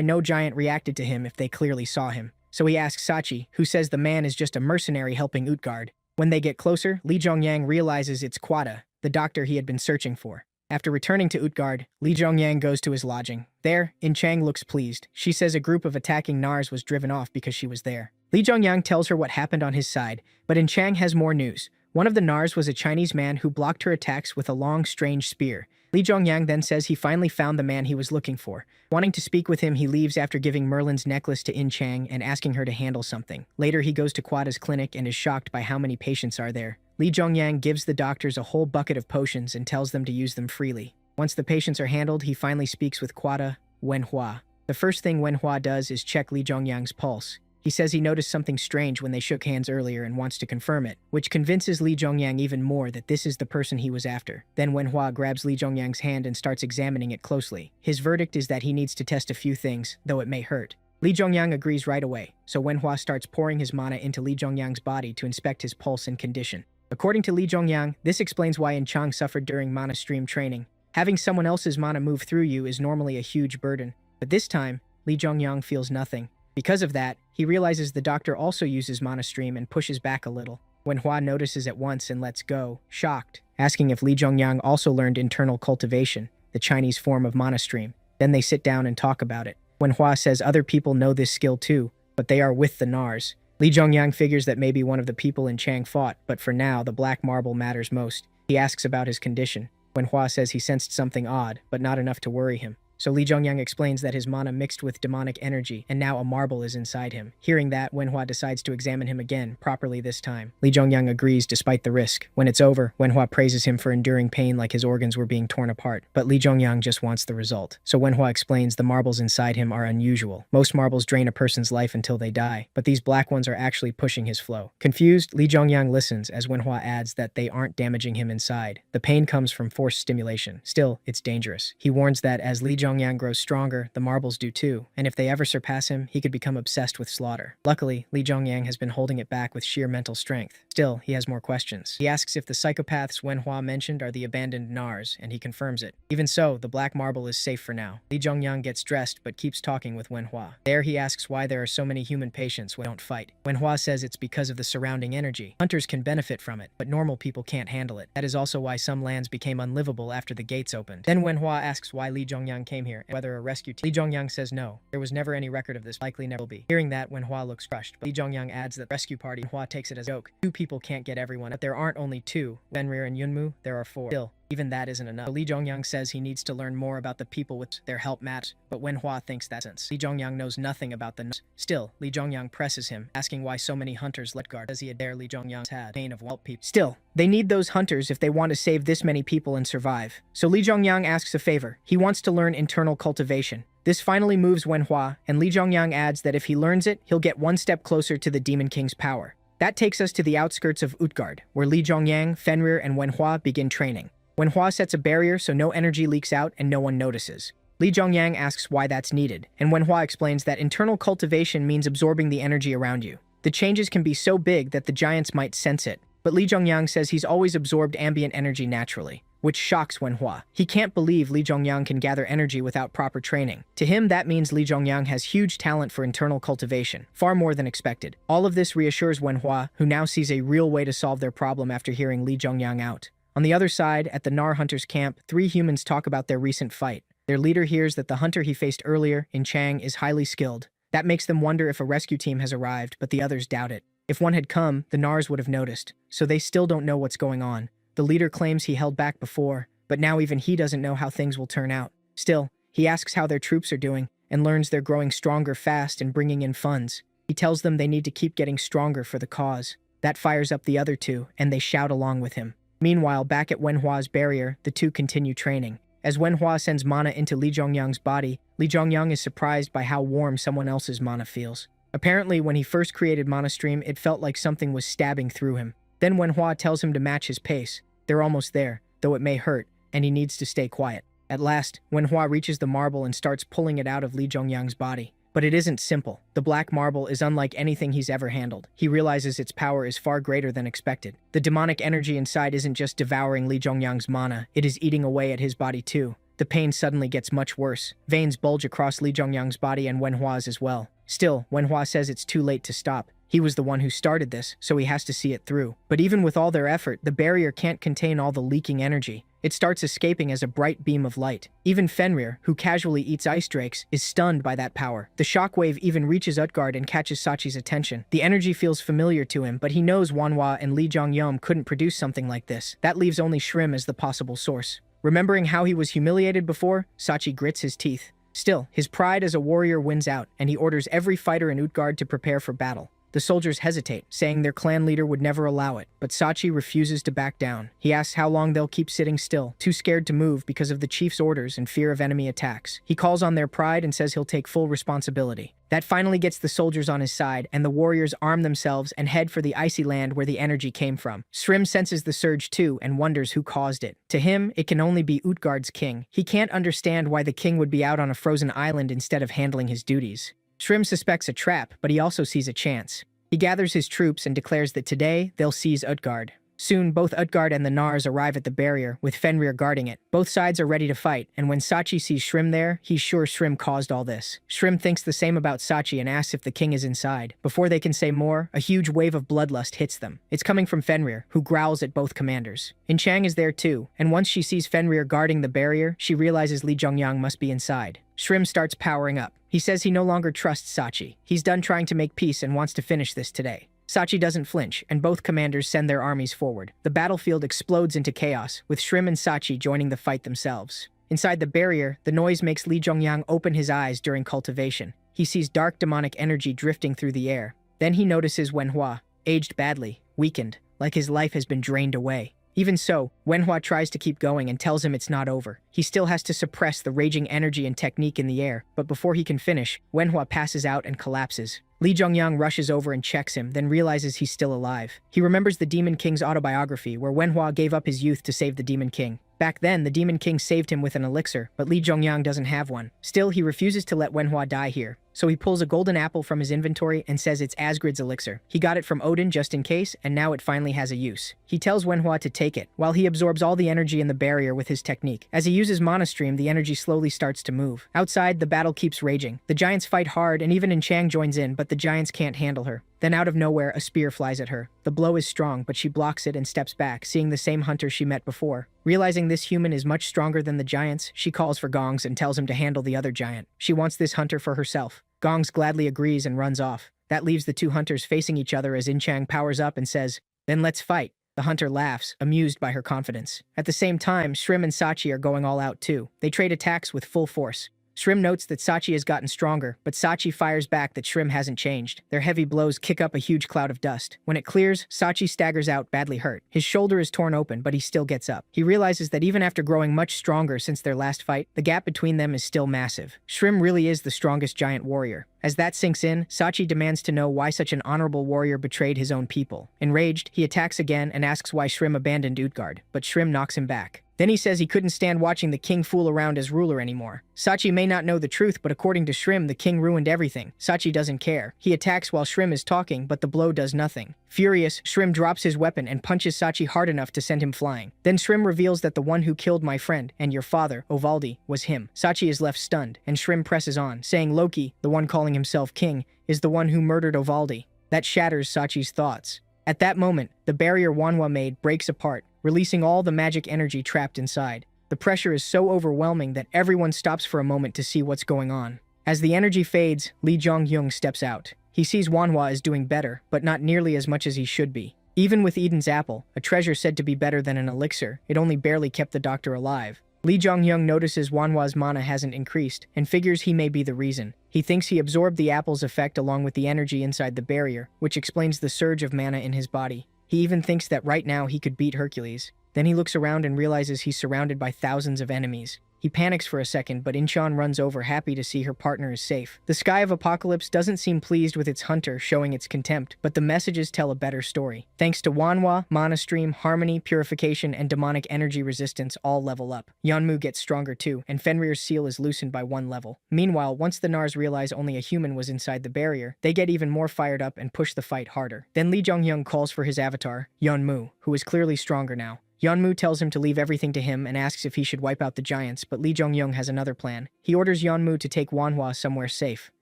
no giant reacted to him if they clearly saw him. so he asks Sachi, who says the man is just a mercenary helping Utgard. When they get closer, Lee Jongyang realizes it's Quada, the doctor he had been searching for. After returning to Utgard, Lee Jongyang goes to his lodging. There, In Chang looks pleased. She says a group of attacking Nars was driven off because she was there. Lee Jongyang tells her what happened on his side, but In Chang has more news. One of the Nars was a Chinese man who blocked her attacks with a long, strange spear. Lee Jongyang then says he finally found the man he was looking for. Wanting to speak with him, he leaves after giving Merlin's necklace to In Chang and asking her to handle something. Later, he goes to Quada's clinic and is shocked by how many patients are there. Lee Jongyang gives the doctors a whole bucket of potions and tells them to use them freely. Once the patients are handled, he finally speaks with Quada, Wenhua. The first thing Wenhua does is check Lee Jongyang's pulse. He says he noticed something strange when they shook hands earlier and wants to confirm it, which convinces Lee Jongyang even more that this is the person he was after. Then Wenhua grabs Lee Jongyang's hand and starts examining it closely. His verdict is that he needs to test a few things, though it may hurt. Lee Jongyang agrees right away, so Wenhua starts pouring his mana into Lee Jongyang's body to inspect his pulse and condition. According to Lee Jongyang, this explains why In Chang suffered during mana stream training. Having someone else's mana move through you is normally a huge burden, but this time, Lee Jongyang feels nothing. Because of that, he realizes the doctor also uses mana stream and pushes back a little. Wenhua notices at once and lets go, shocked, asking if Lee Jongyang also learned internal cultivation, the Chinese form of mana stream. Then they sit down and talk about it. Wenhua says other people know this skill too, but they are with the Nars. Lee Jongyang figures that maybe one of the people in Chang fought, but for now, the black marble matters most. He asks about his condition. Wenhua says he sensed something odd, but not enough to worry him. So Lee Jongyang explains that his mana mixed with demonic energy, and now a marble is inside him. Hearing that, Wenhua decides to examine him again, properly this time. Lee Jongyang agrees despite the risk. When it's over, Wenhua praises him for enduring pain like his organs were being torn apart. But Lee Jongyang just wants the result. So Wenhua explains the marbles inside him are unusual. Most marbles drain a person's life until they die, but these black ones are actually pushing his flow. Confused, Lee Jongyang listens as Wenhua adds that they aren't damaging him inside. The pain comes from forced stimulation. Still, it's dangerous. He warns that as Lee Jongyang grows stronger, the marbles do too, and if they ever surpass him, he could become obsessed with slaughter. Luckily, Lee Jongyang has been holding it back with sheer mental strength. Still, he has more questions. He asks if the psychopaths Wenhua mentioned are the abandoned Nars, and he confirms it. Even so, the black marble is safe for now. Lee Jongyang gets dressed but keeps talking with Wenhua. There he asks why there are so many human patients when they don't fight. Wenhua says it's because of the surrounding energy. Hunters can benefit from it, but normal people can't handle it. That is also why some lands became unlivable after the gates opened. Then Wenhua asks why Lee Jongyang came here, and whether a rescue team. Lee Jongyang says no. There was never any record of this, likely never will be. Hearing that, Wenhua looks crushed, but Lee Jongyang adds that the rescue party, Wenhua takes it as a joke. Two people can't get everyone, but there aren't only two. Fenrir and Yunmu, there are four. Still, even that isn't enough. So Lee Jongyang says he needs to learn more about the people with their help matters, but Wenhua thinks that's sense. Lee Jongyang knows nothing about the Nars. Still, Lee Jongyang presses him, asking why so many hunters let guard, as he had dare Lee Jongyang's had pain of help people. Still, they need those hunters if they want to save this many people and survive. So Lee Jongyang asks a favor. He wants to learn internal cultivation. This finally moves Wenhua, and Lee Jongyang adds that if he learns it, he'll get one step closer to the Demon King's power. That takes us to the outskirts of Utgard, where Lee Jongyang, Fenrir, and Wenhua begin training. Wenhua sets a barrier so no energy leaks out and no one notices. Lee Jongyang asks why that's needed, and Wenhua explains that internal cultivation means absorbing the energy around you. The changes can be so big that the giants might sense it, but Lee Jongyang says he's always absorbed ambient energy naturally, which shocks Wenhua. He can't believe Lee Jongyang can gather energy without proper training. To him, that means Lee Jongyang has huge talent for internal cultivation, far more than expected. All of this reassures Wenhua, who now sees a real way to solve their problem after hearing Lee Jongyang out. On the other side, at the Nar Hunter's camp, three humans talk about their recent fight. Their leader hears that the hunter he faced earlier, In Chang, is highly skilled. That makes them wonder if a rescue team has arrived, but the others doubt it. If one had come, the Nars would have noticed, so they still don't know what's going on. The leader claims he held back before, but now even he doesn't know how things will turn out. Still, he asks how their troops are doing, and learns they're growing stronger fast and bringing in funds. He tells them they need to keep getting stronger for the cause. That fires up the other two, and they shout along with him. Meanwhile, back at Wenhua's barrier, the two continue training. As Wenhua sends mana into Lee Jongyang's body, Lee Jongyang is surprised by how warm someone else's mana feels. Apparently, when he first created Mana Stream, it felt like something was stabbing through him. Then Wenhua tells him to match his pace. They're almost there, though it may hurt, and he needs to stay quiet. At last, Wenhua reaches the marble and starts pulling it out of Lee Jongyang's body. But it isn't simple. The black marble is unlike anything he's ever handled. He realizes its power is far greater than expected. The demonic energy inside isn't just devouring Lee Jongyang's mana, it is eating away at his body too. The pain suddenly gets much worse. Veins bulge across Li Zhongyang's body and Wenhua's as well. Still, Wenhua says it's too late to stop. He was the one who started this, so he has to see it through. But even with all their effort, the barrier can't contain all the leaking energy. It starts escaping as a bright beam of light. Even Fenrir, who casually eats ice drakes, is stunned by that power. The shockwave even reaches Utgard and catches Sachi's attention. The energy feels familiar to him, but he knows Wanhua and Li Zhongyang couldn't produce something like this. That leaves only Shrim as the possible source. Remembering how he was humiliated before, Sachi grits his teeth. Still, his pride as a warrior wins out, and he orders every fighter in Utgard to prepare for battle. The soldiers hesitate, saying their clan leader would never allow it, but Sachi refuses to back down. He asks how long they'll keep sitting still, too scared to move because of the chief's orders and fear of enemy attacks. He calls on their pride and says he'll take full responsibility. That finally gets the soldiers on his side, and the warriors arm themselves and head for the icy land where the energy came from. Shrim senses the surge too and wonders who caused it. To him, it can only be Utgard's king. He can't understand why the king would be out on a frozen island instead of handling his duties. Shrim suspects a trap, but he also sees a chance. He gathers his troops and declares that today they'll seize Utgard. Soon, both Utgard and the Nars arrive at the barrier, with Fenrir guarding it. Both sides are ready to fight, and when Sachi sees Shrim there, he's sure Shrim caused all this. Shrim thinks the same about Sachi and asks if the king is inside. Before they can say more, a huge wave of bloodlust hits them. It's coming from Fenrir, who growls at both commanders. Chang is there too, and once she sees Fenrir guarding the barrier, she realizes Li Zhongyang must be inside. Shrim starts powering up. He says he no longer trusts Sachi. He's done trying to make peace and wants to finish this today. Sachi doesn't flinch, and both commanders send their armies forward. The battlefield explodes into chaos, with Shrim and Sachi joining the fight themselves. Inside the barrier, the noise makes Li Zhongyang open his eyes during cultivation. He sees dark demonic energy drifting through the air. Then he notices Wenhua, aged badly, weakened, like his life has been drained away. Even so, Wenhua tries to keep going and tells him it's not over. He still has to suppress the raging energy and technique in the air, but before he can finish, Wenhua passes out and collapses. Li Zhongyang rushes over and checks him, then realizes he's still alive. He remembers the Demon King's autobiography, where Wenhua gave up his youth to save the Demon King. Back then, the Demon King saved him with an elixir, but Li Zhongyang doesn't have one. Still, he refuses to let Wenhua die here. So he pulls a golden apple from his inventory and says it's Asgrid's elixir. He got it from Odin just in case, and now it finally has a use. He tells Wenhua to take it, while he absorbs all the energy in the barrier with his technique. As he uses Mana Stream, the energy slowly starts to move. Outside, the battle keeps raging. The giants fight hard, and even Chang joins in, but the giants can't handle her. Then out of nowhere, a spear flies at her. The blow is strong, but she blocks it and steps back, seeing the same hunter she met before. Realizing this human is much stronger than the giants, she calls for Gongs and tells him to handle the other giant. She wants this hunter for herself. Gongs gladly agrees and runs off. That leaves the two hunters facing each other as Chang powers up and says, "Then let's fight." The hunter laughs, amused by her confidence. At the same time, Shrim and Sachi are going all out too. They trade attacks with full force. Shrim notes that Sachi has gotten stronger, but Sachi fires back that Shrim hasn't changed. Their heavy blows kick up a huge cloud of dust. When it clears, Sachi staggers out, badly hurt. His shoulder is torn open, but he still gets up. He realizes that even after growing much stronger since their last fight, the gap between them is still massive. Shrim really is the strongest giant warrior. As that sinks in, Sachi demands to know why such an honorable warrior betrayed his own people. Enraged, he attacks again and asks why Shrim abandoned Utgard, but Shrim knocks him back. Then he says he couldn't stand watching the king fool around as ruler anymore. Sachi may not know the truth, but according to Shrim, the king ruined everything. Sachi doesn't care. He attacks while Shrim is talking, but the blow does nothing. Furious, Shrim drops his weapon and punches Sachi hard enough to send him flying. Then Shrim reveals that the one who killed my friend and your father, Ovaldi, was him. Sachi is left stunned, and Shrim presses on, saying Loki, the one calling himself king, is the one who murdered Ovaldi. That shatters Sachi's thoughts. At that moment, the barrier Wanhwa made breaks apart, releasing all the magic energy trapped inside. The pressure is so overwhelming that everyone stops for a moment to see what's going on. As the energy fades, Li Zhongyang steps out. He sees Wanhwa is doing better, but not nearly as much as he should be. Even with Eden's apple, a treasure said to be better than an elixir, it only barely kept the doctor alive. Li Zhongyang notices Wanhwa's mana hasn't increased, and figures he may be the reason. He thinks he absorbed the apple's effect along with the energy inside the barrier, which explains the surge of mana in his body. He even thinks that right now he could beat Hercules. Then he looks around and realizes he's surrounded by thousands of enemies. He panics for a second, but Inchan runs over happy to see her partner is safe. The Sky of Apocalypse doesn't seem pleased with its hunter showing its contempt, but the messages tell a better story. Thanks to Wanhwa, Mana Stream, Harmony, Purification, and Demonic Energy Resistance all level up. Yeonmu gets stronger too, and Fenrir's seal is loosened by 1 level. Meanwhile, once the Nars realize only a human was inside the barrier, they get even more fired up and push the fight harder. Then Li Zhongyang calls for his avatar, Yeonmu, who is clearly stronger now. Yeonmu tells him to leave everything to him and asks if he should wipe out the giants, but Lee Jong-young has another plan. He orders Yeonmu to take Manhwa somewhere safe.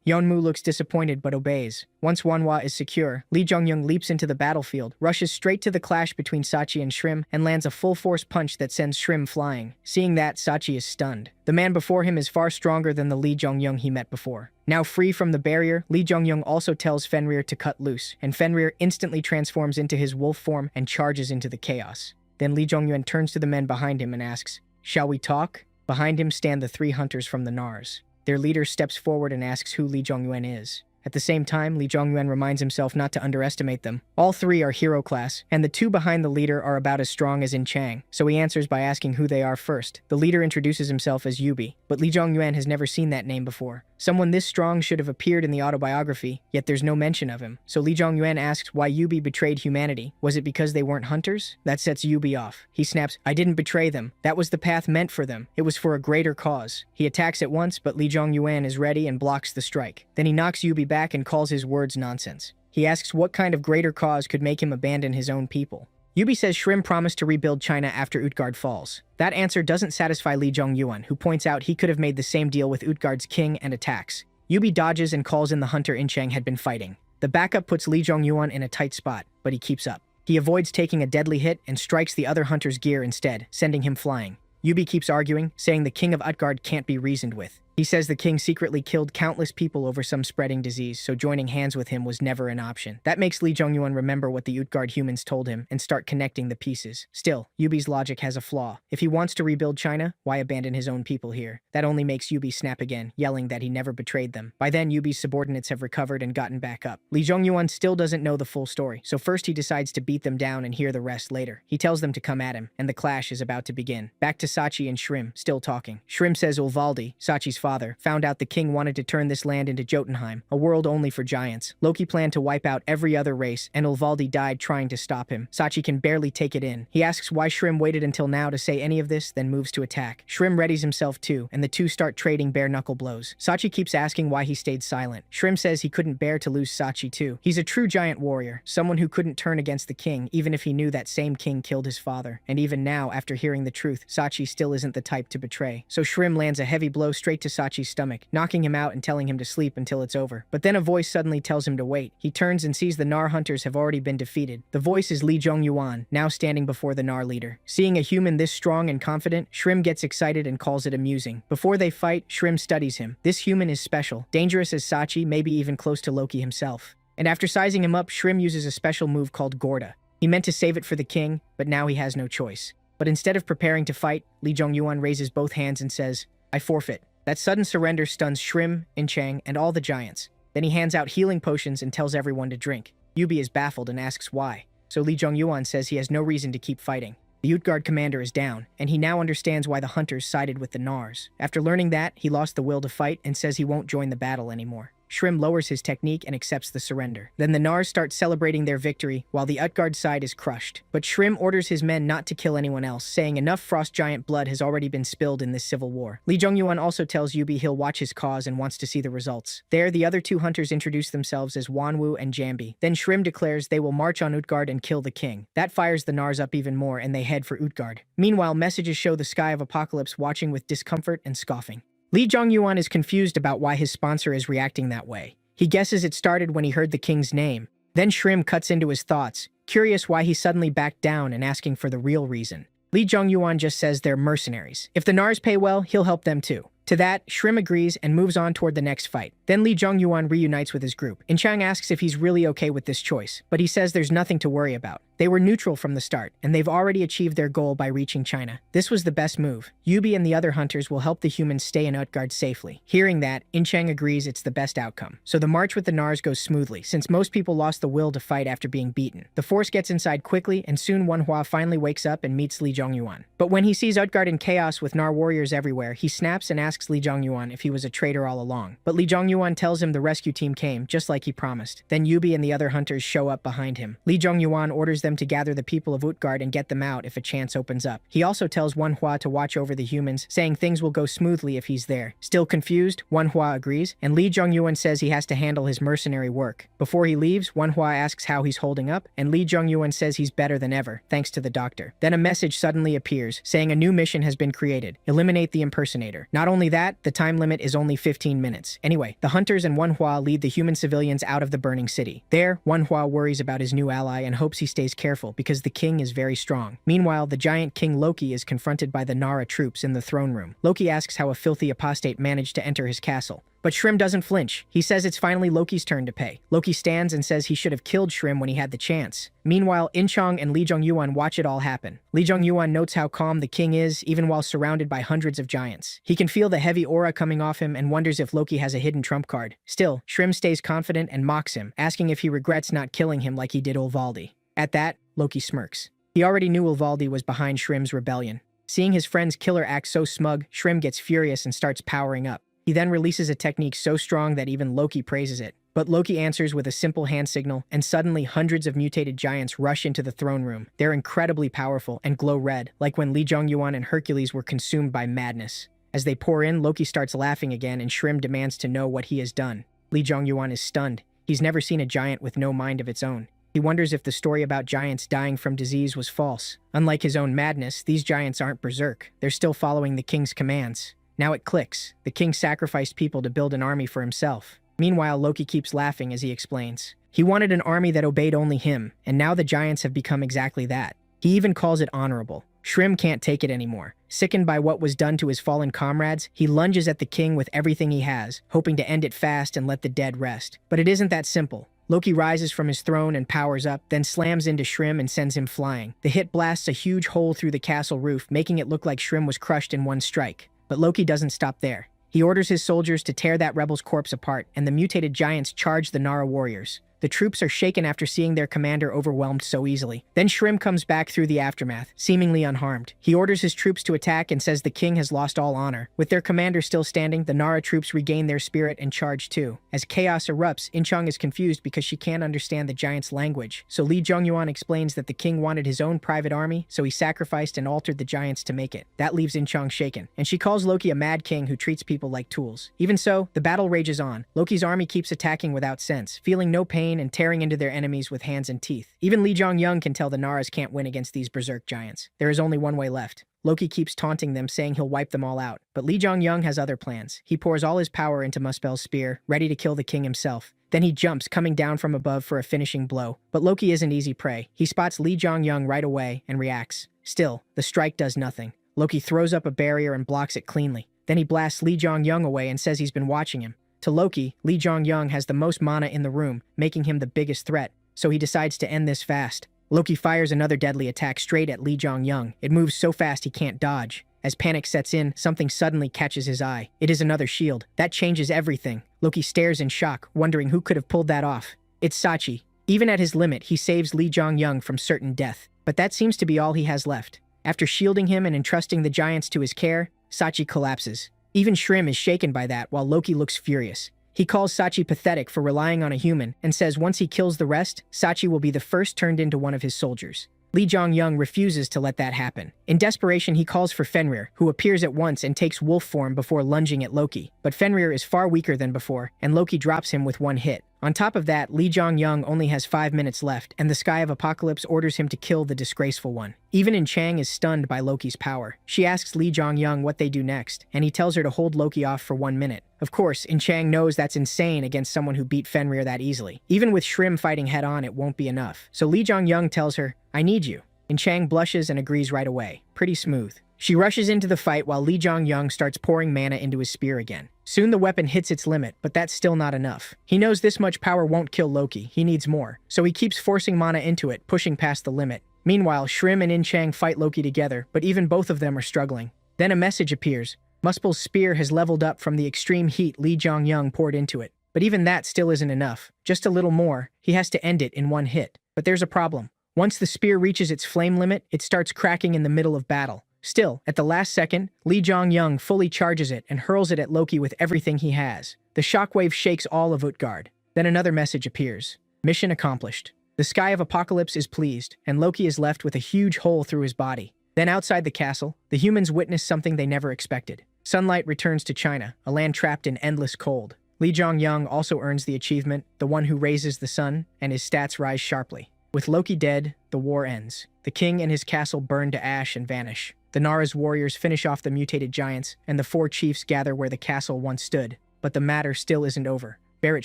Yeonmu looks disappointed but obeys. Once Manhwa is secure, Lee Jong-young leaps into the battlefield, rushes straight to the clash between Sachi and Shrim, and lands a full-force punch that sends Shrim flying. Seeing that, Sachi is stunned. The man before him is far stronger than the Lee Jong-young he met before. Now free from the barrier, Lee Jong-young also tells Fenrir to cut loose, and Fenrir instantly transforms into his wolf form and charges into the chaos. Then Lee Jong-yuan turns to the men behind him and asks, "Shall we talk?" Behind him stand the 3 hunters from the Nars. Their leader steps forward and asks who Lee Jong-yuan is. At the same time, Lee Jong-yuan reminds himself not to underestimate them. All 3 are hero class, and the 2 behind the leader are about as strong as In Chang, so he answers by asking who they are first. The leader introduces himself as Yubi, but Lee Jong-yuan has never seen that name before. Someone this strong should have appeared in the autobiography, yet there's no mention of him. So Lee Jong-yuan asks why Yubi betrayed humanity. Was it because they weren't hunters? That sets Yubi off. He snaps, "I didn't betray them. That was the path meant for them. It was for a greater cause." He attacks at once, but Lee Jong-yuan is ready and blocks the strike. Then he knocks Yubi back and calls his words nonsense. He asks what kind of greater cause could make him abandon his own people. Yubi says Shrim promised to rebuild China after Utgard falls. That answer doesn't satisfy Lee Jong-yuan, who points out he could have made the same deal with Utgard's king and attacks. Yubi dodges and calls in the hunter In Chang had been fighting. The backup puts Lee Jong-yuan in a tight spot, but he keeps up. He avoids taking a deadly hit and strikes the other hunter's gear instead, sending him flying. Yubi keeps arguing, saying the king of Utgard can't be reasoned with. He says the king secretly killed countless people over some spreading disease, so joining hands with him was never an option. That makes Lee Jong-yuan remember what the Utgard humans told him and start connecting the pieces. Still, Yubi's logic has a flaw. If he wants to rebuild China, why abandon his own people here? That only makes Yubi snap again, yelling that he never betrayed them. By then, Yubi's subordinates have recovered and gotten back up. Lee Jong-yuan still doesn't know the full story, so first he decides to beat them down and hear the rest later. He tells them to come at him, and the clash is about to begin. Back to Sachi and Shrim, still talking. Shrim says Ulvaldi, Sachi's father, found out the king wanted to turn this land into Jotunheim, a world only for giants. Loki planned to wipe out every other race, and Ulvaldi died trying to stop him. Sachi can barely take it in. He asks why Shrim waited until now to say any of this, then moves to attack. Shrim readies himself too, and the 2 start trading bare-knuckle blows. Sachi keeps asking why he stayed silent. Shrim says he couldn't bear to lose Sachi too. He's a true giant warrior, someone who couldn't turn against the king, even if he knew that same king killed his father. And even now, after hearing the truth, Sachi still isn't the type to betray. So Shrim lands a heavy blow straight to Sachi's stomach, knocking him out and telling him to sleep until it's over. But then a voice suddenly tells him to wait. He turns and sees the Nar hunters have already been defeated. The voice is Lee Jong-yuan, now standing before the Nar leader. Seeing a human this strong and confident, Shrim gets excited and calls it amusing. Before they fight, Shrim studies him. This human is special, dangerous as Sachi, maybe even close to Loki himself. And after sizing him up, Shrim uses a special move called Gorda. He meant to save it for the king, but now he has no choice. But instead of preparing to fight, Lee Jong-yuan raises both hands and says, "I forfeit." That sudden surrender stuns Shrim, In Chang, and all the giants. Then he hands out healing potions and tells everyone to drink. Yubi is baffled and asks why. So Lee Jong-yuan says he has no reason to keep fighting. The Utgard commander is down, and he now understands why the hunters sided with the Nars. After learning that, he lost the will to fight and says he won't join the battle anymore. Shrim lowers his technique and accepts the surrender. Then the Nars start celebrating their victory, while the Utgard side is crushed. But Shrim orders his men not to kill anyone else, saying enough frost giant blood has already been spilled in this civil war. Lee Jong-yuan also tells Yubi he'll watch his cause and wants to see the results. There, the other 2 hunters introduce themselves as Wanwu and Jambi. Then Shrim declares they will march on Utgard and kill the king. That fires the Nars up even more, and they head for Utgard. Meanwhile, messages show the Sky of Apocalypse watching with discomfort and scoffing. Lee Jong-yuan is confused about why his sponsor is reacting that way. He guesses it started when he heard the king's name. Then Shrim cuts into his thoughts, curious why he suddenly backed down and asking for the real reason. Lee Jong-yuan just says they're mercenaries. If the Nars pay well, he'll help them too. To that, Shrim agrees and moves on toward the next fight. Then Lee Jong-yuan reunites with his group. In Chang asks if he's really okay with this choice, but he says there's nothing to worry about. They were neutral from the start, and they've already achieved their goal by reaching China. This was the best move. Yubi and the other hunters will help the humans stay in Utgard safely. Hearing that, In Chang agrees it's the best outcome. So the march with the Nars goes smoothly, since most people lost the will to fight after being beaten. The force gets inside quickly, and soon Manhwa finally wakes up and meets Lee Jong-yuan. But when he sees Utgard in chaos with Nar warriors everywhere, he snaps and asks Lee Jong-yuan if he was a traitor all along. But Lee Jong-yuan tells him the rescue team came, just like he promised. Then Yubi and the other hunters show up behind him. Lee Jong-yuan orders them them to gather the people of Utgard and get them out if a chance opens up. He also tells Manhwa to watch over the humans, saying things will go smoothly if he's there. Still confused, Manhwa agrees, and Lee Jong-yuan says he has to handle his mercenary work. Before he leaves, Manhwa asks how he's holding up, and Lee Jong-yuan says he's better than ever, thanks to the doctor. Then a message suddenly appears, saying a new mission has been created. Eliminate the impersonator. Not only that, the time limit is only 15 minutes. Anyway, the hunters and Manhwa lead the human civilians out of the burning city. There, Manhwa worries about his new ally and hopes he stays careful because the king is very strong. Meanwhile, the giant king Loki is confronted by the Nara troops in the throne room. Loki asks how a filthy apostate managed to enter his castle. But Shrim doesn't flinch. He says it's finally Loki's turn to pay. Loki stands and says he should have killed Shrim when he had the chance. Meanwhile, Inchong and Lee Jong-yuan watch it all happen. Lee Jong-yuan notes how calm the king is, even while surrounded by hundreds of giants. He can feel the heavy aura coming off him and wonders if Loki has a hidden trump card. Still, Shrim stays confident and mocks him, asking if he regrets not killing him like he did Ulvaldi. At that, Loki smirks. He already knew Ulvaldi was behind Shrim's rebellion. Seeing his friend's killer act so smug, Shrim gets furious and starts powering up. He then releases a technique so strong that even Loki praises it. But Loki answers with a simple hand signal, and suddenly hundreds of mutated giants rush into the throne room. They're incredibly powerful and glow red, like when Lee Jong-yuan and Hercules were consumed by madness. As they pour in, Loki starts laughing again, and Shrim demands to know what he has done. Lee Jong-yuan is stunned. He's never seen a giant with no mind of its own. He wonders if the story about giants dying from disease was false. Unlike his own madness, these giants aren't berserk. They're still following the king's commands. Now it clicks. The king sacrificed people to build an army for himself. Meanwhile, Loki keeps laughing as he explains. He wanted an army that obeyed only him, and now the giants have become exactly that. He even calls it honorable. Shrim can't take it anymore. Sickened by what was done to his fallen comrades, he lunges at the king with everything he has, hoping to end it fast and let the dead rest. But it isn't that simple. Loki rises from his throne and powers up, then slams into Shrim and sends him flying. The hit blasts a huge hole through the castle roof, making it look like Shrim was crushed in one strike. But Loki doesn't stop there. He orders his soldiers to tear that rebel's corpse apart, and the mutated giants charge the Nara warriors. The troops are shaken after seeing their commander overwhelmed so easily. Then Shrim comes back through the aftermath, seemingly unharmed. He orders his troops to attack and says the king has lost all honor. With their commander still standing, the Nara troops regain their spirit and charge too. As chaos erupts, Inchong is confused because she can't understand the giants' language. So Lee Jong-yuan explains that the king wanted his own private army, so he sacrificed and altered the giants to make it. That leaves Inchong shaken, and she calls Loki a mad king who treats people like tools. Even so, the battle rages on. Loki's army keeps attacking without sense, feeling no pain and tearing into their enemies with hands and teeth. Even Lee Jong-young can tell the Naras can't win against these berserk giants. There is only one way left. Loki keeps taunting them, saying he'll wipe them all out. But Lee Jong-young has other plans. He pours all his power into Muspel's spear, ready to kill the king himself. Then he jumps, coming down from above for a finishing blow. But Loki isn't easy prey. He spots Lee Jong-young right away and reacts. Still, the strike does nothing. Loki throws up a barrier and blocks it cleanly. Then he blasts Lee Jong-young away and says he's been watching him. To Loki, Lee Jong-young has the most mana in the room, making him the biggest threat, so he decides to end this fast. Loki fires another deadly attack straight at Lee Jong-young. It moves so fast he can't dodge. As panic sets in, something suddenly catches his eye. It is another shield. That changes everything. Loki stares in shock, wondering who could have pulled that off. It's Sachi. Even at his limit, he saves Lee Jong-young from certain death. But that seems to be all he has left. After shielding him and entrusting the giants to his care, Sachi collapses. Even Shrim is shaken by that, while Loki looks furious. He calls Sachi pathetic for relying on a human, and says once he kills the rest, Sachi will be the first turned into one of his soldiers. Lee Jong-young refuses to let that happen. In desperation, he calls for Fenrir, who appears at once and takes wolf form before lunging at Loki. But Fenrir is far weaker than before, and Loki drops him with one hit. On top of that, Lee Jong-young only has 5 minutes left, and the Sky of Apocalypse orders him to kill the disgraceful one. Even In Chang is stunned by Loki's power. She asks Lee Jong-young what they do next, and he tells her to hold Loki off for 1 minute. Of course, In Chang knows that's insane against someone who beat Fenrir that easily. Even with Shrim fighting head-on, it won't be enough. So Lee Jong-young tells her, "I need you." In Chang blushes and agrees right away. Pretty smooth. She rushes into the fight while Lee Jong-young starts pouring mana into his spear again. Soon the weapon hits its limit, but that's still not enough. He knows this much power won't kill Loki, he needs more. So he keeps forcing mana into it, pushing past the limit. Meanwhile, Shrim and In Chang fight Loki together, but even both of them are struggling. Then a message appears. Muspel's spear has leveled up from the extreme heat Lee Jong-young poured into it. But even that still isn't enough. Just a little more, he has to end it in one hit. But there's a problem. Once the spear reaches its flame limit, it starts cracking in the middle of battle. Still, at the last second, Lee Jong-young fully charges it and hurls it at Loki with everything he has. The shockwave shakes all of Utgard. Then another message appears. Mission accomplished. The The sky of Apocalypse is pleased, and Loki is left with a huge hole through his body. Then outside the castle, the humans witness something they never expected. Sunlight returns to China, a land trapped in endless cold. Lee Jong-young also earns the achievement, the one who raises the sun, and his stats rise sharply. With Loki dead, the war ends. The king and his castle burn to ash and vanish. The Nara's warriors finish off the mutated giants, and the 4 chiefs gather where the castle once stood. But the matter still isn't over. Barrett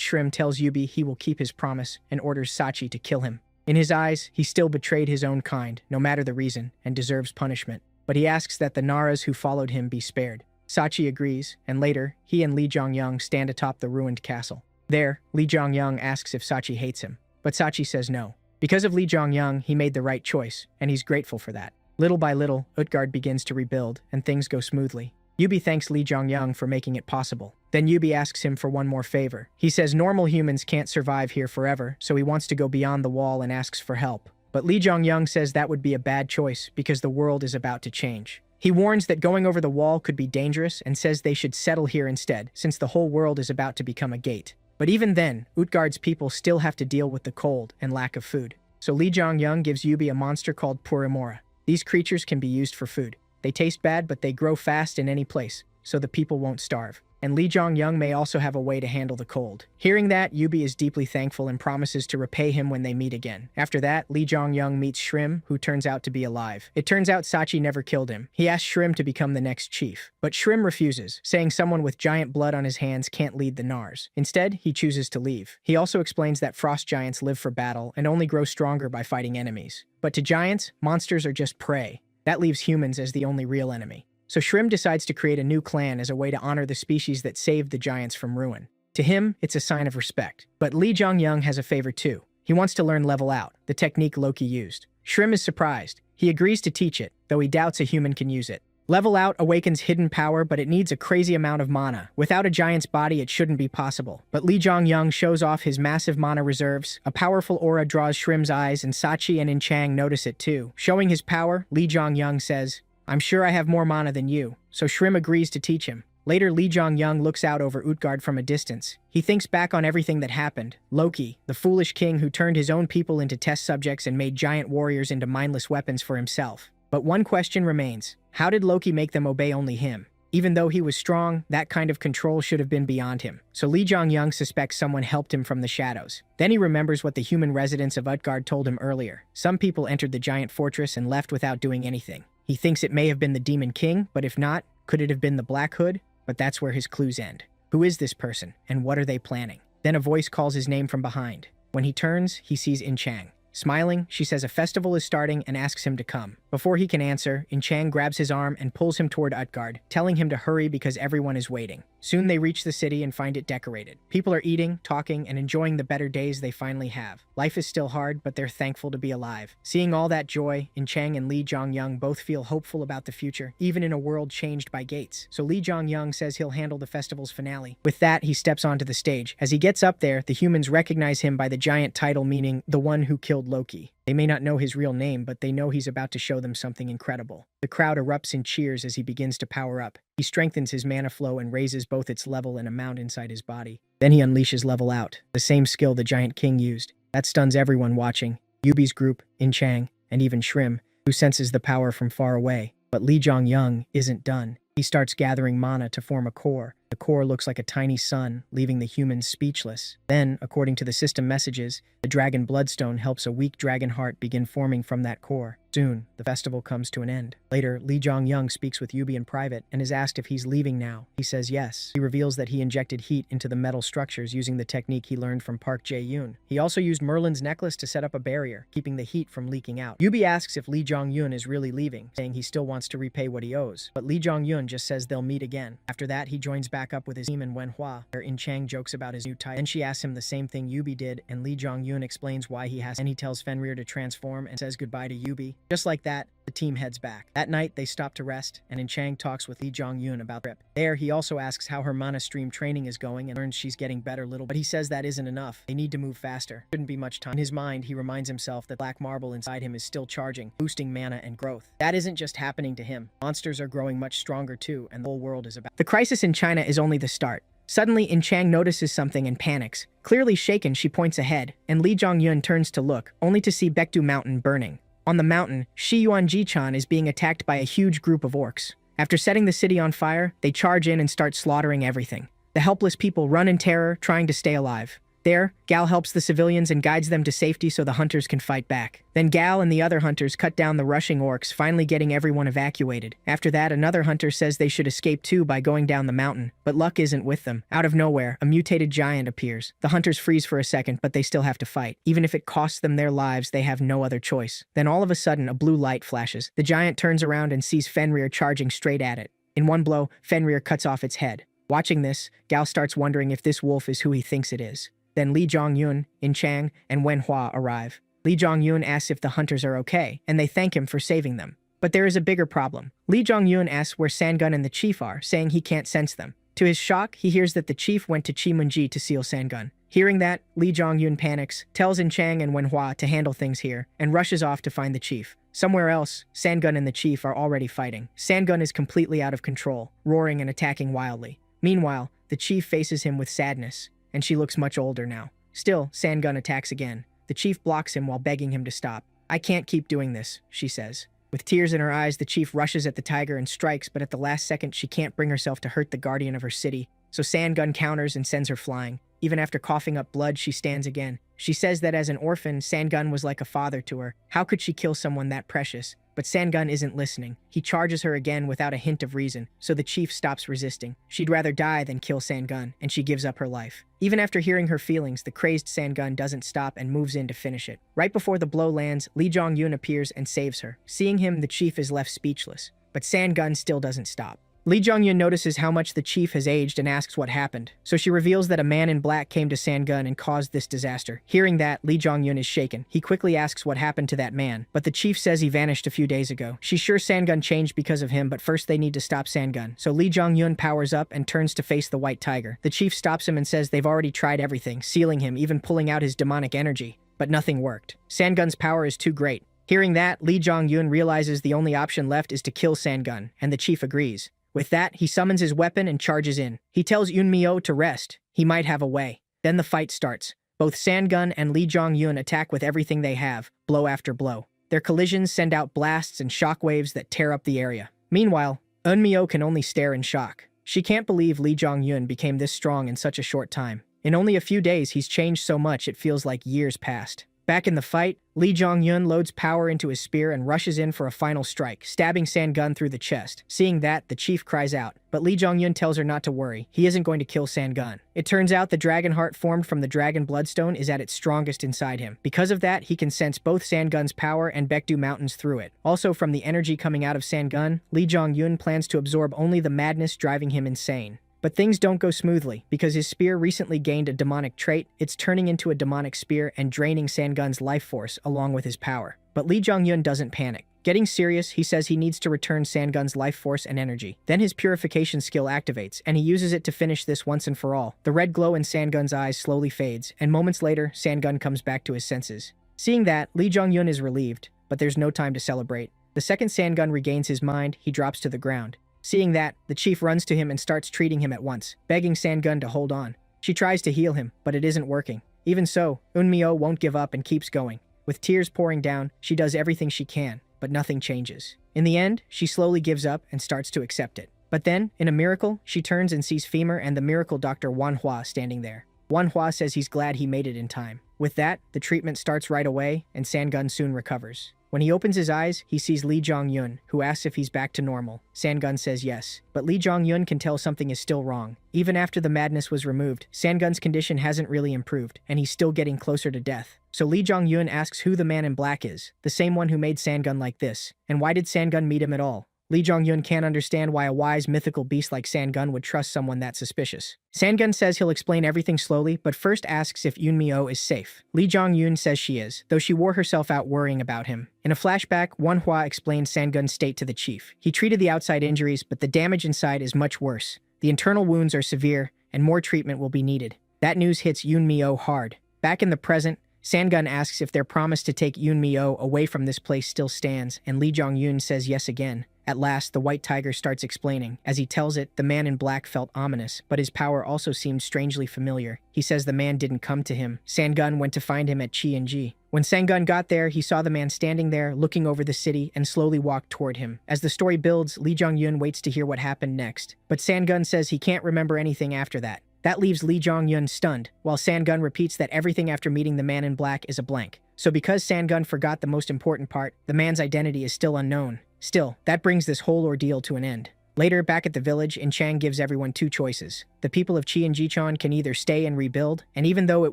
Shrim tells Yubi he will keep his promise and orders Sachi to kill him. In his eyes, he still betrayed his own kind, no matter the reason, and deserves punishment. But he asks that the Naras who followed him be spared. Sachi agrees, and later, he and Lee Jong-young stand atop the ruined castle. There, Lee Jong-young asks if Sachi hates him, but Sachi says no. Because of Lee Jong-young, he made the right choice, and he's grateful for that. Little by little, Utgard begins to rebuild, and things go smoothly. Yubi thanks Lee Jong-young for making it possible. Then Yubi asks him for one more favor. He says normal humans can't survive here forever, so he wants to go beyond the wall and asks for help. But Lee Jong-young says that would be a bad choice because the world is about to change. He warns that going over the wall could be dangerous and says they should settle here instead, since the whole world is about to become a gate. But even then, Utgard's people still have to deal with the cold and lack of food. So Lee Jong-young gives Yubi a monster called Purimora. These creatures can be used for food. They taste bad, but they grow fast in any place, so the people won't starve. And Lee Jong-young may also have a way to handle the cold. Hearing that, Yubi is deeply thankful and promises to repay him when they meet again. After that, Lee Jong-young meets Shrim, who turns out to be alive. It turns out Sachi never killed him. He asks Shrim to become the next chief. But Shrim refuses, saying someone with giant blood on his hands can't lead the Nars. Instead, he chooses to leave. He also explains that frost giants live for battle and only grow stronger by fighting enemies. But to giants, monsters are just prey. That leaves humans as the only real enemy. So Shrim decides to create a new clan as a way to honor the species that saved the giants from ruin. To him, it's a sign of respect. But Lee Jong-young has a favor too. He wants to learn Level Out, the technique Loki used. Shrim is surprised. He agrees to teach it, though he doubts a human can use it. Level Out awakens hidden power, but it needs a crazy amount of mana. Without a giant's body, it shouldn't be possible. But Lee Jong-young shows off his massive mana reserves. A powerful aura draws Shrim's eyes, and Sachi and In-chang notice it too. Showing his power, Lee Jong-young says, "I'm sure I have more mana than you," so Shrim agrees to teach him. Later, Lee Jong-young looks out over Utgard from a distance. He thinks back on everything that happened. Loki, the foolish king who turned his own people into test subjects and made giant warriors into mindless weapons for himself. But one question remains. How did Loki make them obey only him? Even though he was strong, that kind of control should have been beyond him. So Lee Jong-young suspects someone helped him from the shadows. Then he remembers what the human residents of Utgard told him earlier. Some people entered the giant fortress and left without doing anything. He thinks it may have been the Demon King, but if not, could it have been the Black Hood? But that's where his clues end. Who is this person, and what are they planning? Then a voice calls his name from behind. When he turns, he sees In-chang. Smiling, she says a festival is starting and asks him to come. Before he can answer, In-chang grabs his arm and pulls him toward Utgard, telling him to hurry because everyone is waiting. Soon they reach the city and find it decorated. People are eating, talking, and enjoying the better days they finally have. Life is still hard, but they're thankful to be alive. Seeing all that joy, In-chang and Lee Jong-young both feel hopeful about the future, even in a world changed by gates. So Lee Jong-young says he'll handle the festival's finale. With that, he steps onto the stage. As he gets up there, the humans recognize him by the giant title meaning the one who killed Loki. They may not know his real name, but they know he's about to show them something incredible. The crowd erupts in cheers as he begins to power up. He strengthens his mana flow and raises both its level and amount inside his body. Then he unleashes Level Out, the same skill the Giant King used. That stuns everyone watching. Yubi's group, In-chang, and even Shrim, who senses the power from far away. But Lee Jong-young isn't done. He starts gathering mana to form a core. The core looks like a tiny sun, leaving the humans speechless. Then, according to the system messages, the dragon bloodstone helps a weak dragon heart begin forming from that core. Soon, the festival comes to an end. Later, Lee Jong-young speaks with Yubi in private and is asked if he's leaving now. He says yes. He reveals that he injected heat into the metal structures using the technique he learned from Park Jae-yoon. He also used Merlin's necklace to set up a barrier, keeping the heat from leaking out. Yubi asks if Lee Jong-yoon is really leaving, saying he still wants to repay what he owes. But Lee Jong-yoon just says they'll meet again. After that, he joins back up with his team in Manhwa, where In-chang jokes about his new title. Then she asks him the same thing Yubi did, and Lee Jong-yoon explains why he has, and he tells Fenrir to transform and says goodbye to Yubi. Just like that, the team heads back. That night, they stop to rest, and In-chang talks with Lee Jong-yoon about the trip. There, he also asks how her mana stream training is going and learns she's getting better little, but he says that isn't enough. They need to move faster. Shouldn't be much time. In his mind, he reminds himself that black marble inside him is still charging, boosting mana and growth. That isn't just happening to him. Monsters are growing much stronger too, and the whole world is about. The crisis in China is only the start. Suddenly, In Chang notices something and panics. Clearly shaken, she points ahead, and Lee Jong-yun turns to look, only to see Baekdu Mountain burning. On the mountain, Shi Yuan-ji-chan is being attacked by a huge group of orcs. After setting the city on fire, they charge in and start slaughtering everything. The helpless people run in terror, trying to stay alive. There, Gal helps the civilians and guides them to safety so the hunters can fight back. Then Gal and the other hunters cut down the rushing orcs, finally getting everyone evacuated. After that, another hunter says they should escape too by going down the mountain, but luck isn't with them. Out of nowhere, a mutated giant appears. The hunters freeze for a second, but they still have to fight. Even if it costs them their lives, they have no other choice. Then all of a sudden, a blue light flashes. The giant turns around and sees Fenrir charging straight at it. In one blow, Fenrir cuts off its head. Watching this, Gal starts wondering if this wolf is who he thinks it is. Then Lee Jong-yun, In Chang, and Manhwa arrive. Lee Jong-yun asks if the hunters are okay, and they thank him for saving them. But there is a bigger problem. Lee Jong-yun asks where Sangun and the chief are, saying he can't sense them. To his shock, he hears that the chief went to Chimunji to seal Sangun. Hearing that, Lee Jong-yun panics, tells In Chang and Manhwa to handle things here, and rushes off to find the chief. Somewhere else, Sangun and the chief are already fighting. Sangun is completely out of control, roaring and attacking wildly. Meanwhile, the chief faces him with sadness, and she looks much older now. Still, Sangun attacks again. The chief blocks him while begging him to stop. "I can't keep doing this," she says. With tears in her eyes, the chief rushes at the tiger and strikes, but at the last second she can't bring herself to hurt the guardian of her city, so Sangun counters and sends her flying. Even after coughing up blood, she stands again. She says that as an orphan, Sangun was like a father to her. How could she kill someone that precious? But Sangun isn't listening. He charges her again without a hint of reason, so the chief stops resisting. She'd rather die than kill Sangun, and she gives up her life. Even after hearing her feelings, the crazed Sangun doesn't stop and moves in to finish it. Right before the blow lands, Lee Jong-yun appears and saves her. Seeing him, the chief is left speechless. But Sangun still doesn't stop. Lee Jong-yun notices how much the chief has aged and asks what happened, so she reveals that a man in black came to Sangun and caused this disaster. Hearing that, Lee Jong-yun is shaken. He quickly asks what happened to that man, but the chief says he vanished a few days ago. She's sure Sangun changed because of him, but first they need to stop Sangun. So Lee Jong-yun powers up and turns to face the white tiger. The chief stops him and says they've already tried everything, sealing him, even pulling out his demonic energy, but nothing worked. Sangun's power is too great. Hearing that, Lee Jong-yun realizes the only option left is to kill Sangun, and the chief agrees. With that, he summons his weapon and charges in. He tells Eunmyo to rest. He might have a way. Then the fight starts. Both Sangun and Lee Jong-yun attack with everything they have, blow after blow. Their collisions send out blasts and shockwaves that tear up the area. Meanwhile, Eunmyo can only stare in shock. She can't believe Lee Jong-yun became this strong in such a short time. In only a few days, he's changed so much it feels like years passed. Back in the fight, Lee Jong-yun loads power into his spear and rushes in for a final strike, stabbing Sangun through the chest. Seeing that, the chief cries out, but Lee Jong-yun tells her not to worry. He isn't going to kill Sangun. It turns out the dragon heart formed from the dragon bloodstone is at its strongest inside him. Because of that, he can sense both Sangun's power and Baekdu Mountains through it. Also, from the energy coming out of Sangun, Lee Jong-yun plans to absorb only the madness driving him insane. But things don't go smoothly, because his spear recently gained a demonic trait. It's turning into a demonic spear and draining Sangun's life force along with his power. But Lee Jong-yun doesn't panic. Getting serious, he says he needs to return Sangun's life force and energy. Then his purification skill activates, and he uses it to finish this once and for all. The red glow in Sangun's eyes slowly fades, and moments later, Sangun comes back to his senses. Seeing that, Lee Jong-yun is relieved, but there's no time to celebrate. The second Sangun regains his mind, he drops to the ground. Seeing that, the chief runs to him and starts treating him at once, begging Sangun to hold on. She tries to heal him, but it isn't working. Even so, Eunmyo won't give up and keeps going. With tears pouring down, she does everything she can, but nothing changes. In the end, she slowly gives up and starts to accept it. But then, in a miracle, she turns and sees Femur and the miracle doctor Manhwa standing there. Manhwa says he's glad he made it in time. With that, the treatment starts right away, and Sangun soon recovers. When he opens his eyes, he sees Lee Jong-yun, who asks if he's back to normal. Sangun says yes, but Lee Jong-yun can tell something is still wrong. Even after the madness was removed, Sangun's condition hasn't really improved, and he's still getting closer to death. So Lee Jong-yun asks who the man in black is, the same one who made Sangun like this, and why did Sangun meet him at all? Lee Jong-yun can't understand why a wise mythical beast like Sangun would trust someone that suspicious. Sangun says he'll explain everything slowly, but first asks if Eunmyo is safe. Lee Jong-yun says she is, though she wore herself out worrying about him. In a flashback, Manhwa explains Sangun's state to the chief. He treated the outside injuries, but the damage inside is much worse. The internal wounds are severe, and more treatment will be needed. That news hits Eunmyo hard. Back in the present, Sangun asks if their promise to take Eunmyo away from this place still stands, and Lee Jong-yun says yes again. At last, the white tiger starts explaining. As he tells it, the man in black felt ominous, but his power also seemed strangely familiar. He says the man didn't come to him. Sangun went to find him at Chi-N-Ji. When Sangun got there, he saw the man standing there, looking over the city, and slowly walked toward him. As the story builds, Lee Jong-yun waits to hear what happened next. But Sangun says he can't remember anything after that. That leaves Lee Jong-yun stunned, while Sangun repeats that everything after meeting the man in black is a blank. So because Sangun forgot the most important part, the man's identity is still unknown. Still, that brings this whole ordeal to an end. Later, back at the village, In Chang gives everyone two choices. The people of Chi-N-Ji-chan can either stay and rebuild, and even though it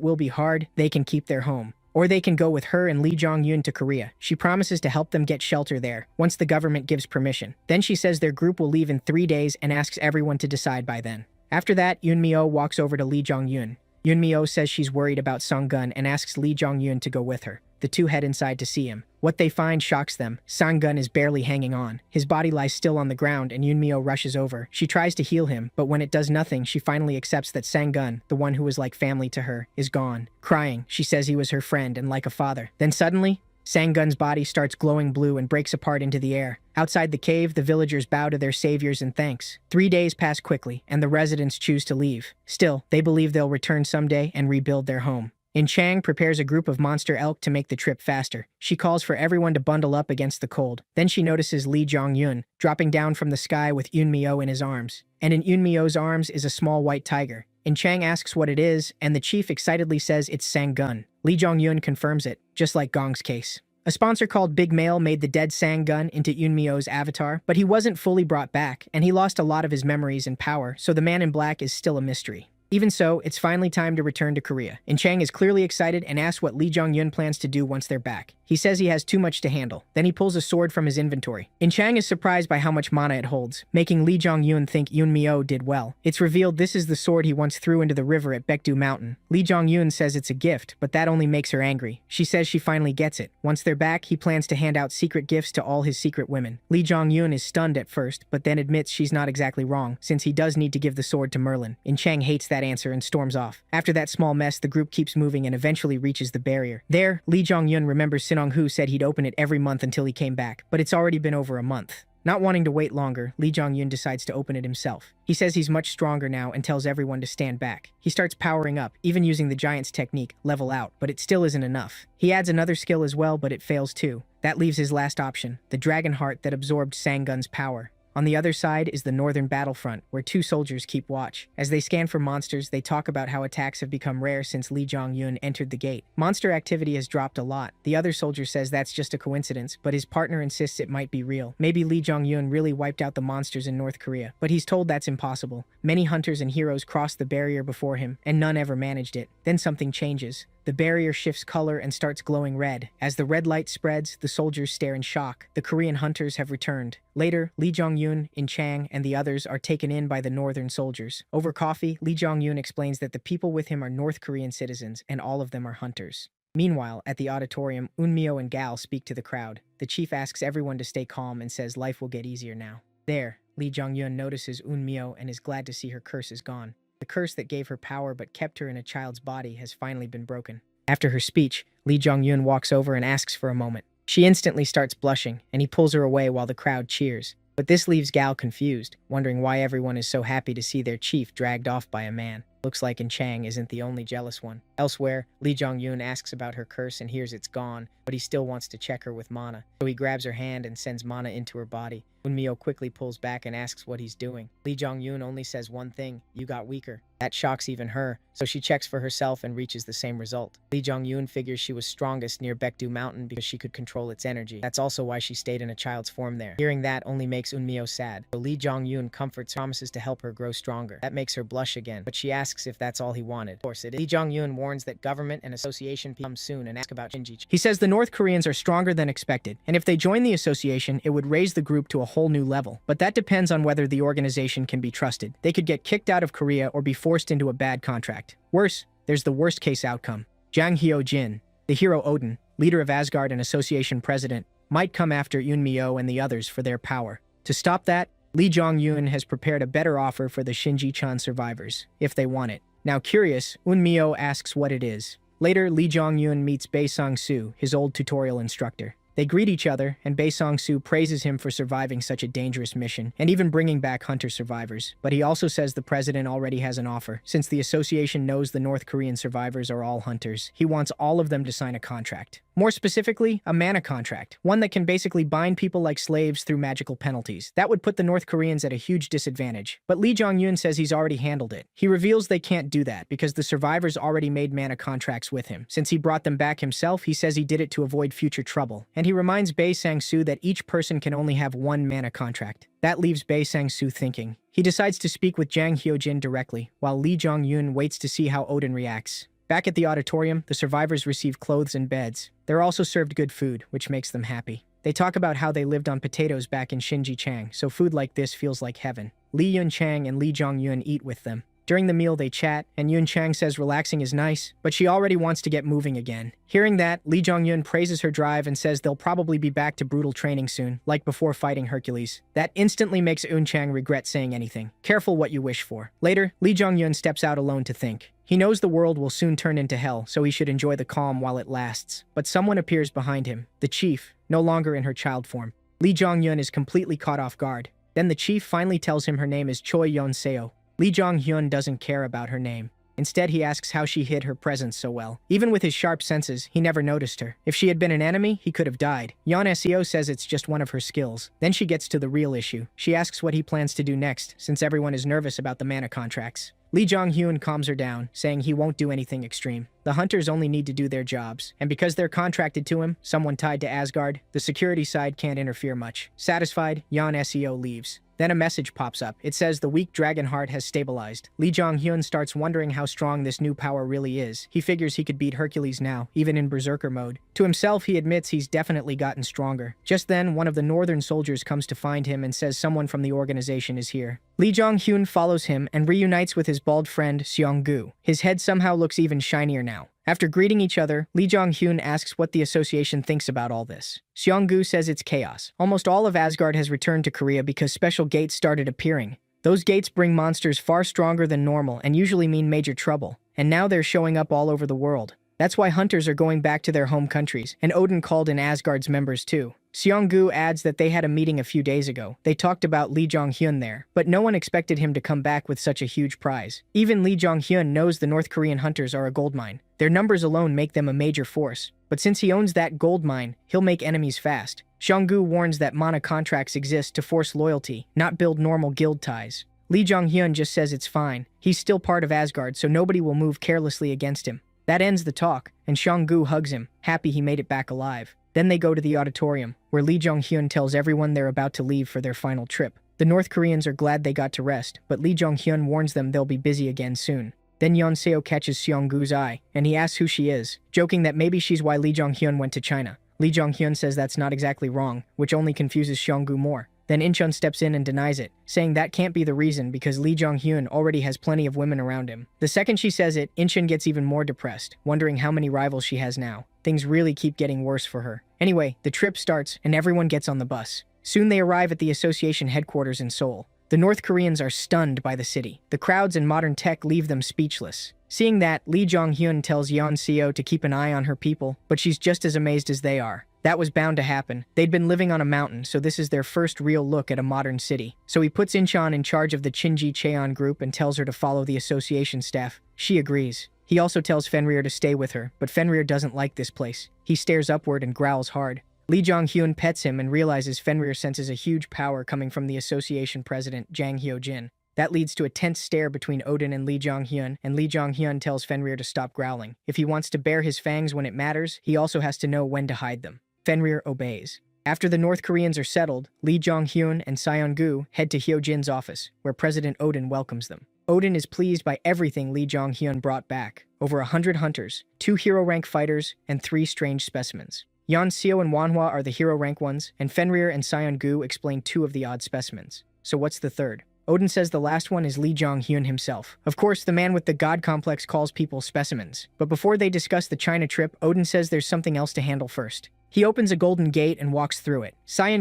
will be hard, they can keep their home. Or they can go with her and Lee Jong-yun to Korea. She promises to help them get shelter there, once the government gives permission. Then she says their group will leave in 3 days and asks everyone to decide by then. After that, Yoon-myo walks over to Lee Jong-yun. Yoon-myo says she's worried about Sung-gun and asks Lee Jong-yun to go with her. The two head inside to see him. What they find shocks them. Sang-gun is barely hanging on. His body lies still on the ground and Yoon-myo rushes over. She tries to heal him, but when it does nothing, she finally accepts that Sang-gun, the one who was like family to her, is gone. Crying, she says he was her friend and like a father. Then suddenly, Sang-gun's body starts glowing blue and breaks apart into the air. Outside the cave, the villagers bow to their saviors in thanks. 3 days pass quickly, and the residents choose to leave. Still, they believe they'll return someday and rebuild their home. In Chang prepares a group of monster elk to make the trip faster. She calls for everyone to bundle up against the cold. Then she notices Lee Jong-yun dropping down from the sky with Yoon-myo in his arms. And in Yoon-myo's arms is a small white tiger. In Chang asks what it is, and the chief excitedly says it's Sang-gun. Lee Jong-yun confirms it, just like Gong's case. A sponsor called Big Mail made the dead Sang-gun into Yoon-myo's avatar, but he wasn't fully brought back, and he lost a lot of his memories and power, so the man in black is still a mystery. Even so, it's finally time to return to Korea. In Chang is clearly excited and asks what Lee Jong-yun plans to do once they're back. He says he has too much to handle. Then he pulls a sword from his inventory. In Chang is surprised by how much mana it holds, making Lee Jong-yun think Yoon-myo did well. It's revealed this is the sword he once threw into the river at Baekdu Mountain. Lee Jong-yun says it's a gift, but that only makes her angry. She says she finally gets it. Once they're back, he plans to hand out secret gifts to all his secret women. Lee Jong-yun is stunned at first, but then admits she's not exactly wrong, since he does need to give the sword to Merlin. In Chang hates that answer and storms off. After that small mess, the group keeps moving and eventually reaches the barrier. There, Lee Jong-yun remembers Sinong-hu said he'd open it every month until he came back, but it's already been over a month. Not wanting to wait longer, Lee Jong-yun decides to open it himself. He says he's much stronger now and tells everyone to stand back. He starts powering up, even using the giant's technique, level out, but it still isn't enough. He adds another skill as well, but it fails too. That leaves his last option, the dragon heart that absorbed Sang-gun's power. On the other side is the northern battlefront, where two soldiers keep watch. As they scan for monsters, they talk about how attacks have become rare since Lee Jong-yun entered the gate. Monster activity has dropped a lot. The other soldier says that's just a coincidence, but his partner insists it might be real. Maybe Lee Jong-yun really wiped out the monsters in North Korea, but he's told that's impossible. Many hunters and heroes crossed the barrier before him, and none ever managed it. Then something changes. The barrier shifts color and starts glowing red. As the red light spreads, the soldiers stare in shock. The Korean hunters have returned. Later, Lee Jong-yun, In Chang, and the others are taken in by the northern soldiers. Over coffee, Lee Jong-yun explains that the people with him are North Korean citizens, and all of them are hunters. Meanwhile, at the auditorium, Eun-myo and Gal speak to the crowd. The chief asks everyone to stay calm and says life will get easier now. There, Lee Jong-yun notices Eun-myo and is glad to see her curse is gone. The curse that gave her power but kept her in a child's body has finally been broken. After her speech, Lee Jong-yun walks over and asks for a moment. She instantly starts blushing, and he pulls her away while the crowd cheers. But this leaves Gal confused, wondering why everyone is so happy to see their chief dragged off by a man. Looks like In Chang isn't the only jealous one. Elsewhere, Lee Jong-yun asks about her curse and hears it's gone, but he still wants to check her with mana. So he grabs her hand and sends mana into her body. Eun-myo quickly pulls back and asks what he's doing. Lee Jong-yun only says one thing, "You got weaker." That shocks even her, so she checks for herself and reaches the same result. Lee Jong-yun figures she was strongest near Baekdu Mountain because she could control its energy. That's also why she stayed in a child's form there. Hearing that only makes Eun-myo sad, so Lee Jong-yun comforts her, promises to help her grow stronger. That makes her blush again, but she asks if that's all he wanted. Of course it is. Lee Jong-yun warns that government and association come soon and asks about Shinji. He says the North Koreans are stronger than expected, and if they join the association, it would raise the group to a whole new level. But that depends on whether the organization can be trusted. They could get kicked out of Korea or be forced into a bad contract. Worse, there's the worst case outcome. Jang Hyo-jin, the hero Odin, leader of Asgard and association president, might come after Eun-myo and the others for their power. To stop that, Lee Jong-yun has prepared a better offer for the Shinji-chan survivors, if they want it. Now curious, Eun-myo asks what it is. Later, Lee Jong-yun meets Bae Sang-soo, his old tutorial instructor. They greet each other, and Bae Song-soo praises him for surviving such a dangerous mission, and even bringing back hunter survivors. But he also says the president already has an offer. Since the association knows the North Korean survivors are all hunters, he wants all of them to sign a contract. More specifically, a mana contract, one that can basically bind people like slaves through magical penalties. That would put the North Koreans at a huge disadvantage. But Lee Jong-un says he's already handled it. He reveals they can't do that because the survivors already made mana contracts with him. Since he brought them back himself, he says he did it to avoid future trouble. And he reminds Bae Sang-soo that each person can only have one mana contract. That leaves Bae Sang-soo thinking. He decides to speak with Jang Hyo-jin directly, while Lee Jong-un waits to see how Odin reacts. Back at the auditorium, the survivors receive clothes and beds. They're also served good food, which makes them happy. They talk about how they lived on potatoes back in Shinji-chang, so food like this feels like heaven. Lee Yun-chang and Lee Jong-un eat with them. During the meal, they chat, and Yun-chang says relaxing is nice, but she already wants to get moving again. Hearing that, Lee Jong-un praises her drive and says they'll probably be back to brutal training soon, like before fighting Hercules. That instantly makes Yun-chang regret saying anything. Careful what you wish for. Later, Lee Jong-un steps out alone to think. He knows the world will soon turn into hell, so he should enjoy the calm while it lasts. But someone appears behind him, the chief, no longer in her child form. Lee Jong-un is completely caught off guard. Then the chief finally tells him her name is Choi Yeon-seo. Lee Jong-hyun doesn't care about her name. Instead, he asks how she hid her presence so well. Even with his sharp senses, he never noticed her. If she had been an enemy, he could have died. Yeon-seo says it's just one of her skills. Then she gets to the real issue. She asks what he plans to do next, since everyone is nervous about the mana contracts. Lee Jong-hyun calms her down, saying he won't do anything extreme. The hunters only need to do their jobs, and because they're contracted to him, someone tied to Asgard, the security side can't interfere much. Satisfied, Yeon-seo leaves. Then a message pops up. It says the weak dragon heart has stabilized. Lee Jong-hyun starts wondering how strong this new power really is. He figures he could beat Hercules now, even in berserker mode. To himself, he admits he's definitely gotten stronger. Just then, one of the northern soldiers comes to find him and says someone from the organization is here. Lee Jong-hyun follows him and reunites with his bald friend Seong-gu. His head somehow looks even shinier now. After greeting each other, Lee Jong-hyun asks what the association thinks about all this. Seong-gu says it's chaos. Almost all of Asgard has returned to Korea because special gates started appearing. Those gates bring monsters far stronger than normal and usually mean major trouble. And now they're showing up all over the world. That's why hunters are going back to their home countries, and Odin called in Asgard's members too. Seong-gu adds that they had a meeting a few days ago. They talked about Lee Jong-hyun there, but no one expected him to come back with such a huge prize. Even Lee Jong-hyun knows the North Korean hunters are a goldmine. Their numbers alone make them a major force. But since he owns that gold mine, he'll make enemies fast. Seong-gu warns that mana contracts exist to force loyalty, not build normal guild ties. Lee Jong-hyun just says it's fine. He's still part of Asgard, so nobody will move carelessly against him. That ends the talk, and Seong-gu hugs him, happy he made it back alive. Then they go to the auditorium, where Lee Jong-hyun tells everyone they're about to leave for their final trip. The North Koreans are glad they got to rest, but Lee Jong-hyun warns them they'll be busy again soon. Then Yeon-seo catches Seong-gu's eye, and he asks who she is, joking that maybe she's why Lee Jong-hyun went to China. Lee Jong-hyun says that's not exactly wrong, which only confuses Seong-gu more. Then Incheon steps in and denies it, saying that can't be the reason because Lee Jong-hyun already has plenty of women around him. The second she says it, Incheon gets even more depressed, wondering how many rivals she has now. Things really keep getting worse for her. Anyway, the trip starts and everyone gets on the bus. Soon they arrive at the association headquarters in Seoul. The North Koreans are stunned by the city. The crowds and modern tech leave them speechless. Seeing that, Lee Jong-hyun tells Yeon-seo to keep an eye on her people, but she's just as amazed as they are. That was bound to happen. They'd been living on a mountain, so this is their first real look at a modern city. So he puts Incheon in charge of the Shinji Cheon group and tells her to follow the association staff. She agrees. He also tells Fenrir to stay with her, but Fenrir doesn't like this place. He stares upward and growls hard. Lee Jong-hyun pets him and realizes Fenrir senses a huge power coming from the association president, Jang Hyo-jin. That leads to a tense stare between Odin and Lee Jong-hyun tells Fenrir to stop growling. If he wants to bare his fangs when it matters, he also has to know when to hide them. Fenrir obeys. After the North Koreans are settled, Lee Jong-hyun and Seong-gu head to Hyo-jin's office, where President Odin welcomes them. Odin is pleased by everything Lee Jong-hyun brought back. Over 100 hunters, 2 hero-rank fighters, and 3 strange specimens. Yeon-seo and Manhwa are the hero-rank ones, and Fenrir and Seong-gu explain 2 of the odd specimens. So what's the third? Odin says the last one is Lee Jong-hyun himself. Of course, the man with the god complex calls people specimens. But before they discuss the China trip, Odin says there's something else to handle first. He opens a golden gate and walks through it.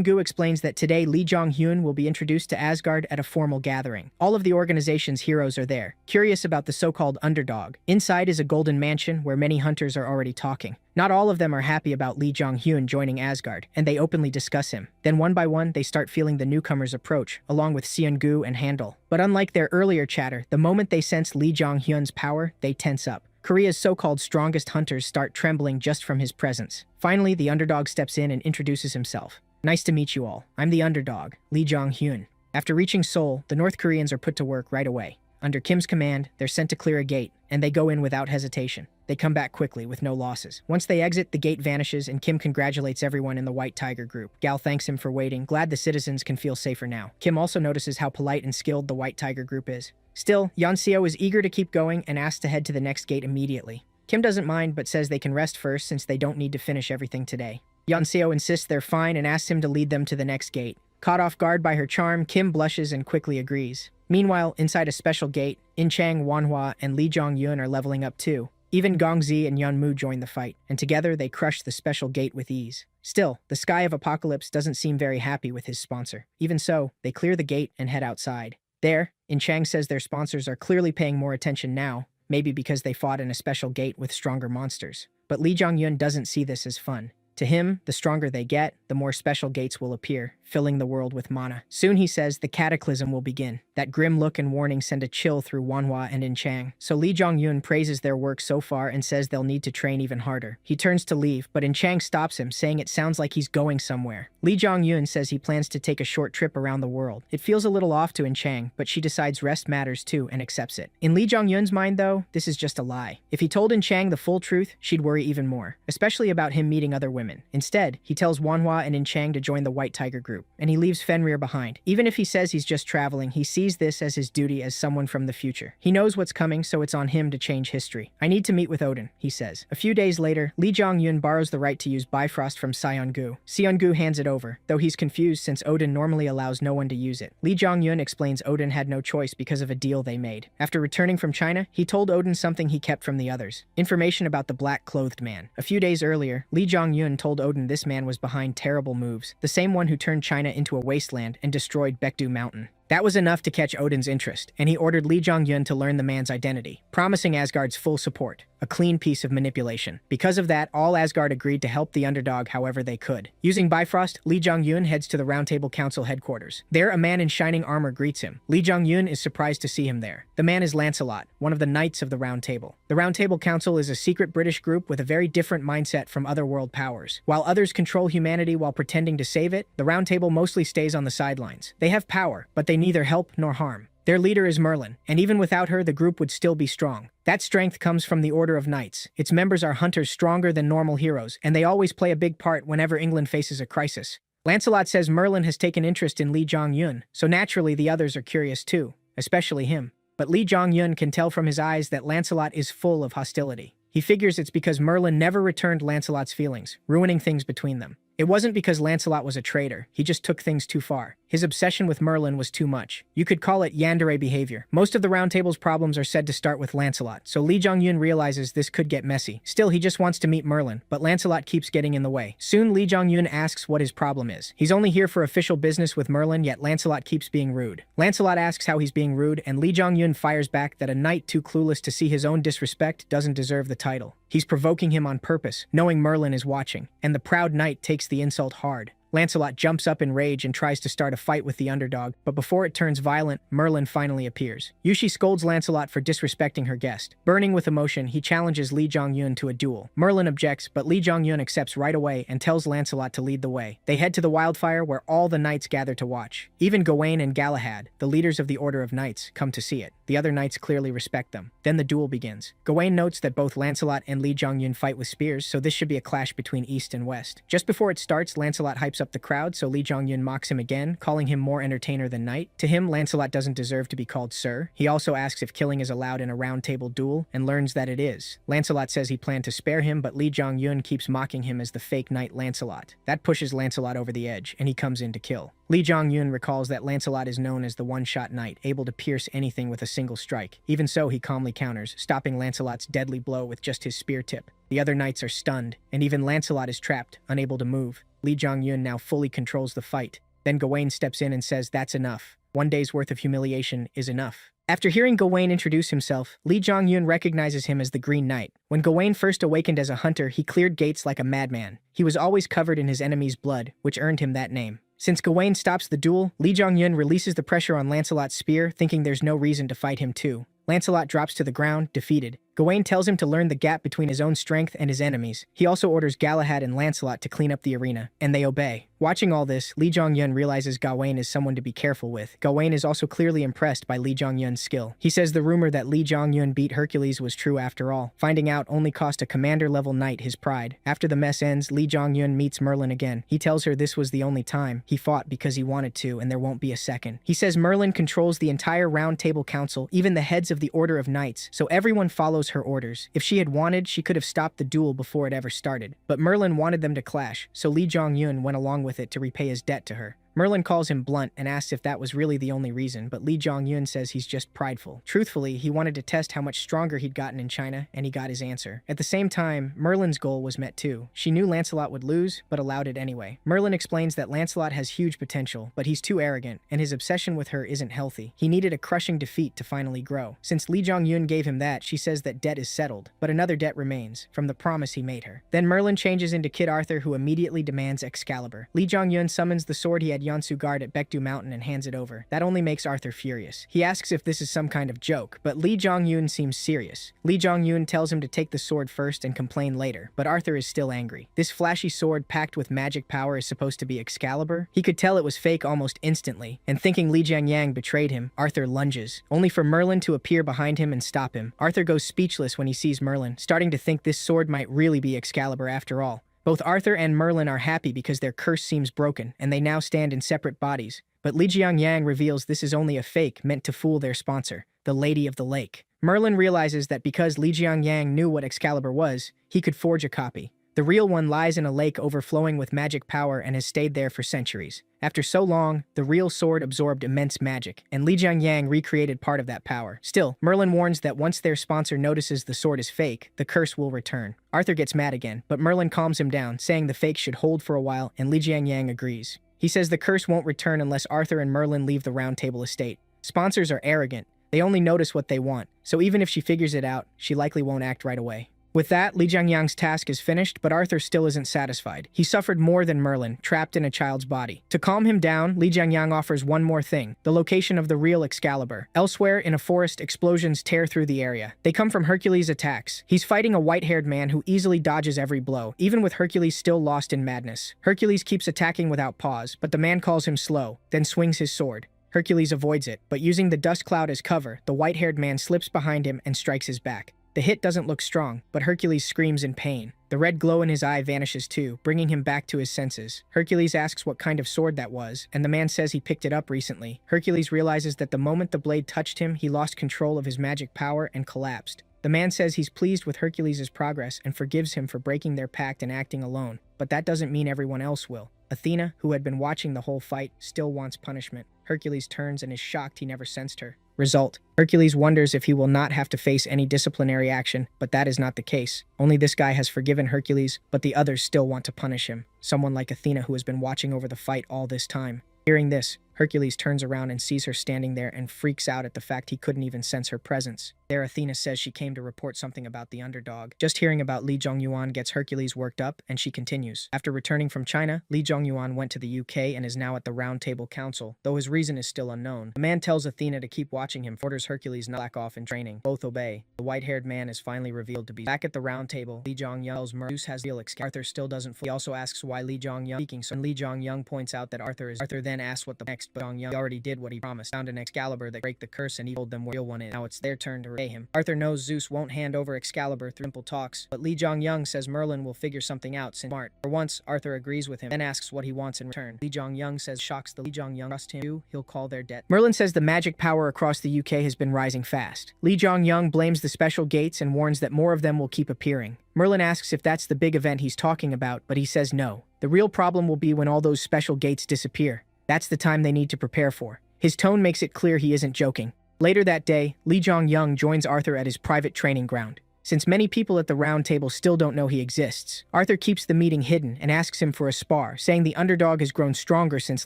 Gu explains that today Lee Jong-hyun will be introduced to Asgard at a formal gathering. All of the organization's heroes are there, curious about the so-called underdog. Inside is a golden mansion where many hunters are already talking. Not all of them are happy about Lee Jong-hyun joining Asgard, and they openly discuss him. Then one by one, they start feeling the newcomers approach, along with Gu and Handel. But unlike their earlier chatter, the moment they sense Lee Jong-hyun's power, they tense up. Korea's so-called strongest hunters start trembling just from his presence. Finally, the underdog steps in and introduces himself. Nice to meet you all. I'm the underdog, Lee Jong-hyun. After reaching Seoul, the North Koreans are put to work right away. Under Kim's command, they're sent to clear a gate, and they go in without hesitation. They come back quickly with no losses. Once they exit, the gate vanishes and Kim congratulates everyone in the White Tiger group. Gal thanks him for waiting, glad the citizens can feel safer now. Kim also notices how polite and skilled the White Tiger group is. Still, Yeonseo is eager to keep going and asks to head to the next gate immediately. Kim doesn't mind but says they can rest first since they don't need to finish everything today. Yeonseo insists they're fine and asks him to lead them to the next gate. Caught off guard by her charm, Kim blushes and quickly agrees. Meanwhile, inside a special gate, In Chang, Manhwa, and Lee Jong-hyun are leveling up too. Even Gongzi and Yeonmu join the fight, and together they crush the special gate with ease. Still, the Sky of Apocalypse doesn't seem very happy with his sponsor. Even so, they clear the gate and head outside. There, In Chang says their sponsors are clearly paying more attention now, maybe because they fought in a special gate with stronger monsters. But Lee Jong-hyun doesn't see this as fun. To him, the stronger they get, the more special gates will appear, filling the world with mana. Soon, he says, the cataclysm will begin. That grim look and warning send a chill through Wanhwa and In Chang. So Lee Jong-hyun praises their work so far and says they'll need to train even harder. He turns to leave, but In Chang stops him, saying it sounds like he's going somewhere. Lee Jong-hyun says he plans to take a short trip around the world. It feels a little off to In Chang, but she decides rest matters too and accepts it. In Lee Jong-hyun's mind, though, this is just a lie. If he told In Chang the full truth, she'd worry even more, especially about him meeting other women. Instead, he tells Wanhwa and In Chang to join the White Tiger group, and he leaves Fenrir behind. Even if he says he's just traveling, he sees this as his duty as someone from the future. He knows what's coming, so it's on him to change history. I need to meet with Odin, he says. A few days later, Lee Jong-hyun borrows the right to use Bifrost from Seon-gu. Seon-gu hands it over, though he's confused since Odin normally allows no one to use it. Lee Jong-hyun explains Odin had no choice because of a deal they made. After returning from China, he told Odin something he kept from the others. Information about the black-clothed man. A few days earlier, Lee Jong-hyun told Odin this man was behind terrible moves, the same one who turned China into a wasteland and destroyed Baekdu Mountain. That was enough to catch Odin's interest, and he ordered Lee Jong-hyun to learn the man's identity, promising Asgard's full support. A clean piece of manipulation. Because of that, all Asgard agreed to help the underdog however they could. Using Bifrost, Lee Jong-hyun heads to the Round Table Council headquarters. There, a man in shining armor greets him. Lee Jong-hyun is surprised to see him there. The man is Lancelot, one of the knights of the Round Table. The Round Table Council is a secret British group with a very different mindset from other world powers. While others control humanity while pretending to save it, the Round Table mostly stays on the sidelines. They have power, but they neither help nor harm. Their leader is Merlin, and even without her, the group would still be strong. That strength comes from the Order of Knights. Its members are hunters stronger than normal heroes, and they always play a big part whenever England faces a crisis. Lancelot says Merlin has taken interest in Lee Jong-hyun, so naturally the others are curious too, especially him. But Lee Jong-hyun can tell from his eyes that Lancelot is full of hostility. He figures it's because Merlin never returned Lancelot's feelings, ruining things between them. It wasn't because Lancelot was a traitor, he just took things too far. His obsession with Merlin was too much. You could call it yandere behavior. Most of the Round Table's problems are said to start with Lancelot, so Lee Jong-hyun realizes this could get messy. Still, he just wants to meet Merlin, but Lancelot keeps getting in the way. Soon, Lee Jong-hyun asks what his problem is. He's only here for official business with Merlin, yet Lancelot keeps being rude. Lancelot asks how he's being rude, and Lee Jong-hyun fires back that a knight too clueless to see his own disrespect doesn't deserve the title. He's provoking him on purpose, knowing Merlin is watching, and the proud knight takes the insult hard. Lancelot jumps up in rage and tries to start a fight with the underdog, but before it turns violent, Merlin finally appears. Yushi scolds Lancelot for disrespecting her guest. Burning with emotion, he challenges Lee Jong-hyun to a duel. Merlin objects, but Lee Jong-hyun accepts right away and tells Lancelot to lead the way. They head to the wildfire where all the knights gather to watch. Even Gawain and Galahad, the leaders of the Order of Knights, come to see it. The other knights clearly respect them. Then the duel begins. Gawain notes that both Lancelot and Lee Jong-hyun fight with spears, so this should be a clash between East and West. Just before it starts, Lancelot hypes up the crowd, so Lee Jong-hyun mocks him again, calling him more entertainer than knight. To him, Lancelot doesn't deserve to be called sir. He also asks if killing is allowed in a round table duel, and learns that it is. Lancelot says he planned to spare him, but Lee Jong-hyun keeps mocking him as the fake knight Lancelot. That pushes Lancelot over the edge, and he comes in to kill. Lee Jong-hyun recalls that Lancelot is known as the one-shot knight, able to pierce anything with a single strike. Even so, he calmly counters, stopping Lancelot's deadly blow with just his spear tip. The other knights are stunned, and even Lancelot is trapped, unable to move. Lee Jong-yun now fully controls the fight. Then Gawain steps in and says that's enough. One day's worth of humiliation is enough. After hearing Gawain introduce himself, Lee Jong-yun recognizes him as the Green Knight. When Gawain first awakened as a hunter, he cleared gates like a madman. He was always covered in his enemy's blood, which earned him that name. Since Gawain stops the duel, Lee Jong-yun releases the pressure on Lancelot's spear, thinking there's no reason to fight him too. Lancelot drops to the ground, defeated. Gawain tells him to learn the gap between his own strength and his enemies. He also orders Galahad and Lancelot to clean up the arena, and they obey. Watching all this, Lee Jong-yun realizes Gawain is someone to be careful with. Gawain is also clearly impressed by Lee Jong-yun's skill. He says the rumor that Lee Jong-yun beat Hercules was true after all. Finding out only cost a commander-level knight his pride. After the mess ends, Lee Jong-yun meets Merlin again. He tells her this was the only time. He fought because he wanted to, and there won't be a second. He says Merlin controls the entire Round Table Council, even the heads of the Order of Knights, so everyone follows her orders. If she had wanted, she could have stopped the duel before it ever started. But Merlin wanted them to clash, so Lee Jong-yun went along with it to repay his debt to her. Merlin calls him blunt and asks if that was really the only reason, but Lee Jong-yun says he's just prideful. Truthfully, he wanted to test how much stronger he'd gotten in China, and he got his answer. At the same time, Merlin's goal was met too. She knew Lancelot would lose, but allowed it anyway. Merlin explains that Lancelot has huge potential, but he's too arrogant, and his obsession with her isn't healthy. He needed a crushing defeat to finally grow. Since Lee Jong-yun gave him that, she says that debt is settled, but another debt remains, from the promise he made her. Then Merlin changes into Kid Arthur, who immediately demands Excalibur. Lee Jong-yun summons the sword he had Yonsu guard at Baekdu Mountain and hands it over. That only makes Arthur furious. He asks if this is some kind of joke, but Lee Jong-yun seems serious. Lee Jong-yun tells him to take the sword first and complain later, but Arthur is still angry. This flashy sword packed with magic power is supposed to be Excalibur? He could tell it was fake almost instantly, and thinking Li Jiangyang betrayed him, Arthur lunges, only for Merlin to appear behind him and stop him. Arthur goes speechless when he sees Merlin, starting to think this sword might really be Excalibur after all. Both Arthur and Merlin are happy because their curse seems broken, and they now stand in separate bodies. But Li Jiangyang reveals this is only a fake meant to fool their sponsor, the Lady of the Lake. Merlin realizes that because Li Jiangyang knew what Excalibur was, he could forge a copy. The real one lies in a lake overflowing with magic power and has stayed there for centuries. After so long, the real sword absorbed immense magic, and Li Jiangyang recreated part of that power. Still, Merlin warns that once their sponsor notices the sword is fake, the curse will return. Arthur gets mad again, but Merlin calms him down, saying the fake should hold for a while, and Li Jiangyang agrees. He says the curse won't return unless Arthur and Merlin leave the Round Table estate. Sponsors are arrogant. They only notice what they want, so even if she figures it out, she likely won't act right away. With that, Li Jiangyang's task is finished, but Arthur still isn't satisfied. He suffered more than Merlin, trapped in a child's body. To calm him down, Li Jiangyang offers one more thing, the location of the real Excalibur. Elsewhere, in a forest, explosions tear through the area. They come from Hercules' attacks. He's fighting a white-haired man who easily dodges every blow, even with Hercules still lost in madness. Hercules keeps attacking without pause, but the man calls him slow, then swings his sword. Hercules avoids it, but using the dust cloud as cover, the white-haired man slips behind him and strikes his back. The hit doesn't look strong, but Hercules screams in pain. The red glow in his eye vanishes too, bringing him back to his senses. Hercules asks what kind of sword that was, and the man says he picked it up recently. Hercules realizes that the moment the blade touched him, he lost control of his magic power and collapsed. The man says he's pleased with Hercules' progress and forgives him for breaking their pact and acting alone, but that doesn't mean everyone else will. Athena, who had been watching the whole fight, still wants punishment. Hercules turns and is shocked he never sensed her. Result: Hercules wonders if he will not have to face any disciplinary action, but that is not the case. Only this guy has forgiven Hercules, but the others still want to punish him. Someone like Athena who has been watching over the fight all this time. Hearing this, Hercules turns around and sees her standing there and freaks out at the fact he couldn't even sense her presence. There, Athena says she came to report something about the underdog. Just hearing about Li Jongyuan gets Hercules worked up, and she continues. After returning from China, Li Jongyuan went to the UK and is now at the Round Table Council, though his reason is still unknown. The man tells Athena to keep watching him, orders Hercules not back off in training. Both obey. The white-haired man is finally revealed to be back at the Round Table. Li Jongyang tells Zeus has real Excalibur. Arthur still doesn't fully. He also asks why Li Jongyang speaking so, and Li Jongyang points out that Arthur then asks what the next, but Jongyang already did what he promised. Found an Excalibur that break the curse, and he told them where the real one is. Now it's their turn to repay him. Arthur knows Zeus won't hand over Excalibur through simple talks, but Li Jongyang says Merlin will figure something out since smart. For once, Arthur agrees with him, then asks what he wants in return. Li Jongyang says shocks the Li Jongyang trust him too, he'll call their debt. Merlin says the magic power across the UK has been rising fast. Li Jongyang blames the special gates and warns that more of them will keep appearing. Merlin asks if that's the big event he's talking about, but he says no. The real problem will be when all those special gates disappear. That's the time they need to prepare for. His tone makes it clear he isn't joking. Later that day, Li Jongyang joins Arthur at his private training ground. since many people at the round table still don't know he exists. Arthur keeps the meeting hidden and asks him for a spar, saying the underdog has grown stronger since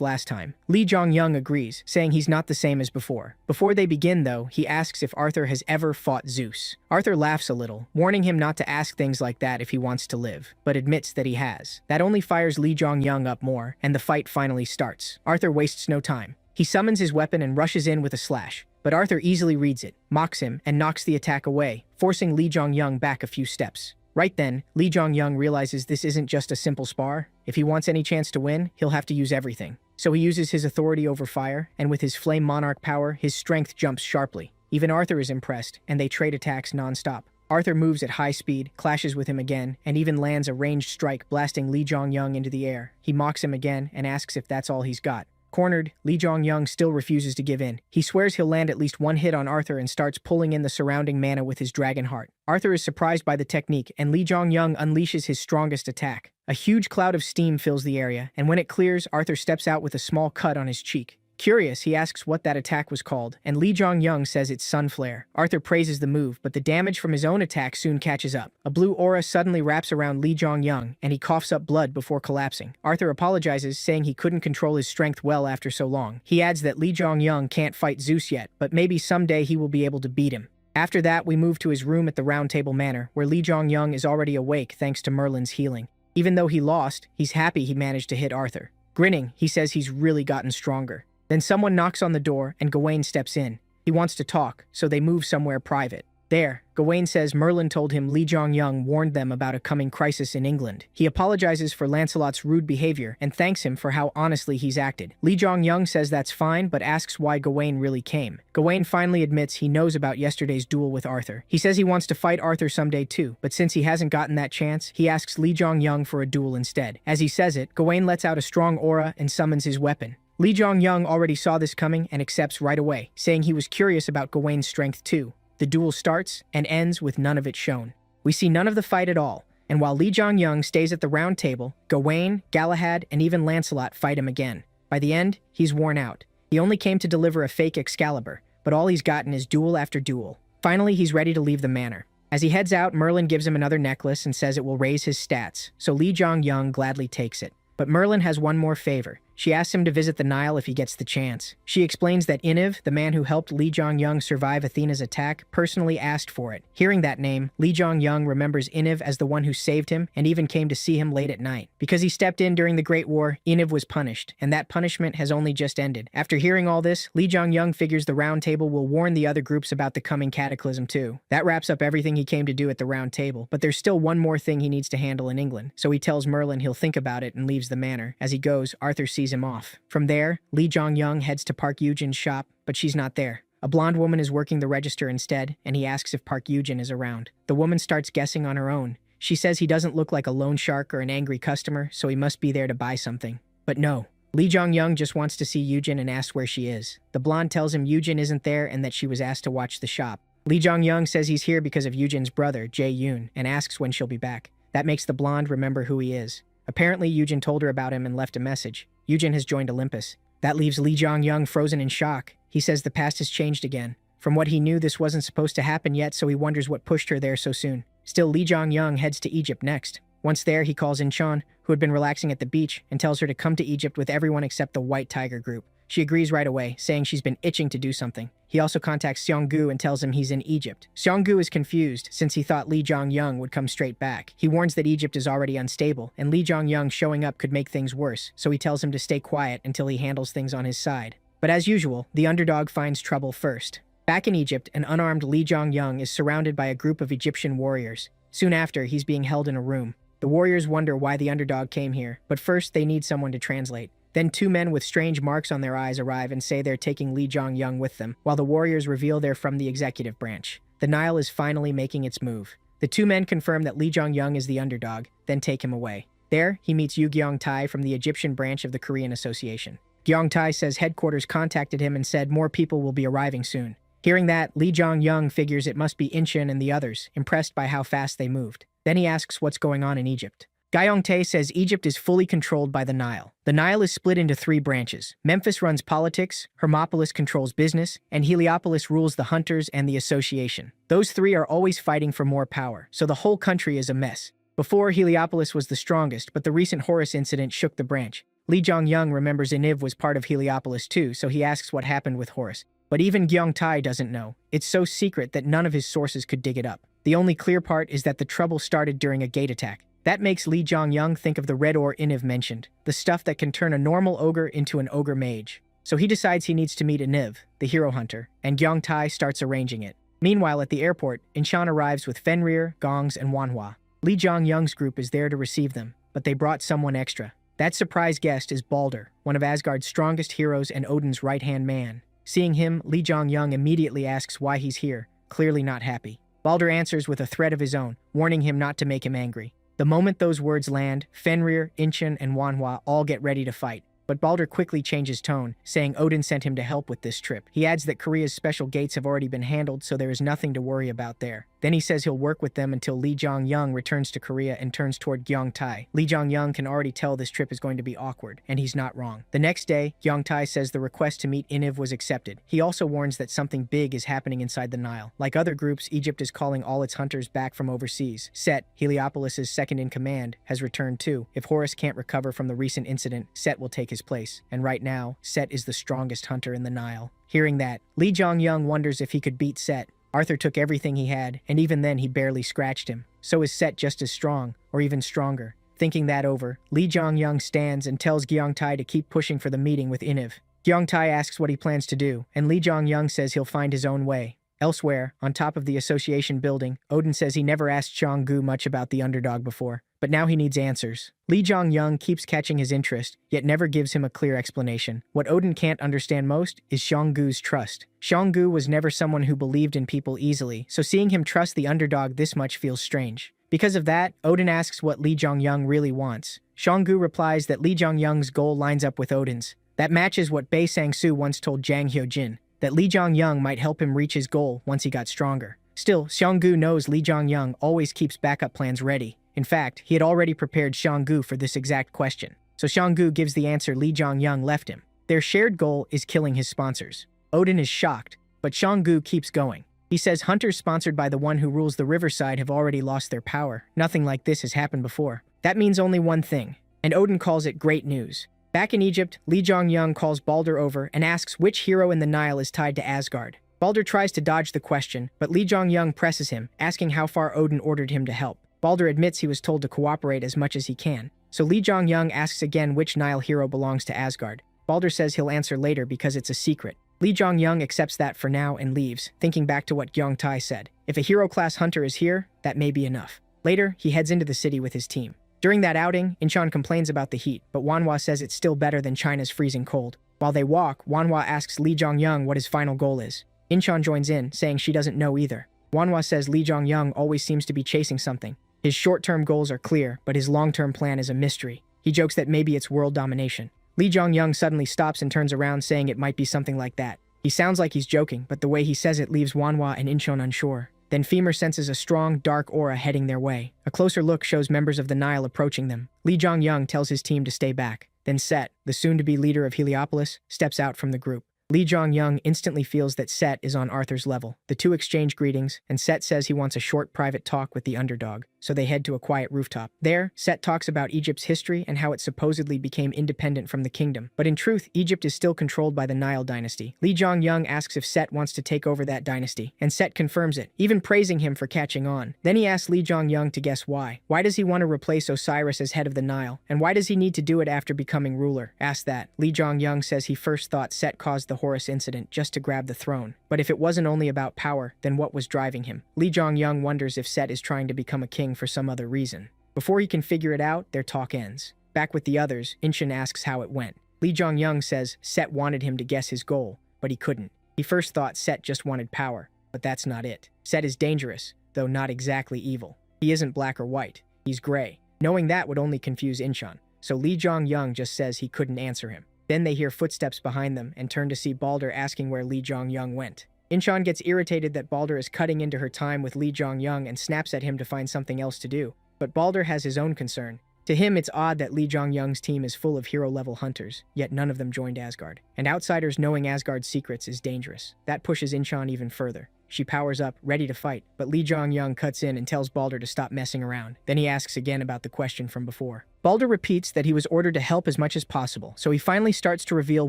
last time. Lee Jong-young agrees, saying he's not the same as before. Before they begin, though, he asks if Arthur has ever fought Zeus. Arthur laughs a little, warning him not to ask things like that if he wants to live, but admits that he has. That only fires Lee Jong-young up more, and the fight finally starts. Arthur wastes no time. He summons his weapon and rushes in with a slash, but Arthur easily reads it, mocks him, and knocks the attack away, forcing Lee Jong-young back a few steps. Right then, Lee Jong-young realizes this isn't just a simple spar. If he wants any chance to win, he'll have to use everything. So he uses his authority over fire, and with his Flame Monarch power, his strength jumps sharply. Even Arthur is impressed, and they trade attacks non-stop. Arthur moves at high speed, clashes with him again, and even lands a ranged strike, blasting Lee Jong-young into the air. He mocks him again and asks if that's all he's got. Cornered, Lee Jong-young still refuses to give in. He swears he'll land at least one hit on Arthur and starts pulling in the surrounding mana with his dragon heart. Arthur is surprised by the technique, and Lee Jong-young unleashes his strongest attack. A huge cloud of steam fills the area, and when it clears, Arthur steps out with a small cut on his cheek. Curious, he asks what that attack was called, and Lee Jong-young says it's Sun Flare. Arthur praises the move, but the damage from his own attack soon catches up. A blue aura suddenly wraps around Lee Jong-young, and he coughs up blood before collapsing. Arthur apologizes, saying he couldn't control his strength well after so long. He adds that Lee Jong-young can't fight Zeus yet, but maybe someday he will be able to beat him. After that, we move to his room at the Round Table Manor, where Lee Jong-young is already awake thanks to Merlin's healing. Even though he lost, he's happy he managed to hit Arthur. Grinning, he says he's really gotten stronger. Then someone knocks on the door, and Gawain steps in. He wants to talk, so they move somewhere private. There, Gawain says Merlin told him Lee Jong-young warned them about a coming crisis in England. He apologizes for Lancelot's rude behavior and thanks him for how honestly he's acted. Lee Jong-young says that's fine, but asks why Gawain really came. Gawain finally admits he knows about yesterday's duel with Arthur. He says he wants to fight Arthur someday too, but since he hasn't gotten that chance, he asks Lee Jong-young for a duel instead. As he says it, Gawain lets out a strong aura and summons his weapon. Lee Jong-young already saw this coming and accepts right away, saying he was curious about Gawain's strength too. The duel starts and ends with none of it shown. We see none of the fight at all, and while Lee Jong-young stays at the round table, Gawain, Galahad, and even Lancelot fight him again. By the end, he's worn out. He only came to deliver a fake Excalibur, but all he's gotten is duel after duel. Finally, he's ready to leave the manor. As he heads out, Merlin gives him another necklace and says it will raise his stats, so Lee Jong-young gladly takes it. But Merlin has one more favor. She asks him to visit the Nile if he gets the chance. She explains that Iniv, the man who helped Lee Jong-young survive Athena's attack, personally asked for it. Hearing that name, Lee Jong-young remembers Iniv as the one who saved him and even came to see him late at night. Because he stepped in during the Great War, Iniv was punished, and that punishment has only just ended. After hearing all this, Lee Jong-young figures the Round Table will warn the other groups about the coming cataclysm too. That wraps up everything he came to do at the Round Table, but there's still one more thing he needs to handle in England, so he tells Merlin he'll think about it and leaves the manor. As he goes, Arthur sees him off. From there, Lee Jong-young heads to Park Eugen's shop, but she's not there. A blonde woman is working the register instead, and he asks if Park Eugen is around. The woman starts guessing on her own. She says he doesn't look like a loan shark or an angry customer, so he must be there to buy something. But no. Lee Jong-young just wants to see Eugen and asks where she is. The blonde tells him Eugen isn't there and that she was asked to watch the shop. Lee Jong-young says he's here because of Eugen's brother, Jae-yoon, and asks when she'll be back. That makes the blonde remember who he is. Apparently, Eugen told her about him and left a message. Eugen has joined Olympus. That leaves Lee Jong-young frozen in shock. He says the past has changed again. From what he knew, this wasn't supposed to happen yet, so he wonders what pushed her there so soon. Still, Lee Jong-young heads to Egypt next. Once there, he calls in Chon, who had been relaxing at the beach, and tells her to come to Egypt with everyone except the White Tiger group. She agrees right away, saying she's been itching to do something. He also contacts Seong-gu and tells him he's in Egypt. Seong-gu is confused, since he thought Lee Jong-young would come straight back. He warns that Egypt is already unstable, and Lee Jong-young showing up could make things worse, so he tells him to stay quiet until he handles things on his side. But as usual, the underdog finds trouble first. Back in Egypt, an unarmed Lee Jong-young is surrounded by a group of Egyptian warriors. Soon after, he's being held in a room. The warriors wonder why the underdog came here, but first they need someone to translate. Then two men with strange marks on their eyes arrive and say they're taking Lee Jong-young with them, while the warriors reveal they're from the executive branch. The Nile is finally making its move. The two men confirm that Lee Jong-young is the underdog, then take him away. There, he meets Yu Gyeong-tae from the Egyptian branch of the Korean Association. Gyeong-tae says headquarters contacted him and said more people will be arriving soon. Hearing that, Lee Jong-young figures it must be Incheon and the others, impressed by how fast they moved. Then he asks what's going on in Egypt. Gyeongtae says Egypt is fully controlled by the Nile. The Nile is split into 3 branches. Memphis runs politics, Hermopolis controls business, and Heliopolis rules the hunters and the association. Those 3 are always fighting for more power, so the whole country is a mess. Before, Heliopolis was the strongest, but the recent Horus incident shook the branch. Lee Jong-young remembers Iniv was part of Heliopolis too, so he asks what happened with Horus. But even Gyeongtae doesn't know. It's so secret that none of his sources could dig it up. The only clear part is that the trouble started during a gate attack. That makes Lee Jong-young think of the red ore Iniv mentioned, the stuff that can turn a normal ogre into an ogre mage. So he decides he needs to meet Iniv, the hero hunter, and Gyeongtae starts arranging it. Meanwhile, at the airport, Incheon arrives with Fenrir, Gongs, and Manhwa. Lee Jong-young's group is there to receive them, but they brought someone extra. That surprise guest is Balder, one of Asgard's strongest heroes and Odin's right-hand man. Seeing him, Lee Jong-young immediately asks why he's here, clearly not happy. Balder answers with a threat of his own, warning him not to make him angry. The moment those words land, Fenrir, Incheon, and Manhwa all get ready to fight. But Balder quickly changes tone, saying Odin sent him to help with this trip. He adds that Korea's special gates have already been handled, so there is nothing to worry about there. Then he says he'll work with them until Lee Jong-young returns to Korea and turns toward Gyeongtae. Lee Jong-young can already tell this trip is going to be awkward, and he's not wrong. The next day, Gyeongtae says the request to meet Iniv was accepted. He also warns that something big is happening inside the Nile. Like other groups, Egypt is calling all its hunters back from overseas. Set, Heliopolis' second-in-command, has returned too. If Horus can't recover from the recent incident, Set will take his place. And right now, Set is the strongest hunter in the Nile. Hearing that, Lee Jong-young wonders if he could beat Set. Arthur took everything he had, and even then he barely scratched him. So is Set just as strong, or even stronger? Thinking that over, Lee Jong-young stands and tells Gyeongtae to keep pushing for the meeting with Iniv. Gyeongtae asks what he plans to do, and Lee Jong-young says he'll find his own way. Elsewhere, on top of the association building, Odin says he never asked Jeong-gu much about the underdog before, but now he needs answers. Lee Jong-young keeps catching his interest, yet never gives him a clear explanation. What Odin can't understand most is Jeong-gu's trust. Jeong-gu was never someone who believed in people easily, so seeing him trust the underdog this much feels strange. Because of that, Odin asks what Lee Jong-young really wants. Jeong-gu replies that Lee Jong-young's goal lines up with Odin's. That matches what Bae Sang-soo once told Jang Hyo-jin, that Lee Jong-young might help him reach his goal once he got stronger. Still, Jeong-gu knows Lee Jong-young always keeps backup plans ready. In fact, he had already prepared Jeong-gu for this exact question. So Jeong-gu gives the answer Lee Jong-young left him. Their shared goal is killing his sponsors. Odin is shocked, but Jeong-gu keeps going. He says hunters sponsored by the one who rules the riverside have already lost their power. Nothing like this has happened before. That means only one thing, and Odin calls it great news. Back in Egypt, Lee Jong-young calls Balder over and asks which hero in the Nile is tied to Asgard. Balder tries to dodge the question, but Lee Jong-young presses him, asking how far Odin ordered him to help. Balder admits he was told to cooperate as much as he can. So Lee Jong-young asks again which Nile hero belongs to Asgard. Balder says he'll answer later because it's a secret. Lee Jong-young accepts that for now and leaves, thinking back to what Gyeongtae said. If a hero-class hunter is here, that may be enough. Later, he heads into the city with his team. During that outing, Incheon complains about the heat, but Manhwa says it's still better than China's freezing cold. While they walk, Manhwa asks Lee Jong-young what his final goal is. Incheon joins in, saying she doesn't know either. Manhwa says Lee Jong-young always seems to be chasing something. His short-term goals are clear, but his long-term plan is a mystery. He jokes that maybe it's world domination. Lee Jong-young suddenly stops and turns around, saying it might be something like that. He sounds like he's joking, but the way he says it leaves Manhwa and Incheon unsure. Then Femur senses a strong, dark aura heading their way. A closer look shows members of the Nile approaching them. Lee Jong-young tells his team to stay back. Then Set, the soon-to-be leader of Heliopolis, steps out from the group. Lee Jong-young instantly feels that Set is on Arthur's level. The two exchange greetings, and Set says he wants a short private talk with the underdog, so they head to a quiet rooftop. There, Set talks about Egypt's history and how it supposedly became independent from the kingdom. But in truth, Egypt is still controlled by the Nile dynasty. Lee Jong-young asks if Set wants to take over that dynasty, and Set confirms it, even praising him for catching on. Then he asks Lee Jong-young to guess why. Why does he want to replace Osiris as head of the Nile, and why does he need to do it after becoming ruler? Asked that, Lee Jong-young says he first thought Set caused the Horus incident just to grab the throne. But if it wasn't only about power, then what was driving him? Lee Jong-young wonders if Set is trying to become a king for some other reason. Before he can figure it out, their talk ends. Back with the others, Incheon asks how it went. Lee Jong-young says Set wanted him to guess his goal, but he couldn't. He first thought Set just wanted power, but that's not it. Set is dangerous, though not exactly evil. He isn't black or white, he's gray. Knowing that would only confuse Incheon, so Lee Jong-young just says he couldn't answer him. Then they hear footsteps behind them and turn to see Balder asking where Lee Jong-young went. Incheon gets irritated that Balder is cutting into her time with Lee Jong-young and snaps at him to find something else to do. But Balder has his own concern. To him, it's odd that Lee Jong-young's team is full of hero-level hunters, yet none of them joined Asgard. And outsiders knowing Asgard's secrets is dangerous. That pushes Incheon even further. She powers up, ready to fight, but Lee Jong-young cuts in and tells Balder to stop messing around. Then he asks again about the question from before. Balder repeats that he was ordered to help as much as possible, so he finally starts to reveal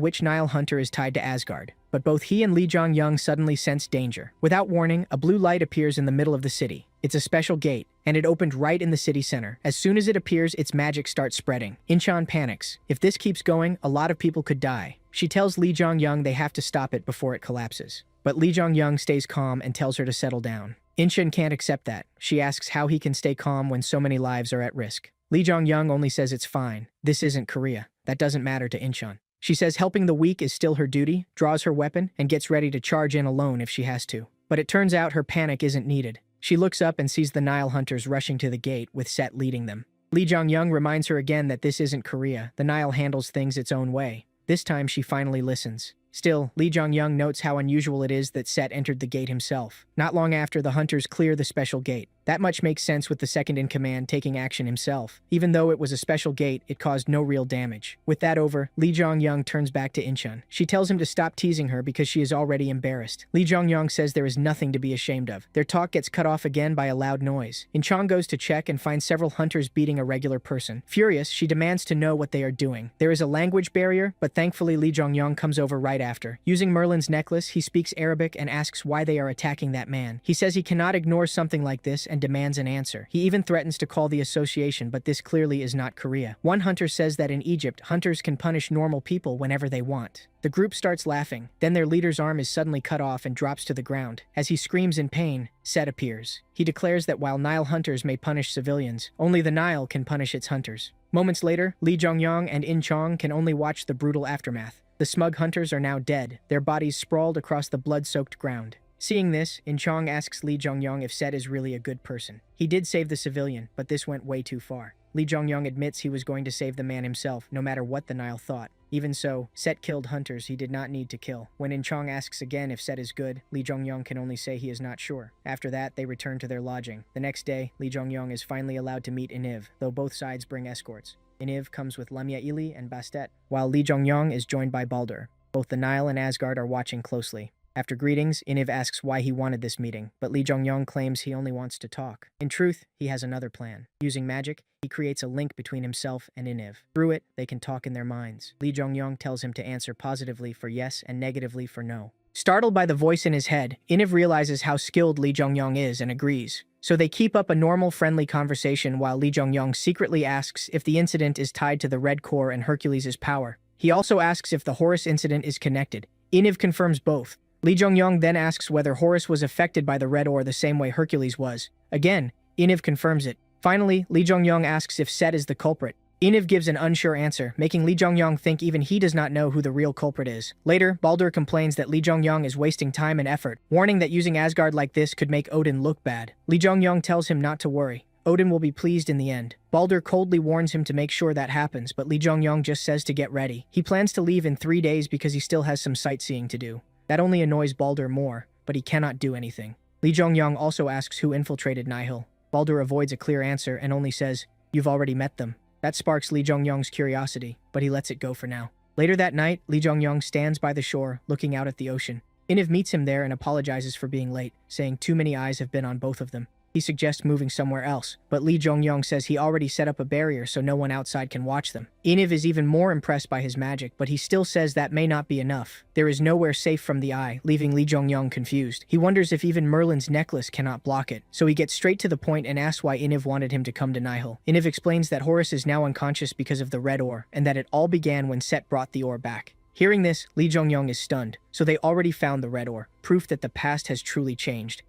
which Nile hunter is tied to Asgard. But both he and Lee Jong-young suddenly sense danger. Without warning, a blue light appears in the middle of the city. It's a special gate, and it opened right in the city center. As soon as it appears, its magic starts spreading. Incheon panics. If this keeps going, a lot of people could die. She tells Lee Jong-young they have to stop it before it collapses. But Lee Jong-young stays calm and tells her to settle down. Incheon can't accept that. She asks how he can stay calm when so many lives are at risk. Lee Jong-young only says it's fine. This isn't Korea. That doesn't matter to Incheon. She says helping the weak is still her duty, draws her weapon, and gets ready to charge in alone if she has to. But it turns out her panic isn't needed. She looks up and sees the Nile hunters rushing to the gate, with Set leading them. Lee Jong-young reminds her again that this isn't Korea. The Nile handles things its own way. This time she finally listens. Still, Lee Jong-young notes how unusual it is that Set entered the gate himself. Not long after, the hunters clear the special gate. That much makes sense with the second-in-command taking action himself. Even though it was a special gate, it caused no real damage. With that over, Lee Jong-young turns back to Incheon. She tells him to stop teasing her because she is already embarrassed. Lee Jong-young says there is nothing to be ashamed of. Their talk gets cut off again by a loud noise. Incheon goes to check and finds several hunters beating a regular person. Furious, she demands to know what they are doing. There is a language barrier, but thankfully Lee Jong-young comes over right after. Using Merlin's necklace, he speaks Arabic and asks why they are attacking that man. He says he cannot ignore something like this and demands an answer. He even threatens to call the association, but this clearly is not Korea. One hunter says that in Egypt, hunters can punish normal people whenever they want. The group starts laughing. Then their leader's arm is suddenly cut off and drops to the ground. As he screams in pain, Set appears. He declares that while Nile hunters may punish civilians, only the Nile can punish its hunters. Moments later, Lee Jong-young and Incheon can only watch the brutal aftermath. The smug hunters are now dead, their bodies sprawled across the blood-soaked ground. Seeing this, Incheon asks Lee Jong-young if Set is really a good person. He did save the civilian, but this went way too far. Lee Jong-young admits he was going to save the man himself, no matter what the Nile thought. Even so, Set killed hunters he did not need to kill. When Incheon asks again if Set is good, Lee Jong-young can only say he is not sure. After that, they return to their lodging. The next day, Lee Jong-young is finally allowed to meet Iniv, though both sides bring escorts. Iniv comes with Lamia Ili and Bastet, while Lee Jong-young is joined by Balder. Both the Nile and Asgard are watching closely. After greetings, Iniv asks why he wanted this meeting, but Lee Jong-young claims he only wants to talk. In truth, he has another plan. Using magic, he creates a link between himself and Iniv. Through it, they can talk in their minds. Lee Jong-young tells him to answer positively for yes and negatively for no. Startled by the voice in his head, Iniv realizes how skilled Lee Jong-young is and agrees. So they keep up a normal, friendly conversation while Lee Jong-young secretly asks if the incident is tied to the Red Corps and Hercules' power. He also asks if the Horus incident is connected. Iniv confirms both. Lee Jong-young then asks whether Horus was affected by the Red Ore the same way Hercules was. Again, Iniv confirms it. Finally, Lee Jong-young asks if Set is the culprit. Iniv gives an unsure answer, making Lee Jong-young think even he does not know who the real culprit is. Later, Balder complains that Lee Jong-young is wasting time and effort, warning that using Asgard like this could make Odin look bad. Lee Jong-young tells him not to worry. Odin will be pleased in the end. Balder coldly warns him to make sure that happens, but Lee Jong-young just says to get ready. He plans to leave in 3 days because he still has some sightseeing to do. That only annoys Balder more, but he cannot do anything. Lee Jong-young also asks who infiltrated Nihil. Balder avoids a clear answer and only says, "You've already met them." That sparks Lee Jong-young's curiosity, but he lets it go for now. Later that night, Lee Jong-young stands by the shore, looking out at the ocean. Iniv meets him there and apologizes for being late, saying too many eyes have been on both of them. He suggests moving somewhere else, but Lee Jong-young says he already set up a barrier so no one outside can watch them. Iniv is even more impressed by his magic, but he still says that may not be enough. There is nowhere safe from the eye, leaving Lee Jong-young confused. He wonders if even Merlin's necklace cannot block it, so he gets straight to the point and asks why Iniv wanted him to come to Nihil. Iniv explains that Horus is now unconscious because of the Red Ore, and that it all began when Set brought the ore back. Hearing this, Lee Jong-young is stunned, so they already found the Red Ore, proof that the past has truly changed.